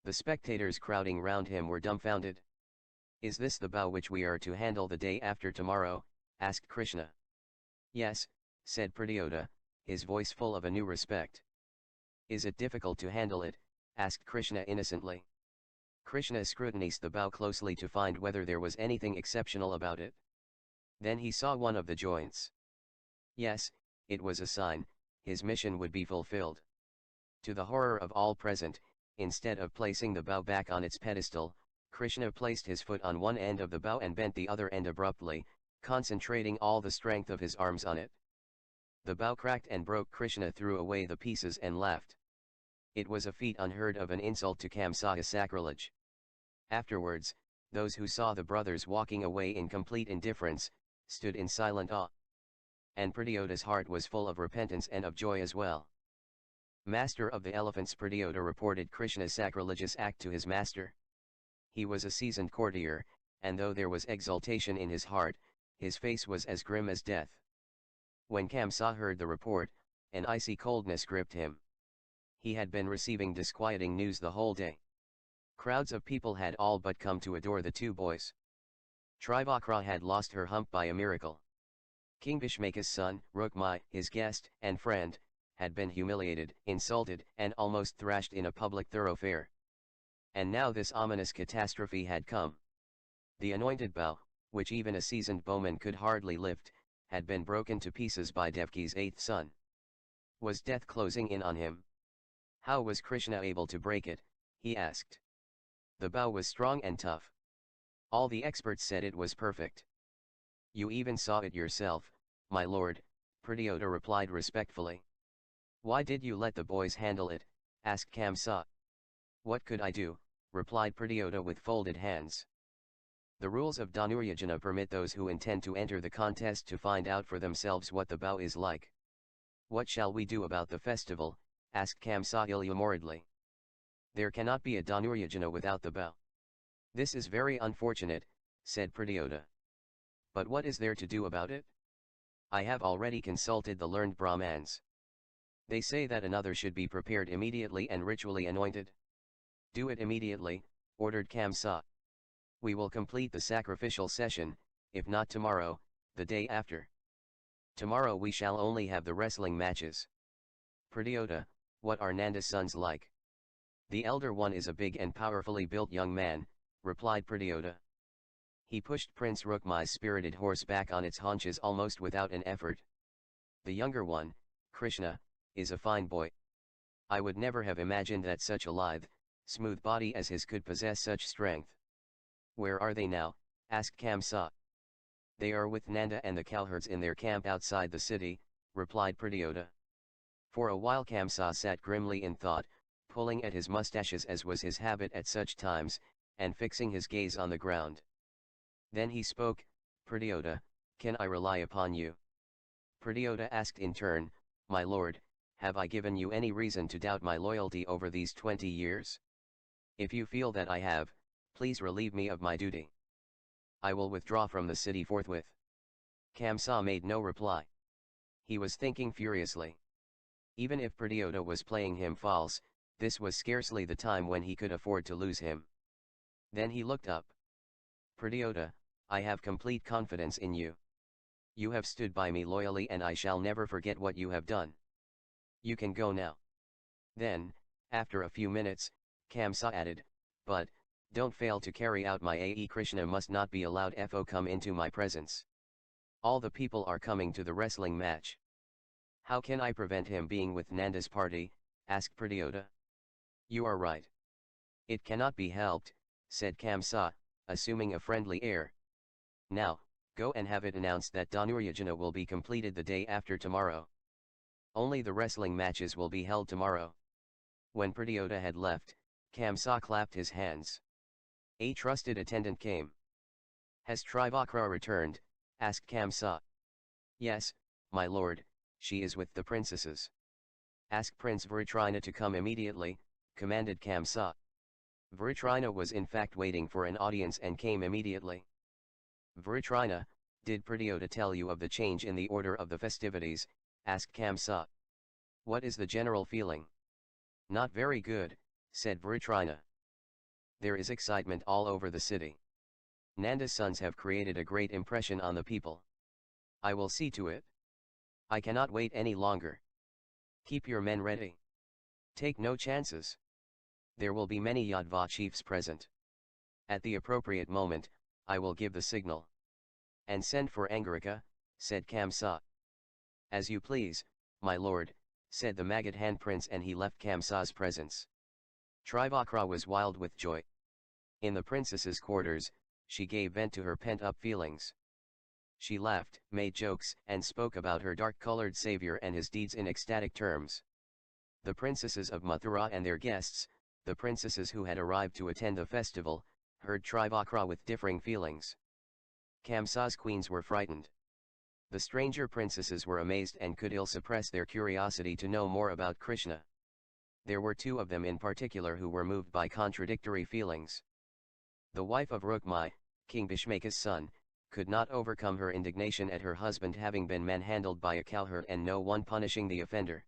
The spectators crowding round him were dumbfounded. Is this the bow which we are to handle the day after tomorrow? Asked Krishna. Yes, said Pradyota, his voice full of a new respect. Is it difficult to handle it? Asked Krishna innocently. Krishna scrutinized the bow closely to find whether there was anything exceptional about it. Then he saw one of the joints. Yes, it was a sign, his mission would be fulfilled. To the horror of all present, instead of placing the bow back on its pedestal, Krishna placed his foot on one end of the bow and bent the other end abruptly, concentrating all the strength of his arms on it. The bow cracked and broke. Krishna threw away the pieces and laughed. It was a feat unheard of, an insult to Kamsa, a sacrilege. Afterwards, those who saw the brothers walking away in complete indifference, stood in silent awe. And Pratyota's heart was full of repentance and of joy as well. Master of the elephants, Pratyota reported Krishna's sacrilegious act to his master. He was a seasoned courtier, and though there was exultation in his heart, his face was as grim as death. When Kamsa heard the report, an icy coldness gripped him. He had been receiving disquieting news the whole day. Crowds of people had all but come to adore the two boys. Trivakra had lost her hump by a miracle. King Bhishmaka's son, Rukmai, his guest and friend, had been humiliated, insulted, and almost thrashed in a public thoroughfare. And now this ominous catastrophe had come. The anointed bow, which even a seasoned bowman could hardly lift, had been broken to pieces by Devki's eighth son. Was death closing in on him? How was Krishna able to break it? He asked. The bow was strong and tough. All the experts said it was perfect. You even saw it yourself, my lord, Pratyota replied respectfully. Why did you let the boys handle it? Asked Kamsa. What could I do? Replied Pratyota with folded hands. The rules of Dhanuryajana permit those who intend to enter the contest to find out for themselves what the bow is like. What shall we do about the festival? Asked Kamsa ill-humouredly. There cannot be a Dhanuryajana without the bow. This is very unfortunate, said Pratyota. But what is there to do about it? I have already consulted the learned Brahmans. They say that another should be prepared immediately and ritually anointed. Do it immediately, ordered Kamsa. We will complete the sacrificial session, if not tomorrow, the day after. Tomorrow we shall only have the wrestling matches. Pratyota, what are Nanda's sons like? The elder one is a big and powerfully built young man, replied Pratyota. He pushed Prince Rukmai's spirited horse back on its haunches almost without an effort. The younger one, Krishna, is a fine boy. I would never have imagined that such a lithe, smooth body as his could possess such strength. Where are they now? Asked Kamsa. They are with Nanda and the cowherds in their camp outside the city, replied Pratyota. For a while Kamsa sat grimly in thought, pulling at his mustaches as was his habit at such times, and fixing his gaze on the ground. Then he spoke, Pratyota, can I rely upon you? Pratyota asked in turn, my lord, have I given you any reason to doubt my loyalty over these 20 years? If you feel that I have, please relieve me of my duty. I will withdraw from the city forthwith. Kamsa made no reply. He was thinking furiously. Even if Pratyota was playing him false, this was scarcely the time when he could afford to lose him. Then he looked up. Pratyota, I have complete confidence in you. You have stood by me loyally and I shall never forget what you have done. You can go now. Then, after a few minutes, Kamsa added, but, don't fail to carry out my AE. Krishna must not be allowed to come into my presence. All the people are coming to the wrestling match. How can I prevent him being with Nanda's party? Asked Pratyota. You are right. It cannot be helped, said Kamsa, assuming a friendly air. Now, go and have it announced that Dhanuryajana will be completed the day after tomorrow. Only the wrestling matches will be held tomorrow. When Pratyota had left, Kamsa clapped his hands. A trusted attendant came. Has Trivakra returned? Asked Kamsa. Yes, my lord, she is with the princesses. Ask Prince Vritrina to come immediately, commanded Kamsa. Vritrina was in fact waiting for an audience and came immediately. Vritrina, did Pratyota tell you of the change in the order of the festivities? Asked Kamsa. What is the general feeling? Not very good, said Vritrina. There is excitement all over the city. Nanda's sons have created a great impression on the people. I will see to it. I cannot wait any longer. Keep your men ready. Take no chances. There will be many Yadva chiefs present. At the appropriate moment, I will give the signal. And send for Angarica, said Kamsa. As you please, my lord, said the Magadhan prince, and he left Kamsa's presence. Trivakra was wild with joy. In the princess's quarters, she gave vent to her pent-up feelings. She laughed, made jokes, and spoke about her dark-colored savior and his deeds in ecstatic terms. The princesses of Mathura and their guests, the princesses who had arrived to attend the festival, heard Trivakra with differing feelings. Kamsa's queens were frightened. The stranger princesses were amazed and could ill suppress their curiosity to know more about Krishna. There were two of them in particular who were moved by contradictory feelings. The wife of Rukmai, King Bhishmaka's son, could not overcome her indignation at her husband having been manhandled by a cowherd and no one punishing the offender.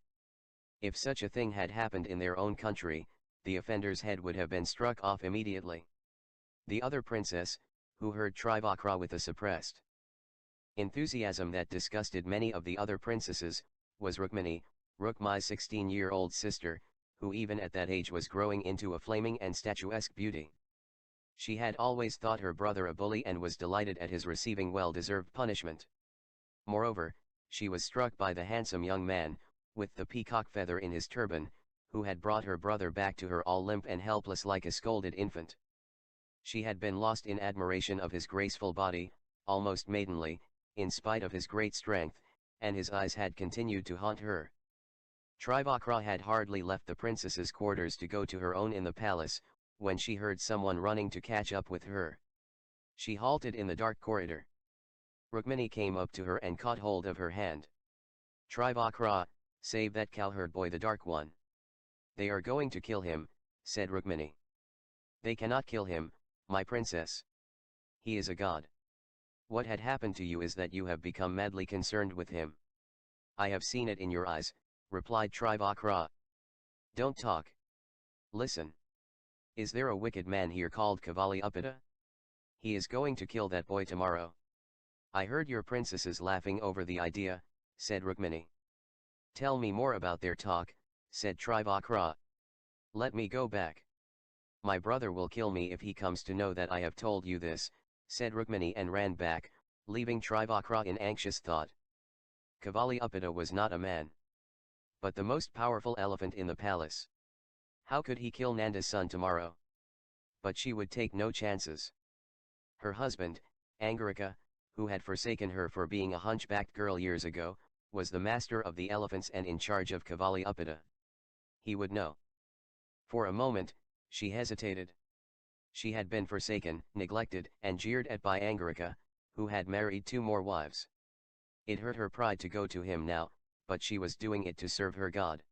If such a thing had happened in their own country, the offender's head would have been struck off immediately. The other princess, who heard Trivakra with a suppressed enthusiasm that disgusted many of the other princesses, was Rukmini, Rukmai's 16-year-old sister, who even at that age was growing into a flaming and statuesque beauty. She had always thought her brother a bully and was delighted at his receiving well-deserved punishment. Moreover, she was struck by the handsome young man, with the peacock feather in his turban, who had brought her brother back to her all limp and helpless like a scolded infant. She had been lost in admiration of his graceful body, almost maidenly, in spite of his great strength, and his eyes had continued to haunt her. Trivakra had hardly left the princess's quarters to go to her own in the palace, when she heard someone running to catch up with her. She halted in the dark corridor. Rukmini came up to her and caught hold of her hand. Trivakra, save that cowherd boy, the dark one. They are going to kill him, said Rukmini. They cannot kill him, my princess. He is a god. What had happened to you is that you have become madly concerned with him. I have seen it in your eyes, replied Trivakra. Don't talk. Listen. Is there a wicked man here called Kavali Uppita? He is going to kill that boy tomorrow. I heard your princesses laughing over the idea, said Rukmini. Tell me more about their talk, said Trivakra. Let me go back. My brother will kill me if he comes to know that I have told you this, said Rukmini, and ran back, leaving Trivakra in anxious thought. Kavali Uppita was not a man, but the most powerful elephant in the palace. How could he kill Nanda's son tomorrow? But she would take no chances. Her husband, Angarica, who had forsaken her for being a hunchbacked girl years ago, was the master of the elephants and in charge of Kavali Uppita. He would know. For a moment, she hesitated. She had been forsaken, neglected, and jeered at by Angarica, who had married 2 more wives. It hurt her pride to go to him now, but she was doing it to serve her god.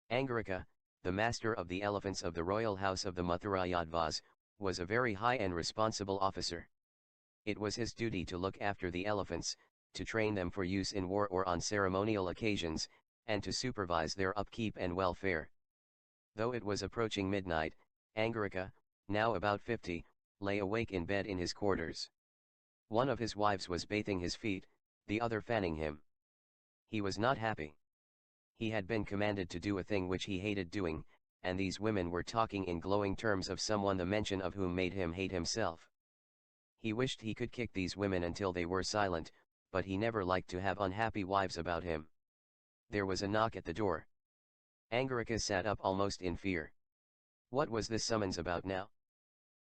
Angarica, the master of the elephants of the royal house of the Mathura Yadvas, was a very high and responsible officer. It was his duty to look after the elephants, to train them for use in war or on ceremonial occasions, and to supervise their upkeep and welfare. Though it was approaching midnight, Angarica, now about 50, lay awake in bed in his quarters. One of his wives was bathing his feet, the other fanning him. He was not happy. He had been commanded to do a thing which he hated doing, and these women were talking in glowing terms of someone the mention of whom made him hate himself. He wished he could kick these women until they were silent, but he never liked to have unhappy wives about him. There was a knock at the door. Angarica sat up almost in fear. What was this summons about now?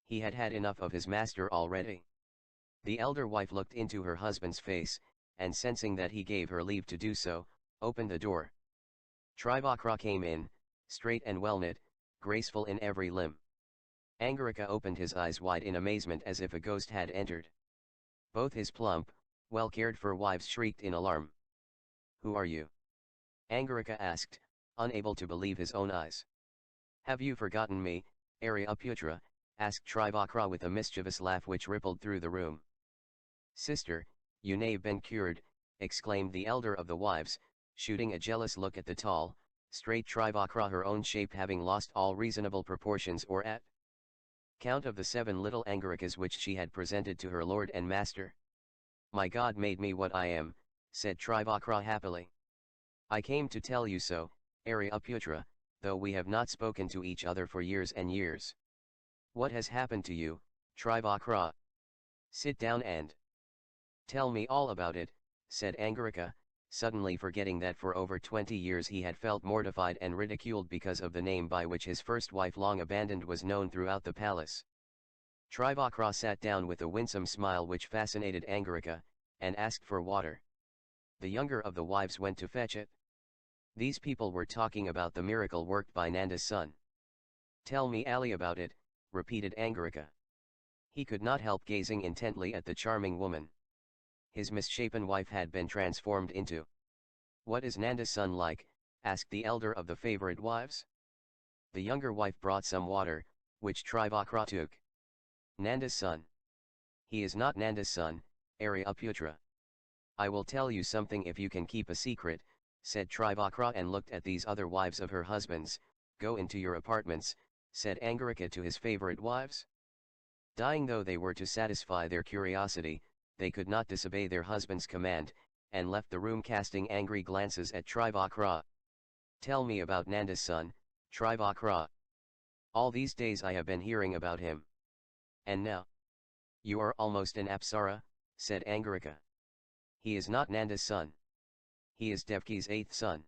He had had enough of his master already. The elder wife looked into her husband's face, and sensing that he gave her leave to do so, opened the door. Trivakra came in, straight and well-knit, graceful in every limb. Angarica opened his eyes wide in amazement as if a ghost had entered. Both his plump, well-cared-for wives shrieked in alarm. Who are you? Angarica asked, unable to believe his own eyes. Have you forgotten me, Aryaputra? Asked Trivakra with a mischievous laugh which rippled through the room. Sister, you have been cured, exclaimed the elder of the wives, shooting a jealous look at the tall, straight Trivakra, her own shape having lost all reasonable proportions or at count of the 7 little Angaricas which she had presented to her lord and master. My God made me what I am, said Trivakra happily. I came to tell you so, Aryaputra, though we have not spoken to each other for years and years. What has happened to you, Trivakra? Sit down and tell me all about it, said Angarica, suddenly forgetting that for over 20 years he had felt mortified and ridiculed because of the name by which his first wife long abandoned was known throughout the palace. Trivakra sat down with a winsome smile which fascinated Angarica, and asked for water. The younger of the wives went to fetch it. These people were talking about the miracle worked by Nanda's son. Tell me Ali about it, repeated Angarica. He could not help gazing intently at the charming woman. His misshapen wife had been transformed into. What is Nanda's son like? Asked the elder of the favorite wives. The younger wife brought some water, which Trivakra took. Nanda's son. He is not Nanda's son, Aryaputra. I will tell you something if you can keep a secret, said Trivakra and looked at these other wives of her husbands. Go into your apartments, said Angarica to his favorite wives. Dying though they were to satisfy their curiosity, they could not disobey their husband's command, and left the room casting angry glances at Trivakra. Tell me about Nanda's son, Trivakra. All these days I have been hearing about him. And now? You are almost an Apsara, said Angarica. He is not Nanda's son. He is Devki's eighth son.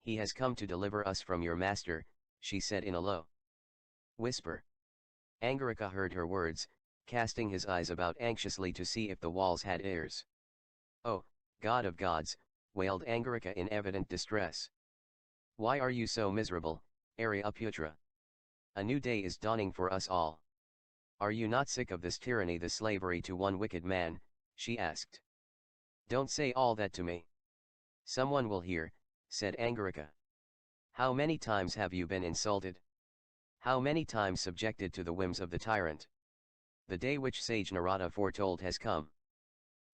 He has come to deliver us from your master, she said in a low whisper. Angarica heard her words, casting his eyes about anxiously to see if the walls had ears. Oh, God of gods, wailed Angarica in evident distress. Why are you so miserable, Aryaputra? A new day is dawning for us all. Are you not sick of this tyranny, this slavery to one wicked man? She asked. Don't say all that to me. Someone will hear, said Angarica. How many times have you been insulted? How many times subjected to the whims of the tyrant? The day which sage Narada foretold has come.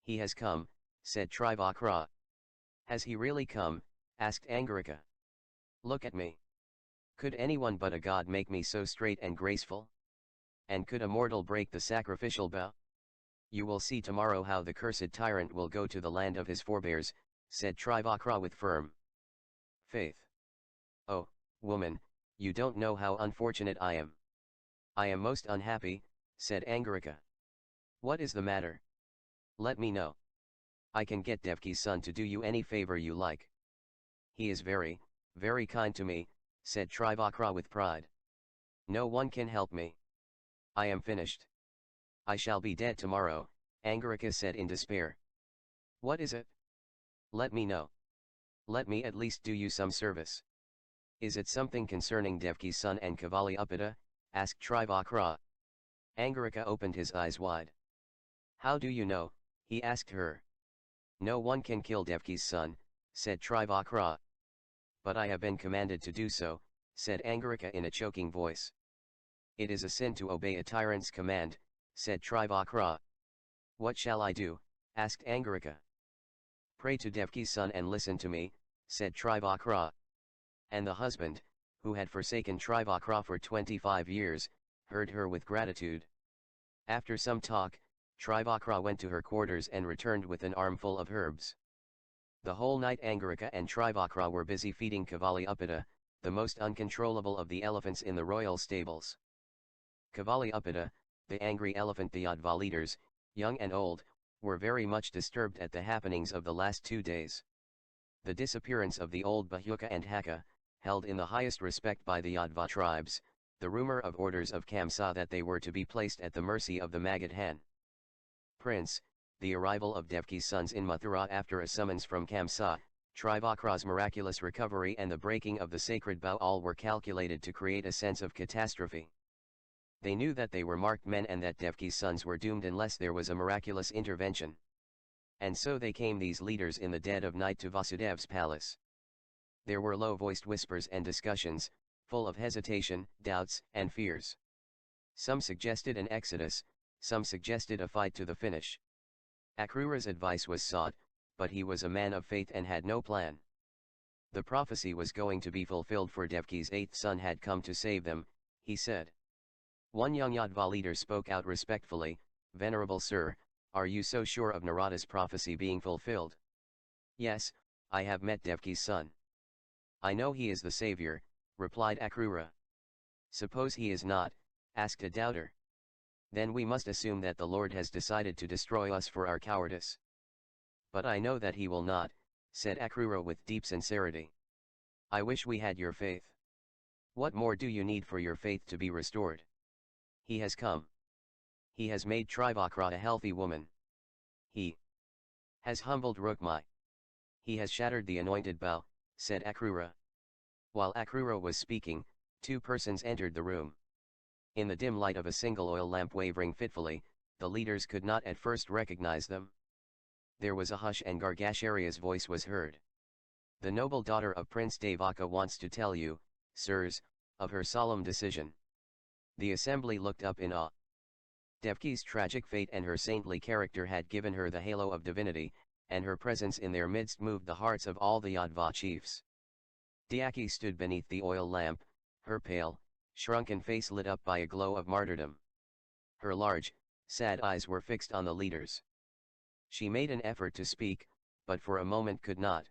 He has come, said Trivakra. Has he really come? Asked Angarica. Look at me. Could anyone but a god make me so straight and graceful? And could a mortal break the sacrificial bow? You will see tomorrow how the cursed tyrant will go to the land of his forebears, said Trivakra with firm faith. Oh, woman, you don't know how unfortunate I am. I am most unhappy, said Angarica. What is the matter? Let me know. I can get Devki's son to do you any favor you like. He is very, very kind to me, said Trivakra with pride. No one can help me. I am finished. I shall be dead tomorrow, Angarica said in despair. What is it? Let me know. Let me at least do you some service. Is it something concerning Devki's son and Kavali Uppita? Asked Trivakra. Angarica opened his eyes wide. How do you know? He asked her. No one can kill Devki's son, said Trivakra. But I have been commanded to do so, said Angarica in a choking voice. It is a sin to obey a tyrant's command, said Trivakra. What shall I do? Asked Angarica. Pray to Devki's son and listen to me, said Trivakra. And the husband, who had forsaken Trivakra for 25 years, heard her with gratitude. After some talk, Trivakra went to her quarters and returned with an armful of herbs. The whole night Angarica and Trivakra were busy feeding Kavali Uppita, the most uncontrollable of the elephants in the royal stables. Kavali Uppita, the angry elephant, the Yadva leaders, young and old, were very much disturbed at the happenings of the last 2 days. The disappearance of the old Bahuka and Haka, held in the highest respect by the Yadva tribes, the rumor of orders of Kamsa that they were to be placed at the mercy of the Magadhan Prince, the arrival of Devki's sons in Mathura after a summons from Kamsa, Trivakra's miraculous recovery and the breaking of the sacred bow all were calculated to create a sense of catastrophe. They knew that they were marked men and that Devki's sons were doomed unless there was a miraculous intervention. And so they came, these leaders, in the dead of night to Vasudev's palace. There were low-voiced whispers and discussions, full of hesitation, doubts, and fears. Some suggested an exodus, some suggested a fight to the finish. Akrura's advice was sought, but he was a man of faith and had no plan. The prophecy was going to be fulfilled, for Devki's eighth son had come to save them, he said. One young Yadva leader spoke out respectfully, "Venerable sir, are you so sure of Narada's prophecy being fulfilled?" "Yes, I have met Devki's son. I know he is the savior," replied Akrura. Suppose he is not, asked a doubter. Then we must assume that the Lord has decided to destroy us for our cowardice. But I know that he will not, said Akrura with deep sincerity. I wish we had your faith. What more do you need for your faith to be restored? He has come. He has made Trivakra a healthy woman. He has humbled Rukmai. He has shattered the anointed bow, said Akrura. While Akrura was speaking, two persons entered the room. In the dim light of a single oil lamp wavering fitfully, the leaders could not at first recognize them. There was a hush and Gargasharia's voice was heard. The noble daughter of Prince Devaka wants to tell you, sirs, of her solemn decision. The assembly looked up in awe. Devki's tragic fate and her saintly character had given her the halo of divinity, and her presence in their midst moved the hearts of all the Yadva chiefs. Devki stood beneath the oil lamp, her pale, shrunken face lit up by a glow of martyrdom. Her large, sad eyes were fixed on the leaders. She made an effort to speak, but for a moment could not.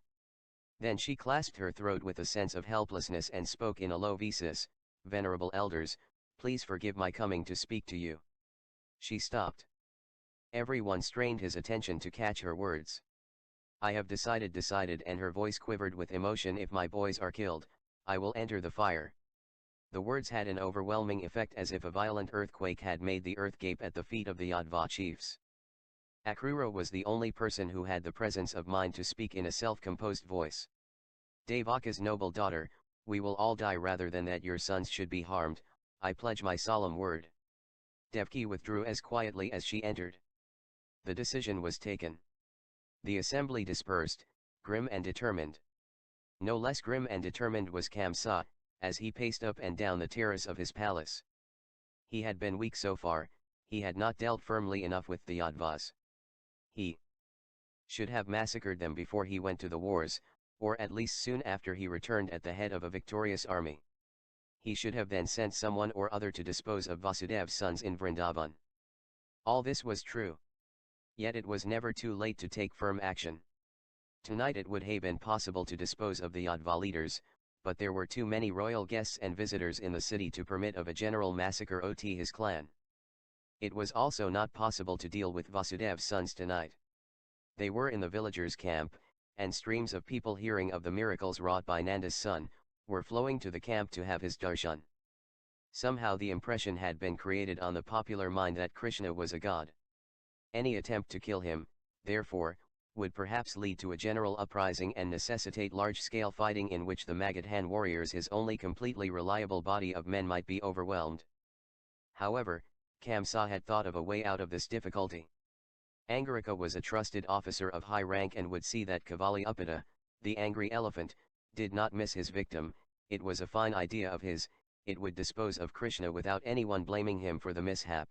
Then she clasped her throat with a sense of helplessness and spoke in a low voice, "Venerable elders, please forgive my coming to speak to you." She stopped. Everyone strained his attention to catch her words. "I have decided," and her voice quivered with emotion. "If my boys are killed, I will enter the fire." The words had an overwhelming effect, as if a violent earthquake had made the earth gape at the feet of the Yadva chiefs. Akrura was the only person who had the presence of mind to speak in a self-composed voice. "Devaka's noble daughter, we will all die rather than that your sons should be harmed, I pledge my solemn word." Devki withdrew as quietly as she entered. The decision was taken. The assembly dispersed, grim and determined. No less grim and determined was Kamsa, as he paced up and down the terrace of his palace. He had been weak so far, he had not dealt firmly enough with the Yadvas. He should have massacred them before he went to the wars, or at least soon after he returned at the head of a victorious army. He should have then sent someone or other to dispose of Vasudev's sons in Vrindavan. All this was true. Yet it was never too late to take firm action. Tonight it would have been possible to dispose of the Yadva leaders, but there were too many royal guests and visitors in the city to permit of a general massacre of his clan. It was also not possible to deal with Vasudev's sons tonight. They were in the villagers' camp, and streams of people hearing of the miracles wrought by Nanda's son, were flowing to the camp to have his darshan. Somehow the impression had been created on the popular mind that Krishna was a god. Any attempt to kill him, therefore, would perhaps lead to a general uprising and necessitate large-scale fighting in which the Magadhan warriors, his only completely reliable body of men, might be overwhelmed. However, Kamsa had thought of a way out of this difficulty. Angarika was a trusted officer of high rank and would see that Kavali Uppita, the angry elephant, did not miss his victim. It was a fine idea of his, it would dispose of Krishna without anyone blaming him for the mishap.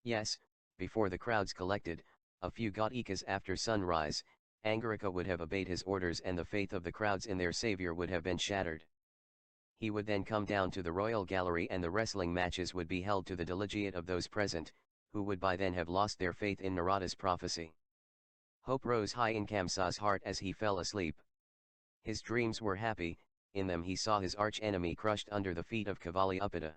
Yes, before the crowds collected, a few Gatikas after sunrise, Angarika would have obeyed his orders and the faith of the crowds in their savior would have been shattered. He would then come down to the royal gallery and the wrestling matches would be held to the deligiate of those present, who would by then have lost their faith in Narada's prophecy. Hope rose high in Kamsa's heart as he fell asleep. His dreams were happy, in them he saw his arch-enemy crushed under the feet of Kavali Uppita.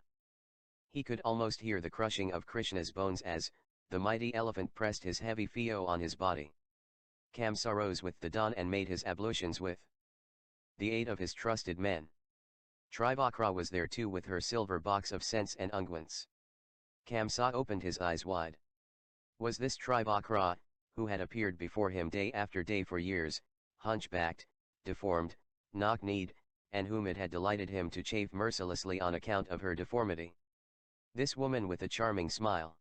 He could almost hear the crushing of Krishna's bones as, the mighty elephant pressed his heavy fio on his body. Kamsa rose with the dawn and made his ablutions with the aid of his trusted men. Trivakra was there too with her silver box of scents and unguents. Kamsa opened his eyes wide. Was this Trivakra, who had appeared before him day after day for years, hunchbacked, deformed, knock-kneed, and whom it had delighted him to chafe mercilessly on account of her deformity? This woman with a charming smile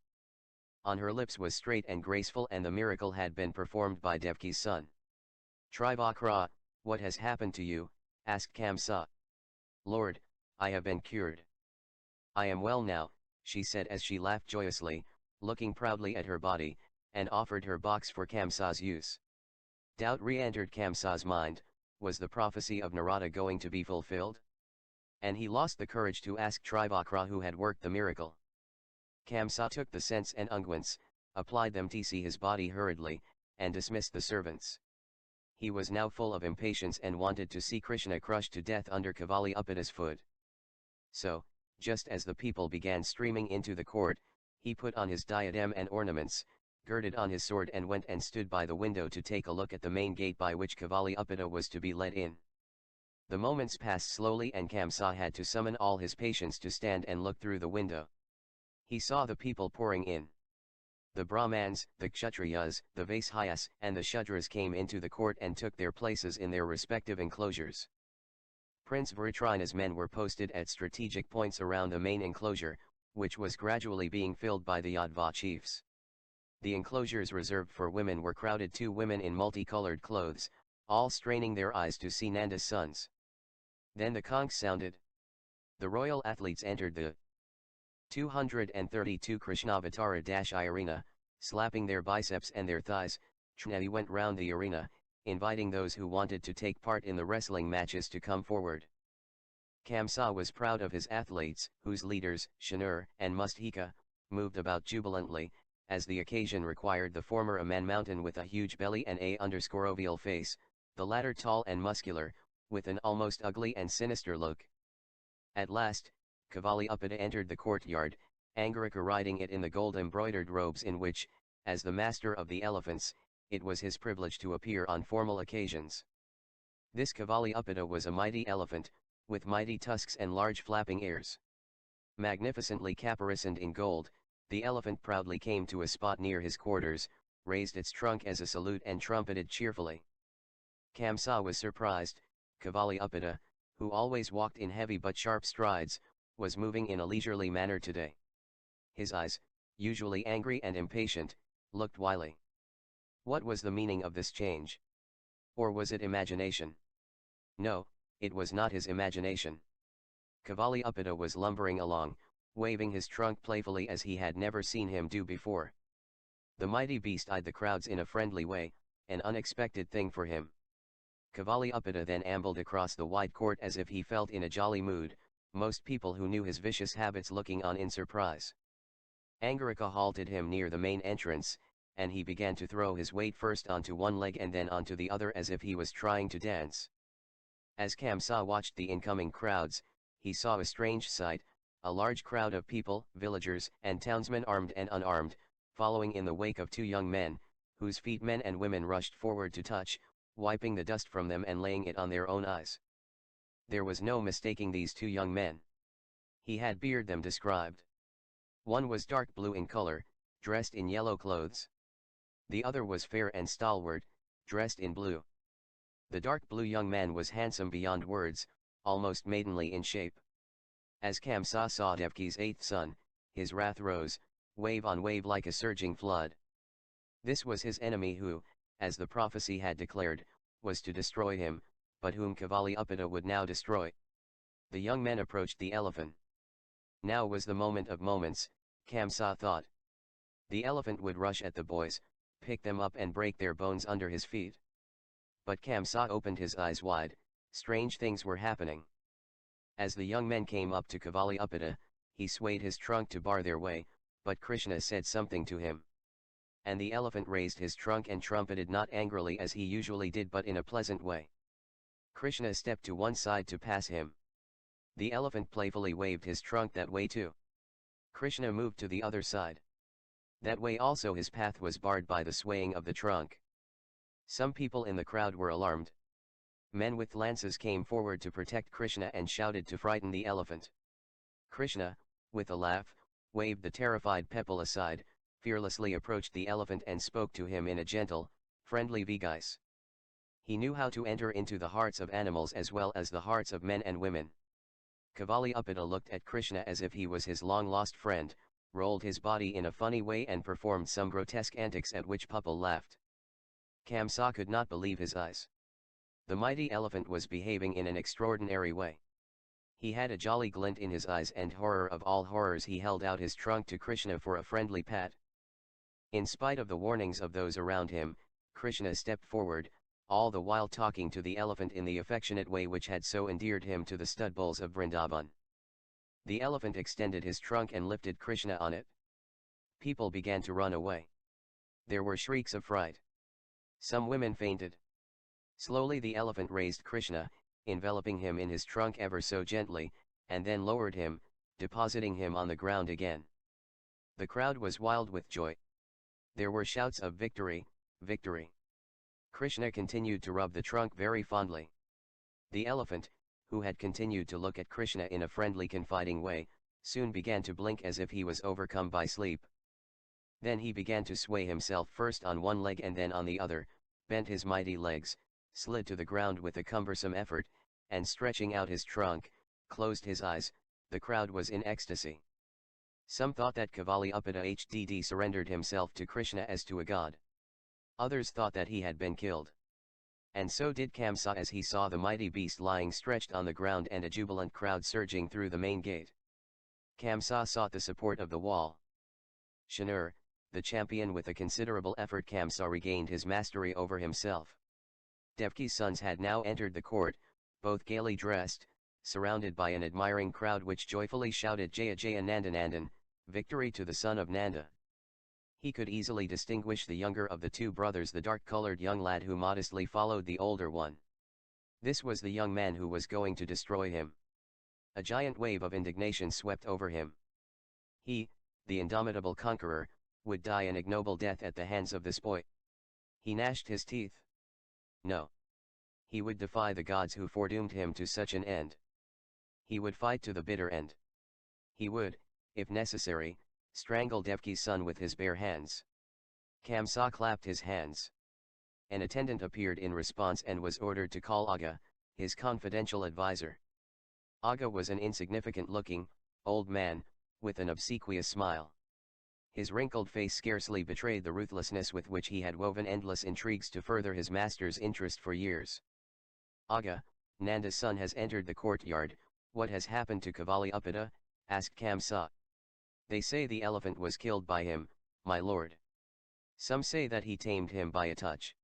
on her lips was straight and graceful, and the miracle had been performed by Devki's son. "Trivakra, what has happened to you?" asked Kamsa. "Lord, I have been cured. I am well now," she said as she laughed joyously, looking proudly at her body, and offered her box for Kamsa's use. Doubt re-entered Kamsa's mind. Was the prophecy of Narada going to be fulfilled? And he lost the courage to ask Trivakra who had worked the miracle. Kamsa took the scents and unguents, applied them to his body hurriedly, and dismissed the servants. He was now full of impatience and wanted to see Krishna crushed to death under Kavali Uppita's foot. So, just as the people began streaming into the court, he put on his diadem and ornaments, girded on his sword and went and stood by the window to take a look at the main gate by which Kavali Uppita was to be let in. The moments passed slowly and Kamsa had to summon all his patience to stand and look through the window. He saw the people pouring in. The Brahmans, the Kshatriyas, the Vaishyas, and the Shudras came into the court and took their places in their respective enclosures. Prince Vritrina's men were posted at strategic points around the main enclosure, which was gradually being filled by the Yadva chiefs. The enclosures reserved for women were crowded. 2 women in multicolored clothes, all straining their eyes to see Nanda's sons. Then the conch sounded. The royal athletes entered the 232 Krishnavtar arena, slapping their biceps and their thighs. Trinavi went round the arena, inviting those who wanted to take part in the wrestling matches to come forward. Kamsa was proud of his athletes, whose leaders, Shanur and Mustika, moved about jubilantly, as the occasion required. The former a man mountain with a huge belly and a oval face, the latter tall and muscular, with an almost ugly and sinister look. At last, Kavali Uppita entered the courtyard, Angarika riding it in the gold-embroidered robes in which, as the master of the elephants, it was his privilege to appear on formal occasions. This Kavali Uppita was a mighty elephant, with mighty tusks and large flapping ears. Magnificently caparisoned in gold, the elephant proudly came to a spot near his quarters, raised its trunk as a salute and trumpeted cheerfully. Kamsa was surprised. Kavali Uppita, who always walked in heavy but sharp strides, was moving in a leisurely manner today. His eyes, usually angry and impatient, looked wily. What was the meaning of this change? Or was it imagination? No, it was not his imagination. Kavali Uppita was lumbering along, waving his trunk playfully as he had never seen him do before. The mighty beast eyed the crowds in a friendly way, an unexpected thing for him. Kavali Uppita then ambled across the wide court as if he felt in a jolly mood, most people who knew his vicious habits looking on in surprise. Angarika halted him near the main entrance, and he began to throw his weight first onto one leg and then onto the other as if he was trying to dance. As Kamsa watched the incoming crowds, he saw a strange sight, a large crowd of people, villagers and townsmen armed and unarmed, following in the wake of 2 young men, whose feet men and women rushed forward to touch, wiping the dust from them and laying it on their own eyes. There was no mistaking these 2 young men. He had beard them described. One was dark blue in color, dressed in yellow clothes. The other was fair and stalwart, dressed in blue. The dark blue young man was handsome beyond words, almost maidenly in shape. As Kamsa saw Devki's 8th son, his wrath rose, wave on wave like a surging flood. This was his enemy who, as the prophecy had declared, was to destroy him, but whom Kavali Uppita would now destroy. The young men approached the elephant. Now was the moment of moments, Kamsa thought. The elephant would rush at the boys, pick them up and break their bones under his feet. But Kamsa opened his eyes wide. Strange things were happening. As the young men came up to Kavali Uppita, he swayed his trunk to bar their way, but Krishna said something to him. And the elephant raised his trunk and trumpeted not angrily as he usually did but in a pleasant way. Krishna stepped to one side to pass him. The elephant playfully waved his trunk that way too. Krishna moved to the other side. That way also his path was barred by the swaying of the trunk. Some people in the crowd were alarmed. Men with lances came forward to protect Krishna and shouted to frighten the elephant. Krishna, with a laugh, waved the terrified people aside, fearlessly approached the elephant and spoke to him in a gentle, friendly voice. He knew how to enter into the hearts of animals as well as the hearts of men and women. Kavali Uppita looked at Krishna as if he was his long-lost friend, rolled his body in a funny way and performed some grotesque antics at which people laughed. Kamsa could not believe his eyes. The mighty elephant was behaving in an extraordinary way. He had a jolly glint in his eyes and horror of all horrors he held out his trunk to Krishna for a friendly pat. In spite of the warnings of those around him, Krishna stepped forward, all the while talking to the elephant in the affectionate way which had so endeared him to the stud bulls of Vrindavan. The elephant extended his trunk and lifted Krishna on it. People began to run away. There were shrieks of fright. Some women fainted. Slowly the elephant raised Krishna, enveloping him in his trunk ever so gently, and then lowered him, depositing him on the ground again. The crowd was wild with joy. There were shouts of victory, victory. Krishna continued to rub the trunk very fondly. The elephant, who had continued to look at Krishna in a friendly confiding way, soon began to blink as if he was overcome by sleep. Then he began to sway himself first on one leg and then on the other, bent his mighty legs, slid to the ground with a cumbersome effort, and stretching out his trunk, closed his eyes. The crowd was in ecstasy. Some thought that Kavali-Uppita Hdd surrendered himself to Krishna as to a god. Others thought that he had been killed. And so did Kamsa as he saw the mighty beast lying stretched on the ground and a jubilant crowd surging through the main gate. Kamsa sought the support of the wall. Shanur, the champion. With a considerable effort Kamsa regained his mastery over himself. Devki's sons had now entered the court, both gaily dressed, surrounded by an admiring crowd which joyfully shouted Jaya Jaya Nandanandan, victory to the son of Nanda. He could easily distinguish the younger of the two brothers, the dark-colored young lad who modestly followed the older one. This was the young man who was going to destroy him. A giant wave of indignation swept over him. He, the indomitable conqueror, would die an ignoble death at the hands of this boy. He gnashed his teeth. No. He would defy the gods who foredoomed him to such an end. He would fight to the bitter end. He would, if necessary, strangle Devki's son with his bare hands. Kamsa clapped his hands. An attendant appeared in response and was ordered to call Aga, his confidential advisor. Aga was an insignificant-looking, old man, with an obsequious smile. His wrinkled face scarcely betrayed the ruthlessness with which he had woven endless intrigues to further his master's interest for years. Aga, Nanda's son has entered the courtyard. What has happened to Kavali-Uppita? Asked Kamsa. They say the elephant was killed by him, my lord. Some say that he tamed him by a touch.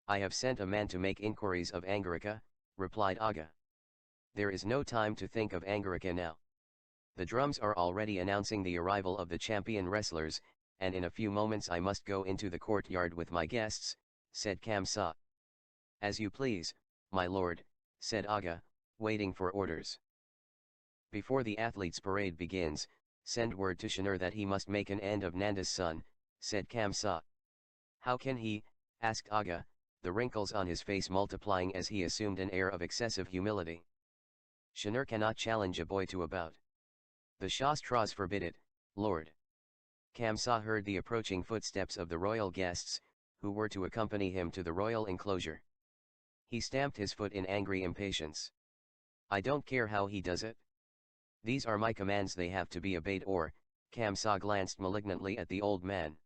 I have sent a man to make inquiries of Angarika, replied Aga. There is no time to think of Angarika now. The drums are already announcing the arrival of the champion wrestlers, and in a few moments I must go into the courtyard with my guests, said Kamsa. As you please, my lord, said Aga, waiting for orders. Before the athletes' parade begins, send word to Shanur that he must make an end of Nanda's son, said Kamsa. How can he? Asked Aga, the wrinkles on his face multiplying as he assumed an air of excessive humility. Shanur cannot challenge a boy to a bout. The Shastras forbid it, lord. Kamsa heard the approaching footsteps of the royal guests, who were to accompany him to the royal enclosure. He stamped his foot in angry impatience. I don't care how he does it. These are my commands, they have to be obeyed or. Kamsa glanced malignantly at the old man.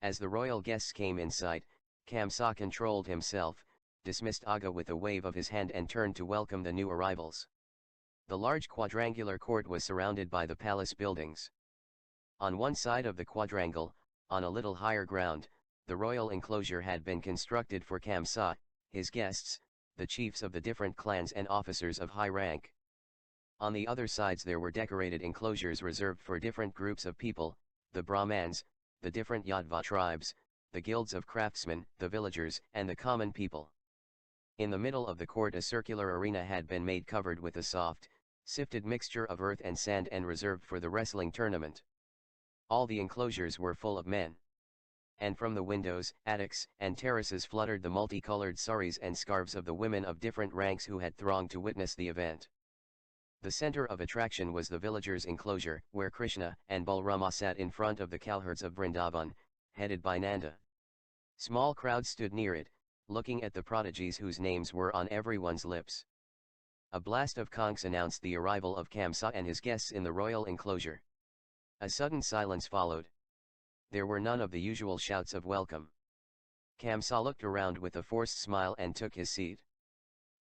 As the royal guests came in sight, Kamsa controlled himself, dismissed Aga with a wave of his hand and turned to welcome the new arrivals. The large quadrangular court was surrounded by the palace buildings. On one side of the quadrangle, on a little higher ground, the royal enclosure had been constructed for Kamsa, his guests, the chiefs of the different clans and officers of high rank. On the other sides there were decorated enclosures reserved for different groups of people, the Brahmans, the different Yadva tribes, the guilds of craftsmen, the villagers, and the common people. In the middle of the court a circular arena had been made covered with a soft, sifted mixture of earth and sand and reserved for the wrestling tournament. All the enclosures were full of men. And from the windows, attics, and terraces fluttered the multicolored saris and scarves of the women of different ranks who had thronged to witness the event. The center of attraction was the villagers' enclosure, where Krishna and Balrama sat in front of the cowherds of Vrindavan, headed by Nanda. Small crowds stood near it, looking at the prodigies whose names were on everyone's lips. A blast of conchs announced the arrival of Kamsa and his guests in the royal enclosure. A sudden silence followed. There were none of the usual shouts of welcome. Kamsa looked around with a forced smile and took his seat.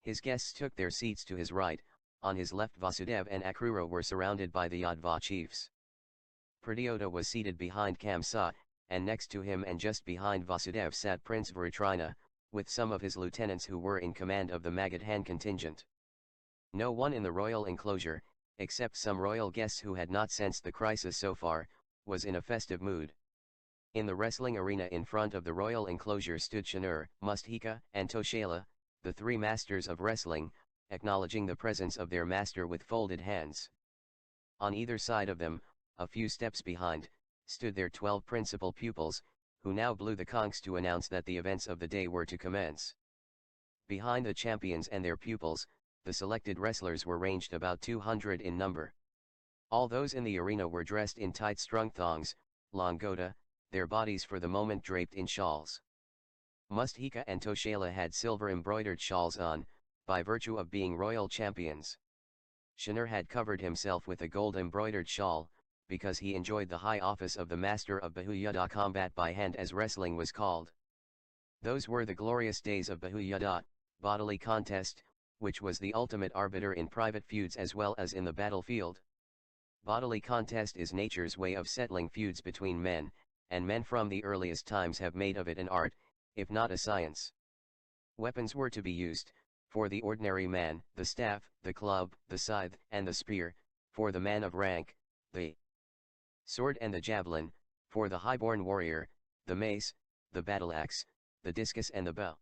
His guests took their seats to his right. On his left Vasudev and Akrura were surrounded by the Yadva chiefs. Pradyota was seated behind Kamsa, and next to him and just behind Vasudev sat Prince Vritrina, with some of his lieutenants who were in command of the Magadhan contingent. No one in the royal enclosure, except some royal guests who had not sensed the crisis so far, was in a festive mood. In the wrestling arena in front of the royal enclosure stood Shanur, Mustika, and Toshala, the three masters of wrestling, acknowledging the presence of their master with folded hands. On either side of them, a few steps behind, stood their 12 principal pupils, who now blew the conchs to announce that the events of the day were to commence. Behind the champions and their pupils, the selected wrestlers were ranged about 200 in number. All those in the arena were dressed in tight strung thongs, langota, their bodies for the moment draped in shawls. Mustika and Toshala had silver embroidered shawls on, by virtue of being royal champions. Shanur had covered himself with a gold embroidered shawl, because he enjoyed the high office of the master of Bahuyada combat by hand as wrestling was called. Those were the glorious days of Bahuyada, bodily contest, which was the ultimate arbiter in private feuds as well as in the battlefield. Bodily contest is nature's way of settling feuds between men, and men from the earliest times have made of it an art, if not a science. Weapons were to be used, for the ordinary man, the staff, the club, the scythe, and the spear; for the man of rank, the sword and the javelin; for the highborn warrior, the mace, the battle-axe, the discus and the bow.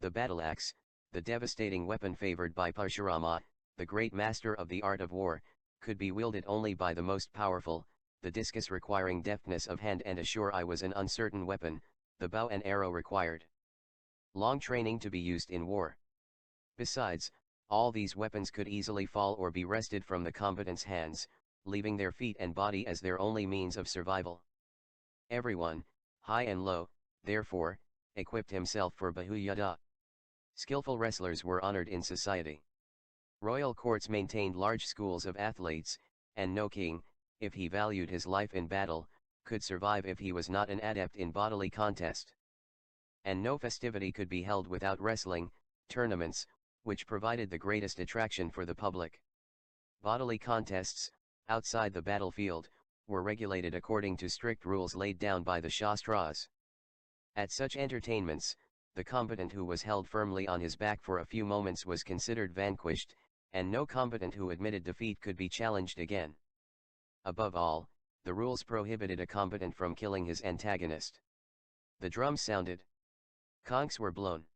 The battle-axe, the devastating weapon favored by Parshurama, the great master of the art of war, could be wielded only by the most powerful; the discus requiring deftness of hand and a sure eye was an uncertain weapon; the bow and arrow required long training to be used in war. Besides, all these weapons could easily fall or be wrested from the combatant's hands, leaving their feet and body as their only means of survival. Everyone, high and low, therefore, equipped himself for Bahuyada. Skillful wrestlers were honored in society. Royal courts maintained large schools of athletes, and no king, if he valued his life in battle, could survive if he was not an adept in bodily contest. And no festivity could be held without wrestling tournaments, which provided the greatest attraction for the public. Bodily contests, outside the battlefield, were regulated according to strict rules laid down by the Shastras. At such entertainments, the combatant who was held firmly on his back for a few moments was considered vanquished, and no combatant who admitted defeat could be challenged again. Above all, the rules prohibited a combatant from killing his antagonist. The drums sounded. Conchs were blown.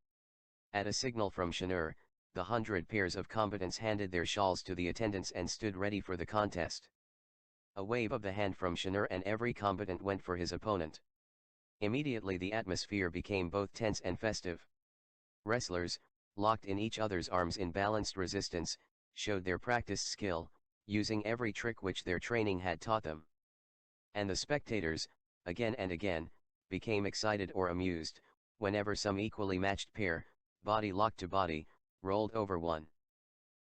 At a signal from Shanur, the 100 pairs of combatants handed their shawls to the attendants and stood ready for the contest. A wave of the hand from Shanur and every combatant went for his opponent. Immediately the atmosphere became both tense and festive. Wrestlers, locked in each other's arms in balanced resistance, showed their practiced skill, using every trick which their training had taught them. And the spectators, again and again, became excited or amused, whenever some equally matched pair, body locked to body, rolled over one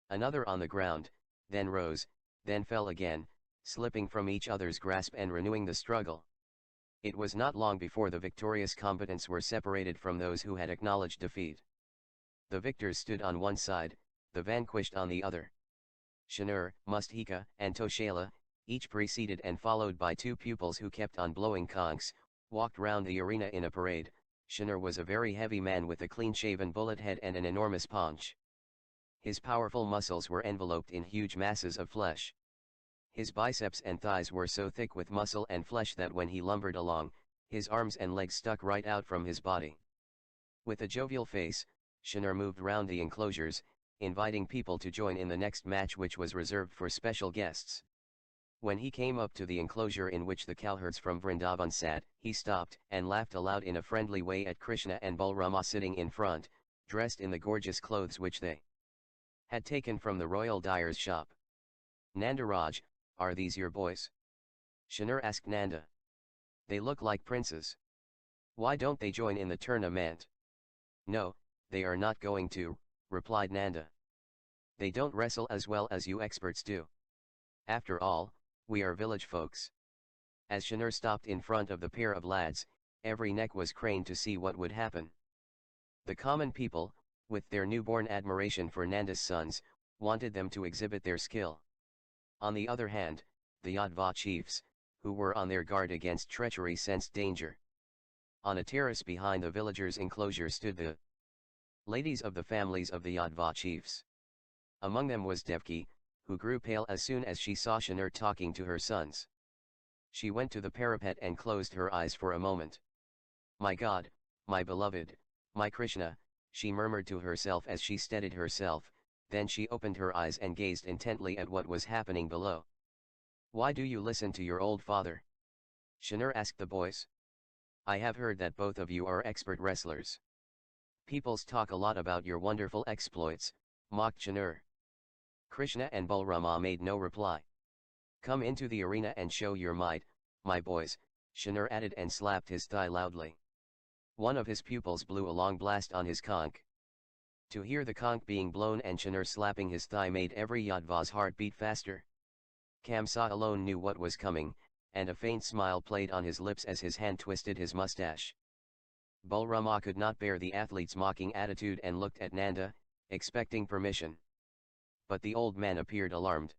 another on the ground, then rose, then fell again, slipping from each other's grasp and renewing the struggle. It was not long before the victorious combatants were separated from those who had acknowledged defeat. The victors stood on one side, the vanquished on the other. Shanur, Mustika, and Toshala, each preceded and followed by two pupils who kept on blowing conchs, walked round the arena in a parade. Shanur was a very heavy man with a clean-shaven bullet head and an enormous paunch. His powerful muscles were enveloped in huge masses of flesh. His biceps and thighs were so thick with muscle and flesh that when he lumbered along, his arms and legs stuck right out from his body. With a jovial face, Shanur moved round the enclosures, inviting people to join in the next match which was reserved for special guests. When he came up to the enclosure in which the cowherds from Vrindavan sat, he stopped and laughed aloud in a friendly way at Krishna and Balrama sitting in front, dressed in the gorgeous clothes which they had taken from the royal dyer's shop. "Nandaraj, are these your boys?" Shanur asked Nanda. "They look like princes. Why don't they join in the tournament?" "No, they are not going to," replied Nanda. "They don't wrestle as well as you experts do. After all, we are village folks." As Shanur stopped in front of the pair of lads, every neck was craned to see what would happen. The common people, with their newborn admiration for Nanda's sons, wanted them to exhibit their skill. On the other hand, the Yadva chiefs, who were on their guard against treachery, sensed danger. On a terrace behind the villagers' enclosure stood the ladies of the families of the Yadva chiefs. Among them was Devki, who grew pale as soon as she saw Shanur talking to her sons. She went to the parapet and closed her eyes for a moment. My God, my beloved, my Krishna, she murmured to herself as she steadied herself, then she opened her eyes and gazed intently at what was happening below. Why do you listen to your old father? Shanur asked the boys. I have heard that both of you are expert wrestlers. Peoples talk a lot about your wonderful exploits, mocked Shanur. Krishna and Balrama made no reply. Come into the arena and show your might, my boys, Shanur added and slapped his thigh loudly. One of his pupils blew a long blast on his conch. To hear the conch being blown and Shanur slapping his thigh made every Yadva's heart beat faster. Kamsa alone knew what was coming, and a faint smile played on his lips as his hand twisted his mustache. Balrama could not bear the athlete's mocking attitude and looked at Nanda, expecting permission. But the old man appeared alarmed.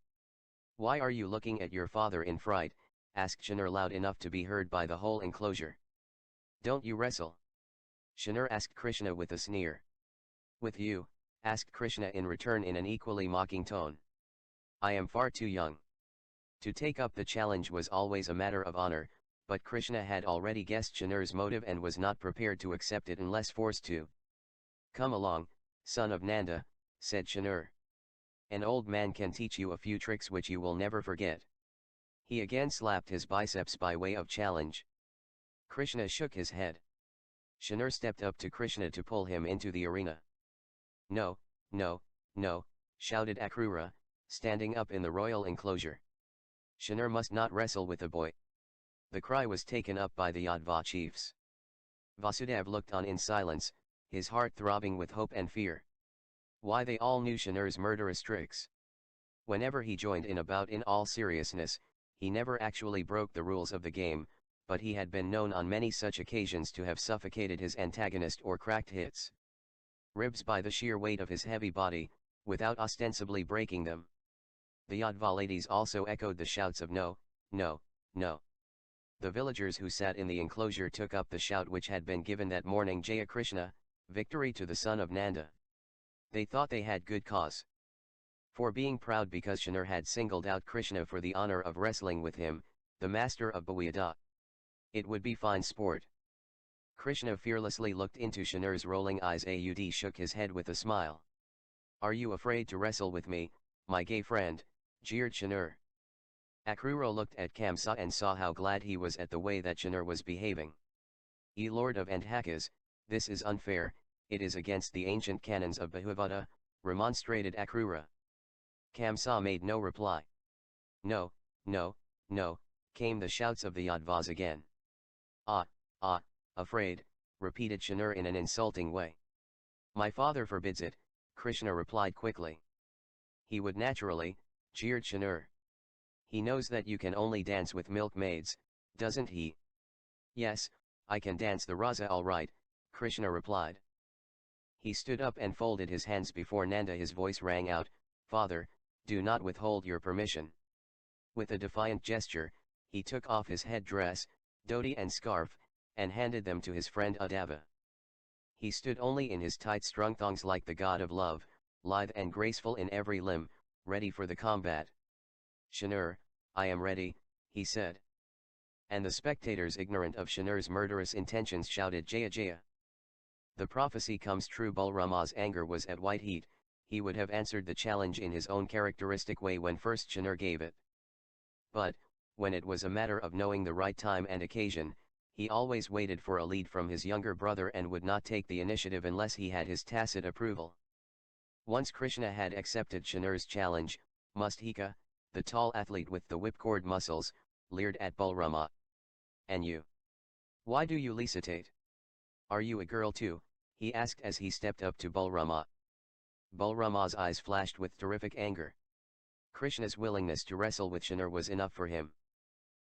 Why are you looking at your father in fright? Asked Shanur loud enough to be heard by the whole enclosure. Don't you wrestle? Shanur asked Krishna with a sneer. With you? Asked Krishna in return in an equally mocking tone. I am far too young. To take up the challenge was always a matter of honor, but Krishna had already guessed Shanur's motive and was not prepared to accept it unless forced to. Come along, son of Nanda, said Shanur. An old man can teach you a few tricks which you will never forget. He again slapped his biceps by way of challenge. Krishna shook his head. Shanur stepped up to Krishna to pull him into the arena. No, no, no, shouted Akrura, standing up in the royal enclosure. Shanur must not wrestle with a boy. The cry was taken up by the Yadva chiefs. Vasudev looked on in silence, his heart throbbing with hope and fear. Why, they all knew Shanur's murderous tricks. Whenever he joined in a bout in all seriousness, he never actually broke the rules of the game, but he had been known on many such occasions to have suffocated his antagonist or cracked hits ribs by the sheer weight of his heavy body, without ostensibly breaking them. The Yadva ladies also echoed the shouts of no, no, no. The villagers who sat in the enclosure took up the shout which had been given that morning, Jaya Krishna, victory to the son of Nanda. They thought they had good cause for being proud because Shanur had singled out Krishna for the honor of wrestling with him, the master of Bawiyada. It would be fine sport. Krishna fearlessly looked into Shanur's rolling eyes. Aud shook his head with a smile. Are you afraid to wrestle with me, my gay friend? Jeered Shanur. Akrura looked at Kamsa and saw how glad he was at the way that Shanur was behaving. Ye Lord of Andhakas, this is unfair, it is against the ancient canons of Bahuvada, remonstrated Akrura. Kamsa made no reply. No, no, no, came the shouts of the Yadvas again. Afraid, repeated Shanur in an insulting way. My father forbids it, Krishna replied quickly. He would naturally, jeered Shanur. He knows that you can only dance with milkmaids, doesn't he? Yes, I can dance the rasa all right, Krishna replied. He stood up and folded his hands before Nanda. His voice rang out, Father, do not withhold your permission. With a defiant gesture, he took off his headdress, dhoti and scarf, and handed them to his friend Uddhava. He stood only in his tight-strung thongs like the god of love, lithe and graceful in every limb, ready for the combat. Shanur, I am ready, he said. And the spectators, ignorant of Shanur's murderous intentions, shouted Jaya Jaya. The prophecy comes true. Balrama's anger was at white heat. He would have answered the challenge in his own characteristic way when first Shanur gave it. But, when it was a matter of knowing the right time and occasion, he always waited for a lead from his younger brother and would not take the initiative unless he had his tacit approval. Once Krishna had accepted Shanur's challenge, Mustika, the tall athlete with the whipcord muscles, leered at Balrama. And you? Why do you licitate? Are you a girl too? He asked as he stepped up to Balrama. Balrama's eyes flashed with terrific anger. Krishna's willingness to wrestle with Shanur was enough for him.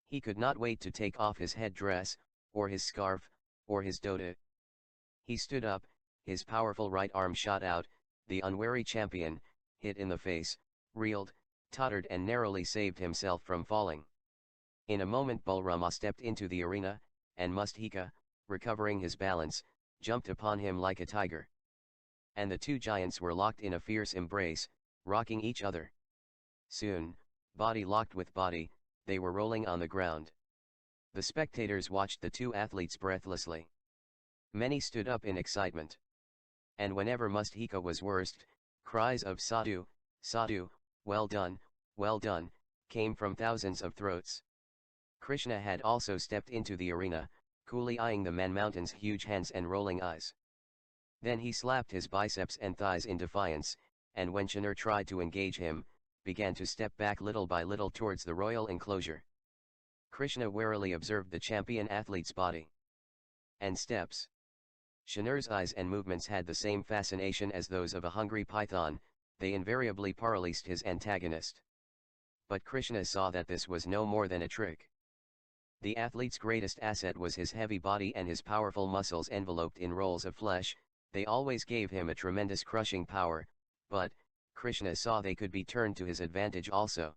He could not wait to take off his headdress, or his scarf, or his dhoti. He stood up, his powerful right arm shot out, the unwary champion, hit in the face, reeled, tottered and narrowly saved himself from falling. In a moment Balrama stepped into the arena, and Mustika, recovering his balance, jumped upon him like a tiger. And the two giants were locked in a fierce embrace, rocking each other. Soon, body locked with body, they were rolling on the ground. The spectators watched the two athletes breathlessly. Many stood up in excitement. And whenever Musthika was worst, cries of "Sadhu, Sadhu, well done," came from thousands of throats. Krishna had also stepped into the arena, coolly eyeing the man mountain's huge hands and rolling eyes. Then he slapped his biceps and thighs in defiance, and when Shanur tried to engage him, began to step back little by little towards the royal enclosure. Krishna warily observed the champion athlete's body and steps. Shanur's eyes and movements had the same fascination as those of a hungry python, they invariably paralysed his antagonist. But Krishna saw that this was no more than a trick. The athlete's greatest asset was his heavy body and his powerful muscles enveloped in rolls of flesh, they always gave him a tremendous crushing power, but, Krishna saw they could be turned to his advantage also.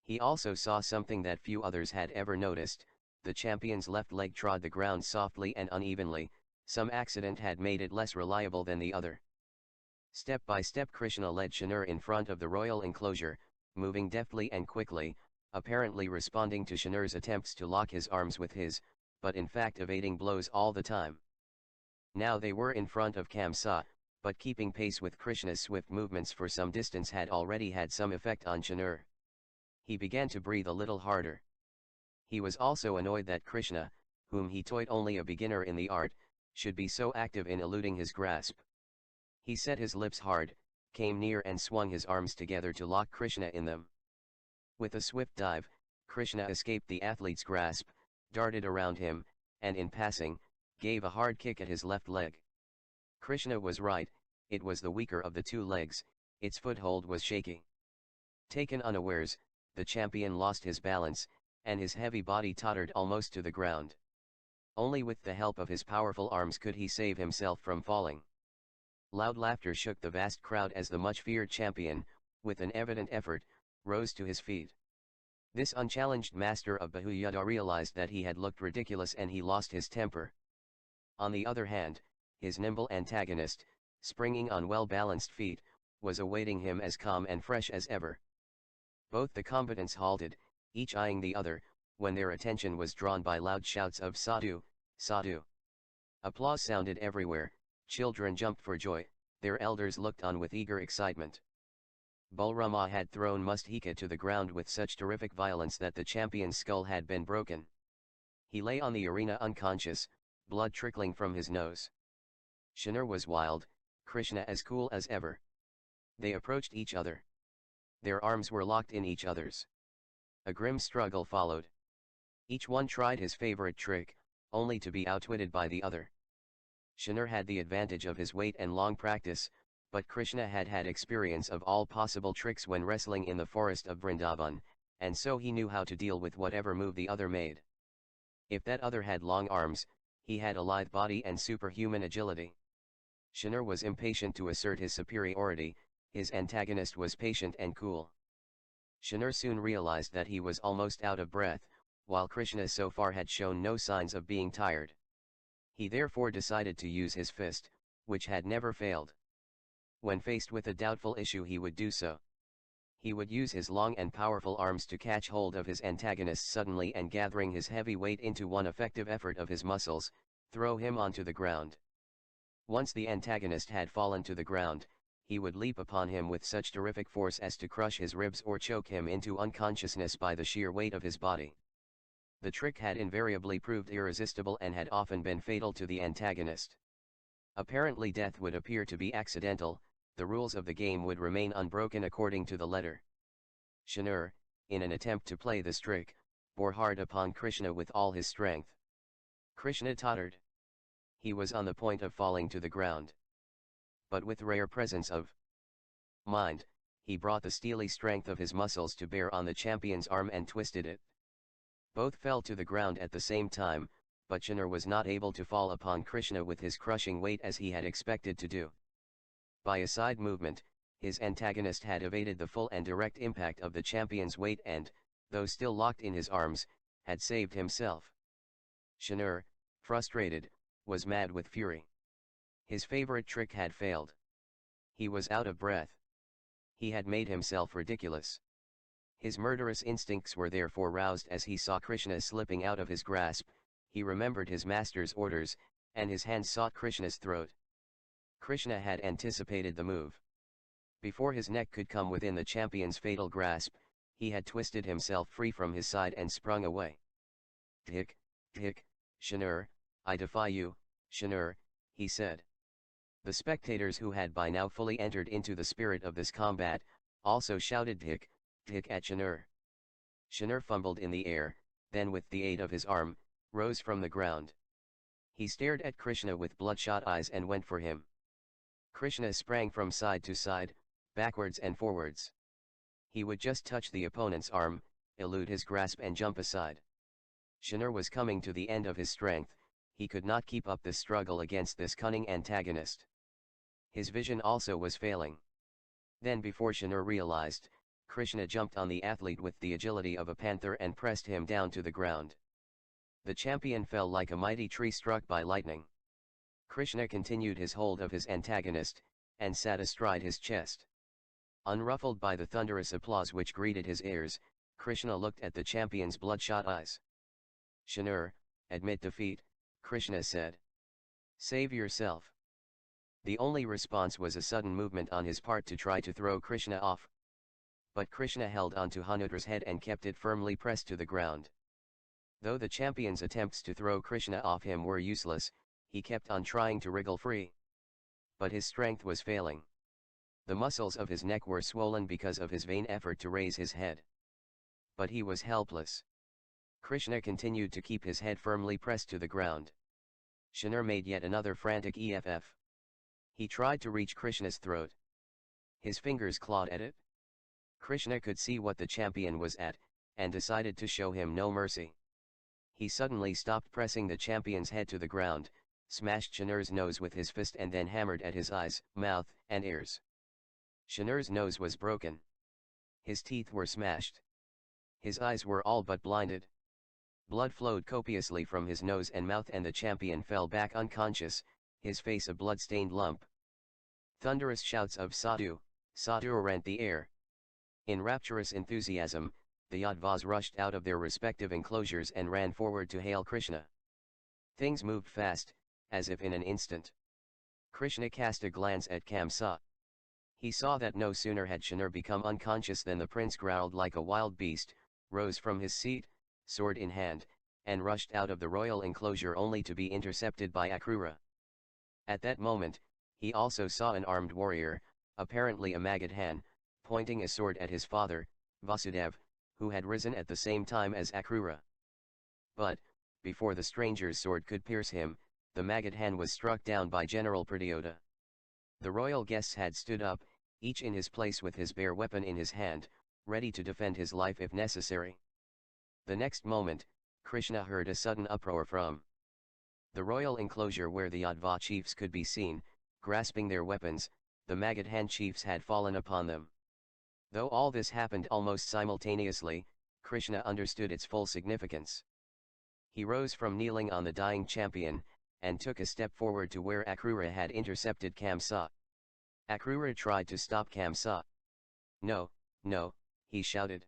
He also saw something that few others had ever noticed, the champion's left leg trod the ground softly and unevenly, some accident had made it less reliable than the other. Step by step Krishna led Shanur in front of the royal enclosure, moving deftly and quickly, apparently responding to Shanur's attempts to lock his arms with his, but in fact evading blows all the time. Now they were in front of Kamsa, but keeping pace with Krishna's swift movements for some distance had already had some effect on Shanur. He began to breathe a little harder. He was also annoyed that Krishna, whom he thought only a beginner in the art, should be so active in eluding his grasp. He set his lips hard, came near and swung his arms together to lock Krishna in them. With a swift dive, Krishna escaped the athlete's grasp, darted around him, and in passing, gave a hard kick at his left leg. Krishna was right, it was the weaker of the two legs, its foothold was shaky. Taken unawares, the champion lost his balance, and his heavy body tottered almost to the ground. Only with the help of his powerful arms could he save himself from falling. Loud laughter shook the vast crowd as the much-feared champion, with an evident effort, rose to his feet. This unchallenged master of Bahuyuddha realized that he had looked ridiculous and he lost his temper. On the other hand, his nimble antagonist, springing on well-balanced feet, was awaiting him as calm and fresh as ever. Both the combatants halted, each eyeing the other, when their attention was drawn by loud shouts of "Sadhu, Sadhu." Applause sounded everywhere, children jumped for joy, their elders looked on with eager excitement. Balrama had thrown Musthika to the ground with such terrific violence that the champion's skull had been broken. He lay on the arena unconscious, blood trickling from his nose. Shanur was wild, Krishna as cool as ever. They approached each other. Their arms were locked in each other's. A grim struggle followed. Each one tried his favorite trick, only to be outwitted by the other. Shanur had the advantage of his weight and long practice, but Krishna had had experience of all possible tricks when wrestling in the forest of Vrindavan, and so he knew how to deal with whatever move the other made. If that other had long arms, he had a lithe body and superhuman agility. Shanur was impatient to assert his superiority, his antagonist was patient and cool. Shanur soon realized that he was almost out of breath, while Krishna so far had shown no signs of being tired. He therefore decided to use his fist, which had never failed. When faced with a doubtful issue he would do so. He would use his long and powerful arms to catch hold of his antagonist suddenly and gathering his heavy weight into one effective effort of his muscles, throw him onto the ground. Once the antagonist had fallen to the ground, he would leap upon him with such terrific force as to crush his ribs or choke him into unconsciousness by the sheer weight of his body. The trick had invariably proved irresistible and had often been fatal to the antagonist. Apparently death would appear to be accidental, the rules of the game would remain unbroken according to the letter. Shanur, in an attempt to play this trick, bore hard upon Krishna with all his strength. Krishna tottered. He was on the point of falling to the ground. But with rare presence of mind, he brought the steely strength of his muscles to bear on the champion's arm and twisted it. Both fell to the ground at the same time, but Shanur was not able to fall upon Krishna with his crushing weight as he had expected to do. By a side movement, his antagonist had evaded the full and direct impact of the champion's weight and, though still locked in his arms, had saved himself. Shanur, frustrated, was mad with fury. His favorite trick had failed. He was out of breath. He had made himself ridiculous. His murderous instincts were therefore roused as he saw Krishna slipping out of his grasp. He remembered his master's orders, and his hand sought Krishna's throat. Krishna had anticipated the move. Before his neck could come within the champion's fatal grasp, he had twisted himself free from his side and sprung away. "Dhik, dhik, Shanur, I defy you, Shanur," he said. The spectators, who had by now fully entered into the spirit of this combat, also shouted "Dhik, dhik" at Shanur. Shanur fumbled in the air, then with the aid of his arm, rose from the ground. He stared at Krishna with bloodshot eyes and went for him. Krishna sprang from side to side, backwards and forwards. He would just touch the opponent's arm, elude his grasp and jump aside. Shanur was coming to the end of his strength. He could not keep up this struggle against this cunning antagonist. His vision also was failing. Then, before Shanur realized, Krishna jumped on the athlete with the agility of a panther and pressed him down to the ground. The champion fell like a mighty tree struck by lightning. Krishna continued his hold of his antagonist, and sat astride his chest. Unruffled by the thunderous applause which greeted his ears, Krishna looked at the champion's bloodshot eyes. "Shanur, admit defeat," Krishna said. "Save yourself." The only response was a sudden movement on his part to try to throw Krishna off. But Krishna held on to Hanudra's head and kept it firmly pressed to the ground. Though the champion's attempts to throw Krishna off him were useless, he kept on trying to wriggle free. But his strength was failing. The muscles of his neck were swollen because of his vain effort to raise his head. But he was helpless. Krishna continued to keep his head firmly pressed to the ground. Shanur made yet another frantic EFF. He tried to reach Krishna's throat. His fingers clawed at it. Krishna could see what the champion was at, and decided to show him no mercy. He suddenly stopped pressing the champion's head to the ground, smashed Shanur's nose with his fist and then hammered at his eyes, mouth, and ears. Shanur's nose was broken. His teeth were smashed. His eyes were all but blinded. Blood flowed copiously from his nose and mouth, and the champion fell back unconscious, his face a blood-stained lump. Thunderous shouts of "Sadhu, Sadhu" rent the air. In rapturous enthusiasm, the Yadvas rushed out of their respective enclosures and ran forward to hail Krishna. Things moved fast, as if in an instant. Krishna cast a glance at Kamsa. He saw that no sooner had Shanur become unconscious than the prince growled like a wild beast, rose from his seat, sword in hand, and rushed out of the royal enclosure only to be intercepted by Akrura. At that moment, he also saw an armed warrior, apparently a Magadhan, pointing a sword at his father, Vasudev, who had risen at the same time as Akrura. But, before the stranger's sword could pierce him, the Magadhan was struck down by General Pradyota. The royal guests had stood up, each in his place with his bare weapon in his hand, ready to defend his life if necessary. The next moment, Krishna heard a sudden uproar from the royal enclosure where the Yadva chiefs could be seen, grasping their weapons. The Magadhan chiefs had fallen upon them. Though all this happened almost simultaneously, Krishna understood its full significance. He rose from kneeling on the dying champion, and took a step forward to where Akrura had intercepted Kamsa. Akrura tried to stop Kamsa. "No, no," he shouted.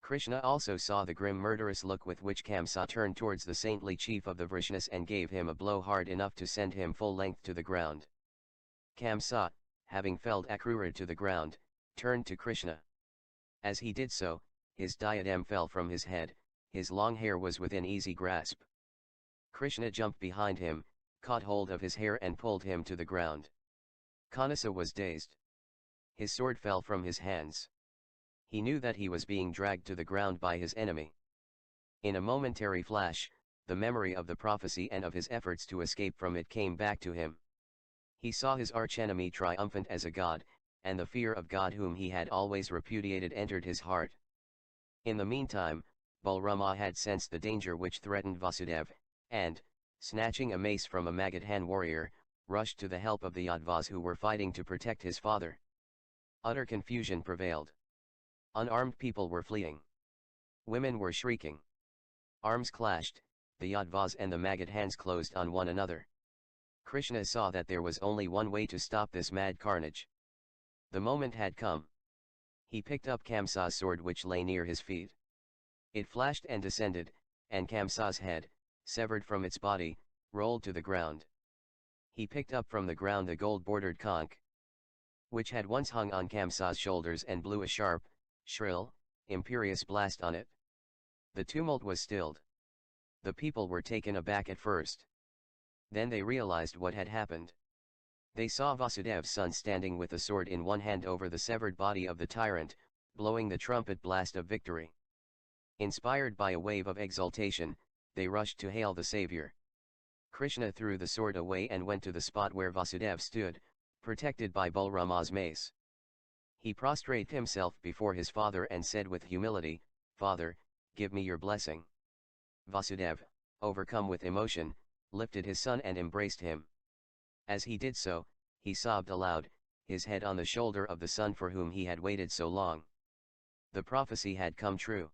Krishna also saw the grim murderous look with which Kamsa turned towards the saintly chief of the Vrishnas and gave him a blow hard enough to send him full length to the ground. Kamsa, having felled Akrura to the ground, turned to Krishna. As he did so, his diadem fell from his head, his long hair was within easy grasp. Krishna jumped behind him, caught hold of his hair and pulled him to the ground. Kanasa was dazed. His sword fell from his hands. He knew that he was being dragged to the ground by his enemy. In a momentary flash, the memory of the prophecy and of his efforts to escape from it came back to him. He saw his archenemy triumphant as a god, and the fear of God whom he had always repudiated entered his heart. In the meantime, Balrama had sensed the danger which threatened Vasudev, and, snatching a mace from a Magadhan warrior, rushed to the help of the Yadvas who were fighting to protect his father. Utter confusion prevailed. Unarmed people were fleeing. Women were shrieking. Arms clashed, the Yadvas and the Magadhans closed on one another. Krishna saw that there was only one way to stop this mad carnage. The moment had come. He picked up Kamsa's sword which lay near his feet. It flashed and descended, and Kamsa's head, severed from its body, rolled to the ground. He picked up from the ground the gold-bordered conch, which had once hung on Kamsa's shoulders, and blew a sharp, shrill, imperious blast on it. The tumult was stilled. The people were taken aback at first. Then they realized what had happened. They saw Vasudev's son standing with a sword in one hand over the severed body of the tyrant, blowing the trumpet blast of victory. Inspired by a wave of exultation, they rushed to hail the savior. Krishna threw the sword away and went to the spot where Vasudev stood, protected by Balrama's mace. He prostrated himself before his father and said with humility, "Father, give me your blessing." Vasudev, overcome with emotion, lifted his son and embraced him. As he did so, he sobbed aloud, his head on the shoulder of the son for whom he had waited so long. The prophecy had come true.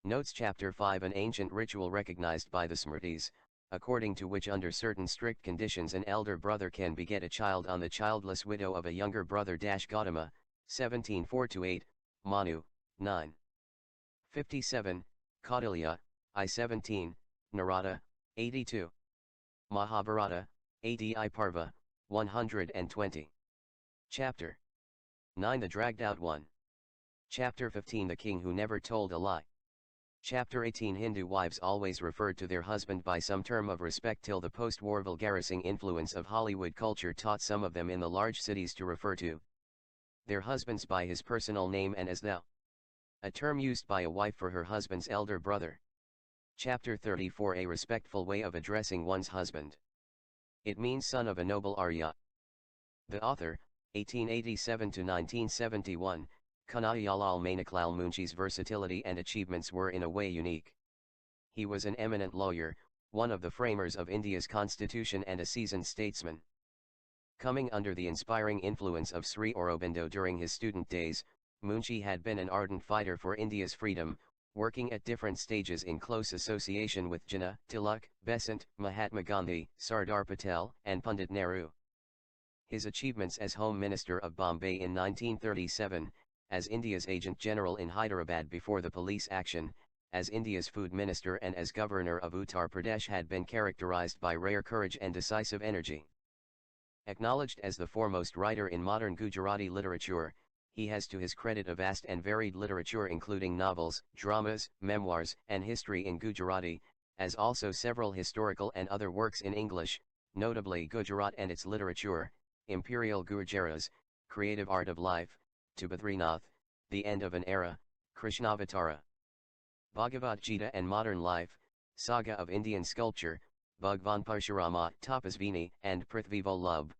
Notes Chapter 5. An ancient ritual recognized by the Smritis, according to which under certain strict conditions an elder brother can beget a child on the childless widow of a younger brother. Gautama, 17:4-8, Manu, 9. 57, Kautilya, I-17, Narada, 82. Mahabharata, Adi Parva, 120. Chapter 9. The Dragged Out One. Chapter 15. The King Who Never Told a Lie. Chapter 18. Hindu wives always referred to their husband by some term of respect till the post-war vulgarizing influence of Hollywood culture taught some of them in the large cities to refer to their husbands by his personal name and as thou, a term used by a wife for her husband's elder brother. Chapter 34. A respectful way of addressing one's husband. It means son of a noble Arya. The author, 1887-1971, Kanayalal Maniklal Munchi's versatility and achievements were in a way unique. He was an eminent lawyer, one of the framers of India's constitution and a seasoned statesman. Coming under the inspiring influence of Sri Aurobindo during his student days, Munchi had been an ardent fighter for India's freedom, working at different stages in close association with Jinnah, Tilak, Besant, Mahatma Gandhi, Sardar Patel, and Pandit Nehru. His achievements as Home Minister of Bombay in 1937, as India's Agent General in Hyderabad before the police action, as India's Food Minister and as Governor of Uttar Pradesh had been characterized by rare courage and decisive energy. Acknowledged as the foremost writer in modern Gujarati literature, he has to his credit a vast and varied literature including novels, dramas, memoirs, and history in Gujarati, as also several historical and other works in English, notably Gujarat and its literature, Imperial Gurjaras, Creative Art of Life, To Badrinath, The End of an Era, Krishnavtar Bhagavad Gita and Modern Life, Saga of Indian Sculpture, Bhagwan Parshurama Tapasvini and Prithvi Vallabh.